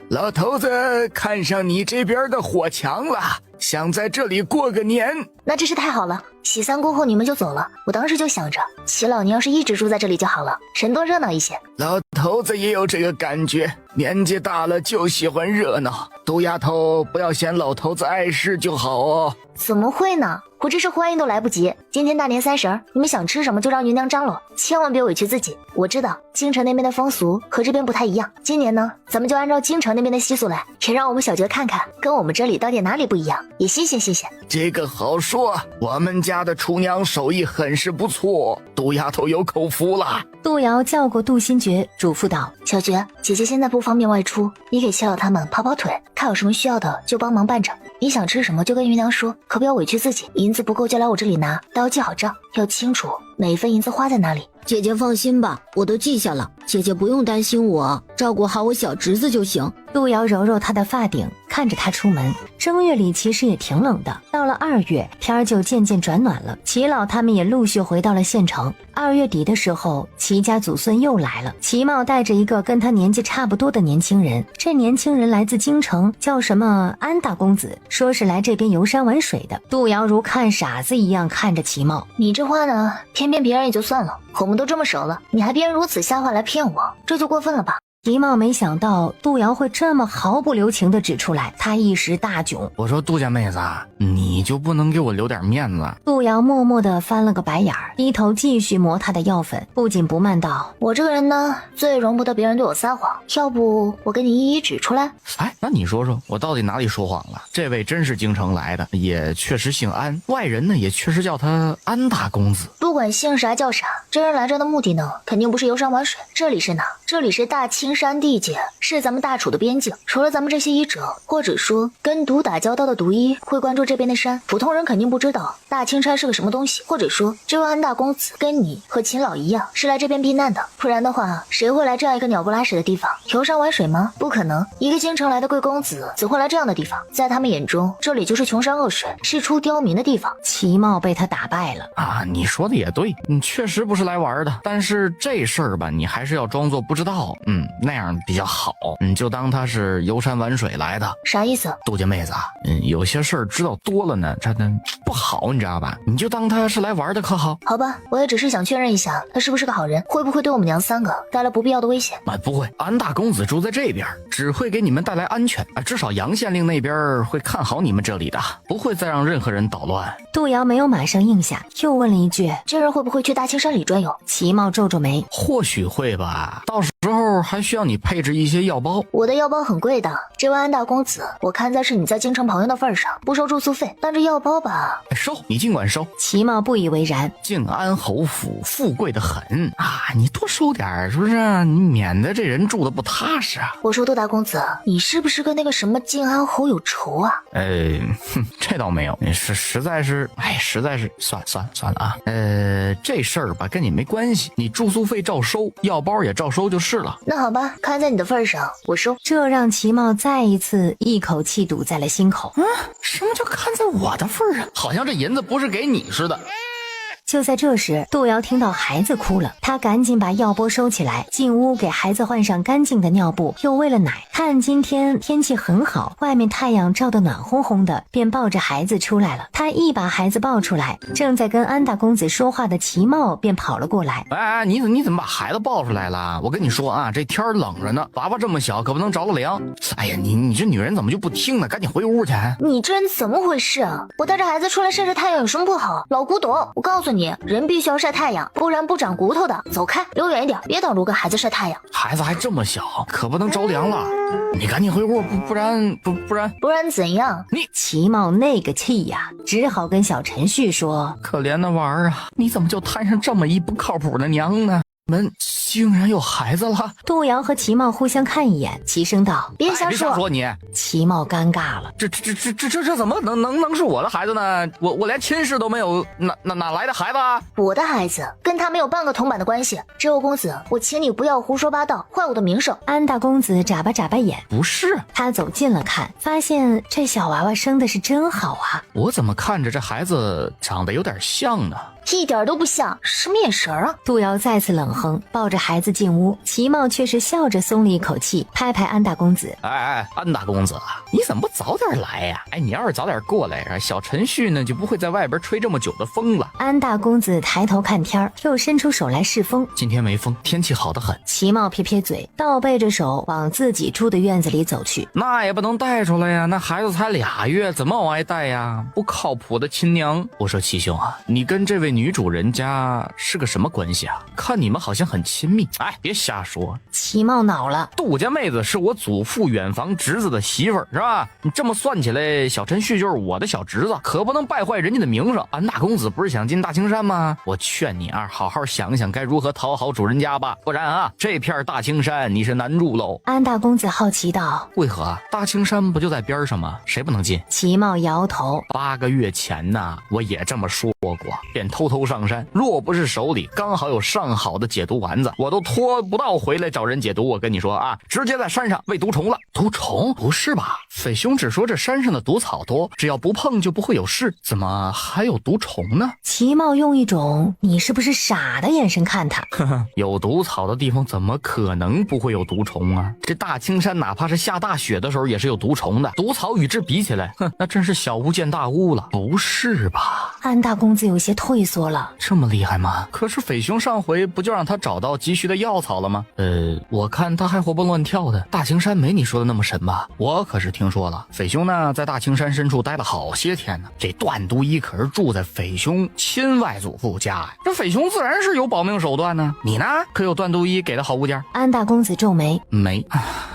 老头子看上你这边的火墙了，想在这里过个年。那真是太好了，喜3过后你们就走了，我当时就想着齐老娘要是一直住在这里就好了，人多热闹一些。老头子也有这个感觉，年纪大了就喜欢热闹。杜丫头不要嫌老头子碍事就好哦。怎么会呢，我这是欢迎都来不及。今天大年30，你们想吃什么就让云娘张罗，千万别委屈自己。我知道京城那边的风俗和这边不太一样，今年呢，咱们就按照京城那边的习俗来，也让我们小爵看看跟我们这里到底哪里不一样，也新鲜新鲜。这个好说，我们家的厨娘手艺很是不错，杜丫头有口福了。杜瑶叫过杜新觉，嘱咐道：小爵，姐姐现在不方便外出，你给齐老他们跑跑腿，看有什么需要的就帮忙办着。你想吃什么就跟云娘说，可不要委屈自己，银子不够就来我这里拿，但要记好账，要清楚每一分银子花在哪里。姐姐放心吧，我都记下了，姐姐不用担心我，照顾好我小侄子就行。杜瑶揉揉他的发顶，看着他出门。正月里其实也挺冷的，到了2月，天儿就渐渐转暖了。齐老他们也陆续回到了县城。2月底的时候，齐家祖孙又来了。齐茂带着一个跟他年纪差不多的年轻人，这年轻人来自京城，叫什么安大公子，说是来这边游山玩水的。杜瑶如看傻子一样看着齐茂，你这话呢，偏别人也就算了，我们都这么熟了，你还编如此瞎话来骗我，这就过分了吧。齐茂没想到杜瑶会这么毫不留情地指出来，他一时大窘。我说杜家妹子，你就不能给我留点面子？杜瑶默默地翻了个白眼儿，低头继续磨他的药粉，不紧不慢道：我这个人呢，最容不得别人对我撒谎，要不我给你一一指出来。哎，那你说说我到底哪里说谎了？这位真是京城来的，也确实姓安，外人呢也确实叫他安大公子。不管姓啥叫啥，这人来这的目的呢，肯定不是游山玩水。这里是哪？这里是大青山地界，是咱们大楚的边境。除了咱们这些医者，或者说跟毒打交道的毒医会关注这边的山，普通人肯定不知道大青山是个什么东西。或者说这位安大公子跟你和秦老一样是来这边避难的，不然的话谁会来这样一个鸟不拉屎的地方？游山玩水吗？不可能，一个京城来的贵公子怎会来这样的地方？在他们眼中，这里就是穷山恶水，是出刁民的地方。齐茂被他打败了啊！你说的也对，你确实不是来玩的，但是这事儿吧，你还是要装作不知知道，那样比较好，你就当他是游山玩水来的。啥意思？杜家妹子，有些事儿知道多了呢，这不好，你知道吧？你就当他是来玩的可好？好吧，我也只是想确认一下，他是不是个好人，会不会对我们娘3个带来不必要的危险？不会，安大公子住在这边，只会给你们带来安全至少杨县令那边会看好你们这里的，不会再让任何人捣乱。杜瑶没有马上应下，又问了一句：这人会不会去大青山里转悠？齐茂皱皱眉，或许会吧，到时候还需要你配置一些药包。我的药包很贵的，这位安大公子，我看在是你在京城朋友的份上，不收住宿费，但这药包吧，收，你尽管收。齐茂不以为然，靖安侯府富贵的很啊，你多收点是不是？你免得这人住的不踏实啊。我说杜大公子，你是不是跟那个什么靖安侯有仇啊？这倒没有，实在是算了啊。这事儿吧跟你没关系，你住宿费照收，药包也照收就是了。那好吧，看在你的份上，我收。这让齐茂再一次一口气堵在了心口。什么叫看在我的份上？好像这银子不是给你似的。就在这时，杜瑶听到孩子哭了，她赶紧把药钵收起来，进屋给孩子换上干净的尿布，又喂了奶。看今天天气很好，外面太阳照得暖烘烘的，便抱着孩子出来了。她一把孩子抱出来，正在跟安大公子说话的齐茂便跑了过来。你怎么把孩子抱出来了？我跟你说啊，这天冷着呢，娃娃这么小，可不能着了凉。哎呀，你这女人怎么就不听呢？赶紧回屋去。你这人怎么回事啊？我带着孩子出来晒晒太阳有什么不好？老古董，我告诉你，人必须要晒太阳，不然不长骨头的。走开，离我远一点，别挡路跟孩子晒太阳。孩子还这么小，可不能着凉了。你赶紧回屋，不然怎样？你齐茂那个气呀，只好跟小陈旭说：可怜的娃儿啊，你怎么就摊上这么一不靠谱的娘呢？你们竟然有孩子了！杜瑶和齐茂互相看一眼，齐声道：别瞎说你！齐茂尴尬了，这怎么能是我的孩子呢？我连亲事都没有，哪来的孩子啊？我的孩子跟他没有半个铜板的关系。这位公子，我请你不要胡说八道，坏我的名声。安大公子眨巴眼，不是。他走近了看，发现这小娃娃生的是真好啊！我怎么看着这孩子长得有点像呢？一点都不像，什么眼神啊！杜瑶再次冷哼，抱着孩子进屋。齐茂却是笑着松了一口气，拍拍安大公子：安大公子啊，你怎么不早点来呀？你要是早点过来，小陈旭呢就不会在外边吹这么久的风了。安大公子抬头看天，又伸出手来试风。今天没风，天气好得很。齐茂撇嘴，倒背着手往自己住的院子里走去。那也不能带出来呀，那孩子才2月，怎么往外带呀？不靠谱的亲娘！我说齐兄啊，你跟这位女主人家是个什么关系啊？看你们好像很亲密。别瞎说。齐茂恼了，杜家妹子是我祖父远房侄子的媳妇儿，是吧？你这么算起来，小陈旭就是我的小侄子，可不能败坏人家的名声。安大公子不是想进大青山吗？我劝你啊，好好想想该如何讨好主人家吧，不然啊，这片大青山你是难入喽。安大公子好奇道：为何？大青山不就在边上吗？谁不能进？齐茂摇头：8个月前呢，我也这么说过，便偷偷上山，若不是手里刚好有上好的解毒丸子，我都拖不到回来找人解毒。我跟你说啊，直接在山上喂毒虫了。毒虫？不是吧？匪兄只说这山上的毒草多，只要不碰就不会有事，怎么还有毒虫呢？齐茂用一种你是不是傻的眼神看他。有毒草的地方怎么可能不会有毒虫啊？这大青山哪怕是下大雪的时候也是有毒虫的，毒草与之比起来，那真是小巫见大巫了。不是吧？安大公子有些退缩了。这么厉害吗？可是匪兄上回不就让他找到急需的药草了吗？我看他还活蹦乱跳的。大青山没你说的那么神吧？我可是听说了，匪兄呢在大青山深处待了好些天呢。这段都医可是住在匪兄亲外祖父家呀，这匪兄自然是有保命手段呢。你呢，可有段都医给的好物件？安大公子皱眉：没。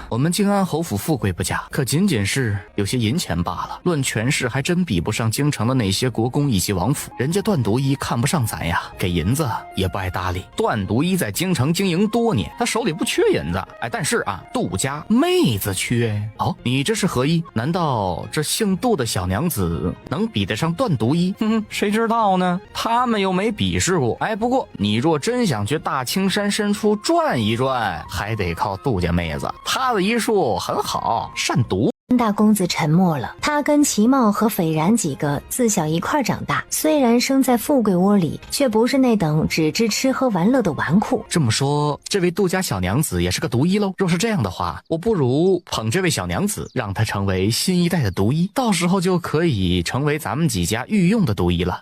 我们靖安侯府富贵不假，可仅仅是有些银钱罢了。论权势，还真比不上京城的那些国公以及王府。人家段都医看不上咱呀，给银子也不爱搭理。段都医在京城经营多年，他手里不缺银子，但是啊，杜家妹子缺。你这是何意？难道这姓杜的小娘子能比得上段都医？谁知道呢？他们又没比试过。不过你若真想去大青山深处转一转，还得靠杜家妹子，她的医术很好，善毒。安大公子沉默了。他跟齐茂和斐然几个自小一块长大，虽然生在富贵窝里，却不是那等只知吃喝玩乐的纨绔。这么说，这位杜家小娘子也是个毒医喽？若是这样的话，我不如捧这位小娘子，让她成为新一代的毒医，到时候就可以成为咱们几家御用的毒医了。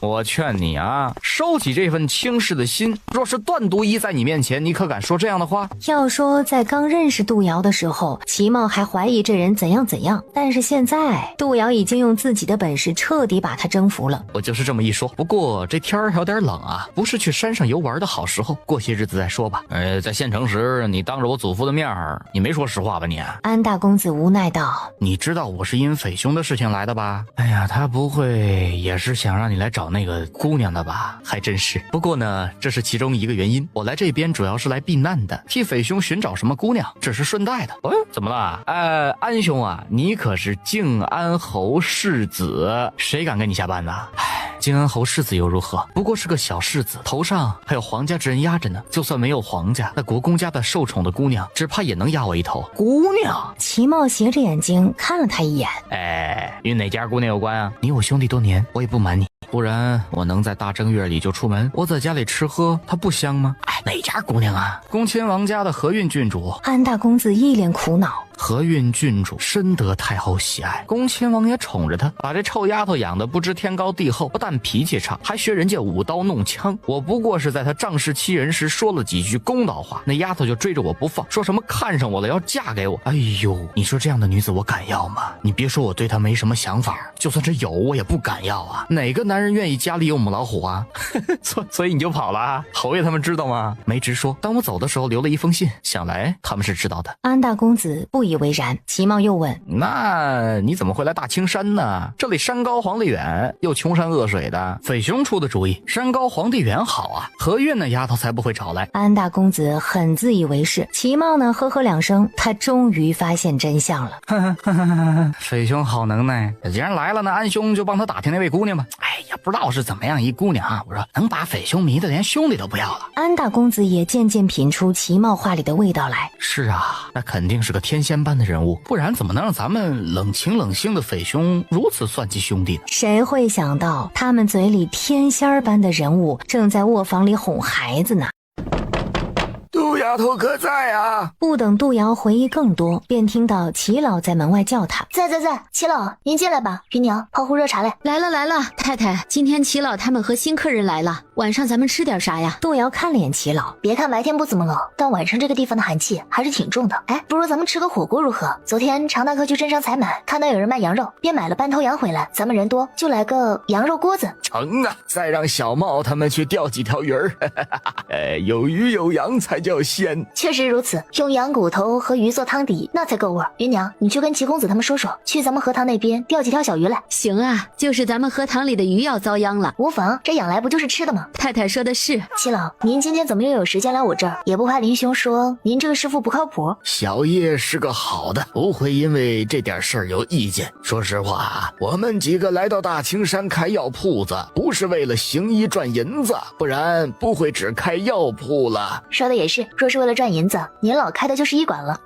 我劝你啊，收起这份轻视的心。若是段毒医在你面前，你可敢说这样的话？要说在刚认识杜瑶的时候，齐茂还怀疑这人怎样，但是现在杜瑶已经用自己的本事彻底把他征服了。我就是这么一说。不过这天儿有点冷啊，不是去山上游玩的好时候，过些日子再说吧。在县城时，你当着我祖父的面儿，你没说实话吧你？安大公子无奈道：你知道我是因匪兄的事情来的吧？哎呀，他不会也是想让你来找那个姑娘的吧？还真是。不过呢，这是其中一个原因。我来这边主要是来避难的，替匪兄寻找什么姑娘，这是顺带的。怎么了？安兄啊，你可是靖安侯世子，谁敢跟你下绊呢？靖安侯世子又如何？不过是个小世子，头上还有皇家之人压着呢。就算没有皇家，那国公家的受宠的姑娘，只怕也能压我一头。姑娘？齐茂斜着眼睛看了他一眼。与哪家姑娘有关啊？你我兄弟多年，我也不瞒你，不然我能在大正月里就出门，我在家里吃喝，它不香吗？哪家姑娘啊？恭亲王家的和运郡主。安大公子一脸苦恼。和运郡主深得太后喜爱，恭亲王也宠着她，把这臭丫头养得不知天高地厚，不但脾气差，还学人家舞刀弄枪。我不过是在她仗势欺人时说了几句公道话，那丫头就追着我不放，说什么看上我了要嫁给我。哎呦，你说这样的女子我敢要吗？你别说我对她没什么想法，就算是有我也不敢要啊。哪个男人愿意家里有母老虎啊？所以你就跑了啊？侯爷他们知道吗？没直说，当我走的时候留了一封信，想来他们是知道的。安大公子不以为然。齐茂又问：那你怎么会来大青山呢？这里山高皇帝远，又穷山恶水的，匪兄出的主意，山高皇帝远好啊，何运那丫头才不会找来。安大公子很自以为是。齐茂呢呵呵两声，他终于发现真相了。匪兄好能耐，既然来了，那安兄就帮他打听那位姑娘吧。哎呀，不知道是怎么样一姑娘啊，我说能把匪兄迷得连兄弟都不要了。安大公子也渐渐品出齐茂话里的味道来。是啊，那肯定是个天仙般的人物，不然怎么能让咱们冷情冷性的匪兄如此算计兄弟呢？谁会想到他们嘴里天仙般的人物正在卧房里哄孩子呢？杜丫头可在啊？不等杜瑶回忆更多，便听到齐老在门外叫他。在，齐老您进来吧，芸娘泡壶热茶来。来了，太太，今天齐老他们和新客人来了，晚上咱们吃点啥呀？杜瑶看了眼齐老，别看白天不怎么冷，但晚上这个地方的寒气还是挺重的。哎，不如咱们吃个火锅如何？昨天常大哥去镇上采买，看到有人卖羊肉，便买了半头羊回来，咱们人多，就来个羊肉锅子。成啊，再让小茂他们去钓几条鱼儿。有鱼有羊才叫鲜。确实如此，用羊骨头和鱼做汤底，那才够味儿。芸娘，你去跟齐公子他们说说，去咱们荷塘那边钓几条小鱼来。行啊，就是咱们荷塘里的鱼要遭殃了。无妨，这养来不就是吃的吗？太太说的是。齐老，您今天怎么又有时间来我这儿？也不怕林兄说您这个师傅不靠谱？小叶是个好的，不会因为这点事儿有意见。说实话，我们几个来到大青山开药铺子，不是为了行医赚银子，不然不会只开药铺了。说的也是，若是为了赚银子，您老开的就是医馆了。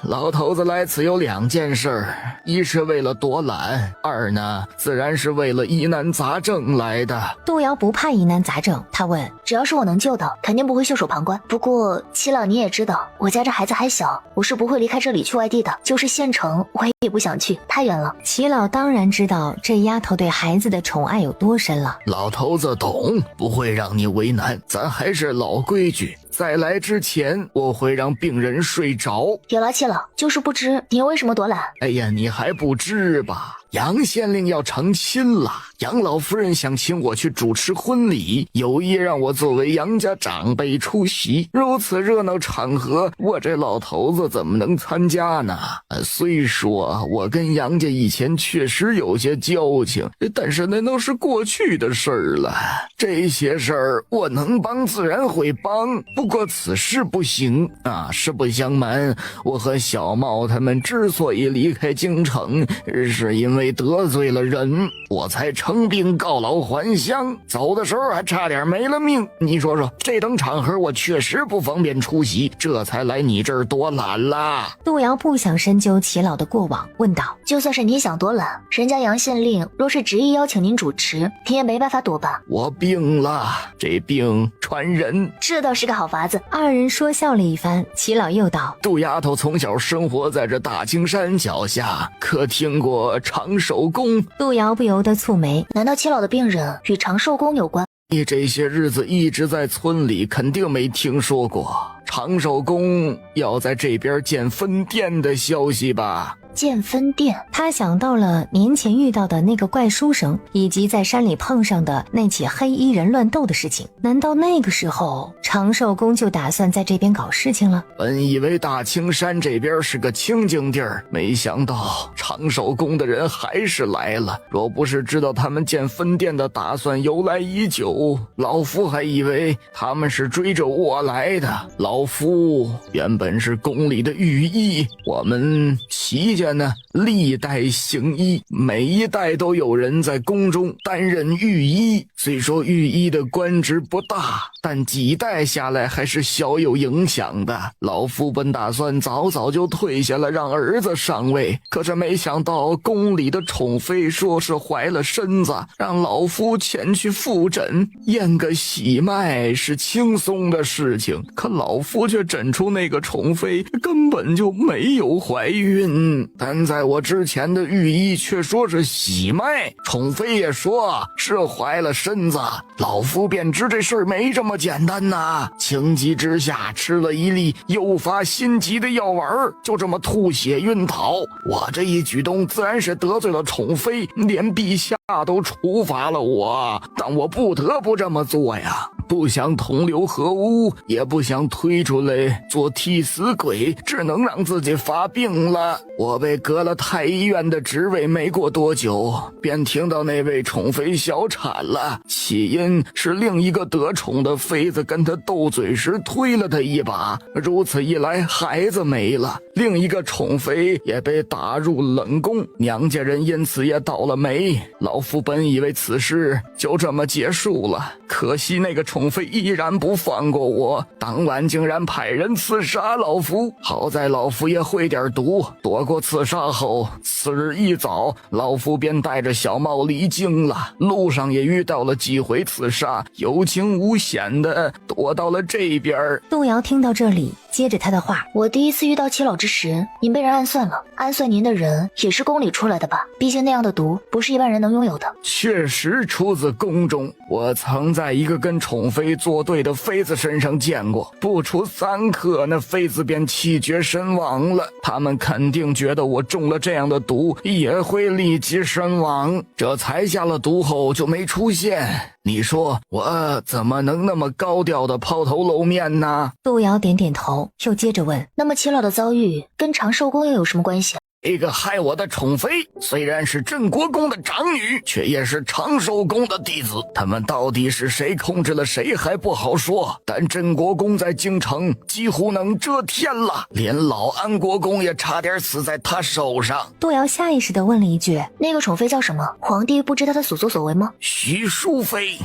老头子来此有两件事，一是为了躲懒，二呢自然是为了疑难杂症来的。杜瑶不怕疑难杂症，他问：只要是我能救的，肯定不会袖手旁观。不过齐老你也知道，我家这孩子还小，我是不会离开这里去外地的，就是县城我也不想去，太远了。齐老当然知道这丫头对孩子的宠爱有多深了。老头子懂，不会让你为难，咱还是老规矩，在来之前我会让病人睡着。有了齐老，就是不知你为什么躲懒。哎呀，你还不知吧，杨县令要成亲了，杨老夫人想请我去主持婚礼，有意让我作为杨家长辈出席。如此热闹场合，我这老头子怎么能参加呢？虽说我跟杨家以前确实有些交情，但是那都是过去的事儿了。这些事儿我能帮自然会帮，不过此事不行啊！实不相瞒，我和小茂他们之所以离开京城，是因为为得罪了人，我才称病告老还乡，走的时候还差点没了命。你说说，这等场合我确实不方便出席，这才来你这儿躲懒啦。杜瑶不想深究齐老的过往，问道：就算是你想躲懒，人家杨县令若是执意邀请您主持，你也没办法躲吧？我病了，这病传人，这倒是个好法子。二人说笑了一番，齐老又道：杜丫头从小生活在这大青山脚下，可听过长寿宫？杜瑶不由得蹙眉，难道齐老的病人与长寿宫有关？你这些日子一直在村里，肯定没听说过长寿宫要在这边建分店的消息吧？建分店，他想到了年前遇到的那个怪书生，以及在山里碰上的那起黑衣人乱斗的事情。难道那个时候长寿宫就打算在这边搞事情了？本以为大青山这边是个清静地儿，没想到长寿宫的人还是来了。若不是知道他们建分店的打算由来已久，老夫还以为他们是追着我来的。老夫原本是宫里的御医，我们齐家呢历代行医，每一代都有人在宫中担任御医。虽说御医的官职不大，但几代下来还是小有影响的。老夫本打算早早就退下了，让儿子上位，可是没想到宫里的宠妃说是怀了身子，让老夫前去复诊，验个喜脉是轻松的事情，可老夫却诊出那个宠妃根本就没有怀孕。但在我之前的御医却说是喜脉，宠妃也说是怀了身子，老夫便知这事儿没这么简单呐。情急之下吃了一粒诱发心急的药丸，就这么吐血晕倒。我这一举动自然是得罪了宠妃，连陛下都处罚了我，但我不得不这么做呀。不想同流合污，也不想推出来做替死鬼，只能让自己发病了。我被革了太医院的职位没过多久，便听到那位宠妃小产了。起因是另一个得宠的妃子跟他斗嘴时推了他一把，如此一来孩子没了，另一个宠妃也被打入冷宫，娘家人因此也倒了霉。老夫本以为此事就这么结束了，可惜那个宠妃依然不放过我，当晚竟然派人刺杀老夫。好在老夫也会点毒，躲过刺杀后，次日一早老夫便带着小帽离京了。路上也遇到了几回刺杀，有惊无险的躲到了这边。杜瑶听到这里，接着他的话：我第一次遇到齐老之时，您被人暗算了，暗算您的人也是宫里出来的吧？毕竟那样的毒不是一般人能拥有的。确实出自宫中，我曾在一个跟宠妃作对的妃子身上见过，不出3刻，那妃子便气绝身亡了。他们肯定觉得我中了这样的毒也会立即身亡，这才下了毒后就没出现。你说我怎么能那么高调的抛头露面呢？杜瑶点点头，又接着问：那么齐老的遭遇跟长寿宫又有什么关系？这个害我的宠妃虽然是镇国公的长女，却也是长寿宫的弟子。他们到底是谁控制了谁还不好说，但镇国公在京城几乎能遮天了，连老安国公也差点死在他手上。杜瑶下意识地问了一句：那个宠妃叫什么？皇帝不知道她的所作所为吗？徐淑妃。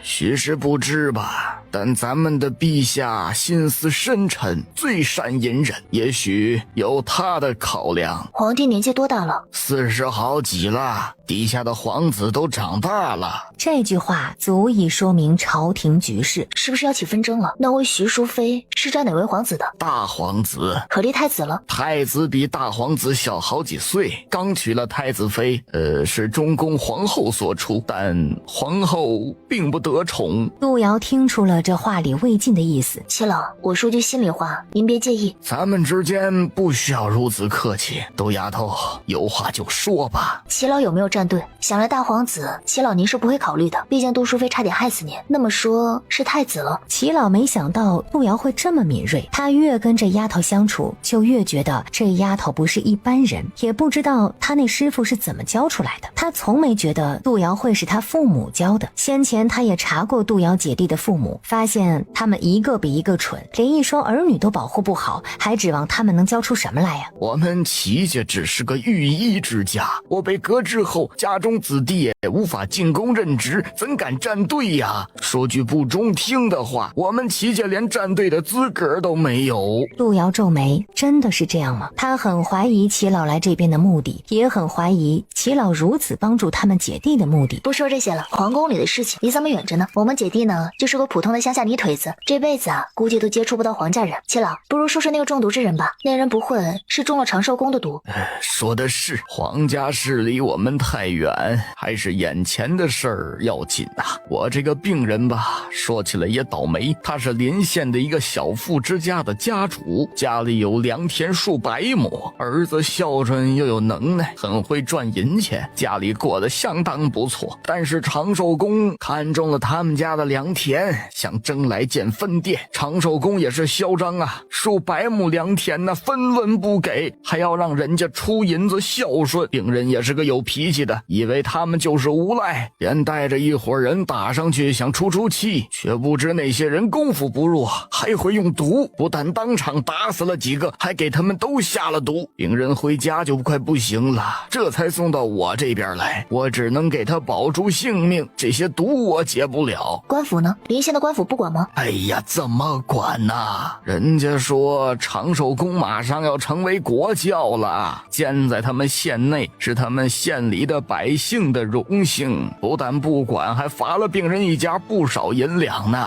许是不知吧，但咱们的陛下心思深沉，最善隐忍，也许有他的考量。皇帝年纪多大了？40好几了，底下的皇子都长大了。这句话足以说明朝廷局势，是不是要起纷争了？那位徐淑妃是占哪位皇子的？大皇子。可立太子了？太子比大皇子小好几岁，刚娶了太子妃，是中宫皇后所出，但皇后并不得宠。杜瑶听出了这话里未尽的意思。齐老，我说句心里话，您别介意。咱们之间不需要如此客气，杜丫头，有话就说吧。齐老有没有站队？想来大皇子，齐老您是不会考虑的，毕竟杜淑妃差点害死您。那么说是太子了？齐老没想到杜瑶会这么敏锐，他越跟这丫头相处，就越觉得这丫头不是一般人，也不知道他那师傅是怎么教出来的。他从没觉得杜瑶会是他父母教的，先前他也查过杜瑶姐弟的父母，发现他们一个比一个蠢，连一双儿女都保护不好，还指望他们能教出什么来呀？我们齐家只是个御医之家，我被革职后，家中子弟也无法进宫任职，怎敢站队呀？说句不中听的话，我们齐家连站队的资格都没有。路遥皱眉，真的是这样吗？他很怀疑齐老来这边的目的，也很怀疑齐老如此帮助他们姐弟的目的。不说这些了，皇宫里的事情离咱们远着呢。我们姐弟呢，就是个普通的乡下泥腿子，这辈子啊，估计都接触不到皇家人。齐老，不如说说那个中毒之人吧。那人不混，是中了长寿宫的毒。说的是，皇家事离我们太远，还是眼前的事儿要紧啊。我这个病人吧，说起来也倒霉，他是临县的一个小富之家的家主，家里有良田数百亩，儿子孝顺又有能耐，很会赚银钱，家里过得相当不错。但是长寿宫看中了他们家的良田，想争来建分店。长寿宫也是嚣张啊，数百亩良田呢，分文不给，还要让人家出银子孝顺。病人也是个有脾气的，以为他们就是无赖，便带着一伙人打上去想出气，却不知那些人功夫不弱，还会用毒，不但当场打死了几个，还给他们都下了毒。病人回家就快不行了，这才送到我这边来，我只能给他保住性命，这些毒我解不了。官府呢？临县的官府不管吗？哎呀，怎么管呢？人家说长寿宫马上要成为国教了，建在他们县内，是他们县里的百姓的荣幸，不但不管，还罚了病人一家不少银两呢。